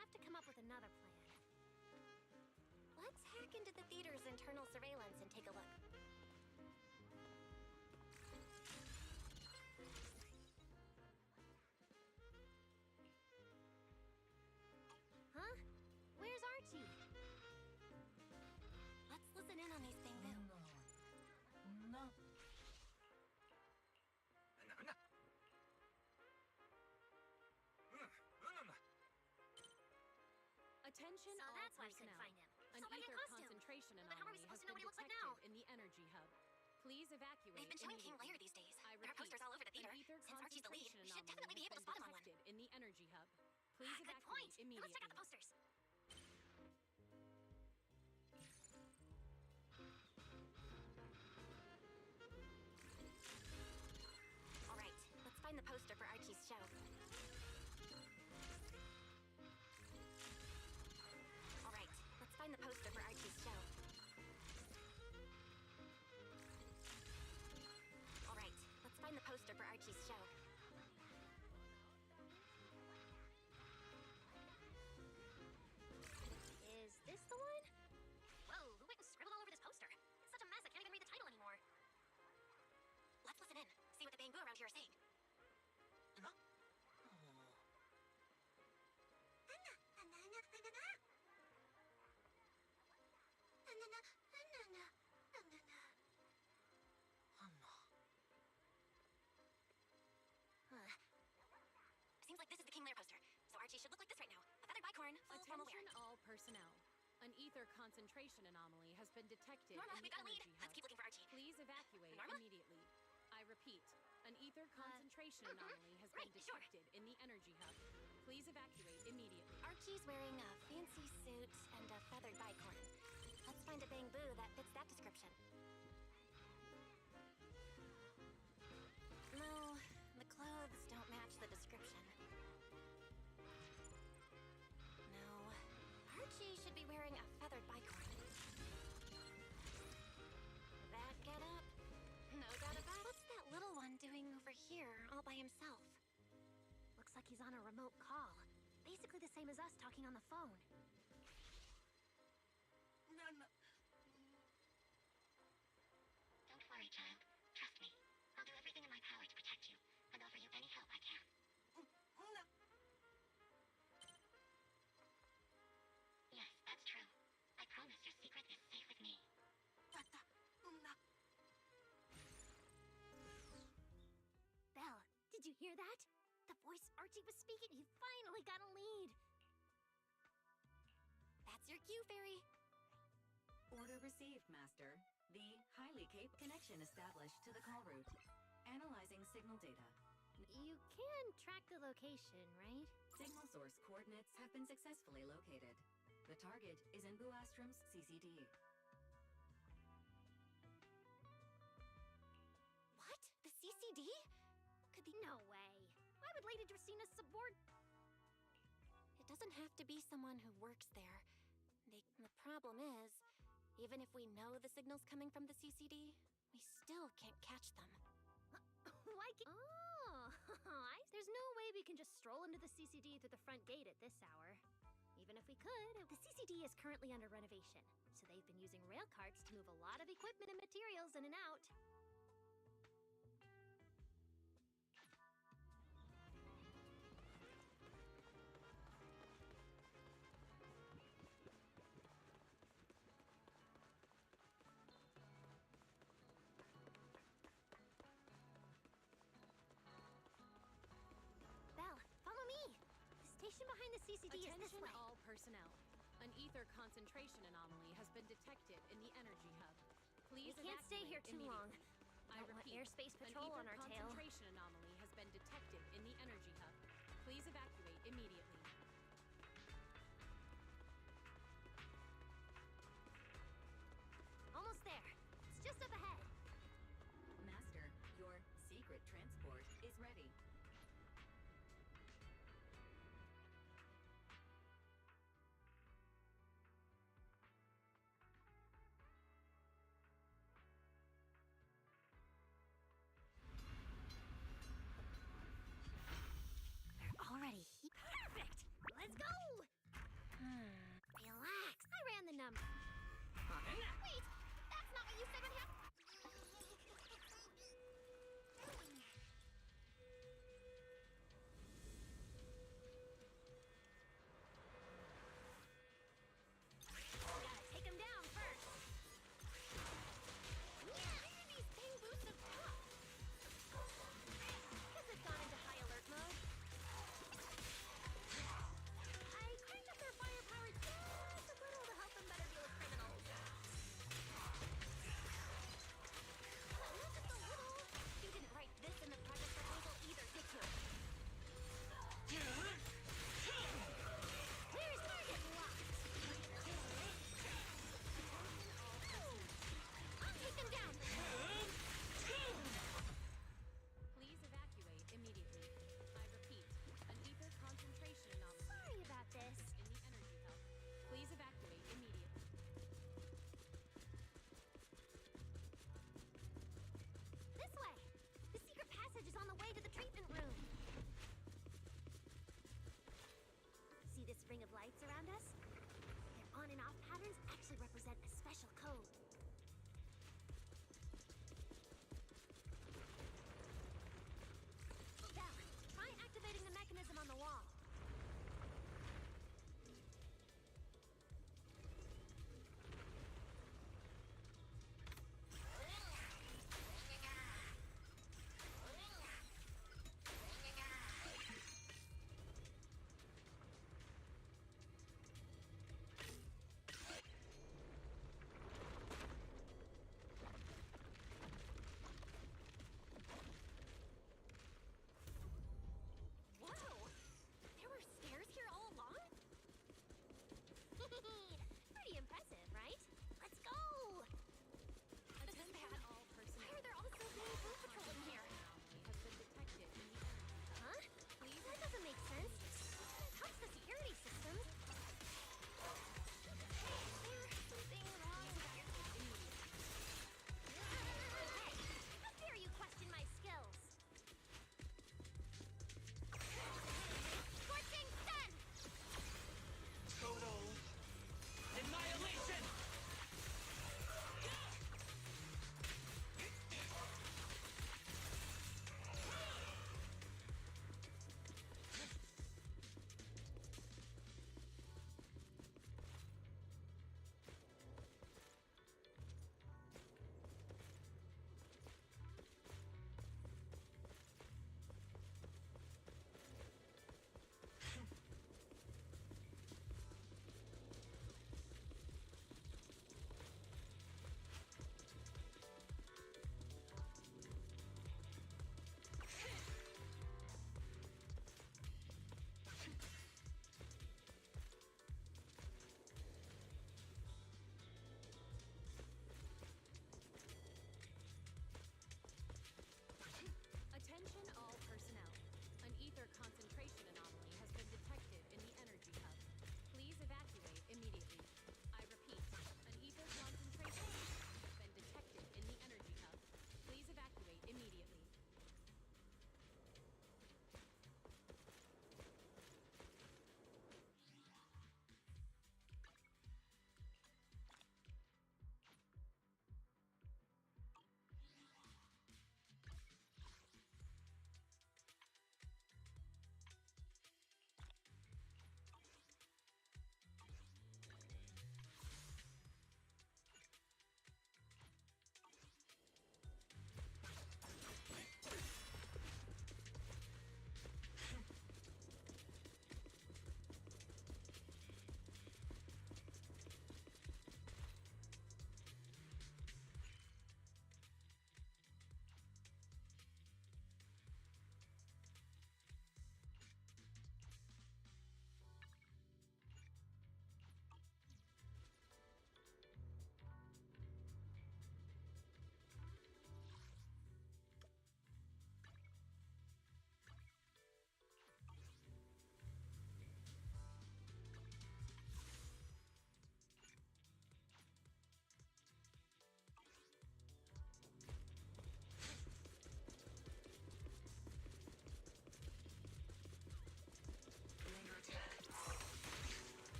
Have to come up with another plan. Let's hack into the theater's internal surveillance and take a look. Huh? Where's Archie? Let's listen in on these bamboo. Attention So all that's why we couldn't personnel. find him. An So like a ether costume. concentration But how are we anomaly supposed has to know been what he looks like detected now? in the energy hub. Please evacuate They've been showing King immediately. Lear these days. I There are repeat, posters all over the theater. an ether Since Archie's the lead, concentration we should anomaly definitely be able to has spot him been on one. detected in the energy hub. Please Good evacuate point. Then immediately. let's check out the posters. All right, let's find the poster for Archie's show. All right, let's find the poster for Archie's show. All right, let's find the poster for Archie's show. Is this the one? Whoa, who went and scribbled all over this poster? It's such a mess, I can't even read the title anymore. Let's listen in, see what the bamboo around here are saying. Seems like this is the King Lear poster, so Archie should look like this right now. A feathered bicorn, full formal wear. Attention all personnel. An ether concentration anomaly has been detected Norma, in we the got a lead. energy hub. Let's keep looking for Archie. Please evacuate Norma? immediately. I repeat, an ether concentration anomaly has been right, sure. detected in the energy hub. Please evacuate immediately. Archie's wearing a fancy suit and a feathered bicorn. Let's find a bamboo that fits that description. No, the clothes don't match the description. No, Archie should be wearing a feathered bicorn. That get up? No doubt about it. What's that little one doing over here all by himself? Looks like he's on a remote call. Basically the same as us talking on the phone. Don't worry, child. Trust me. I'll do everything in my power to protect you, and offer you any help I can. Yes, that's true. I promise your secret is safe with me. Belle, did you hear that? The voice Archie was speaking, he finally got a lead. That's your cue, Fairy. Order received, Master. The Highly Cape connection established to the call route. Analyzing signal data. You can track the location, right? Signal source coordinates have been successfully located. The target is in Buastrom's CCD. What? The CCD? Could be no way. Why would Lady Dracaena subord... It doesn't have to be someone who works there. The problem is, even if we know the signal's coming from the CCD, we still can't catch them. Why Oh, there's no way we can just stroll into the CCD through the front gate at this hour. Even if we could, the CCD is currently under renovation, so they've been using rail carts to move a lot of equipment and materials in and out. the CCD is this Attention way. all personnel. An ether concentration anomaly has been detected in the energy hub. Please We can't stay here evacuate too long. immediately. I Don't want repeat, airspace an patrol ether on our tail. concentration anomaly has been detected in the energy hub. Please evacuate immediately. Almost there. It's just up ahead. Master, your secret transport is ready. They're already perfect. Let's go. Relax. I ran the number. Wait, that's not what you said would happen. Gotta take him down first. Why are these ping boosts so tough? Guess it's gone into high alert mode. I cranked up their firepower just a little to help them better deal with criminals. Look at the little. You didn't write this in the project proposal either, did you? Where's target locked? I'll take him down. Please evacuate immediately. I repeat, an ether concentration anomaly Sorry about this. in the energy hub. Please evacuate immediately. This way. The secret passage is on the way to the treatment room. See this ring of lights around us? Their on and off patterns actually represent a special code. Val, try activating the mechanism on the wall.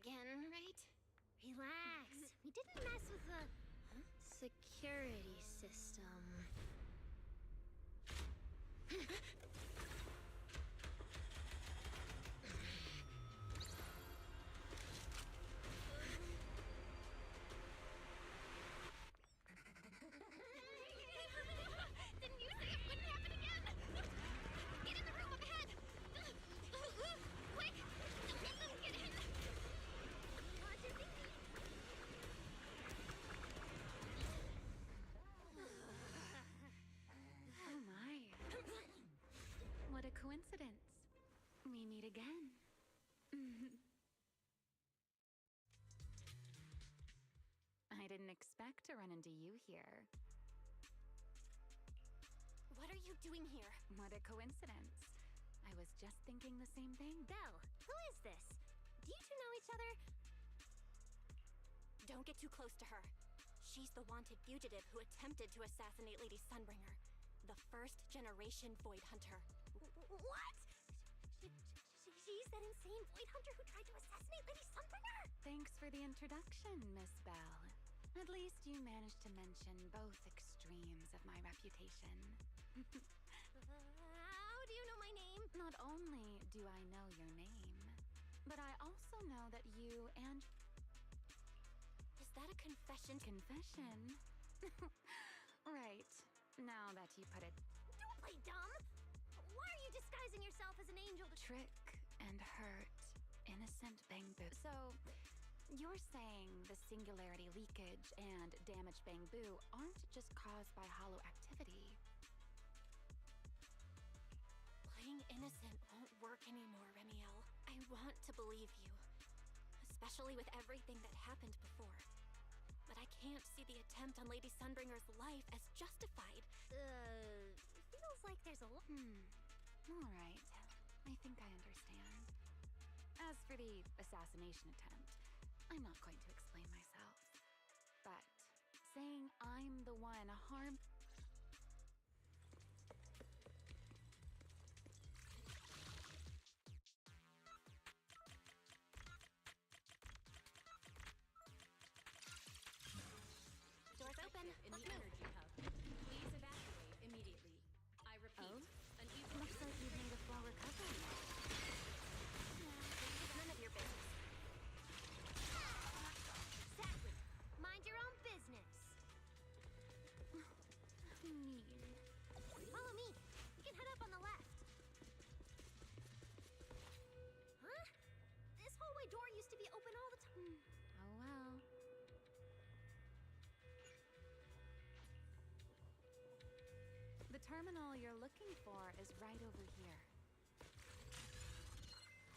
again, right? Relax. We didn't mess with the security system. Didn't you say it wouldn't happen again? Get in the room up ahead! Quick! Don't let them get in! Oh my. What a coincidence. We meet again. I didn't expect to run into you here. What are you doing here? What a coincidence. I was just thinking the same thing. Belle, who is this? Do you two know each other? Don't get too close to her. She's the wanted fugitive who attempted to assassinate Lady Sunbringer, the first generation Void Hunter. What? She's that insane Void Hunter who tried to assassinate Lady Sunbringer? Thanks for the introduction, Miss Belle. At least you managed to mention both extremes of my reputation. How do you know my name? Not only do I know your name, but I also know that you and... Is that a confession? Confession? Right. Now that you put it... Don't play dumb! Why are you disguising yourself as an angel to... Trick and hurt innocent Bangbu. So, you're saying the singularity leakage and damaged Bangbu aren't just caused by hollow activity? Playing innocent won't work anymore, Remiel. I want to believe you, especially with everything that happened before. But I can't see the attempt on Lady Sunbringer's life as justified. Feels like there's a lot. All right. I think I understand. As for the assassination attempt, I'm not going to explain myself. But saying I'm the one harmed... Doors open. In Let's the move. energy hub. Please evacuate immediately. I repeat, an ether... Looks like you've made a full recovery. None of your business. Exactly. Mind your own business. Mean. Follow me. We can head up on the left. Huh? This hallway door used to be open all the time. Oh well. The terminal you're looking for is right over here.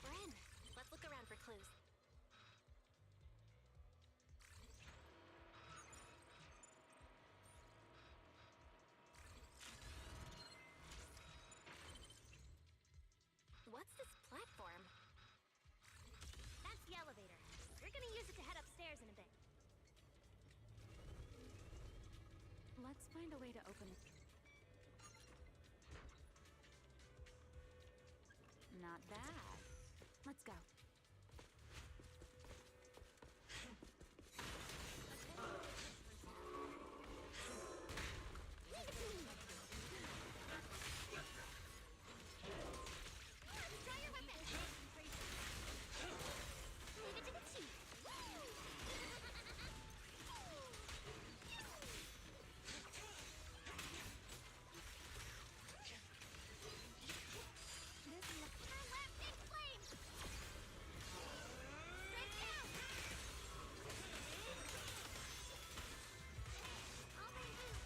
Bren, let's look around for clues. What's this platform? That's the elevator. We're gonna use it to head upstairs in a bit. Let's find a way to open it. Not bad. Let's go. Leave it to me. Try your weapon. Leave it to the chief. Turn left, big flames. Straight down. All they move.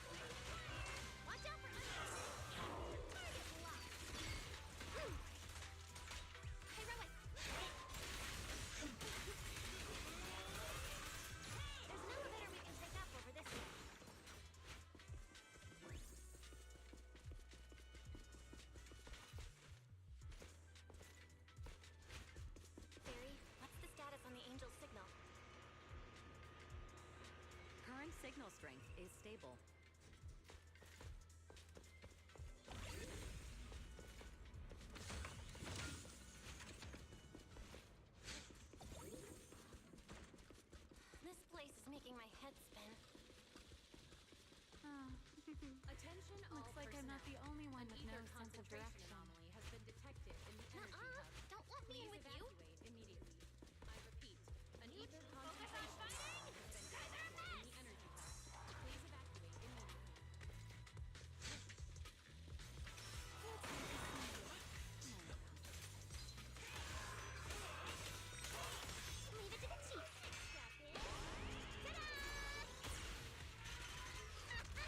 Watch out for onions. Target locked. Heroic. There's an elevator we can take up over this way. Barry, what's the status on the Angel's signal? Current signal strength is stable. concentration anomaly has been detected in the energy hub. Don't let me in Please with you. evacuate immediately. I repeat, an ether concentration anomaly has been detected in the energy hub. Please evacuate immediately. Leave it to the chief. Step in.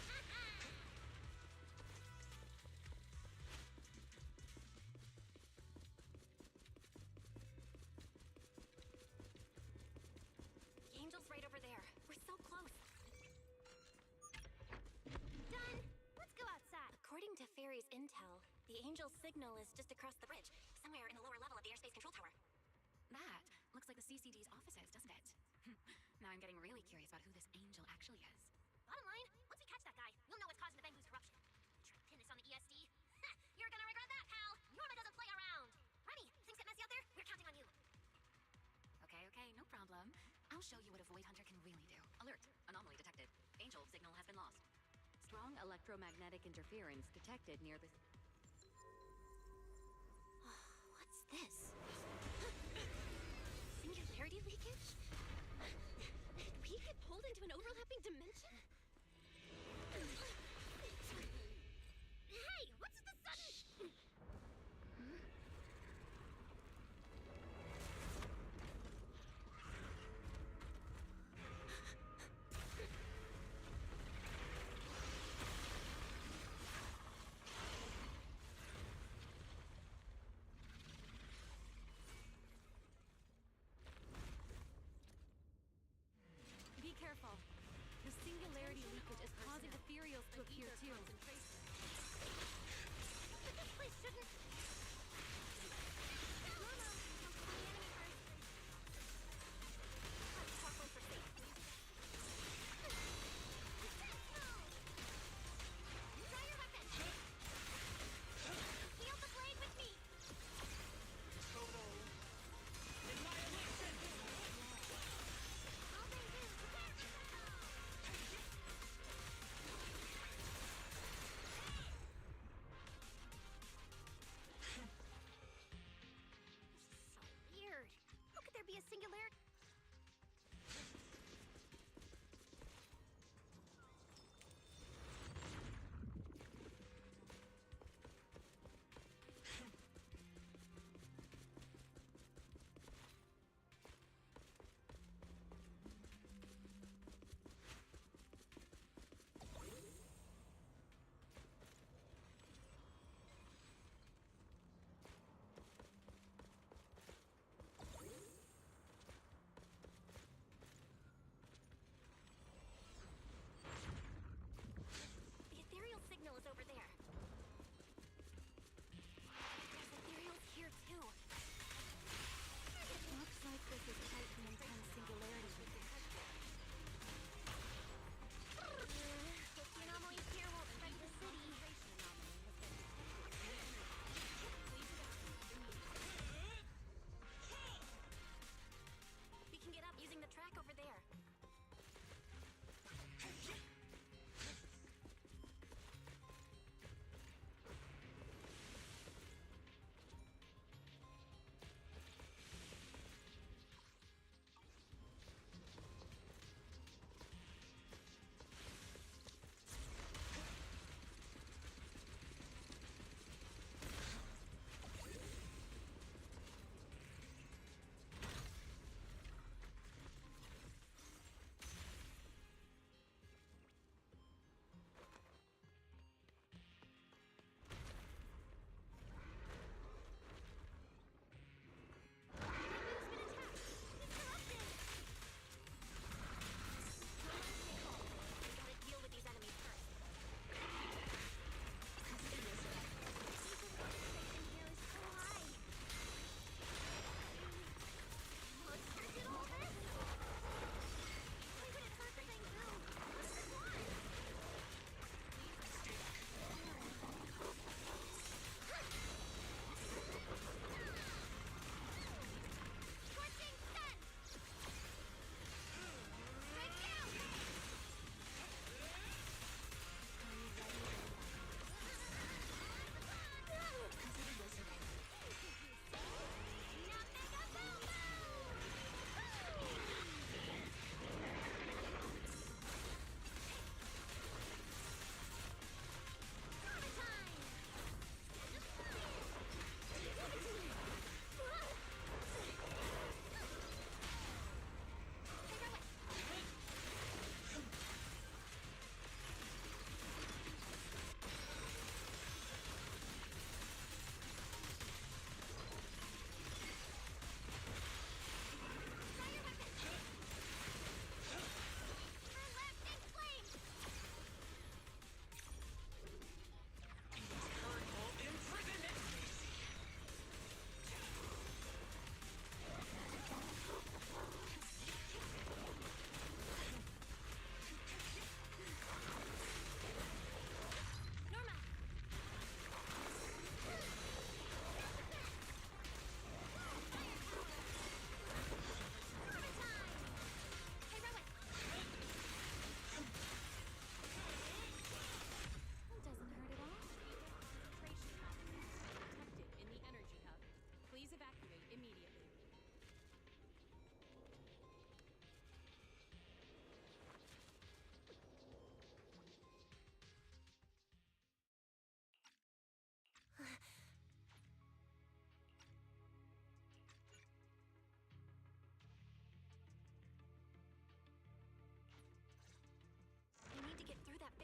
Ta-da! The angel's right over there. We're so close. Done. Let's go outside. According to Fairy's intel, the angel's signal is just across the bridge, somewhere in the lower level of the airspace control tower. That looks like the CCD's offices, doesn't it? Now I'm getting really curious about who this angel actually is. Bottom line, once we catch that guy, we'll know what's causing the Bangboo's corruption. Try to pin this on the ESD? Ha! You're gonna regret that, pal! Norma doesn't play around! Remy, things get messy out there? We're counting on you. Okay, no problem. I'll show you what a Void Hunter can really do. Alert! Anomaly detected. Angel signal has been lost. Strong electromagnetic interference detected near the... What's this? Singularity leakage? Did we get pulled into an overlapping dimension? Hey, what's the sudden... Be careful. The singularity leakage is causing ethereals to appear too. But this place shouldn't... Norma, don't call the enemy first. Let's talk one for safety. Try your weapon! Wield the blade with me! All Bangboo, prepare!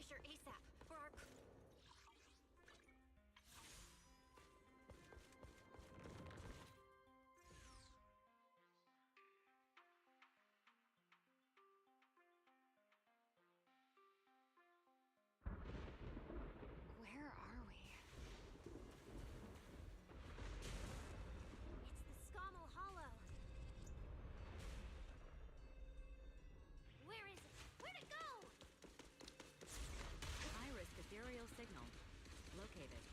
pressure ASAP, or our... Where are we? It's the Scommel Hollow. Where is it? Where'd it go? Iris ethereal signal. Located.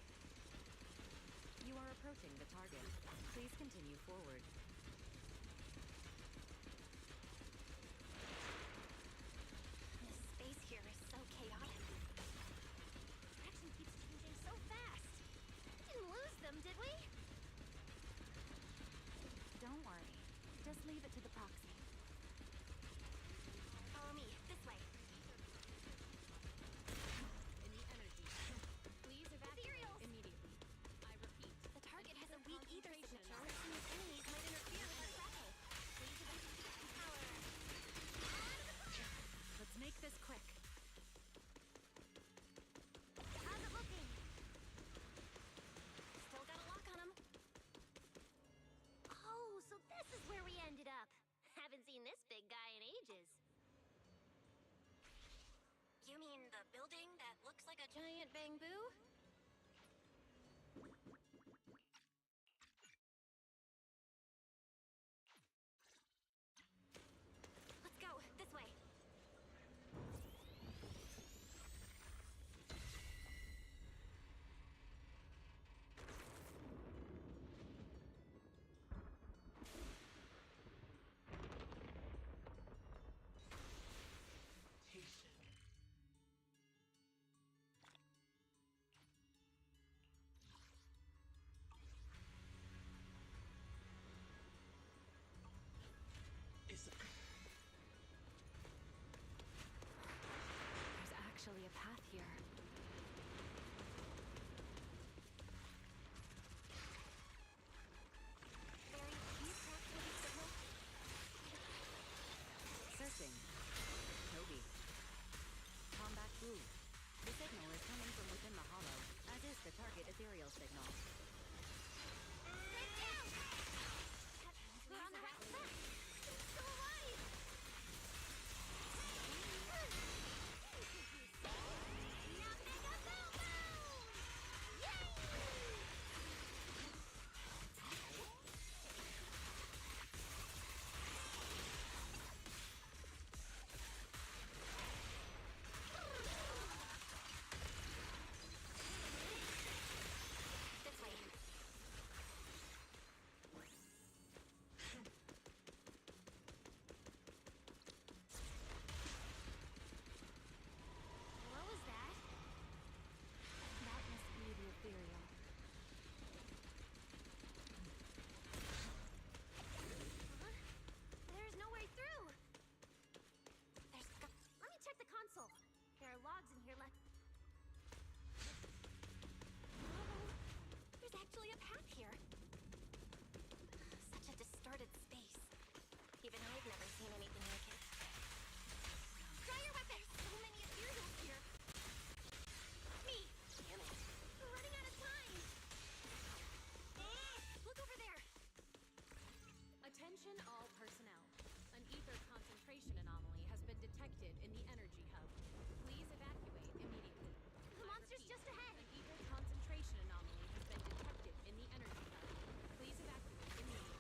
You are approaching the target. Please continue forward. This space here is so chaotic. Action keeps changing so fast. Didn't lose them, did we? Don't worry. Just leave it to the proxy. Follow me, this way. In the energy. Please evacuate immediately. I repeat. The target has a weak ether Concentration signature, and these enemies might interfere with our travel. Please evacuate. Power. Let's make this quick. How's it looking? Still got a lock on him. Oh, so this is where we ended up. Haven't seen this big guy in ages. You mean the building that looks like a giant bamboo? Let's go, this way. There's actually a path here. Barry, can you track Toby's signal? Searching. Toby. Combat Blue. The signal is coming from within the hollow, as is the target ethereal signal. We're on the right track. It's still alive. Now make a boom boom! Yay! This way. What was that? That must be the ethereal. There's no way through. There's Let me check the console. There are logs in here left. There's actually a path here. Such a distorted space. Even I've never seen anything like it. Try your weapons! So many ethereals here. Me! Damn it. We're running out of time. Look over there! Attention all personnel. An ether concentration anomaly has been detected in the energy hub. Please evacuate immediately. The monster's just ahead. An ether concentration anomaly has been detected in the energy hub. Please evacuate immediately.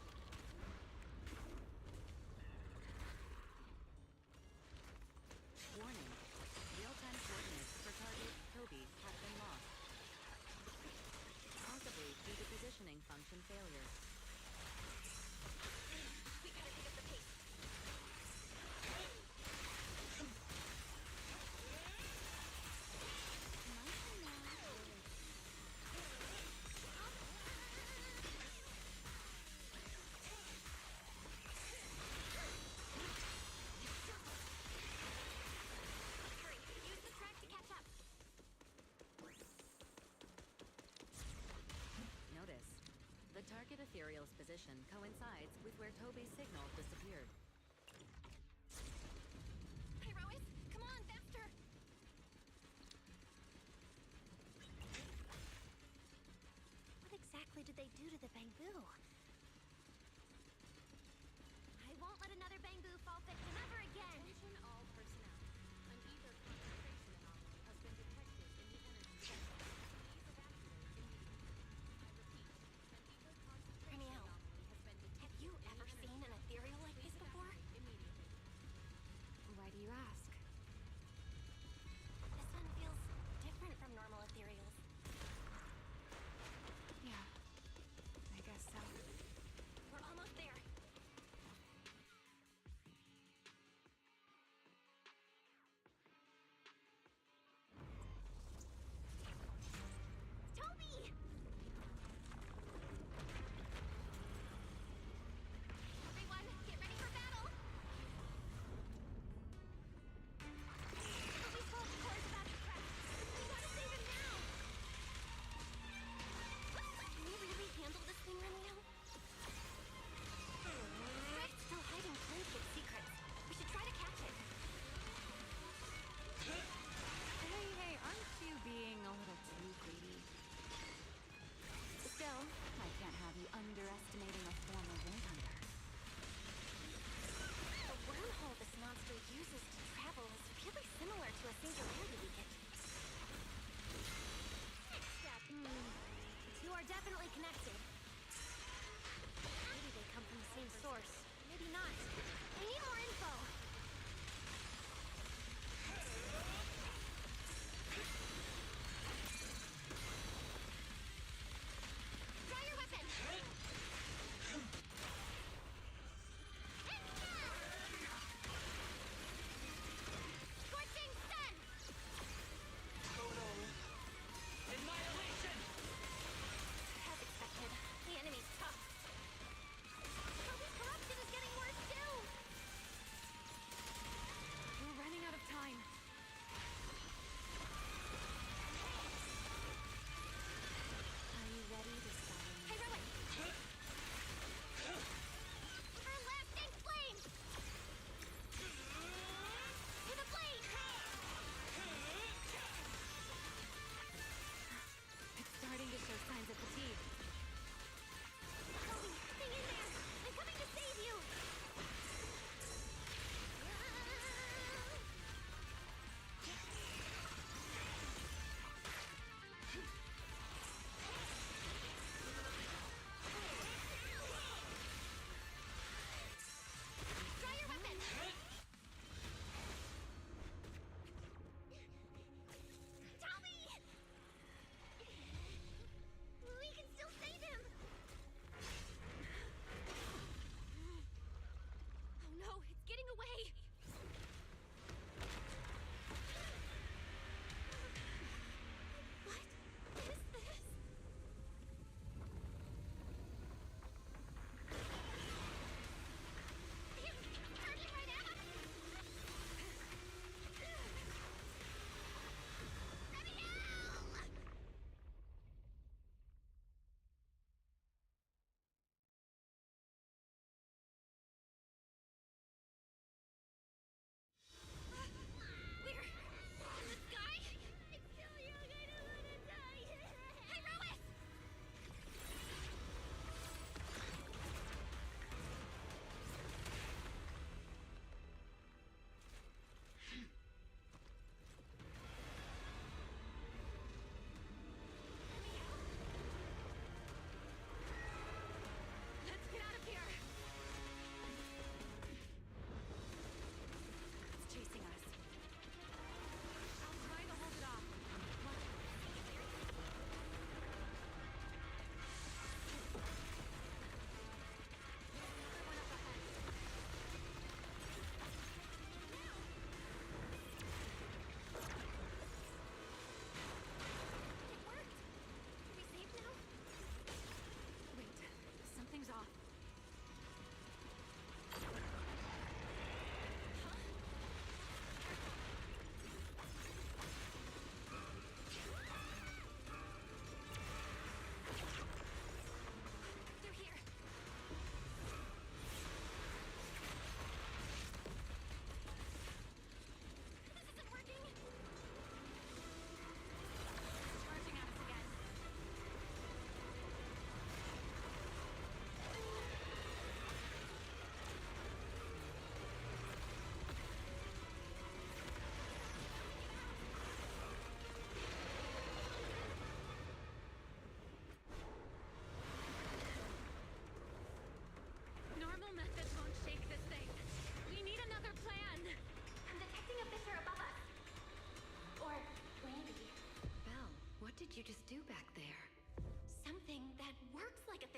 Warning. Real-time coordinates for target Toby have been lost. Possibly due to positioning function failure. We gotta pick up the pace. Hurry, use the track to catch up. Notice. The target ethereal's position coincides with where Toby's signal disappeared. Pyrois, come on, faster! did they do to the Bangbu? I won't let another Bangbu fall victim ever again! Attention all personnel. An ether concentration anomaly has been detected in the energy sector. Please evacuate immediately. I repeat, an ether concentration Ramiel, anomaly has been detected. have you in the ever energy seen an sector. ethereal like Please this before? evacuate immediately. Why do you ask? This one feels different from normal ethereals. Yeah, I guess so. We're almost there.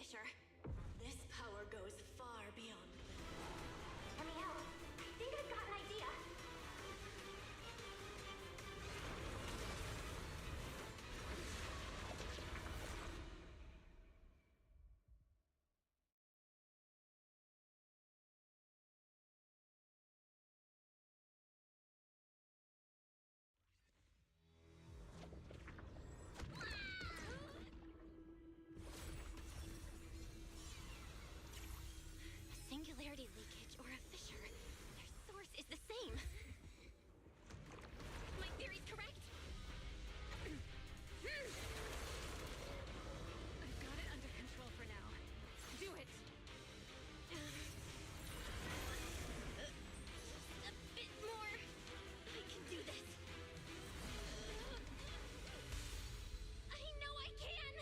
fissure. This power goes far beyond me. Amiel, I think I've got an idea. A singularity leakage or a fissure. Their source is the same. My theory's correct. I've got it under control for now. Do it! A bit more. I can do this. I know I can.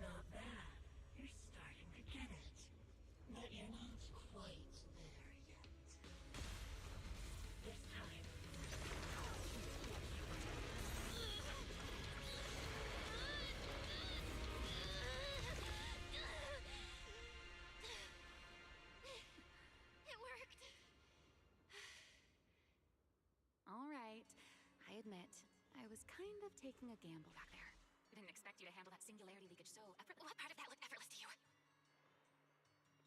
Not bad. You're starting to get it. But you're not quite there yet. This time. It worked. All right. I admit, I was kind of taking a gamble back there. I didn't expect you to handle that singularity leakage so effortlessly. What part of that looked effortless to you?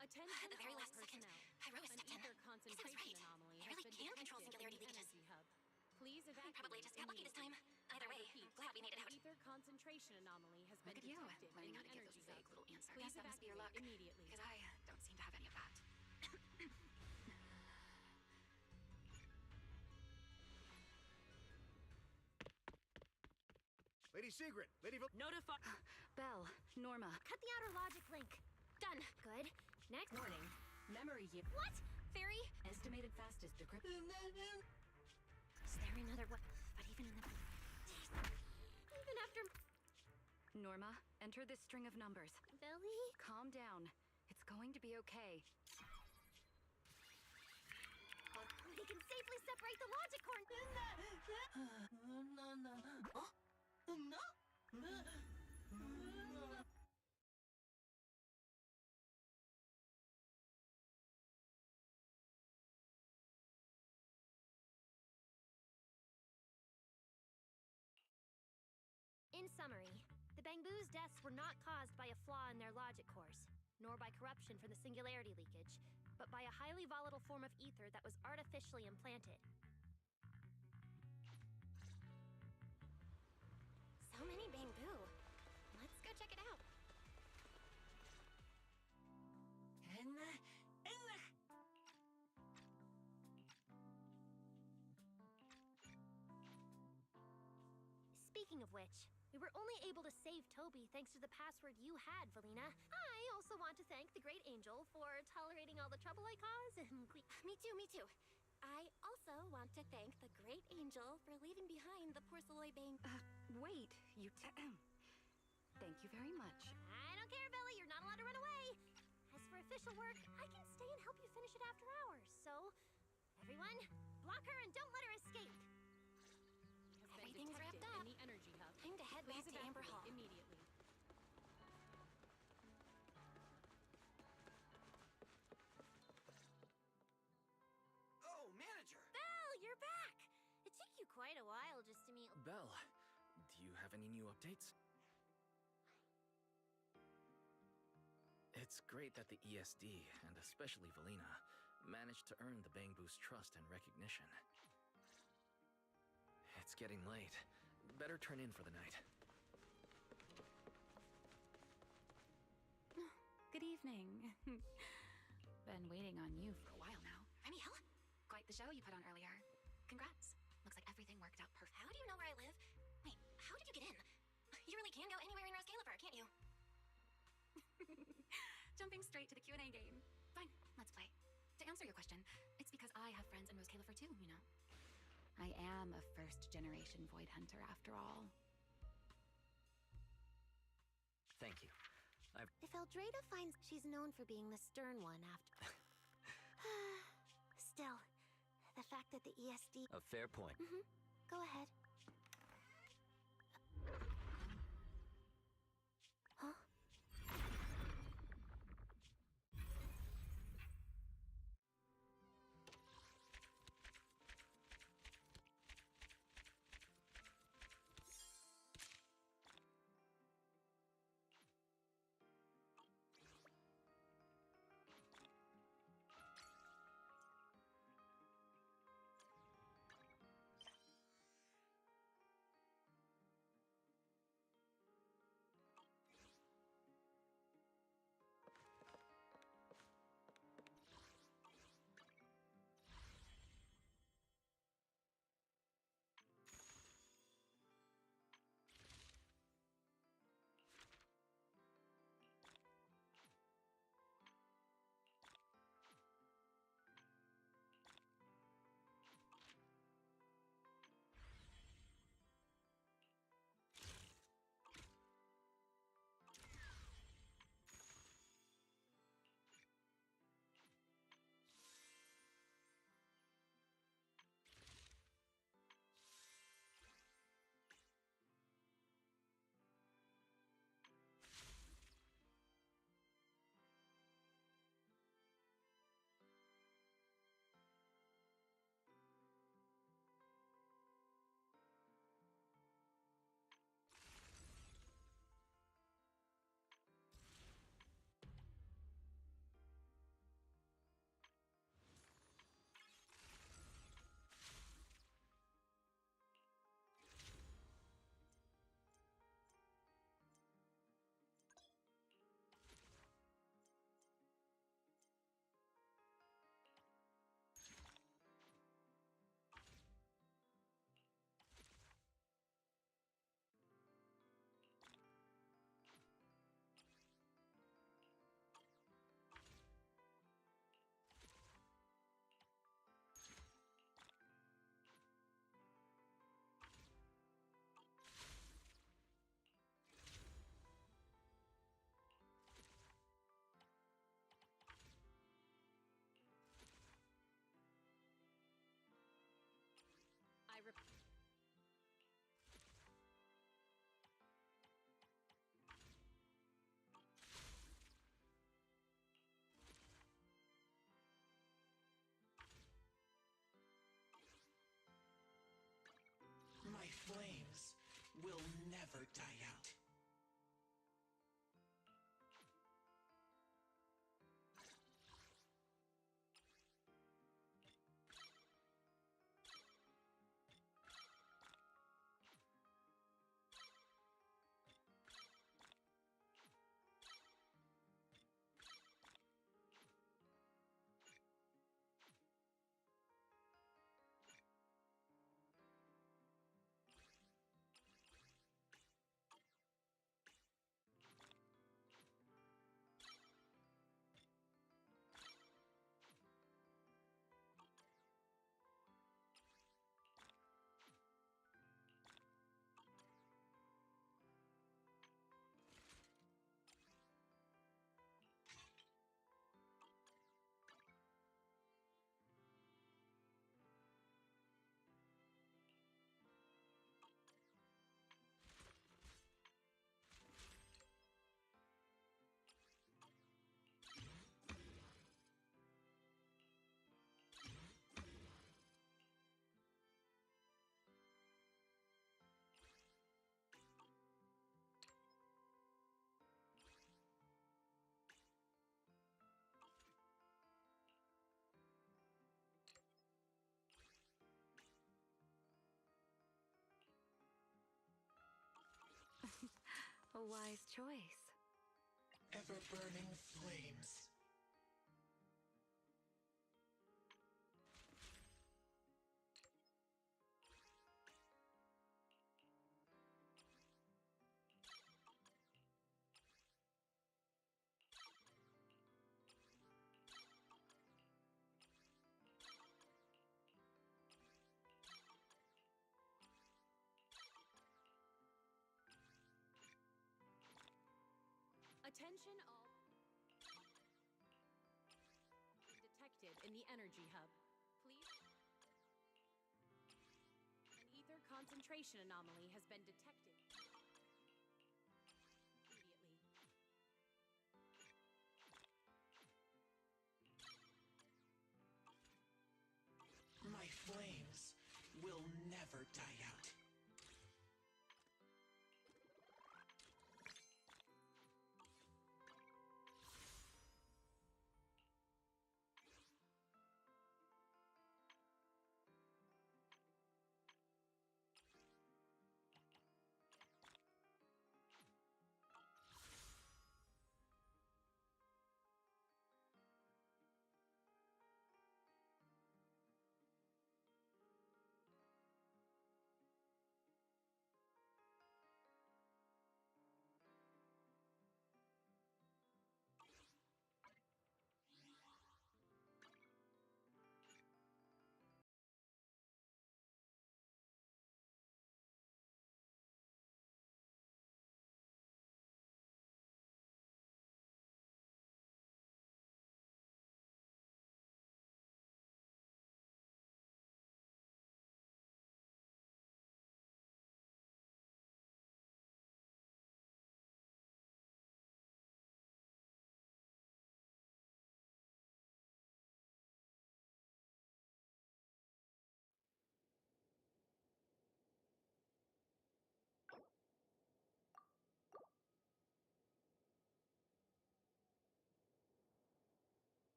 Attention At the very all last second, personnel. Pyro An stepped in. ether He concentration sounds right. anomaly They has really been can control detected singularity in the leakages. energy hub. Please We evacuate probably just got lucky this time. immediately. Either I way, repeat, I'm glad we made it an out. ether concentration anomaly has Look been at you, detected learning in how the to give those energy vague hub. little answers. Please Guess that must be your luck. evacuate immediately. Because I don't seem to have any of that. Lady Secret, Notify. Belle, Norma. Cut the outer logic link. Done. Good. Next. Warning. Memory yield. What? Fairy? Estimated fastest decryption. Is there another one? But even in the... Even after... Norma, enter this string of numbers. Billy? Calm down. It's going to be okay. We can safely separate the logic core. In summary, the Bangbu's deaths were not caused by a flaw in their logic cores, nor by corruption from the singularity leakage, but by a highly volatile form of ether that was artificially implanted. So many Bangbu. Let's go check it out. Speaking of which, we were only able to save Toby thanks to the password you had, Valina. I also want to thank the Great Angel for tolerating all the trouble I caused. Me too, me too. I also want to thank the Great Angel for leaving behind the Porceloy Bang... Wait, you Thank you very much. I don't care, Billy. You're not allowed to run away. As for official work, I can stay and help you finish it after hours. So, everyone, block her and don't let her escape. Everything's wrapped up. In the energy hub. Time to head back Please to Amber evacuate Hall. immediately. Oh, manager! Belle, you're back! It took you quite a while just to meet... Belle, do you have any new updates? It's great that the ESD, and especially Valina, managed to earn the Bangbu's trust and recognition. It's getting late. Better turn in for the night. Good evening. Been waiting on you for a while now. Remiel? Quite the show you put on earlier. Congrats. Looks like everything worked out perfect. How do you know where I live? Wait, how did you get in? You really can go anywhere in Rose Califer, can't you? Jumping straight to the Q&A game. Fine, let's play. To answer your question, it's because I have friends in Rose Califer too, you know. I am a first-generation Void Hunter after all. Thank you. If Eldrada finds she's known for being the stern one after... Still, the fact that the ESD... A fair point. Go ahead. repeat. My flames will never die out. A wise choice. Ever-burning flames. Attention all. Detected in the energy hub. Please. An ether concentration anomaly has been detected. Immediately. My flames will never die out.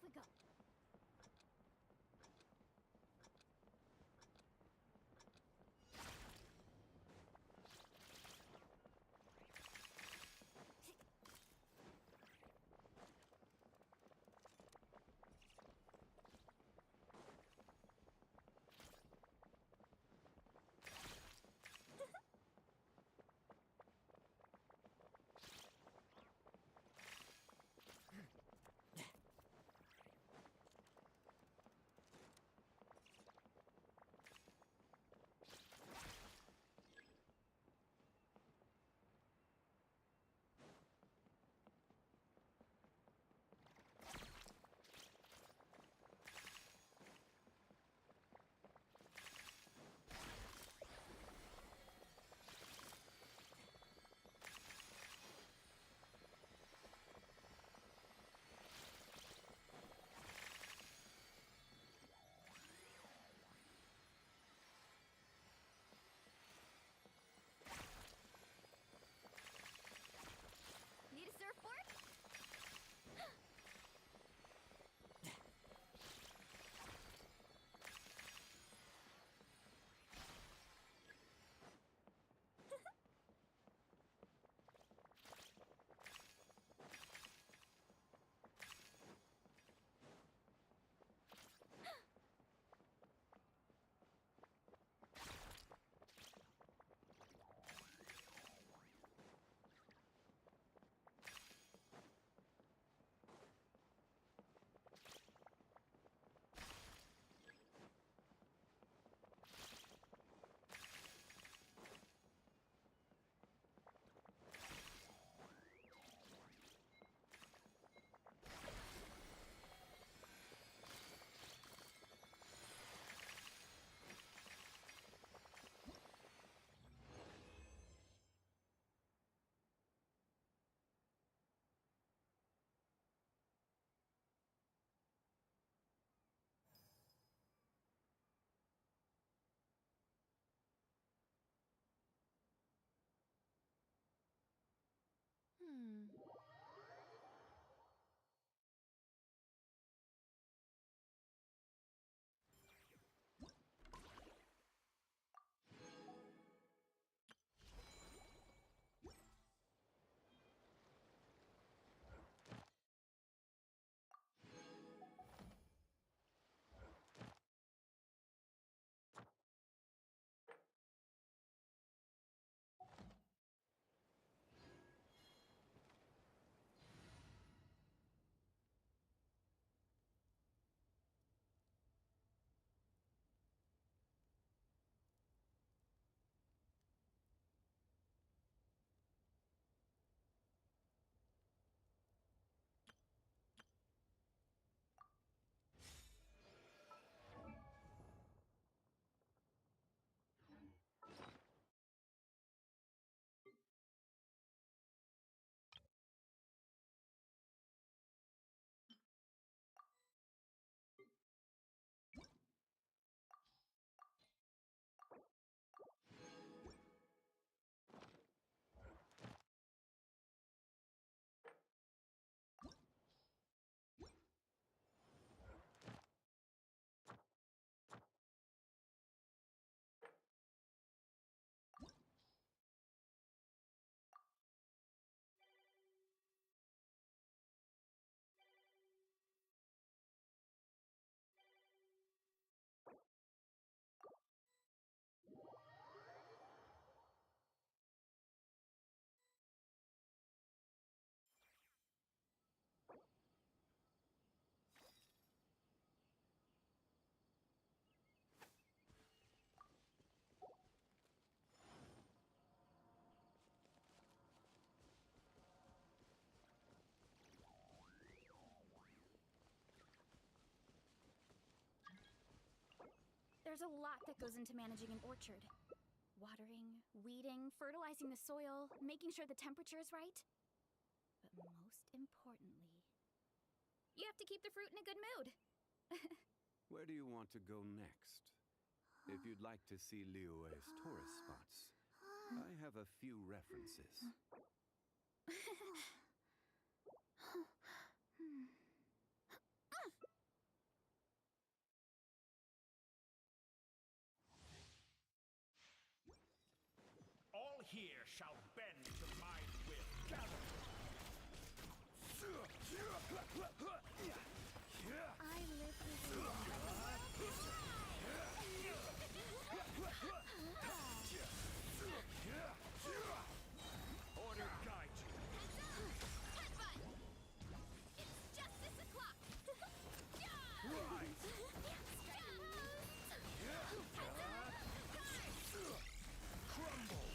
we go. Need a surfboard? There's a lot that goes into managing an orchard. Watering, weeding, fertilizing the soil, making sure the temperature is right. But most importantly, you have to keep the fruit in a good mood. Where do you want to go next? If you'd like to see Liyue's tourist spots, I have a few references. here shall bend to my will. Gather! I live within Order guide you. It's justice o'clock! Rise! Crumble!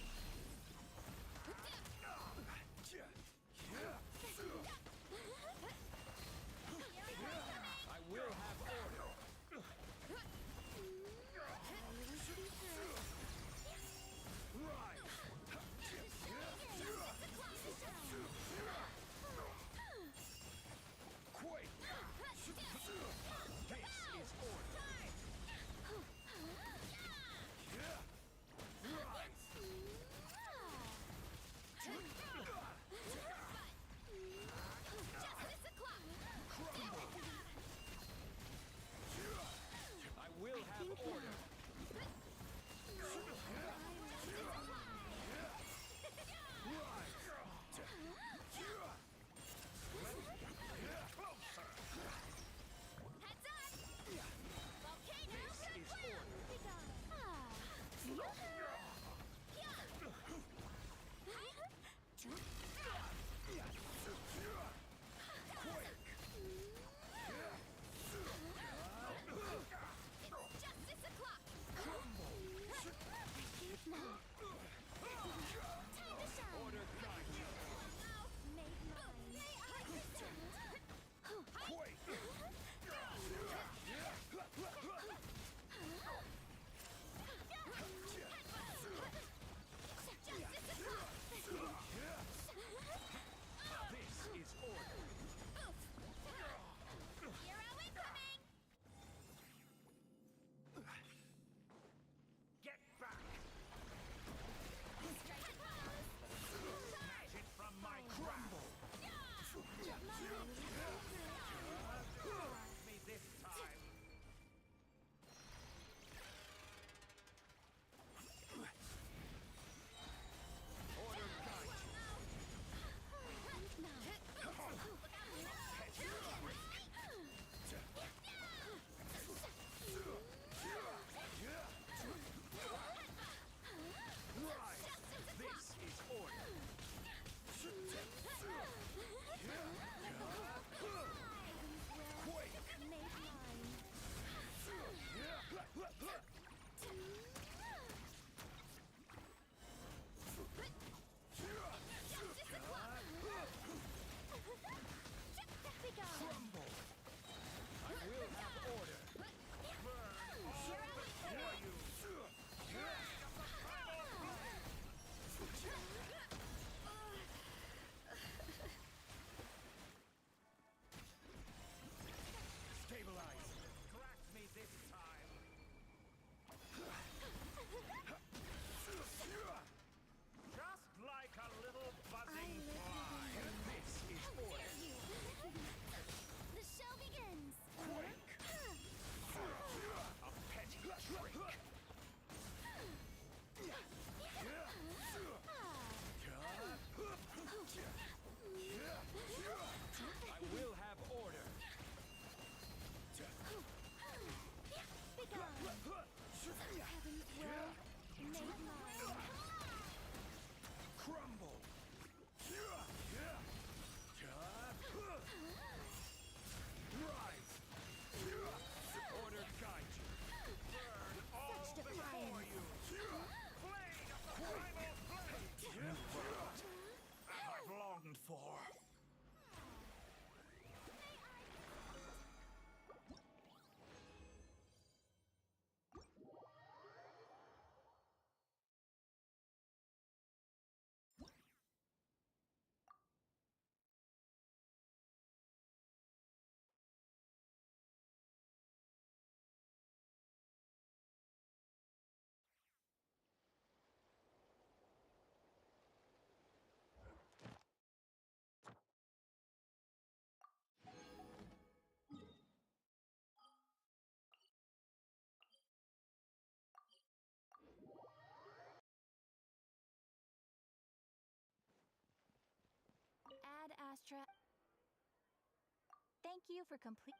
Astra. Thank you for complete.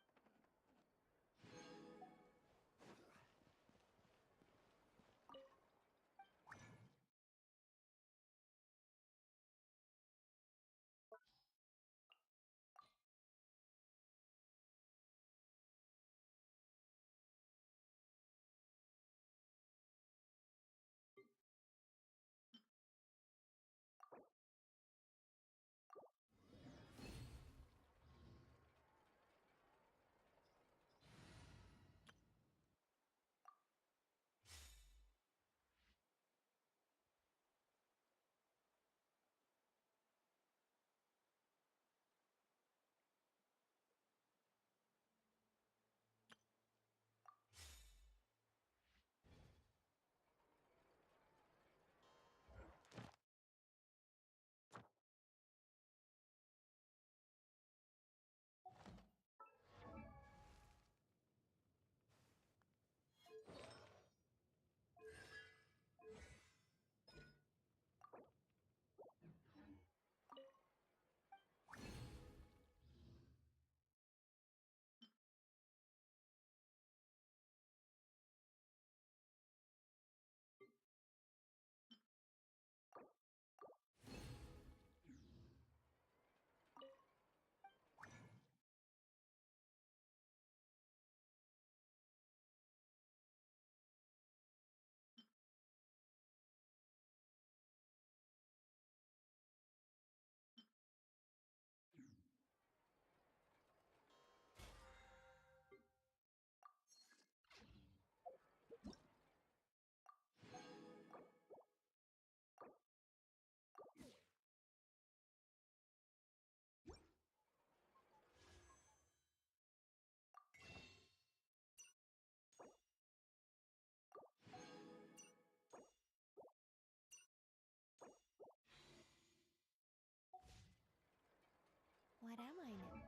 What am I now?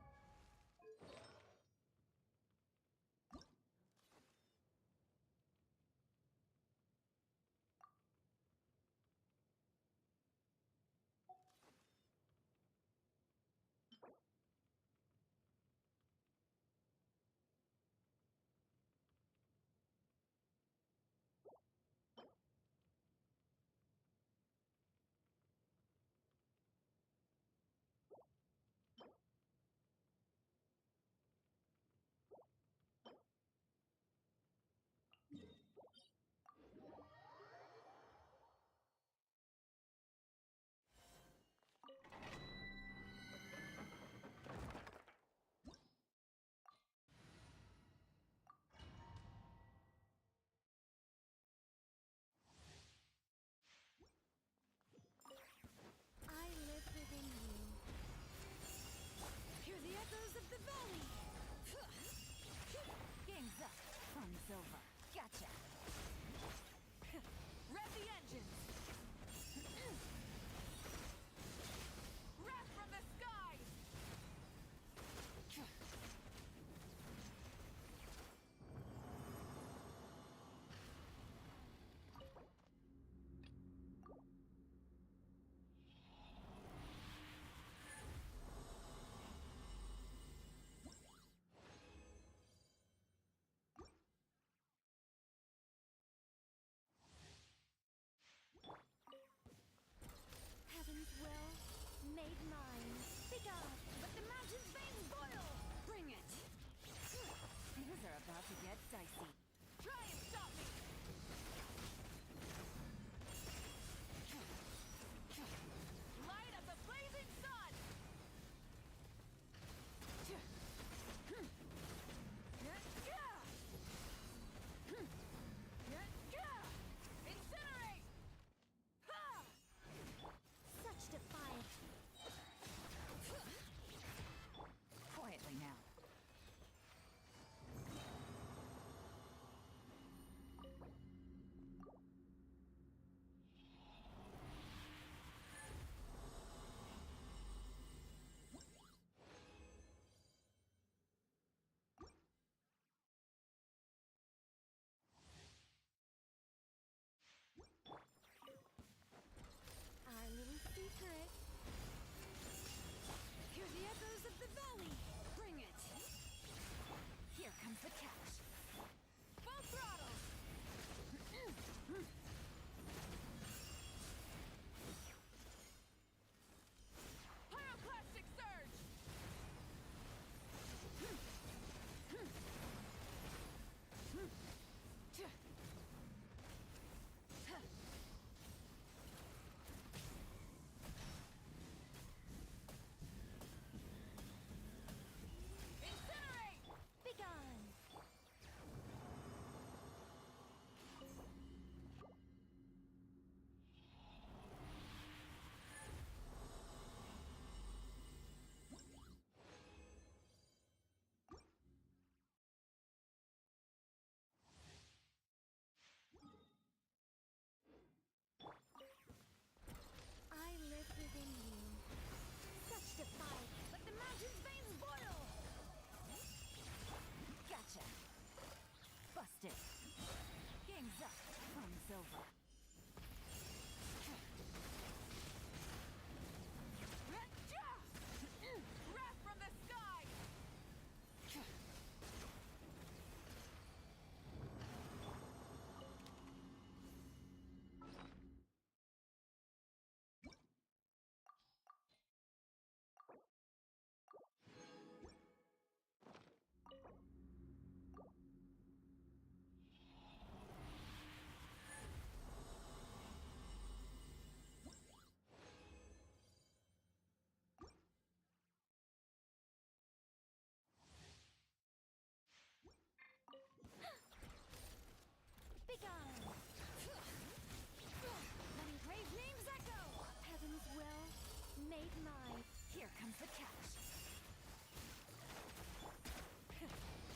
made mine. Here comes the catch.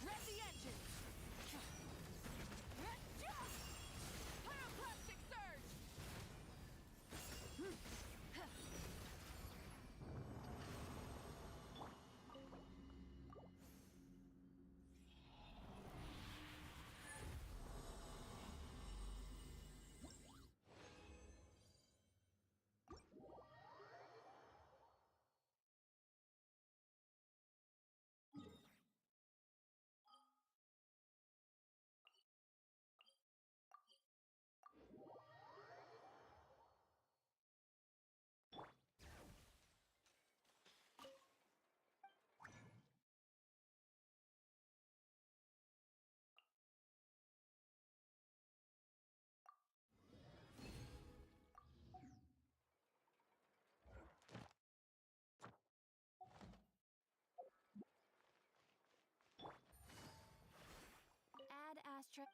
Rev the engines! Pyroclastic surge! Ad Astra.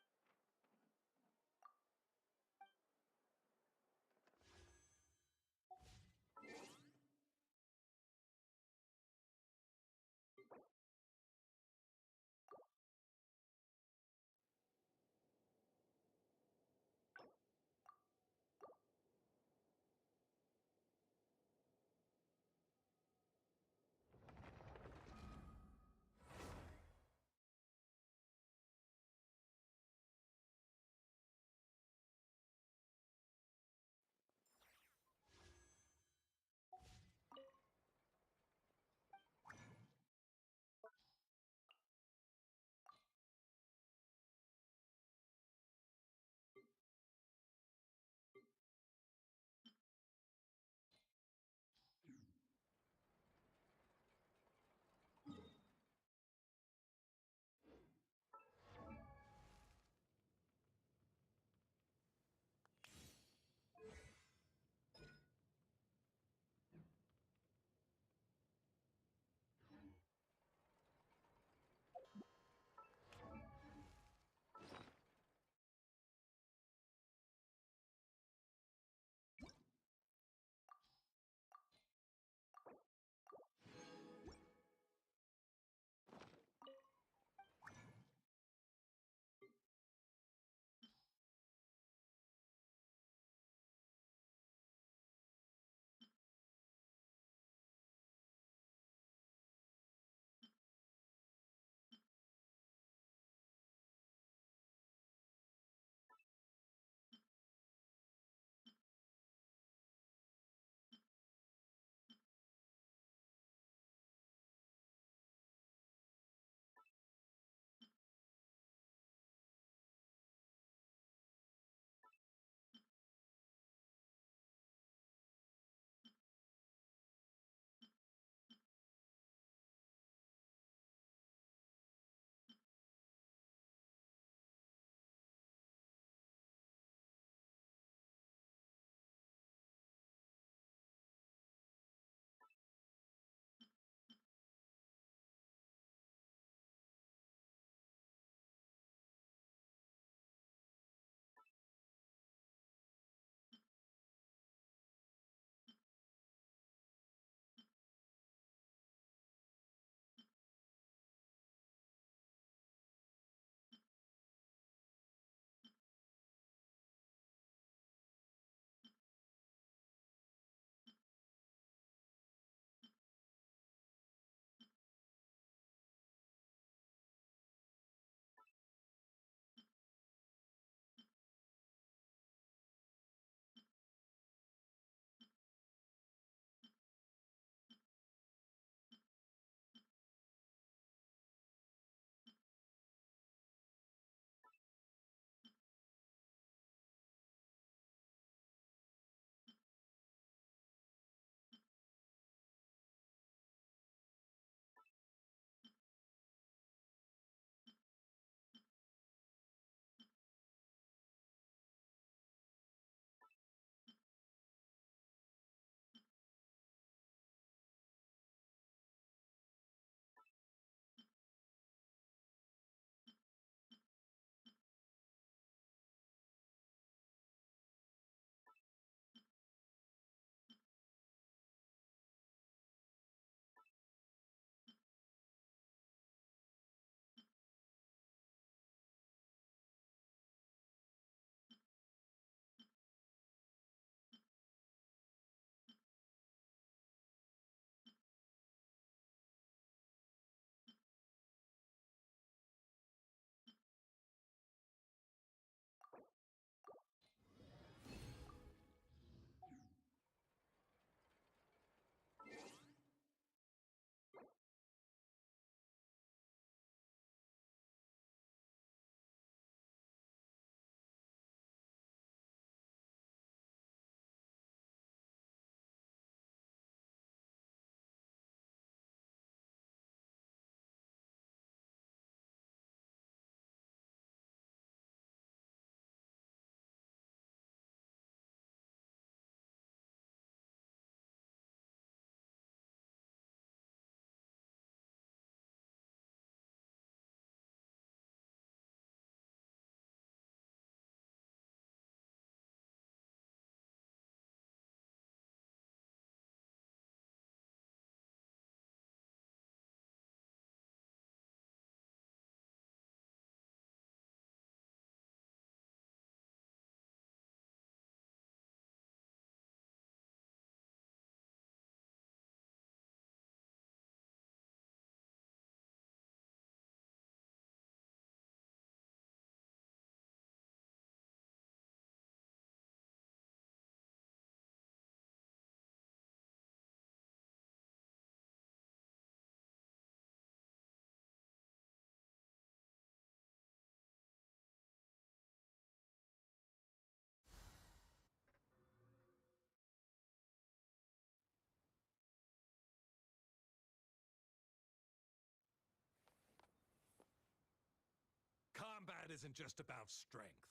isn't just about strength.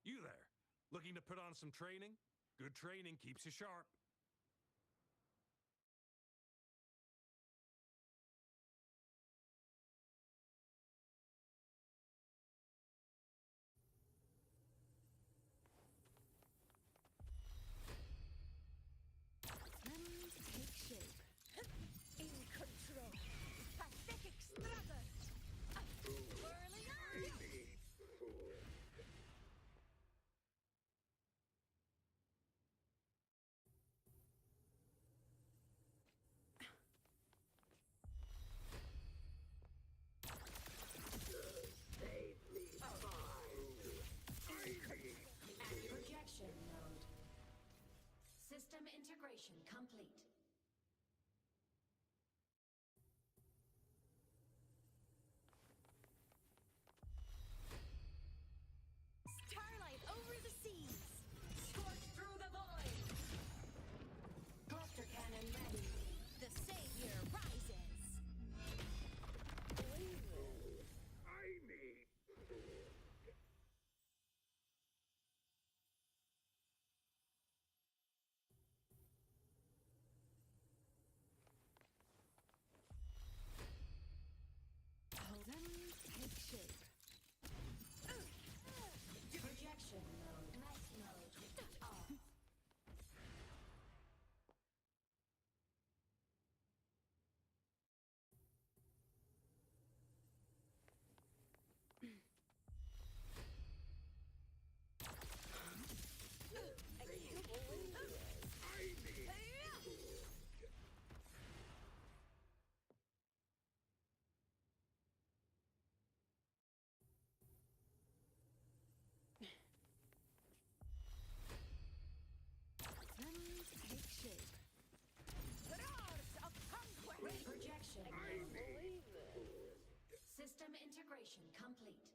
You there, looking to put on some training? Good training keeps you sharp. Take shape. In control. Pathetic struggles. Whirling on. Projection mode. System integration complete. Starlight over the seas. Scorch through the void. Cluster cannon ready. The savior rises. Hold them, take shape. Projection mode. Night mode. Off. Take shape. Roars of conquest. Projection mode. System integration complete.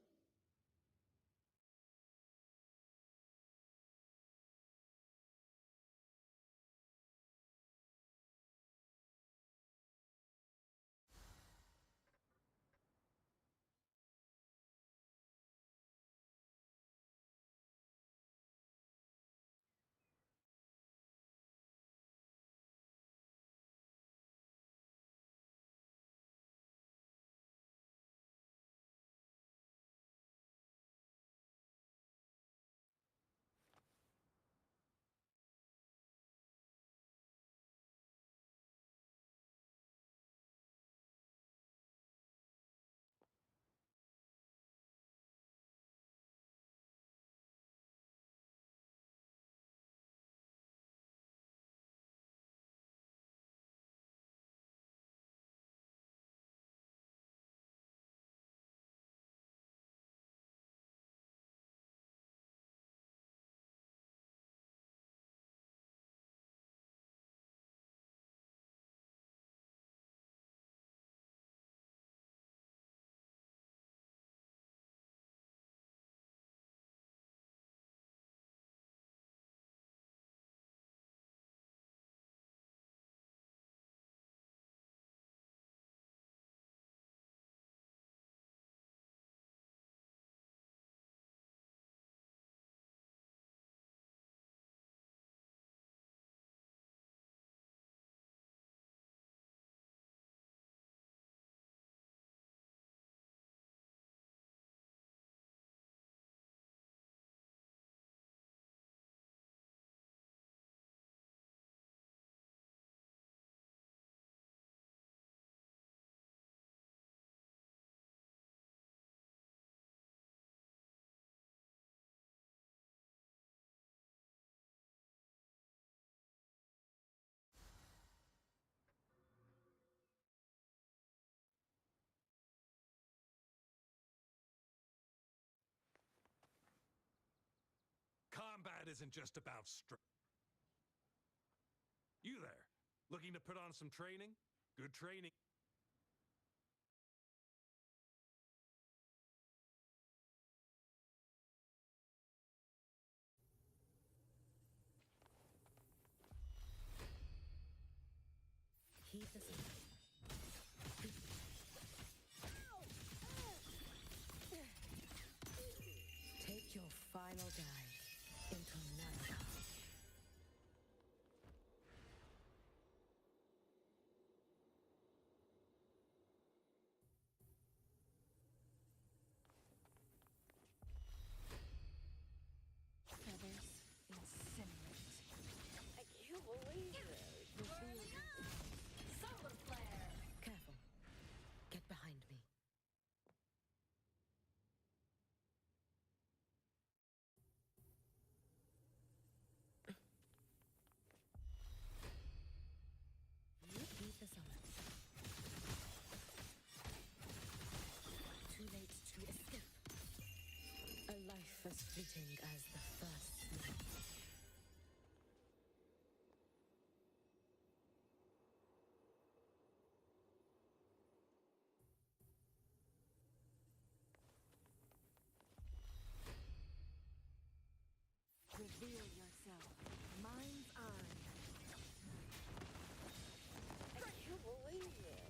Combat isn't just about strength. You there, looking to put on some training? Good training. Keep the final dive into Nanda. Feathers incinerate. I can't believe it. Solar flare! Careful. Get behind me. You beat the summer. Too late to escape. A life as fleeting as the first snow. Reveal yourself. Mind's eye. I can't believe it.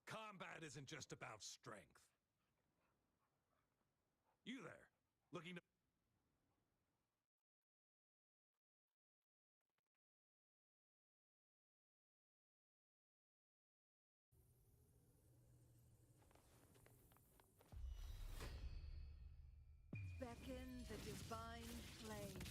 Combat isn't just about strength. You there, looking to... Beckon the divine flame.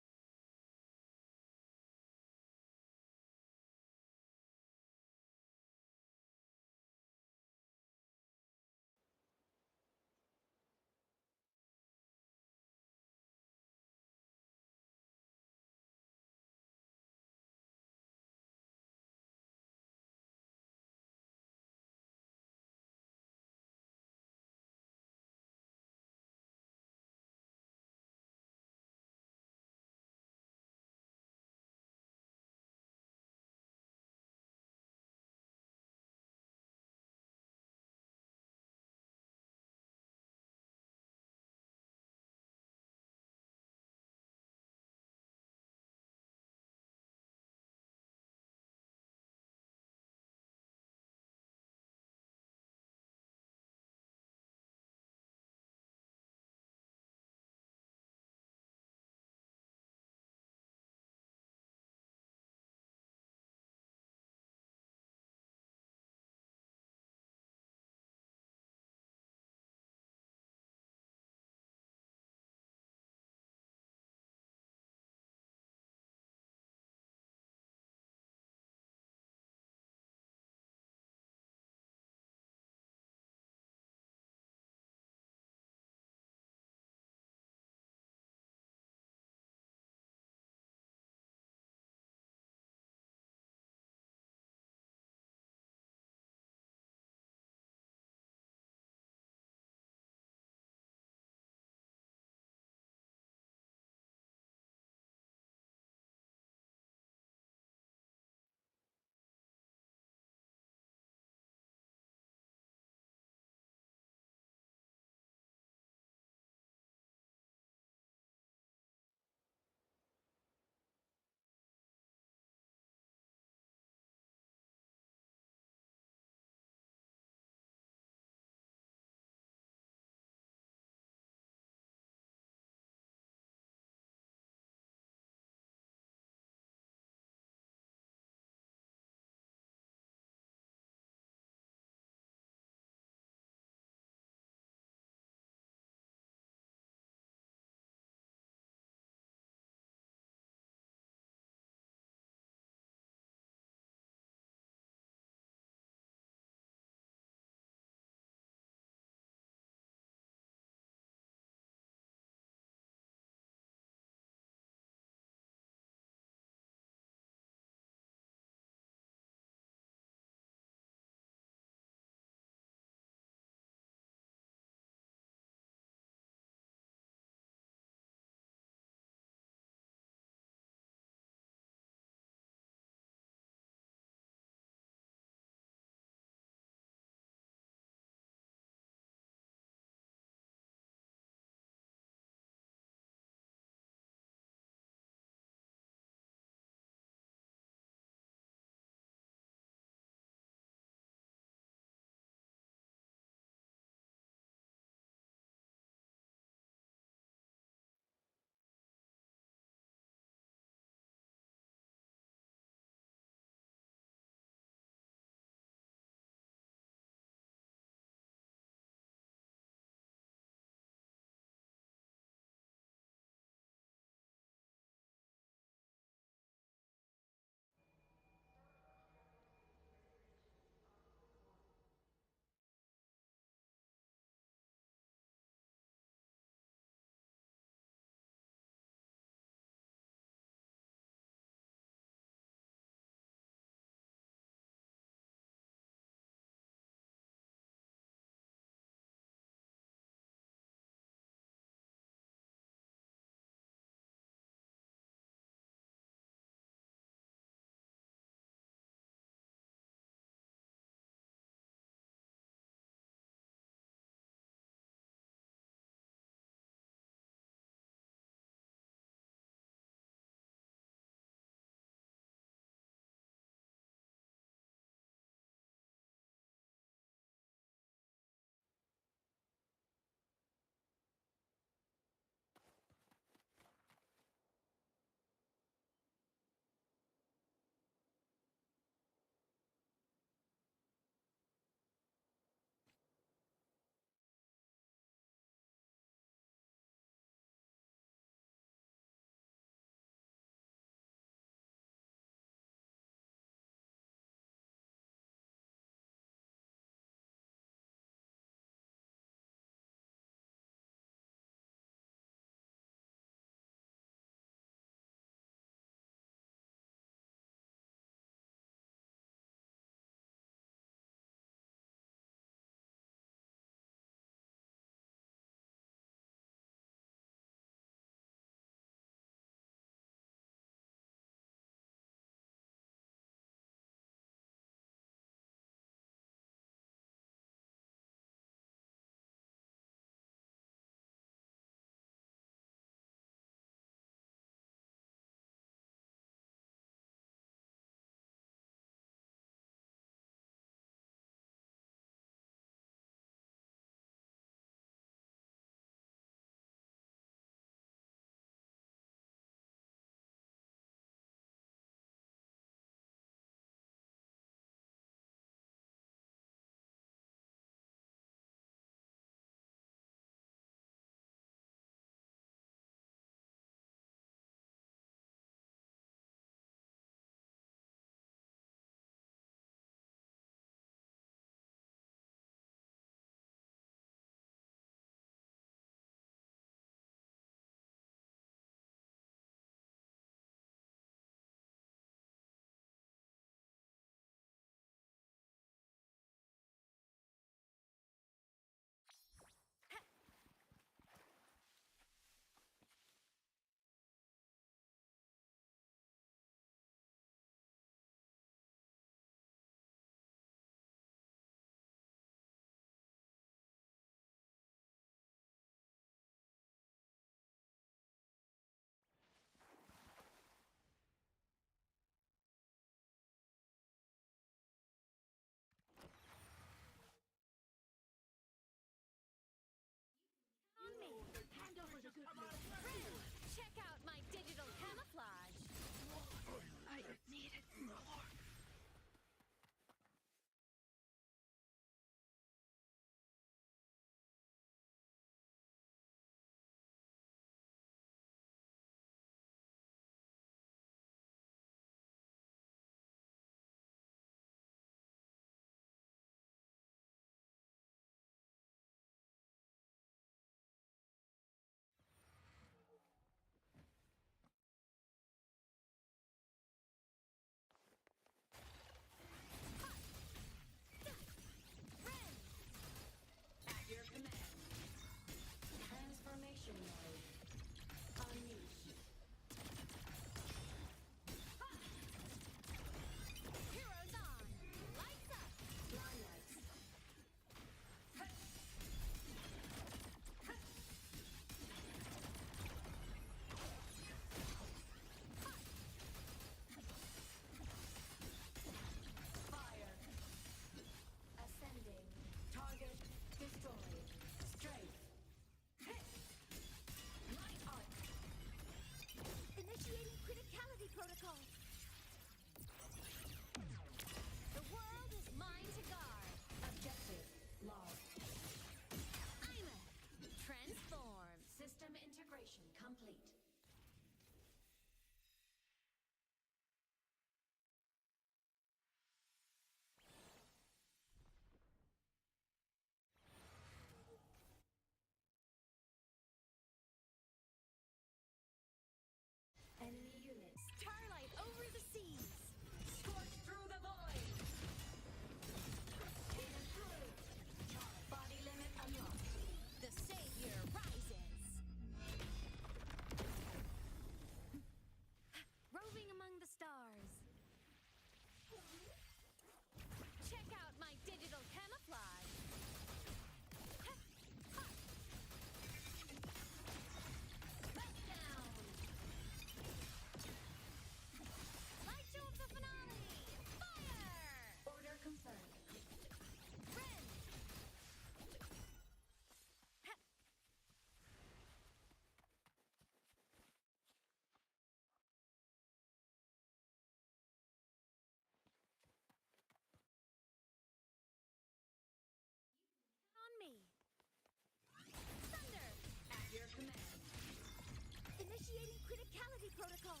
protocol.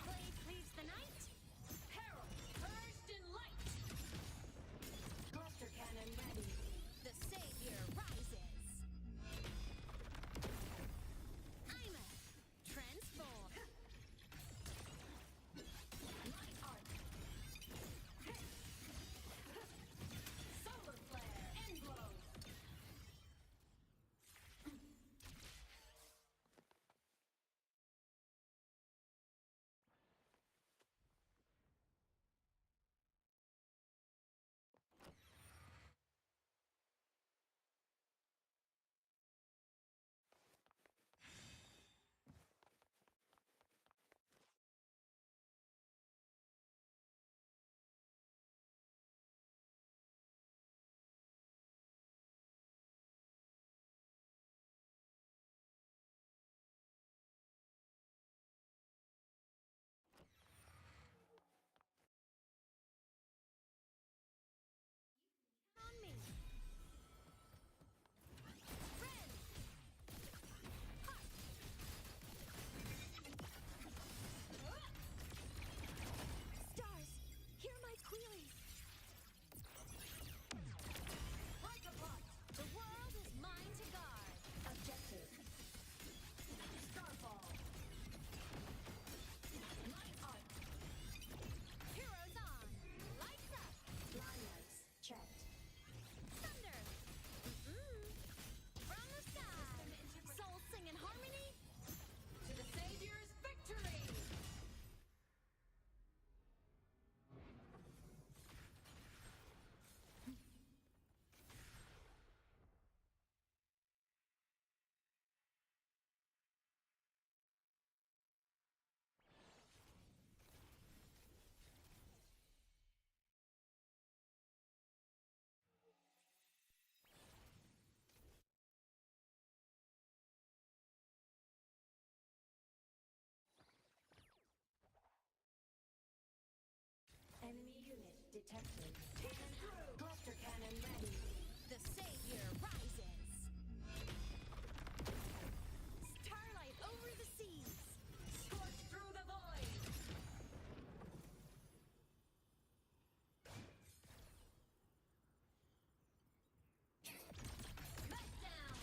Blade cleaves the night. Herald, purged in light. Cluster cannon ready. The savior rises. I'm a transform. Light arc. Solar flare. End blow. On me. Red. Hot. Stars, hear my queries. Like a bot. The world is mine to guard. Objective. Starfall. Light arc. Heroes on. Lights up. Line lights. Checked. Thunder. From the sky. Souls sing in harmony. To the Savior's victory! Enemy unit detected. Cluster cannon ready. The savior rises. Starlight over the seas. Scorch through the void! Back down!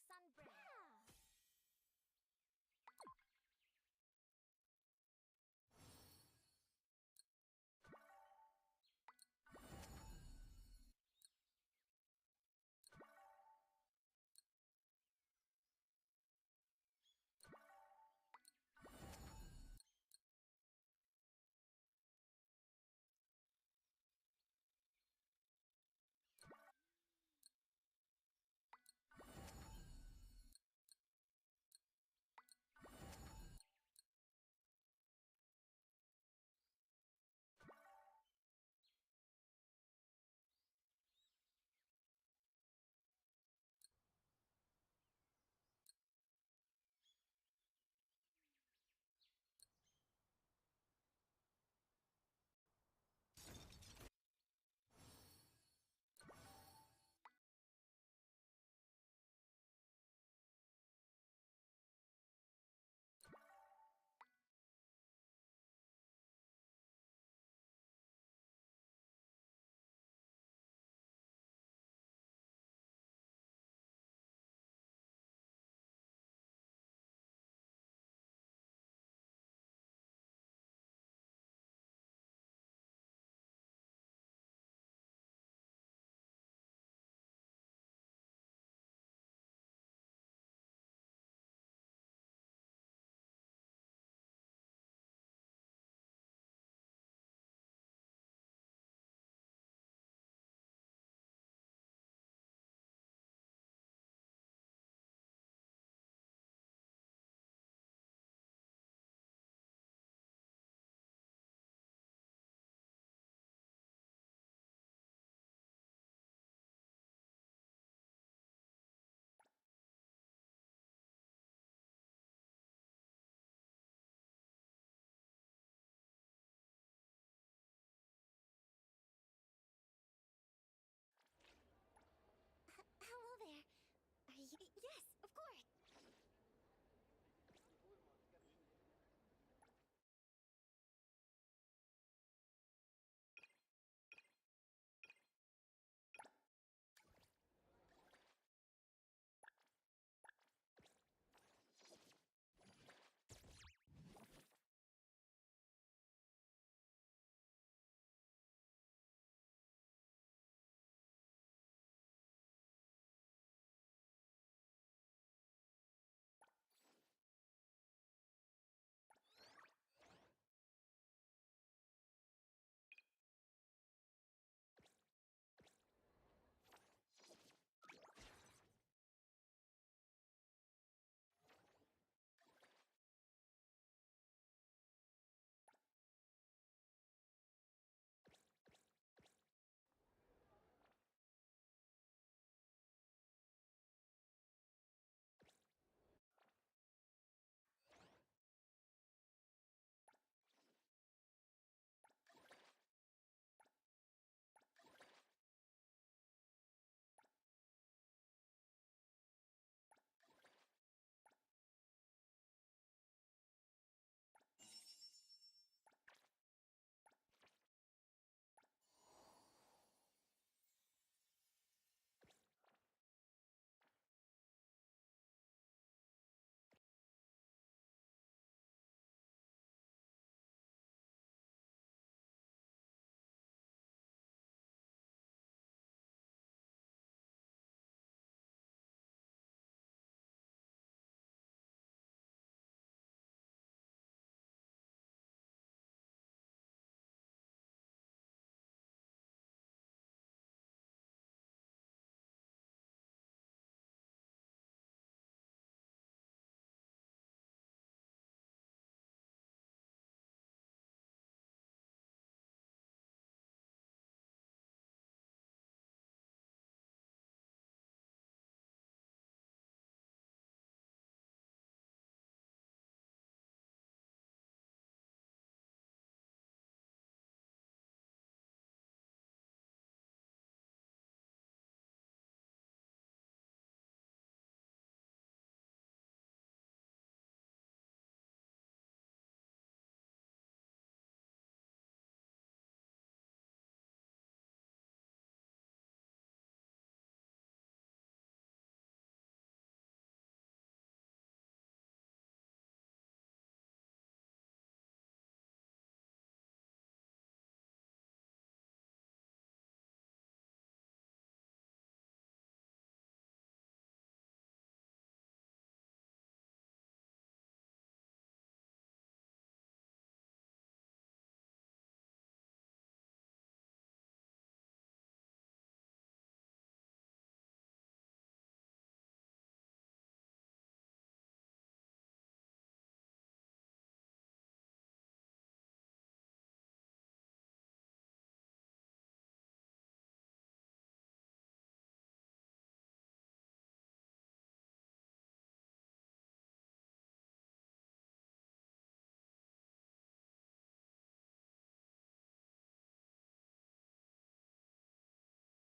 Sunbringer. Hello there. Are you... Yes,